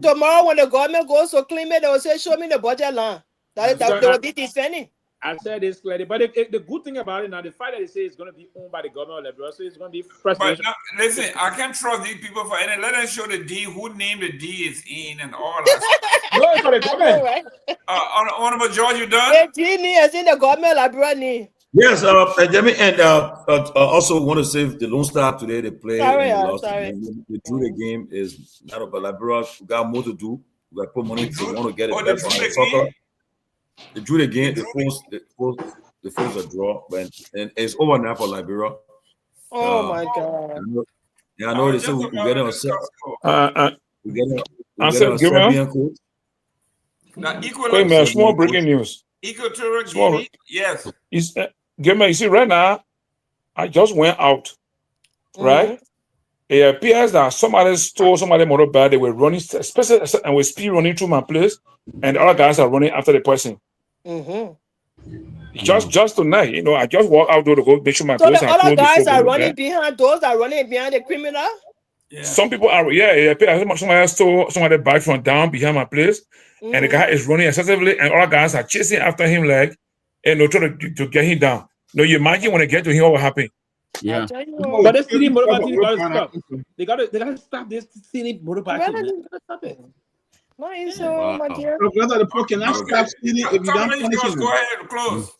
tomorrow when the government goes to claim it, they will say, "Show me the budget line." That will be defending. I said this clearly, but the good thing about it now, the fact that they say it's going to be owned by the government of Liberia, so it's going to be presidential. But listen, I can't trust these people for any. Let them show the D, who named the D is in, and all that. No, it's for the government. Right? Honorable George, you done? The D is in the government Liberia. Yes, Jamie, and also want to say the Lone Star today they played. Sorry. They drew the game is not about Liberia. We got more to do. We got to put money to want to get it back from soccer. They drew the game. They forced a draw, and it's over now for Liberia. Oh my God! I know they say we get on Serbian coach. Now, small breaking news. Equatorial Guinea, yes. Gayman, you see, right now, I just went out, right? It appears that somebody stole somebody's motorbike. They were running, especially and with speed running through my place, and the other guys are running after the person. Just tonight, I just walk out door to go make sure my place. So the other guys are running behind those that are running behind the criminal. Yeah. Some people are, somebody stole somebody's bike from down behind my place, and the guy is running excessively, and other guys are chasing after him like, and trying to get him down. No, you imagine when they get to him, what will happen? Yeah, but this city motorbike got to stop. They got to stop this city motorbike. They got to stop it. Nice, my dear. Can I stop city if you don't finish it? Go ahead, close.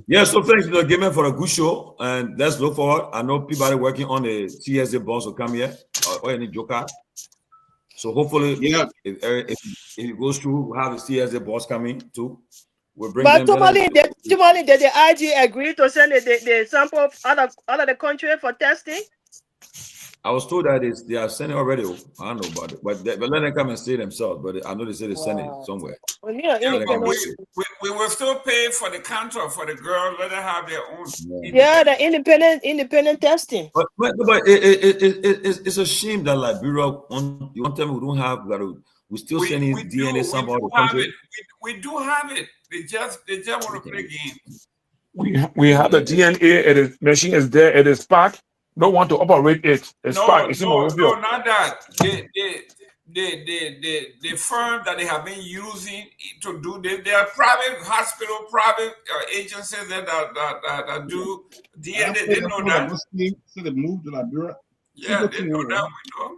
Yeah, so thanks to the Gayman for a good show, and let's look forward. I know Peabody working on the CSA boss will come here or any joker. So hopefully, if it goes through, we'll have the CSA boss coming too. We'll bring them. But did the IG agree to send the sample out of the country for testing? I was told that they are sending already. I don't know about it, but let them come and say themselves. But I know they say they send it somewhere. Well, we will still pay for the counter for the girl. Let them have their own. Yeah, the independent testing. But it's a shame that Liberia, you want to tell me we don't have. We still sending DNA sample out of the country. We do have it. They just want to play games. We have the DNA. The machine is there. It is packed. Don't want to operate it. It's packed. It's no, not that. The firm that they have been using to do this, they are private hospital, private agencies that do DNA. They know that. So they moved to Liberia. Yeah, they know that. We know.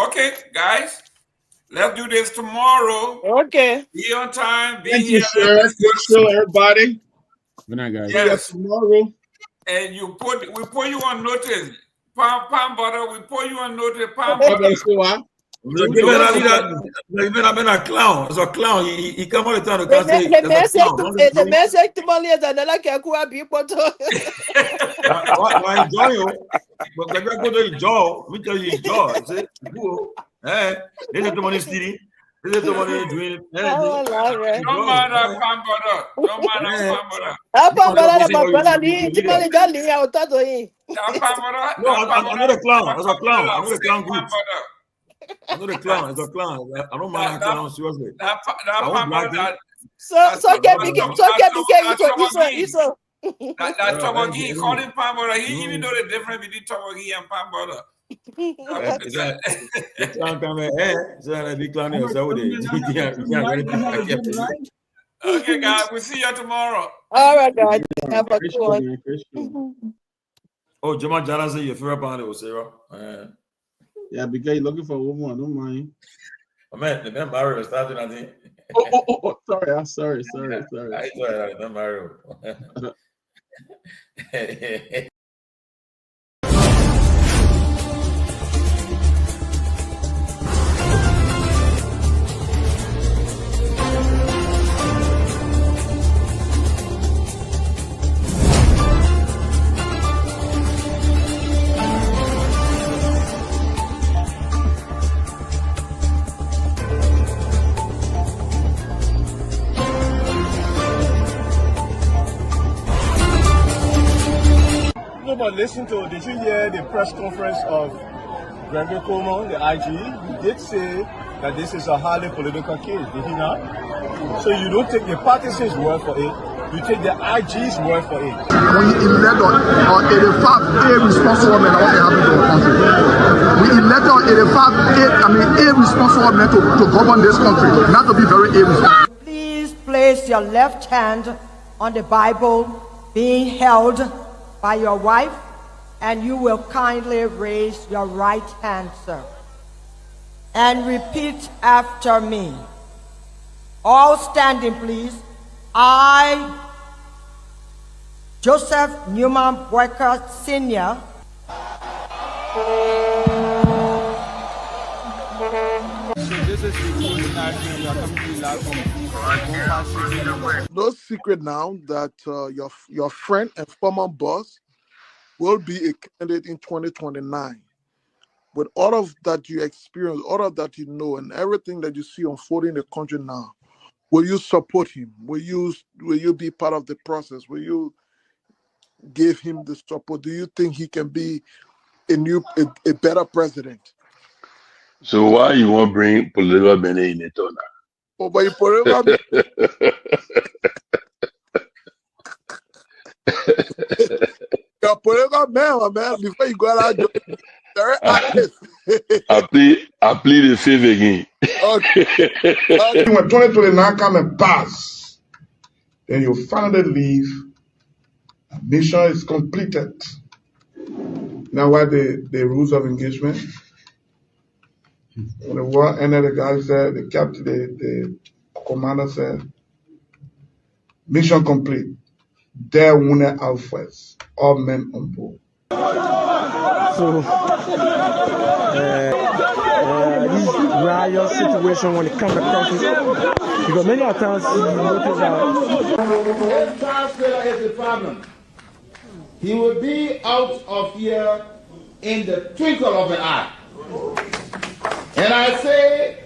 Okay, guys. Let's do this tomorrow. Okay. Be on time. Be Thank here. You, sir. Good show, everybody. Good night, guys. Yes. Tomorrow. And we put you on notice. Palm butter, we put you on notice. Palm butter. I've been a clown. It's a clown. He come all the time to say the message to Mali is another Garguah people. I enjoy you. But I go to enjoy. We tell you enjoy. Say, hey, they need the money city. This is the one you're doing. I want love, man. Don't mind that palm butter. Don't mind that palm butter. Apa bala na bala ni timali jali ya utato yi. That palm butter. No, I'm not a clown. I'm a clown. I'm not a clown Palm group. butter. I'm not a clown. It's a clown. I don't mind a clown, seriously. That I palm won't black butter. So get iso. That Tomogi, call him palm butter. He even know the difference between Tomogi and palm butter. The clown come here. So I be clowning yourself with it. Okay, guys, we'll see you tomorrow. All right, guys. Have a good one. Oh, Jamal Jala say your favorite band was Sarah. Yeah, because you're looking for a woman, I don't mind. I mean, the man married starting, I think. Oh, sorry. I'm sorry. I thought the man married. No, but listen to, did you hear the press conference of Seleke Kromah, the IG? He did say that this is a highly political case, did he not? So you don't take the partisans' word for it, you take the IG's word for it. We elect on 85 irresponsible men, what happened to our country. We elect on 85 irresponsible men to govern this country, not to be very irresponsible. Please place your left hand on the Bible being held by your wife, and you will kindly raise your right hand, sir, and repeat after me. All standing, please. I, Joseph Newman Boyka Sr., no secret now that your friend and former boss will be a candidate in 2029. With all of that you experience, all of that you know, and everything that you see unfolding in the country now, will you support him? Will you be part of the process? Will you give him the support? Do you think he can be a better president? So why you want to bring political men in it or not? Oh, but you political you're political man, before you go out, very active. I plead the fifth again. Okay. When 2029 come and pass, then you finally leave. Mission is completed. Now what the rules of engagement? When the war ended, the guy said, the captain, the commander said, mission complete. There wounded out first. All men on board. So this riot situation when it comes across it, because many times you notice that This translator is the problem. He will be out of here in the twinkle of an eye. And I say,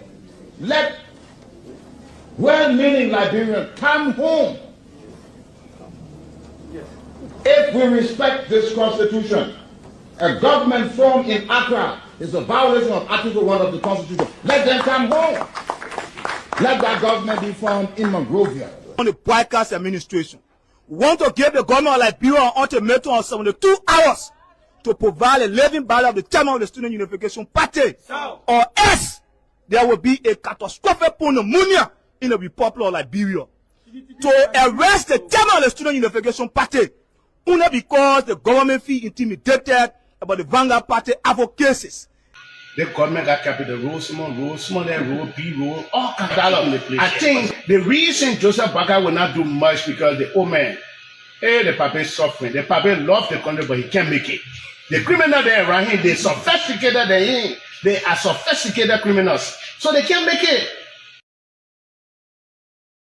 let well-meaning Liberians come home. If we respect this constitution, a government formed in Accra is a violation of Article 1 of the Constitution. Let them come home. Let that government be formed in Monrovia. On the Boyka's administration, we want to give the government of Liberia an ultimatum of 72 hours to provide a living ballot of the chairman of the Student Unification Party, or else there will be a catastrophic pneumonia in the Republic of Liberia. To arrest the chairman of the Student Unification Party, only because the government feel intimidated about the Vanguard Party advocacies. The government got capital road, small, then road, B road, all kinds of place. I think the reason Joseph Baka will not do much because the old man, the papa is suffering. The papa loves the country, but he can't make it. The criminal there around him, they sophisticated than him. They are sophisticated criminals, so they can't make it.